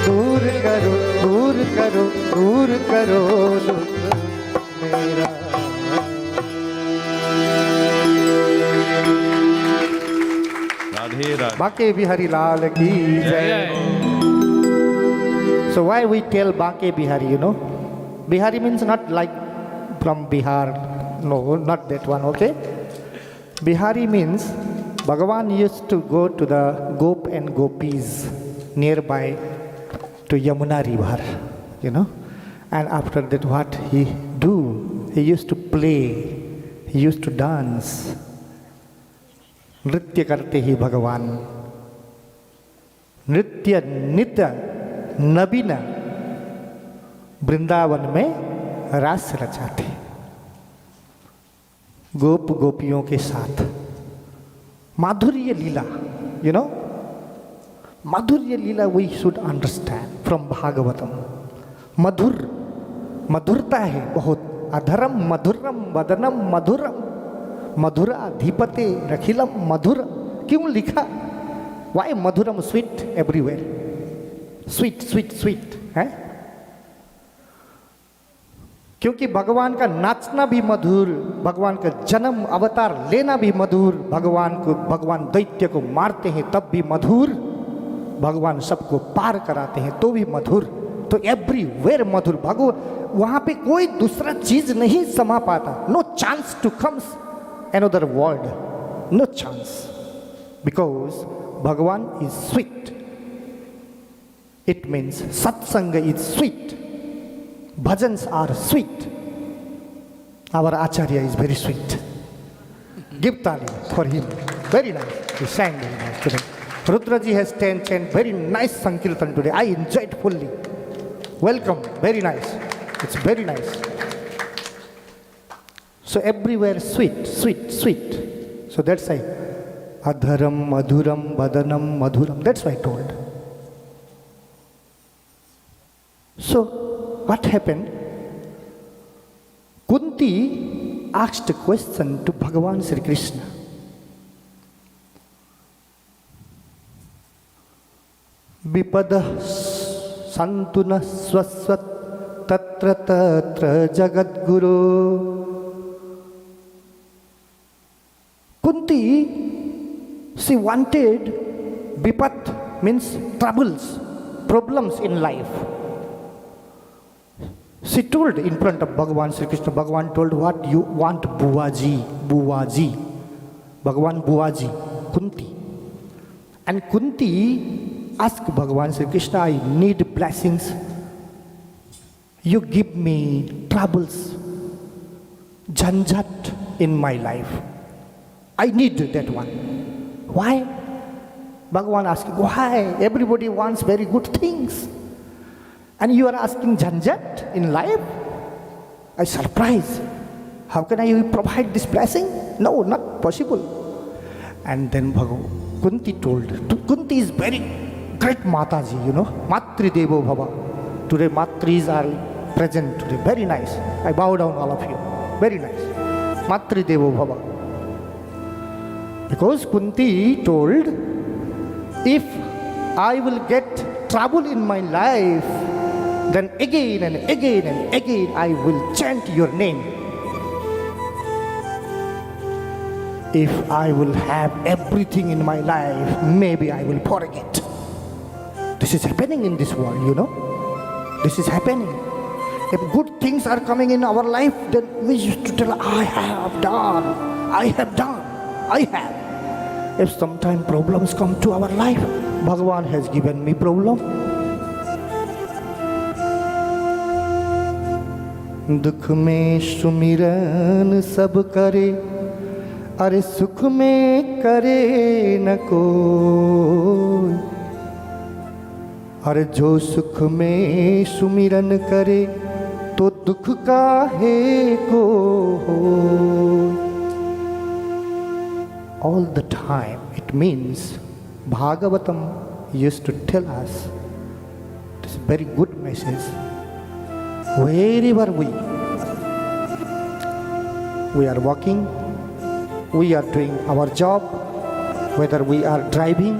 दूर करो दूर करो दूर करो दुख मेरा। राधे राधे। बांके बिहारी लाल की जय। So why we tell Banke Bihari, you know? Bihari means not like from Bihar. No, not that one, okay? Bihari means Bhagavan used to go to the Gop and Gopis nearby to Yamuna river, you know? And after that what he do? He used to play, he used to dance. नृत्य करते ही भगवान नृत्य नित्य नवीन वृंदावन में रास रचाते गोप गोपियों के साथ। माधुर्य लीला, you know, madhurya lila we should understand from Bhagavatam. मधुर, मधुरता है बहुत। अधरम मधुरम वदनम मधुरम मधुराधिपते रखिलम मधुर। क्यों लिखा? वाई मधुरम? Sweet everywhere, sweet sweet sweet है। क्योंकि भगवान का नाचना भी मधुर, भगवान का जन्म अवतार लेना भी मधुर, भगवान दैत्य को मारते हैं तब भी मधुर, भगवान सबको पार कराते हैं तो भी मधुर। तो एवरीवेयर मधुर। वहां पे कोई दूसरा चीज नहीं समा पाता। No chance to comes another world, no chance, because Bhagavan is sweet. It means satsanga is sweet, bhajans are sweet. Our Acharya is very sweet. Give tali for him. Very nice. He sang very nice today. Rudraji has chant very nice Sankirtan today. I enjoyed fully. Welcome. Very nice. It's very nice. So everywhere sweet, sweet, sweet. So that's why adharam, madhuram, badanam, madhuram. That's why I told. So what happened? Kunti asked a question to Bhagavan Sri Krishna. Vipada santuna swaswat tatra tatra jagadguru. Kunti, she wanted vipat means troubles, problems in life. She told in front of Bhagavan Sri Krishna, Bhagavan told, what you want, Buvaji, Buvaji. Bhagavan Buvaji, Kunti. And Kunti asked Bhagavan Sri Krishna, I need blessings. You give me troubles, janjat in my life. I need that one. Why? Bhagavan asked, why? Everybody wants very good things. And you are asking janjat in life? I surprised. How can I provide this blessing? No, not possible. And then Kunti told. Kunti is very great Mataji, you know. Matri Devo Bhava. Today Matris are present today. Very nice. I bow down all of you. Very nice. Matri Devo Bhava. Because Kunti told, if I will get trouble in my life, then again and again and again I will chant your name. If I will have everything in my life, maybe I will forget. This is happening in this world, you know. This is happening. If good things are coming in our life, then we used to tell, I have done, I have done, I have. If sometimes problems come to our life, Bhagavan has given me problem. दुख में सुमिरन सब करे, अरे सुख में करे न कोई। अरे जो सुख में सुमिरन करे, तो दुख काहे को होय। All the time it means Bhagavatam used to tell us this very good message. Wherever we are working, we are doing our job, whether we are driving,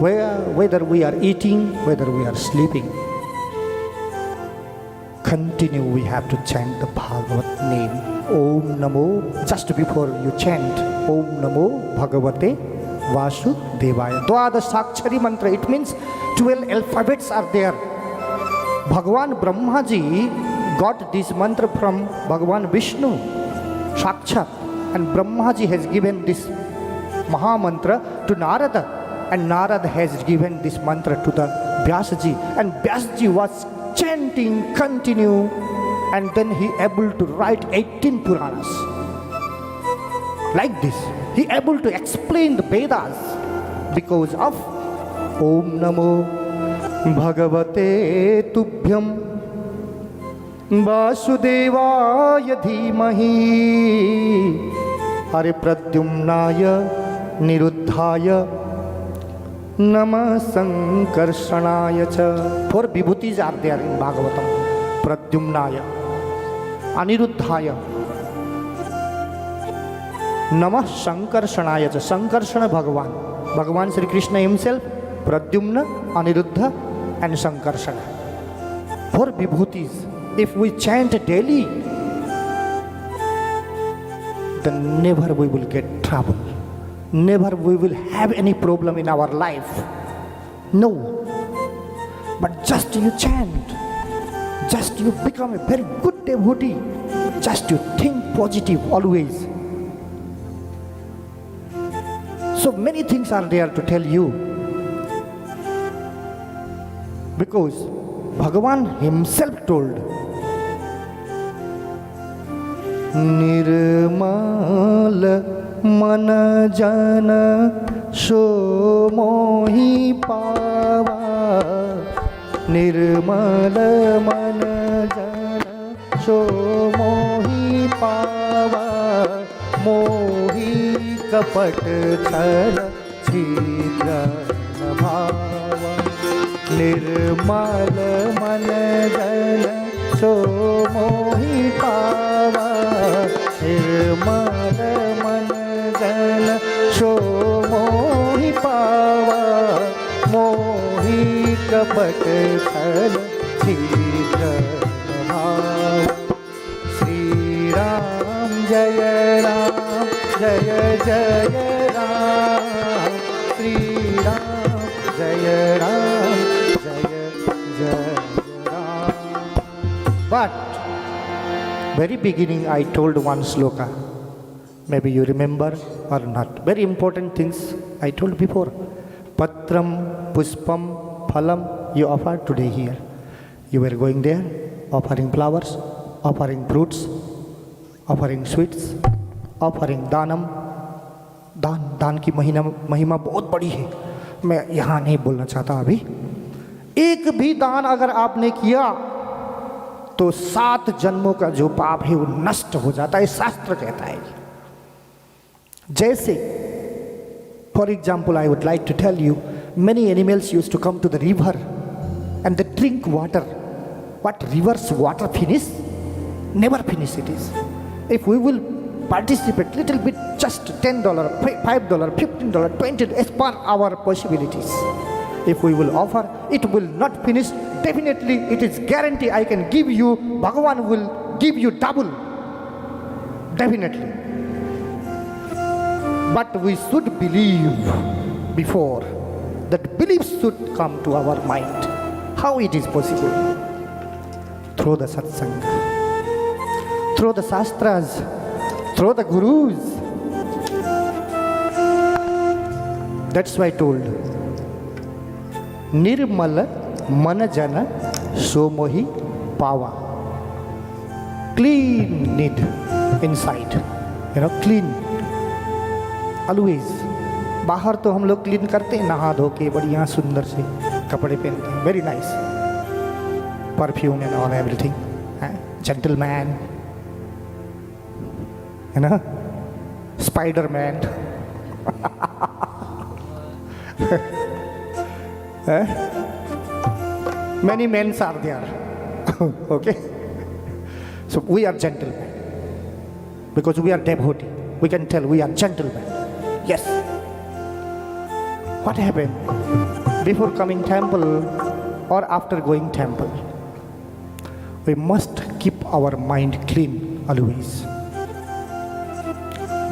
whether we are eating, whether we are sleeping, continue we have to chant the Bhagavat name. Om Namo, just before you chant, Om Namo Bhagavate Vasudevaya. Dwadashakshari mantra, it means 12 alphabets are there. Bhagavan Brahma ji got this mantra from Bhagavan Vishnu, Sakshat, and Brahma ji has given this Maha mantra to Narada, and Narada has given this mantra to the Vyasa ji, and Vyasa ji was chanting continue, and then he able to write 18 Puranas. Like this, he able to explain the Vedas because of Om Namo Bhagavate Tubhyam Vasudevaya Dhimahi Hare Pradyumnaya Niruddhaya Nama Sankarshanaya Cha. 4 vibhutis are there in Bhagavatam. Pradyumnaya, Aniruddhaya, Nama Sankarshanaya Cha. Sankarshana Bhagavan. Bhagavan Sri Krishna himself, Pradyumna, Aniruddha and Sankarshana. 4 vibhutis. If we chant daily, then never we will get trouble. Never we will have any problem in our life. No. But just you chant, just you become a very good devotee, just you think positive always. So many things are there to tell you, because Bhagavan himself told, Nirmala Mana Jana So Mohi Pava. Nirmala Mana Jana So Mohi पावा मोही कपट छल छिद्र भावा निर्मल मन जन सो मोही पावा निर्मल मन जन सो मोही पावा मोही कपट छल छिद्र भावा श्री राम जय जय राम श्री राम जय जय Ram. But very beginning I told one sloka, maybe you remember or not. Very important things I told before. Patram puspam phalam you offer today here. You were going there offering flowers, offering fruits, offering sweets, offering दानम. दान की महिमा बहुत बड़ी है, मैं यहाँ नहीं बोलना चाहता अभी. एक भी दान अगर आपने किया तो 7 जन्मों का जो पाप है वो नष्ट हो जाता है, शास्त्र कहता है. जैसे for example I would like to tell you, many animals used to come to the river and they drink water. What river's water finish? Never finish it is. If we will participate little bit, just $10, $5, $15, $20 as per our possibilities. If we will offer, it will not finish. Definitely, it is guarantee. I can give you, Bhagavan will give you double. Definitely. But we should believe before. That belief should come to our mind. How it is possible? Through the satsanga, through the shastras, through the gurus. That's why I told. Nirmala manajana somohi pava. Clean need inside. Clean. Always. बाहर तो हम लोग clean करते हैं, नहा धो के बढ़िया सुंदर से कपड़े पहनते हैं, very nice, perfume and all everything, gentleman, है ना, Spiderman. Many men are there. Okay, so we are gentlemen because we are devotee. We can tell we are gentlemen. Yes. What happened before coming temple or after going temple? We must keep our mind clean always.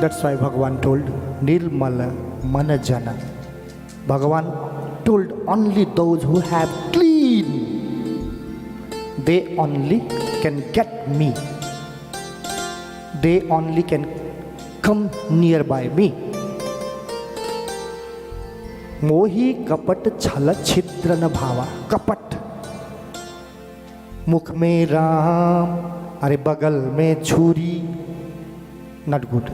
That's why Bhagavan told Nirmala Manajana. Bhagavan told only those who have clean, they only can get me. They only can come nearby me. मोही कपट छल छिद्र न भावा. कपट, मुख में राम, अरे बगल में छुरी. Not good.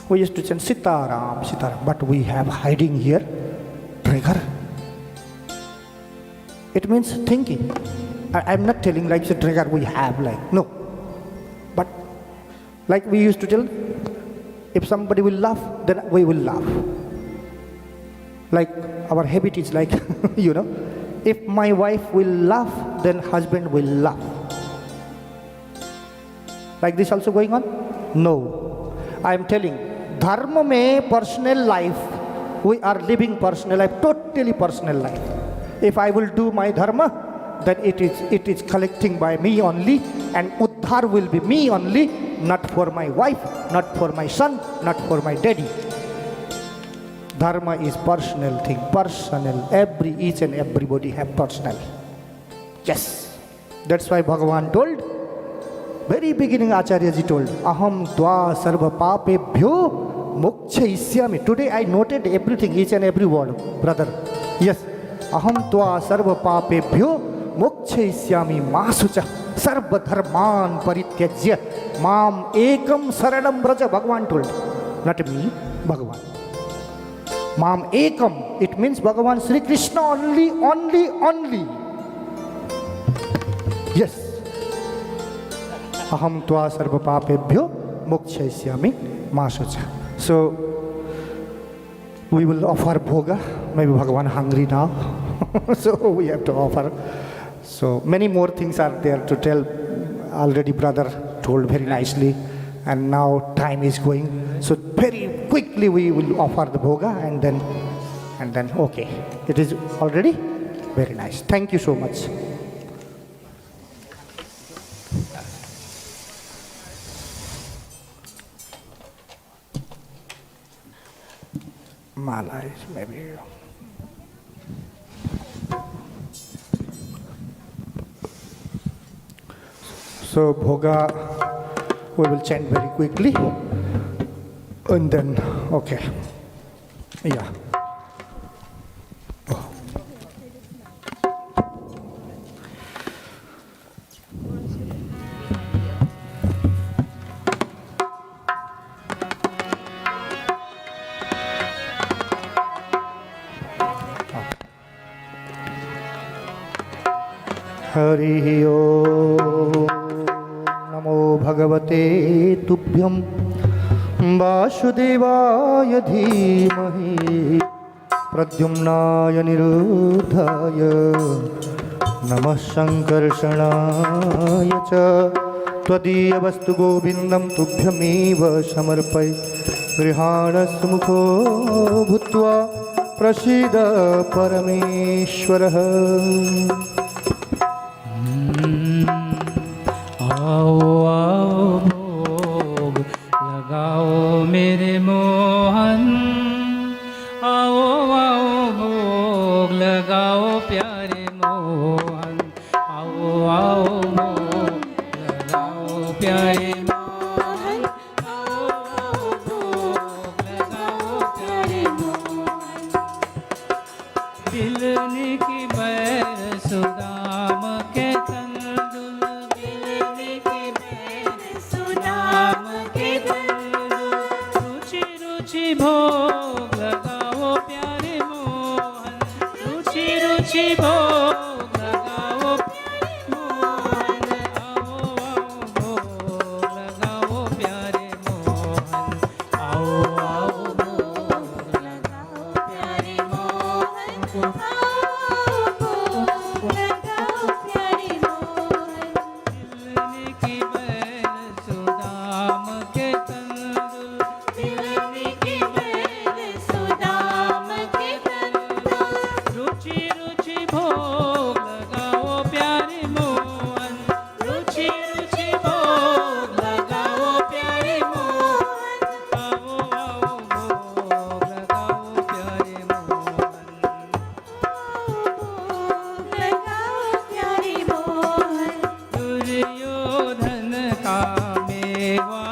We used to chant Sitaram, Sitaram, but we have hiding here trigger. It means thinking. I'm not telling like the trigger we have like, no. But like we used to tell, if somebody will laugh, then we will laugh. Like our habit is like, if my wife will laugh, then husband will laugh. Like this also going on? No. I am telling, dharma mein personal life, we are living personal life, totally personal life. If I will do my dharma, then it is collecting by me only, and uddhar will be me only, not for my wife, not for my son, not for my daddy. Dharma is personal thing, personal. Each and everybody have personal. Yes. That's why Bhagavan told, very beginning Acharya ji told, Aham tva sarva papebhyo mokshayishyami. Today I noted everything, each and every word, brother. Yes. Aham tva sarva papebhyo mokshayishyami masucha sarva dharman parityajya mam ekam saranam braja. Bhagavan told, not me, Bhagavan. Mam ekam, it means Bhagavan Sri Krishna only. Yes. aham tva sarva papebhyo mokshayasami ma shucha. So we will offer bhoga. Maybe Bhagavan hungry now, so we have to offer. So many more things are there to tell. Already brother told very nicely, and now time is going. So very quickly we will offer the bhoga, and then okay, it is already very nice. Thank you so much. Mala is maybe. So bhoga we will chant very quickly, and then okay, yeah. Hari Om Namo Bhagavate Tubhyam Vasudevaya Dhimahi Pradyumnaya Niruddhaya Namah Sankarsanaya Cha Tvadiya Vastu Govindam Tubhyameva Samarpai Grihana Sumukho Bhutva Prasida Parameshwaraha. आओ आओ भोग लगाओ मेरे मोहन, आओ आओ भोग लगाओ प्यारे मोहन, आओ आओ भोग लगाओ प्यारे मोहन, आओ आओ भोग लगाओ प्यारे मोहन। दिलने की बैर सुदाम के तंदुल, दिलने की बैर सुदाम के तंदुल, रुचि रुचि भोग लगाओ प्यारे मोहन, रुचि रुचि भोग लगाओ प्यारे मोहन, आओ आओ भोग लगाओ प्यारे मोहन, आओ आओ भोग लगाओ प्यारे मोहन, दिलने की बैर सुदाम के तंदुल, दिलने की बैर सुदाम के तंदुल, रुचि रुचि भोग लगाओ प्यारे मोहन, रुचि रुचि भोग लगाओ प्यारे मोहन, आओ आओ भोग लगाओ प्यारे मोहन, दुर्योधन का मेवा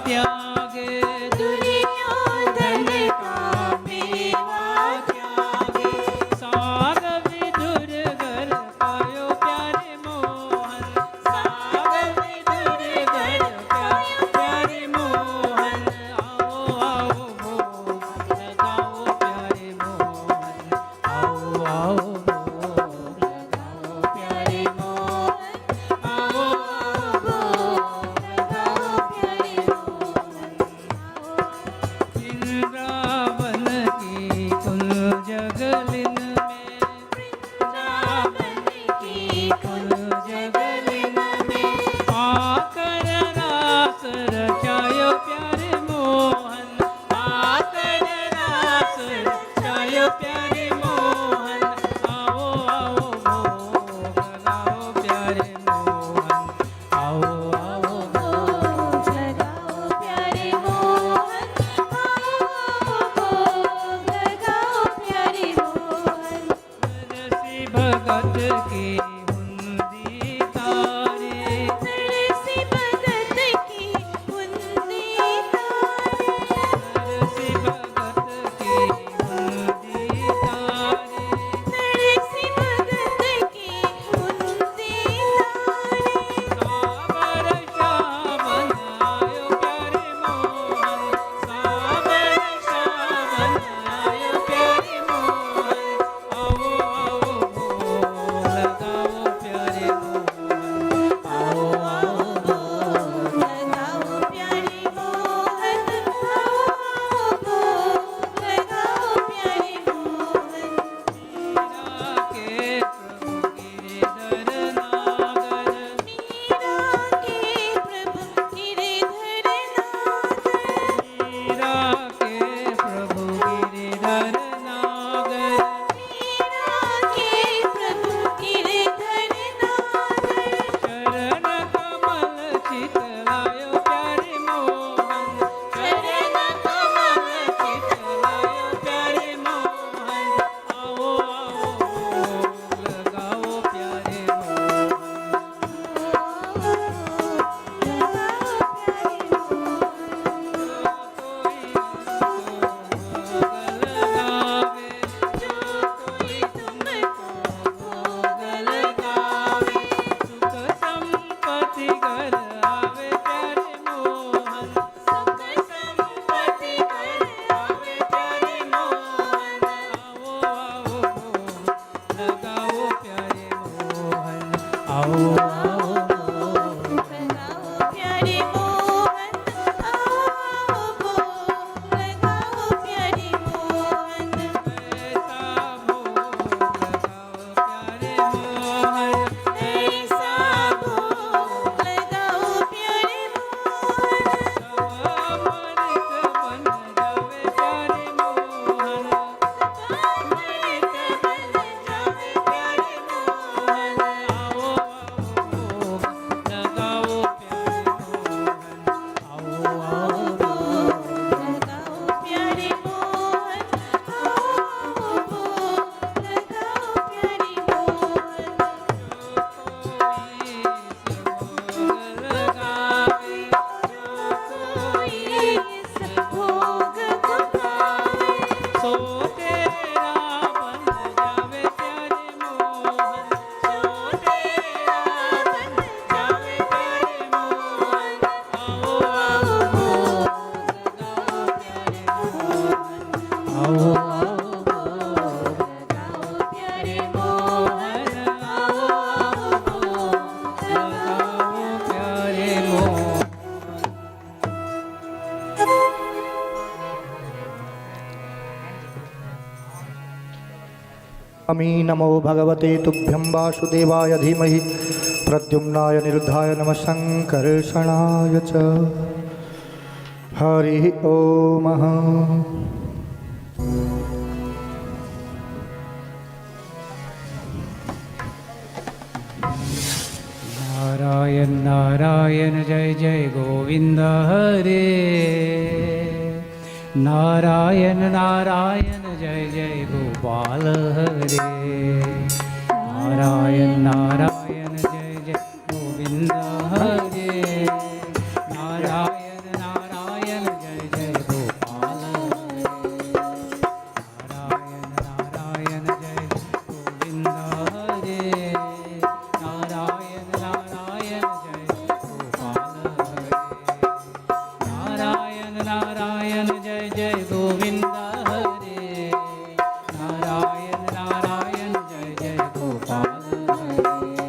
त्यागे, दुर्योधन का मेवा त्यागे, साग विदुर घर पायो प्यारे मोहन, साग विदुर घर पायो प्यारे मोहन, आओ आओ भोग लगाओ प्यारे मोहन, आओ आओ भोग लगाओ प्यारे मोहन, आओ आओ भोग लगाओ प्यारे चितलायो प्यारे मोहन चरण कमल चितलायो प्यारे मोहन आओ आओ लगाओ प्यारे मोहन लगावे जो कोई तुमको भोग लगावे सुख संपत्ति घर आवे प्यारे मोहन सुख संपत्ति घर आवे प्यारे मोहन आओ आओ लगाओ प्यारे मोहन आओ आओ प्यारे मोहन आओ लगाओ प्यारे मोहन ऐसा भोग लगाओ प्यारे मोहन ऐसा भोग लगाओ प्यारे मोहन अमृत बन जावे प्यारे मोहन अमृत बन जावे प्यारे मोहन आओ आओ लगाओ प्यारे मोहन आओ आओ लगाओ प्यारे मोहन आओ लगाओ प्यारे मोहन लगावे कोई इस भोग को पावे सो तेरा बन जावे प्यारे मोहन जो तेरा बन जावे प्यारे मोहन आओ आओ लगाओ प्यारे मोहन आओ लगाओ प्यारे मोहन लगाओ प्यारे मोहन अमी नमो भगवते तुभ्यं वासुदेवाय धीमहि प्रद्युम्नाय निरुद्धाय नमः शङ्कर्षणाय च हरि ओम। नारायण नारायण जय जय गोविंद हरे नारायण नारायण जय जय गोपाल हरे नारायण नारायण जय जय गोविंद हरे नारायण नारायण जय जय गोपाल हरे नारायण नारायण जय जय गोविंद हरे नारायण नारायण जय जय गोपाल हरे नारायण नारायण जय जय गोविंद हरे नारायण नारायण जय जय गोपाल हरे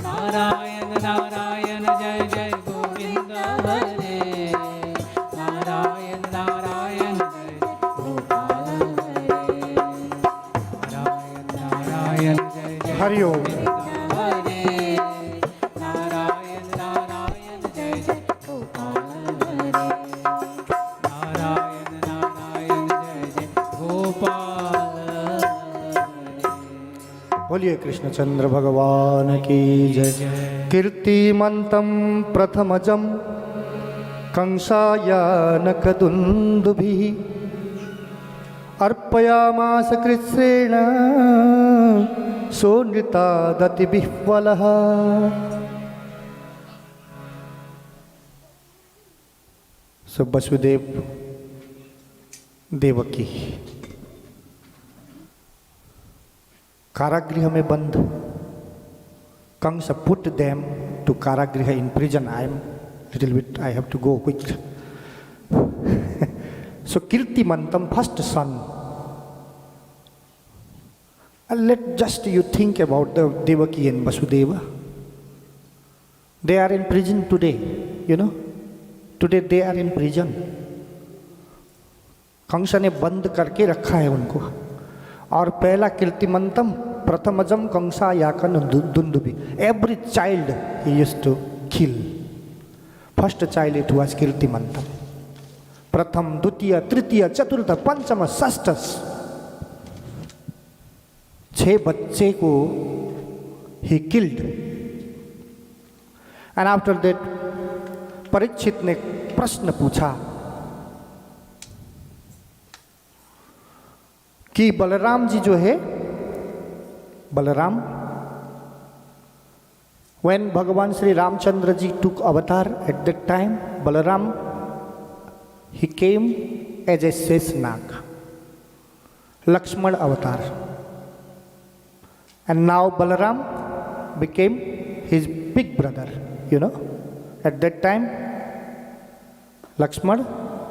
नारायण नारायण जय जय गोविंद हरे नारायण नारायण जय जय गोपाल हरे नारायण नारायण जय जय हरि ओम। हरे नारायण नारायण जय जय गोपाल हरे नारायण नारायण जय जय गोपाल हरे बोलिए कृष्णचंद्र भगवान की जय। कीर्तिमन्तं प्रथमजं कंसायानकदुन्दुभिः अर्पयामास कृत्स्रेण सोनृतादतिविह्वलः। सो वसुदेव देवकी कारागृह में बंद। कंस put them to कारागृह in prison. I am little bit, I have to go quick. So Kirtimantam, first son. And let just you think about the Devaki and Vasudeva. They are in prison today, you know. Today they are in prison. Kans ने बंद करके रखा है उनको। और पहला कीर्तिमंतम प्रथमजम कंसा याकन दुंदुबी। Every child he used to kill. First child it was Kirtimantam. प्रथम द्वितीय तृतीय चतुर्थ पंचम षष्ठ 6 बच्चे को he killed. And after that Parikshit ने प्रश्न पूछा कि बलराम जी जो है, बलराम, when भगवान Shri Ramchandra ji took avatar at that time, Balaram, he came as a Sheshnag, Lakshman avatar, and now Balaram became his big brother. You know, at that time, Lakshman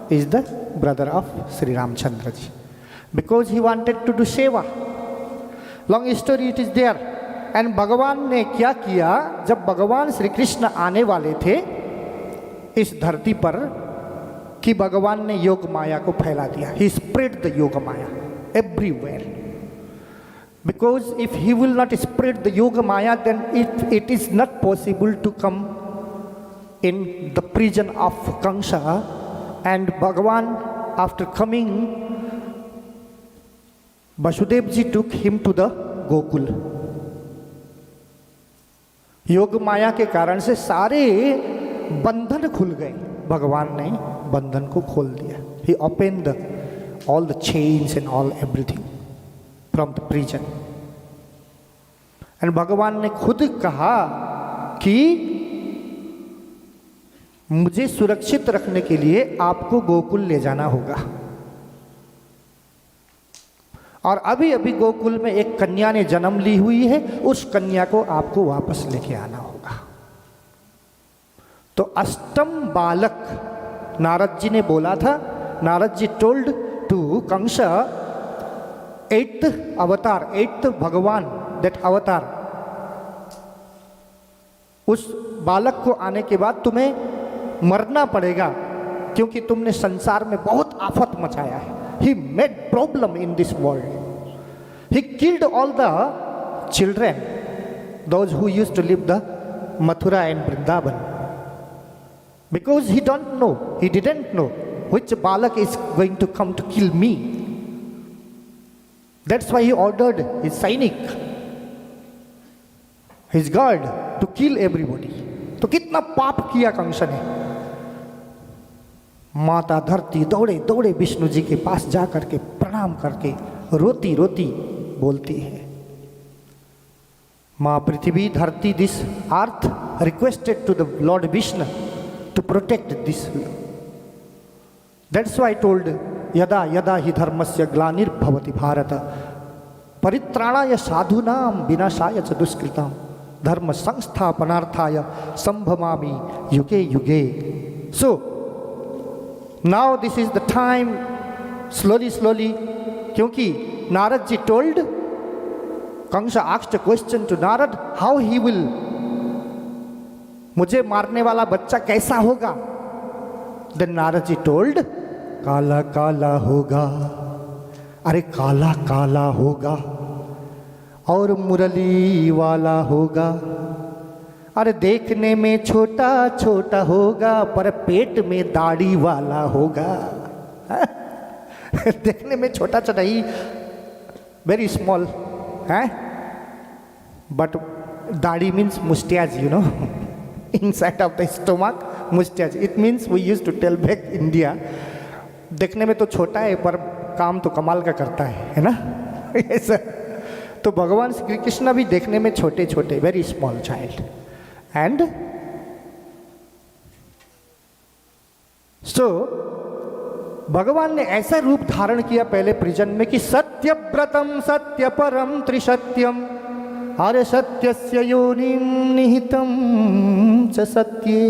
is the brother of Sri Ramchandra ji, because he wanted to do seva. Long story it is there. And भगवान ने क्या किया, जब भगवान श्री कृष्ण आने वाले थे इस धरती पर, कि भगवान ने योग माया को फैला दिया. ही spread the Yoga Maya everywhere. Because if he will not spread the Yoga Maya, then it is not possible to come in the prison of Kansa. And Bhagavan after coming, Vasudev ji took him to the Gokul. Yoga Maya के कारण से सारे बंधन खुल गए. भगवान ने बंधन को खोल दिया. He open the all the chains and all everything from the prison. And भगवान ने खुद कहा कि मुझे सुरक्षित रखने के लिए आपको गोकुल ले जाना होगा. और अभी अभी गोकुल में एक कन्या ने जन्म ली हुई है, उस कन्या को आपको वापस लेके आना होगा. तो अष्टम बालक नारद जी ने बोला था. Narad ji told to Kansa, 8th अवतार, 8th भगवान, दैट अवतार, उस बालक को आने के बाद तुम्हें मरना पड़ेगा, क्योंकि तुमने संसार में बहुत आफत मचाया है. He made problem in this world. He killed all the children, those who used to live the Mathura and Vrindavan, because he didn't know which balak is going to come to kill me. That's why he ordered his sainik, his guard, to kill everybody. तो कितना पाप किया कंस ने. माता धरती दौड़े दौड़े विष्णु जी के पास जा करके प्रणाम करके रोती रोती बोलती है, माँ पृथ्वी, धरती, this earth requested to the Lord Vishnu to protect this. That's why told, यदा यदा हि धर्मस्य ग्लानिर्भवति भारत, परित्राणाय साधूनां विनाशाय च दुष्कृतां, धर्म संस्थापनार्थाय संभवामि युगे युगे. सो now this is the time, slowly, क्योंकि Narad ji told, Kansa asked a question to Narad, how he will, मुझे मारने वाला बच्चा कैसा होगा. then नारद जी told, काला काला होगा. अरे काला काला होगा और मुरली वाला होगा. अरे देखने में छोटा छोटा होगा, पर पेट में दाढ़ी वाला होगा. देखने में छोटा छोटा ही, वेरी स्मॉल है, but dadhi means mustache, you know, inside of the stomach mustache. It means we use to tell back India, देखने में तो छोटा है पर काम तो कमाल का करता है ना. ऐसा तो भगवान श्री कृष्ण भी देखने में छोटे छोटे, very small child. And so भगवान ने ऐसा रूप धारण किया पहले प्रिजन में कि सत्यव्रतम सत्य परम त्रिसत्यम, अरे सत्यस्य योनिम निहितम च सत्ये.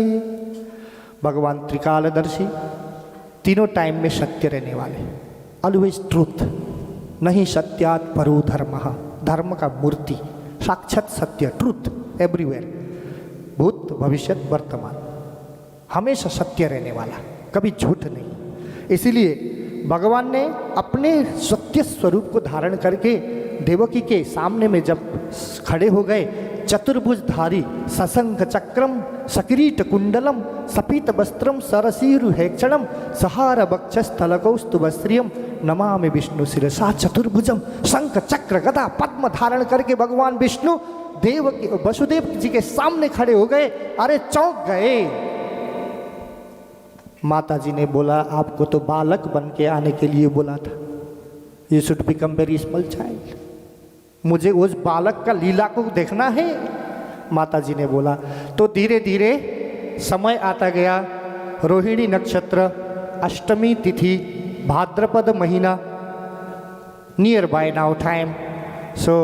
भगवान त्रिकालदर्शी, तीनों टाइम में सत्य रहने वाले, ऑलवेज ट्रूथ, नहीं सत्यात् परो धर्म, धर्म का मूर्ति, साक्षात सत्य, ट्रूथ एवरीवेयर, भूत भविष्य वर्तमान, हमेशा सत्य रहने वाला, कभी झूठ नहीं. इसीलिए भगवान ने अपने सत्य स्वरूप को धारण करके देवकी के सामने में जब खड़े हो गए, चतुर्भुजधारी, सशंख चक्रम, सकिरीट कुंडलम, सपीत वस्त्रम, सरसीरु हेक्षणम, सहार वक्षस्थलकौस्तुभश्रियम, नमामि विष्णु शिरसा चतुर्भुजम. शंख चक्र गदा पद्म धारण करके भगवान विष्णु वसुदेव जी के सामने खड़े हो गए. अरे चौंक गए. माता जी ने बोला आपको तो बालक बन के आने के लिए बोला था, you should become very small child, मुझे उस बालक का लीला को देखना है। माता जी ने बोला। तो धीरे धीरे समय आता गया, रोहिणी नक्षत्र, अष्टमी तिथि, भाद्रपद महीना, near by now time. So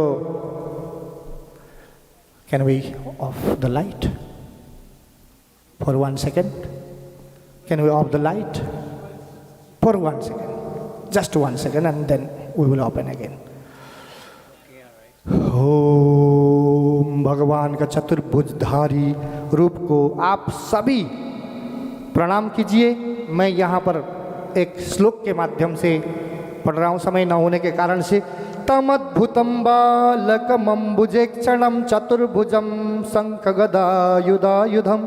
can we off the light for 1 second? Can we off the light for 1 second? Just 1 second, and then we will open again. ओम भगवान का चतुर्भुजधारी रूप को आप सभी प्रणाम कीजिए। मैं यहाँ पर एक श्लोक के माध्यम से पढ़ रहा हूँ, समय न होने के कारण से। तमद्भुतं बालकमम्बुजेक्षणं चतुर्भुजं शङ्खगदायुधायुधं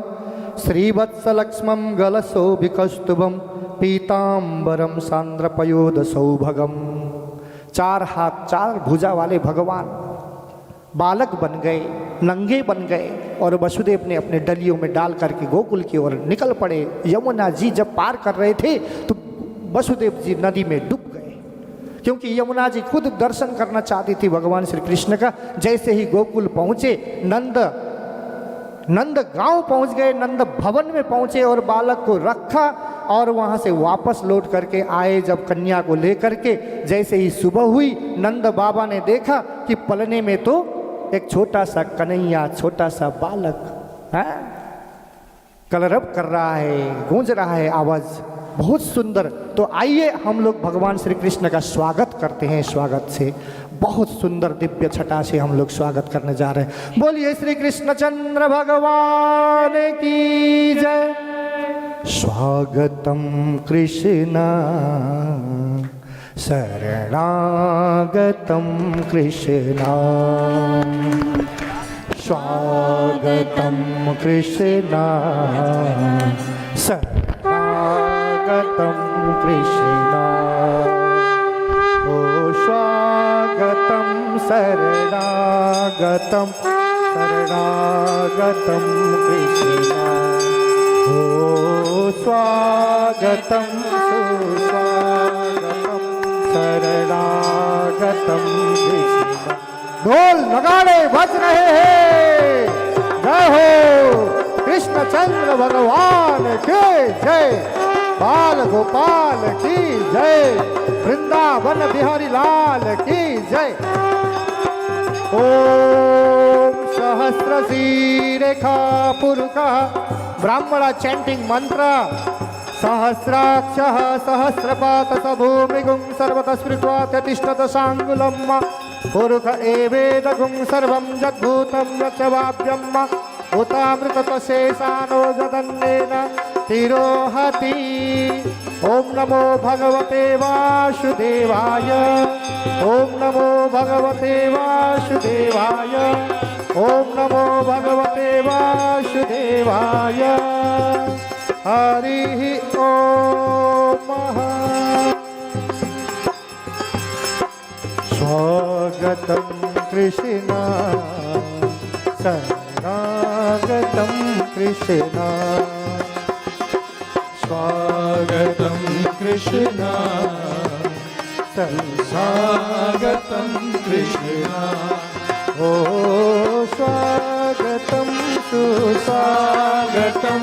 श्रीवत्सलक्ष्मं गलशोभिकौस्तुभं पीताम्बरं सांद्रपयोधसौभगम। 4 हाथ 4 भुजा वाले भगवान बालक बन गए, नंगे बन गए और वसुदेव ने अपने डलियों में डाल करके गोकुल की ओर निकल पड़े। यमुना जी जब पार कर रहे थे तो वसुदेव जी नदी में डूब गए, क्योंकि यमुना जी खुद दर्शन करना चाहती थी भगवान श्री कृष्ण का। जैसे ही गोकुल पहुँचे, नंद गांव पहुंच गए, नंद भवन में पहुंचे और बालक को रखा और वहां से वापस लौट करके आए जब कन्या को लेकर के। जैसे ही सुबह हुई, नंद बाबा ने देखा कि पलने में तो एक छोटा सा कन्हैया, छोटा सा बालक है, कलरव कर रहा है, गूंज रहा है आवाज, बहुत सुंदर। तो आइए हम लोग भगवान श्री कृष्ण का स्वागत करते हैं। स्वागत से बहुत सुंदर दिव्य छटा से हम लोग स्वागत करने जा रहे हैं। बोलिए श्री कृष्णचंद्र भगवान की जय। स्वागतम कृष्ण शरणागतम कृष्ण, स्वागतम कृष्ण शरणागतम कृष्ण, ओ स्वागतम शरणागतम शरणागतम कृष्ण, ओ स्वागतम सुस्वागतम शरणागतम कृष्ण। ढोल नगाड़े बज रहे हैं। जय हो कृष्णचंद्र भगवान की जय, बाल गोपाल की जय, वृंदावन बिहारी लाल की जय। ओम सहस्रशीरेखा पुरुषः, ब्राह्मण चैंटिंग मंत्र। सहस्राक्षः सहस्रपातः भूमिगुं सर्वतः स्मृत्वा तिष्ठत सांगुलं, पुरुष एवेदगुं सर्वं जद्भूतं यच्च वाप्यं, उतामृतशेषानो जदन्नेन तिरोहति। ओम नमो भगवते वासुदेवाय, ओम नमो भगवते वासुदेवाय, ओम नमो भगवते वासुदेवाय। हरि ओम। स्वागतं कृष्ण शरणागतं कृष्ण, स्वागतं कृष्ण संसागतं कृष्ण, ओ स्वागतं सुस्वागतं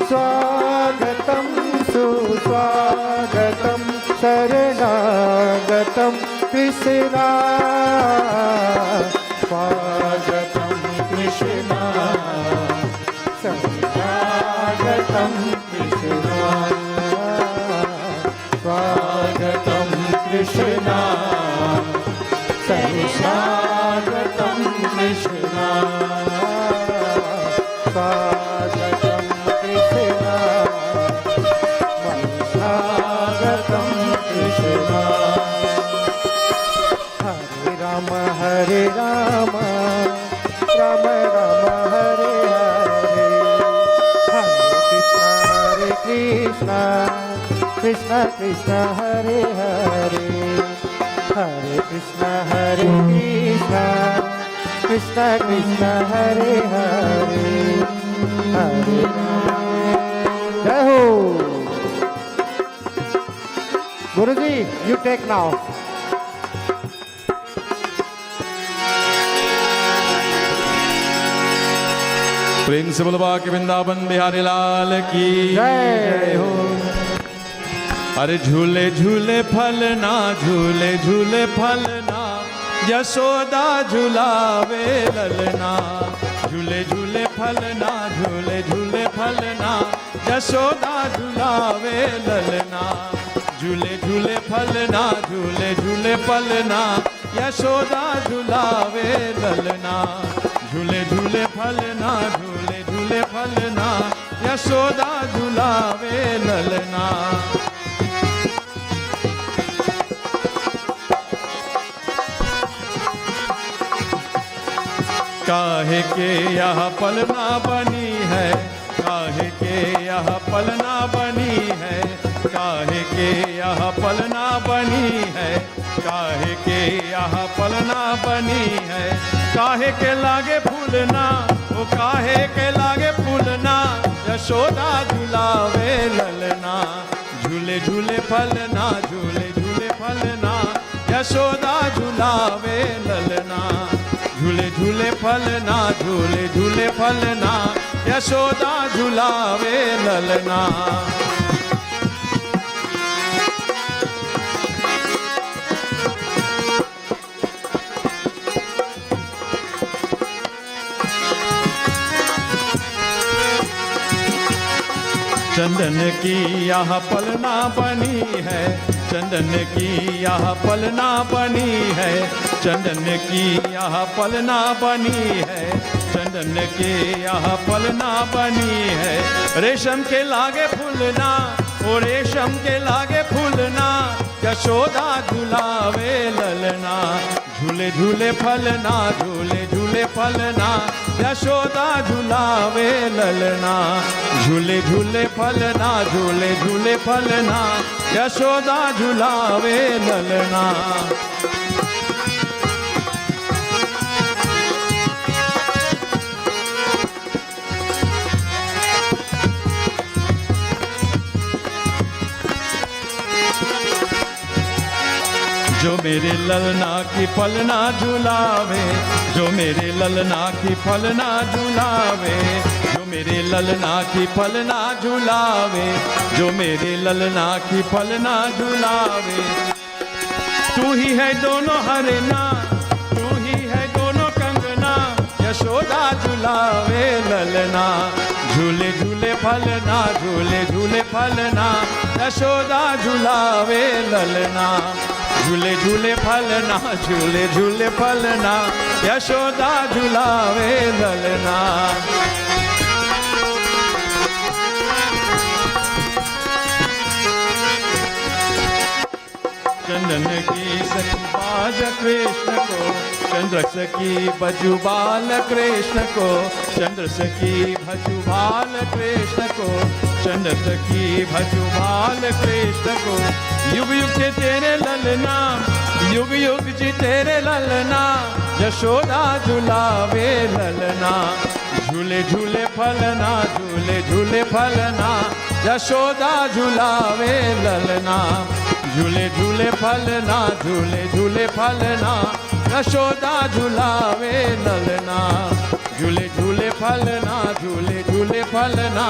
स्वागतं सुस्वागतं शरणागतं कृष्ण, स्वागतं कृष्ण संसागतं कृष्ण, स्वागतं कृष्ण संसागतं कृष्ण, स्वागतं कृष्ण संसागतं कृष्ण। हरे राम राम राम हरे हरे, हरे कृष्ण कृष्ण कृष्ण हरे हरे, हरे कृष्ण कृष्ण कृष्ण हरे हरे, हरे राम। जय हो। Guruji, you take now. प्रेम से बोलो बाके वृंदावन बिहारी लाल की जय हो। अरे झूले झूले फलना, झूले झूले फलना, यशोदा झूलावे ललना। झूले झूले फलना, झूले झूले फलना, यशोदा झूलावे ललना। झूले झूले फलना, झूले झूले फलना, यशोदा झूलावे ललना। झूले झूले फलना, झूले झूले फलना, यशोदा झूलावे ललना। काहे के यह पलना बनी है, काहे के यह पलना बनी है, काहे के यह पलना बनी है, काहे के यह पलना बनी है। काहे के लागे फूलना, ओ काहे के लागे फूलना, यशोदा झूलावे ललना। झूले झूले फलना, झूले झूले फलना, यशोदा झूलावे ललना। झूले झूले फलना, झूले झूले फलना, यशोदा झूलावे ललना। चंदन की यह पलना बनी है, चंदन की यह पलना बनी है, चंदन की यह पलना बनी है, चंदन की यह पलना बनी है। रेशम के लागे फूलना, ओ रेशम के लागे फूलना, यशोदा झूलावे ललना। झूले झूले फलना, झूले झूले फलना, यशोदा झूलावे ललना। झूले झूले फलना, झूले झूले फलना, यशोदा झूलावे ललना। जो मेरे ललना की फलना झूलावे, जो मेरे ललना की फलना झूलावे, जो मेरे ललना की फलना झूलावे, जो मेरे ललना की फलना झूलावे। तू ही है दोनों हरना, तू ही है दोनों कंगना, यशोदा झूलावे ललना। झूले झूले फलना, झूले झूले फलना, यशोदा झूलावे ललना। झूले झूले फलना, झूले झूले फलना, यशोदा झूलावे ललना। चंदन की सखी बाज कृष्ण को, चंद्र सखी भजुबाल कृष्ण को, चंद्र सखी भजुबाल कृष्ण को, चंद्र सखी भजुबाल कृष्ण को। युग युग से तेरे ललना, युग युग जी तेरे ललना, यशोदा झूलावे ललना। झूले झूले फलना, झूले झूले फलना, यशोदा झूलावे ललना। झूले झूले फलना, झूले झूले फलना, यशोदा झूलावे ललना। झूले झूले फलना, झूले झूले फलना,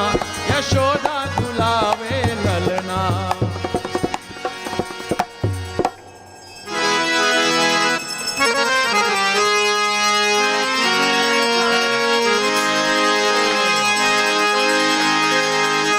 यशोदा झूलावे ललना।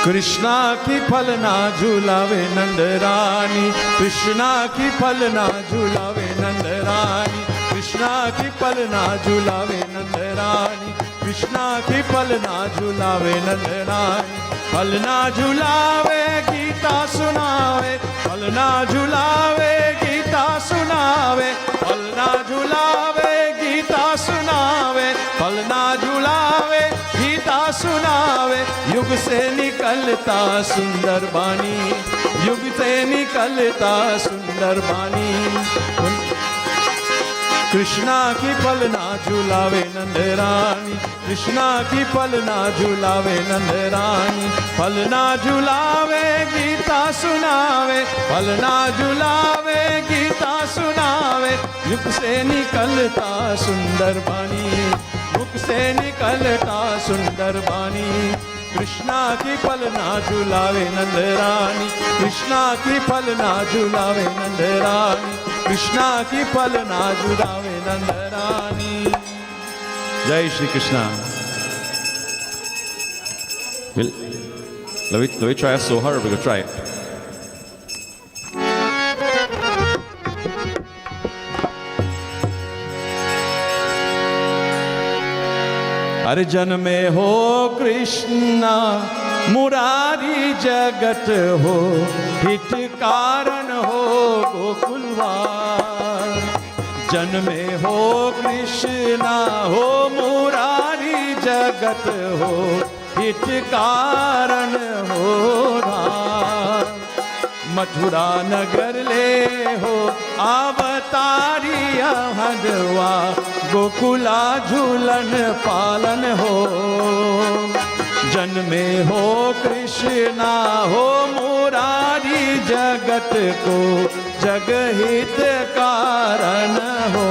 कृष्णा की फलना झूलावे नंद रानी, कृष्णा की फलना झूलावे नंद रानी, कृष्णा की फलना झूलावे नंद रानी, कृष्णा की फलना झूलावे नंद रानी। फलना झूलावे गीता सुनावे, फलना झूलावे गीता सुनावे, फलना झूलावे गीता सुनावे, फलना झूलावे गीता सुनावे। युग से निकलता सुंदर बानी, युग से निकलता सुंदर बानी। कृष्णा की फलना झूलावे नंद रानी, कृष्णा की पलना झुलावे नंद रानी, पलना झुलावे गीता सुनावे, पलना झुलावे गीता सुनावे, युग से निकलता सुंदर बानी, मुख से निकलता सुंदर बानी, कृष्णा की पलना झुलावे नंद रानी, कृष्णा की पलना झुलावे नंद रानी, कृष्णा की पलना झुलावे नंद रानी। जय Shri Krishna. Let me try a sohar, we're gonna try it. अरे जन्मे हो कृष्णा मुरारी जगत हो, हित कारण हो गोकुलवार, जन्मे हो कृष्णा हो मुरारी जगत हो, हित कारण हो धार, मथुरा नगर ले हो अवतारी हदवा, गोकुला झूलन पालन हो, जन्मे हो कृष्णा हो मुरारी जगत को, जगहित कारण हो,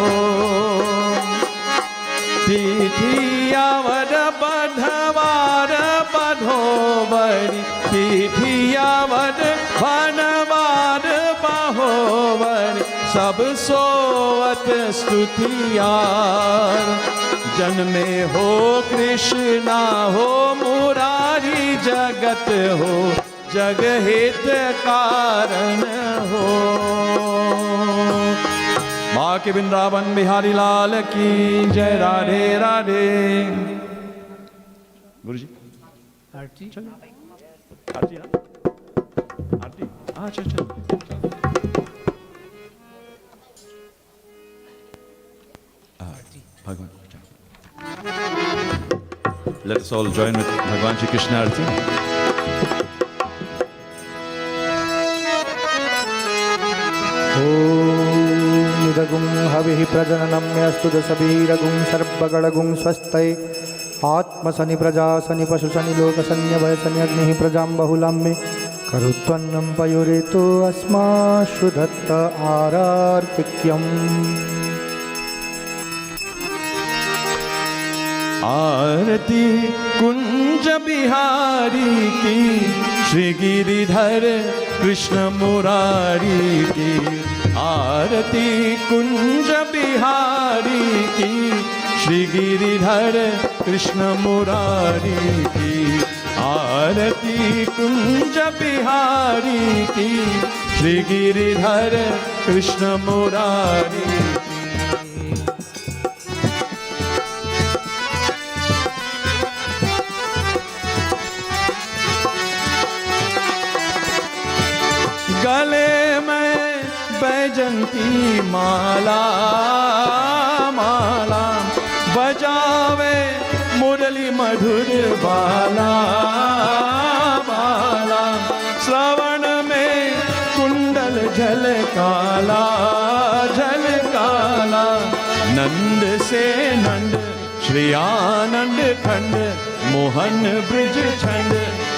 तिथियावर बधवार बधोबरी, तिथियावर भनवार बहोबरी, सब सोवत स्तुतियार, जन्मे हो कृष्णा हो मुरारी जगत हो, जगहित कारण हो। माँ के वृंदावन बिहारी लाल की जय। राधे राधे। गुरु जी आरती चलो, आरती आरती अच्छा अच्छा। भगवान let us all join with Bhagwan Shri Krishna Arti. Om Nidagum Havihi Prajananam Yastu Dasabiragum Sarvagadagung Swastai Atma Sani Praja Sani Pashu Sani Loka Sanya Vayasani Agnihi Prajam Bahulam Me Karutvannam Payuretu Asma Shudatta Arartikyam। आरती कुंज बिहारी की, श्री गिरिधर कृष्ण मुरारी की, आरती कुंज बिहारी की, श्री गिरिधर कृष्ण मुरारी की, आरती कुंज बिहारी की, श्री गिरिधर कृष्ण मुरारी। गले में बैजंती माला माला, बजावे मुरली मधुर बाला बाला, श्रवण में कुंडल झलकाला झलकाला, नंद से नंद श्री आनंद खंड, मोहन ब्रिज छंद,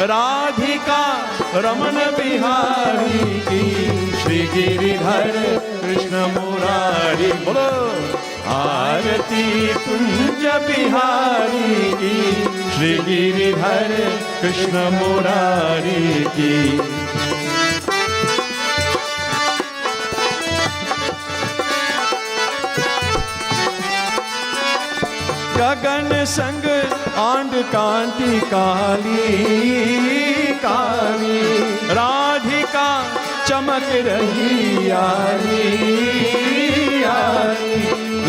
राधिका रमन बिहारी की, श्री गिरिधर कृष्ण मुरारी। बोलो आरती कुंज बिहारी की, श्री गिरिधर कृष्ण मुरारी की। गगन संग आंड कांति काली काली, राधिका चमक रही आली आली,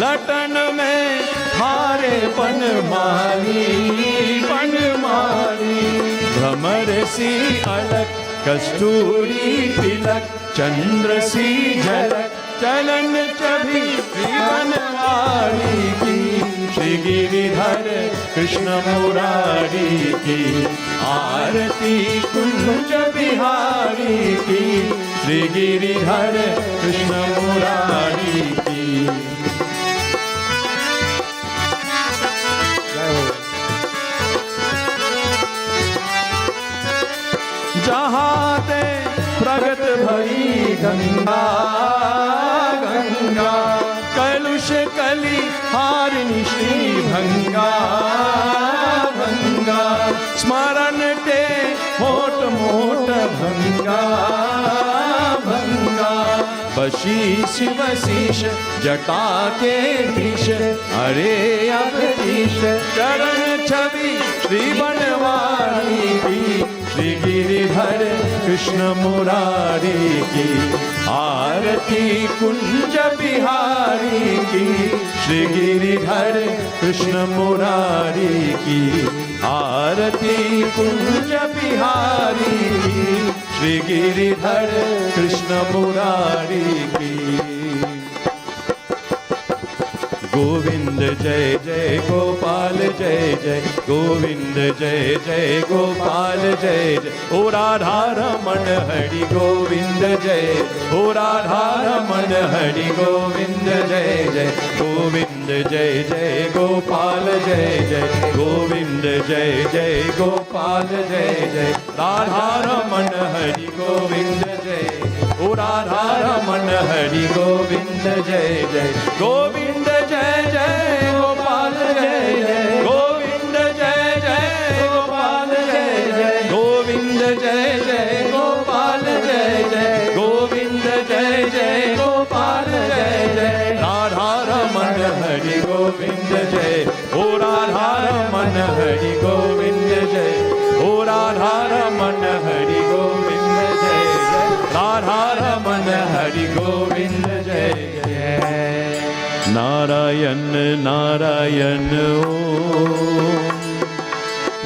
लटन में हारे बनमाली बनमाली, भ्रमर सी अलग कस्तूरी तिलक, चंद्र सी झलक, चलन चभी बनवारी की, श्री गिरिधर कृष्ण मुरारी की। आरती कुंज बिहारी की, श्री गिरिधर कृष्ण मुरारी की। जहाँ ते प्रगट भई गंगा गंगा कलुष कली हारिणी श्री भंगा भंगा स्मरण ते होट मोट भंगा भंगा बशीष वशीष जटा के धीश अरे अवधीश चरण छवि श्री बनवारी की श्री गिरिधर कृष्ण मुरारी की आरती कुंज बिहारी की श्री गिरिधर कृष्ण मुरारी की आरती कुंज बिहारी की श्री गिरिधर कृष्ण मुरारी की गोविंद जय जय गोपाल जय जय गोविंद जय जय गोपाल जय जय ओ राधा रमण हरि गोविंद जय ओ राधा रमण हरि गोविंद जय जय गोविंद जय जय गोपाल जय जय गोविंद जय जय गोपाल जय जय राधा रमण हरि गोविंद जय ओ राधा रमण हरि गोविंद जय जय गोविंद जय जय गोपाल जय जय गोविंद जय जय गोपाल जय जय गोविंद जय जय गोपाल जय जय गोविंद जय जय गोपाल जय जय राधा रमण हरि गोविंद जय ओ राधा रमण हरि गोविंद जय ओ राधा रमण हरि गोविंद जय जय राधा रमण हरि गोविंद जय जय नारायण नारायण ओम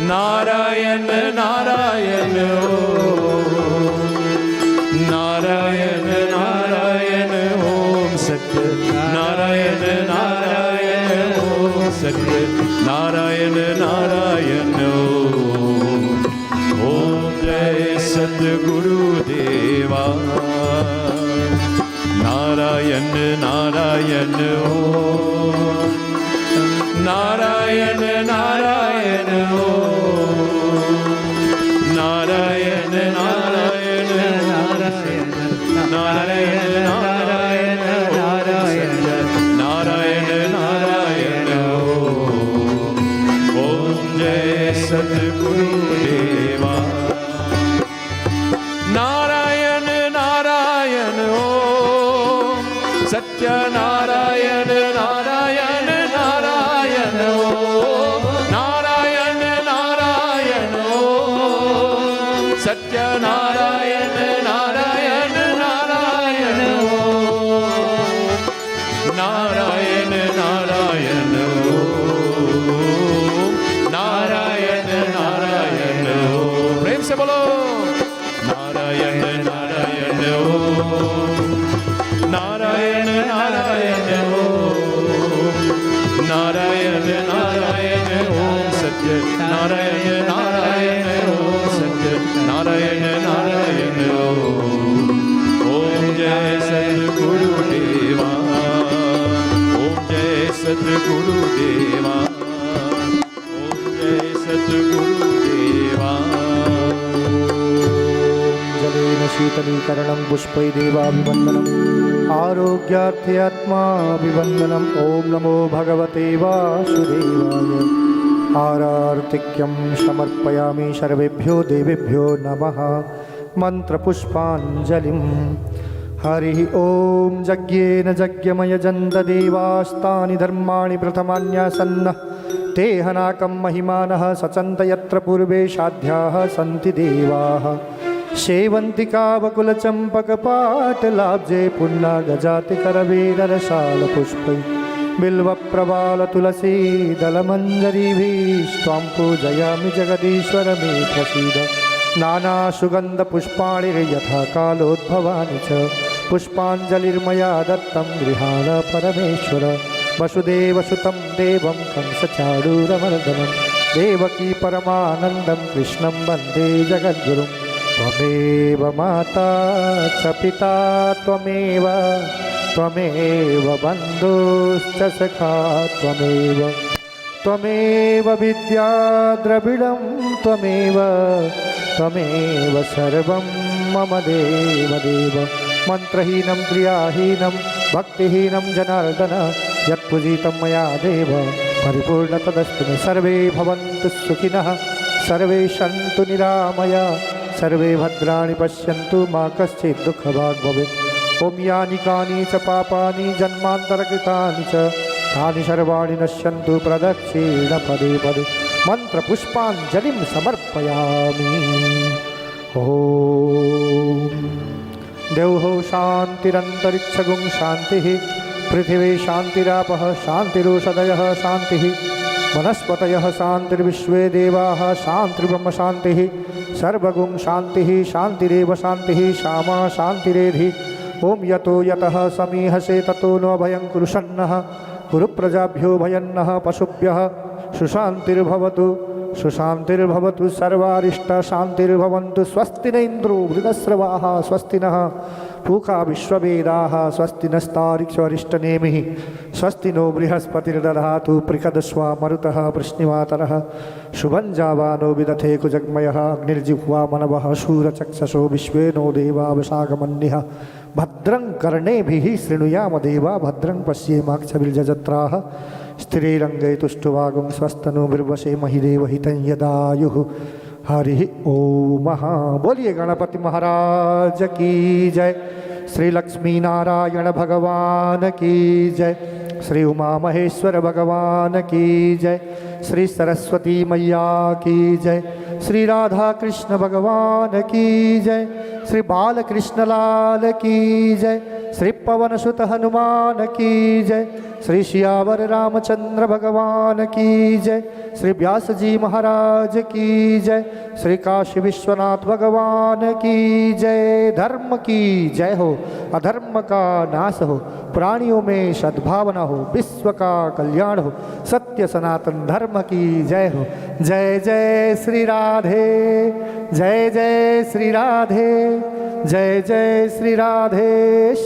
नारायण नारायण ओम नारायण नारायण ओम सत्य नारायण नारायण ओम सत्य नारायण नारायण ओम जय सद्गुरुदेवा नारायण नारायण ओम नारायण नारायण ओम नारायण नारायण नारायण नारायण नारायण नारायण नारायण नारायण ओम जय सद्गुरुदेवा नारायण नारायण ओम सत्य नारायण नारायण नारायण ओम नारायण नारायण ओम सत्य नारायण नारायण नारायण ओम नारायण नारायण ओम नारायण नारायण ओम प्रेम से बोलो नारायण नारायण ओम नारायण नारायण ओम नारायण नारायण ओम सत्य नारायण नारायण ओम सत्य नारायण नारायण ओम जय सद्गुरुदेवा ओम जय सद्गुरुदेवा ओम जय सद्गुरुदेवा जलेन शीतलीकरणं पुष्पैदेवाभिवन्दनम् आरोग्यार्थे आत्माभिवन्दनम् ॐ नमो भगवते वासुदेवाय आरार्तिक्यं समर्पयामि सर्वेभ्यो देवेभ्यो नमः मन्त्रपुष्पाञ्जलिं हरिः ॐ यज्ञेन यज्ञमयजन्त देवास्तानि धर्माणि प्रथमान्यासन्नः ते हनाकं महिमानः सचन्त यत्र पूर्वे साध्याः सन्ति देवाः सेवन्तिकावकुलचम्पकपाटलाब्जे पुन्नागजातिकरवीररसालपुष्पै बिल्वप्रवालतुलसी दलमञ्जरीभिस्त्वां पूजयामि जगदीश्वर मे प्रसीद नानासुगन्धपुष्पाणि यथा कालोद्भवानि च पुष्पाञ्जलिर्मया दत्तं गृहाण परमेश्वर वसुदेवसुतं देवं कंसचाडूरमर्दनं देवकी परमानन्दं कृष्णं वन्दे जगद्गुरुं त्वमेव माता च पिता त्वमेव बन्धुश्च सखा त्वमेव विद्या द्रविडं त्वमेव त्वमेव सर्वं मम देवदेव मन्त्रहीनं क्रियाहीनं भक्तिहीनं जनार्दन यत्पूजितं मया देव परिपूर्णतदस्तु मे सर्वे भवन्तु सुखिनः सर्वे सन्तु निरामया सर्वे भद्राणि पश्यन्तु मा कश्चित् दुःखभाग् भवेत् ॐ यानि कानि च पापानि जन्मान्तरकृतानि च तानि सर्वाणि नश्यन्तु प्रदक्षिण पदे पदे मन्त्रपुष्पाञ्जलिं समर्पयामि ॐ देवो शान्तिरन्तरिक्षगुं शान्तिः पृथिवी शान्तिरापः शान्तिरोषधयः शान्तिः वनस्पतयः शान्तिर्विश्वे देवाः शान्तिर्ब्रह्म शान्तिः सर्वगुं शान्तिः शान्तिरेव शान्तिः श्यामा शान्तिरेधि ॐ यतो यतः समीहसे ततो नो भयं कुरुषन्नः गुरुप्रजाभ्यो भयन्नः पशुभ्यः सुशान्तिर्भवतु सुशान्तिर्भवतु सर्वारिष्टशान्तिर्भवन्तु स्वस्ति न इन्द्रो मृगस्रवाः स्वस्ति नः पूका विश्ववेदाः स्वस्ति नस्तारिक्षरिष्टनेमिः स्वस्ति नो बृहस्पतिर्दधातु पृषदस्वा मरुतः वृष्णिवातरः शुभं जावानो विदथे कुजग्मयः अग्निर्जिह्वा मनवः शूरचक्षसो विश्वे नो देवा वशागमन्यः भद्रं कर्णेभिः शृणुयाम देवा भद्रं पश्येमाक्षभिर्जत्राः स्थिरैरङ्गै तुष्टुवागुं स्वस्तनु बिर्वशे महिदेव हितं यदायुः हरि ओम बोलिए गणपति महाराज की जय श्री लक्ष्मी नारायण भगवान की जय श्री उमा महेश्वर भगवान की जय श्री सरस्वती मैया की जय श्री राधा कृष्ण भगवान की जय श्री बालकृष्ण लाल की जय श्री पवन सुत हनुमान की जय श्री सियावर रामचंद्र भगवान की जय श्री व्यास जी महाराज की जय श्री काशी विश्वनाथ भगवान की जय धर्म की जय हो अधर्म का नाश हो प्राणियों में सद्भावना हो विश्व का कल्याण हो सत्य सनातन धर्म की जय हो जय जय श्री राधे जय जय श्री राधे जय जय श्री राधे।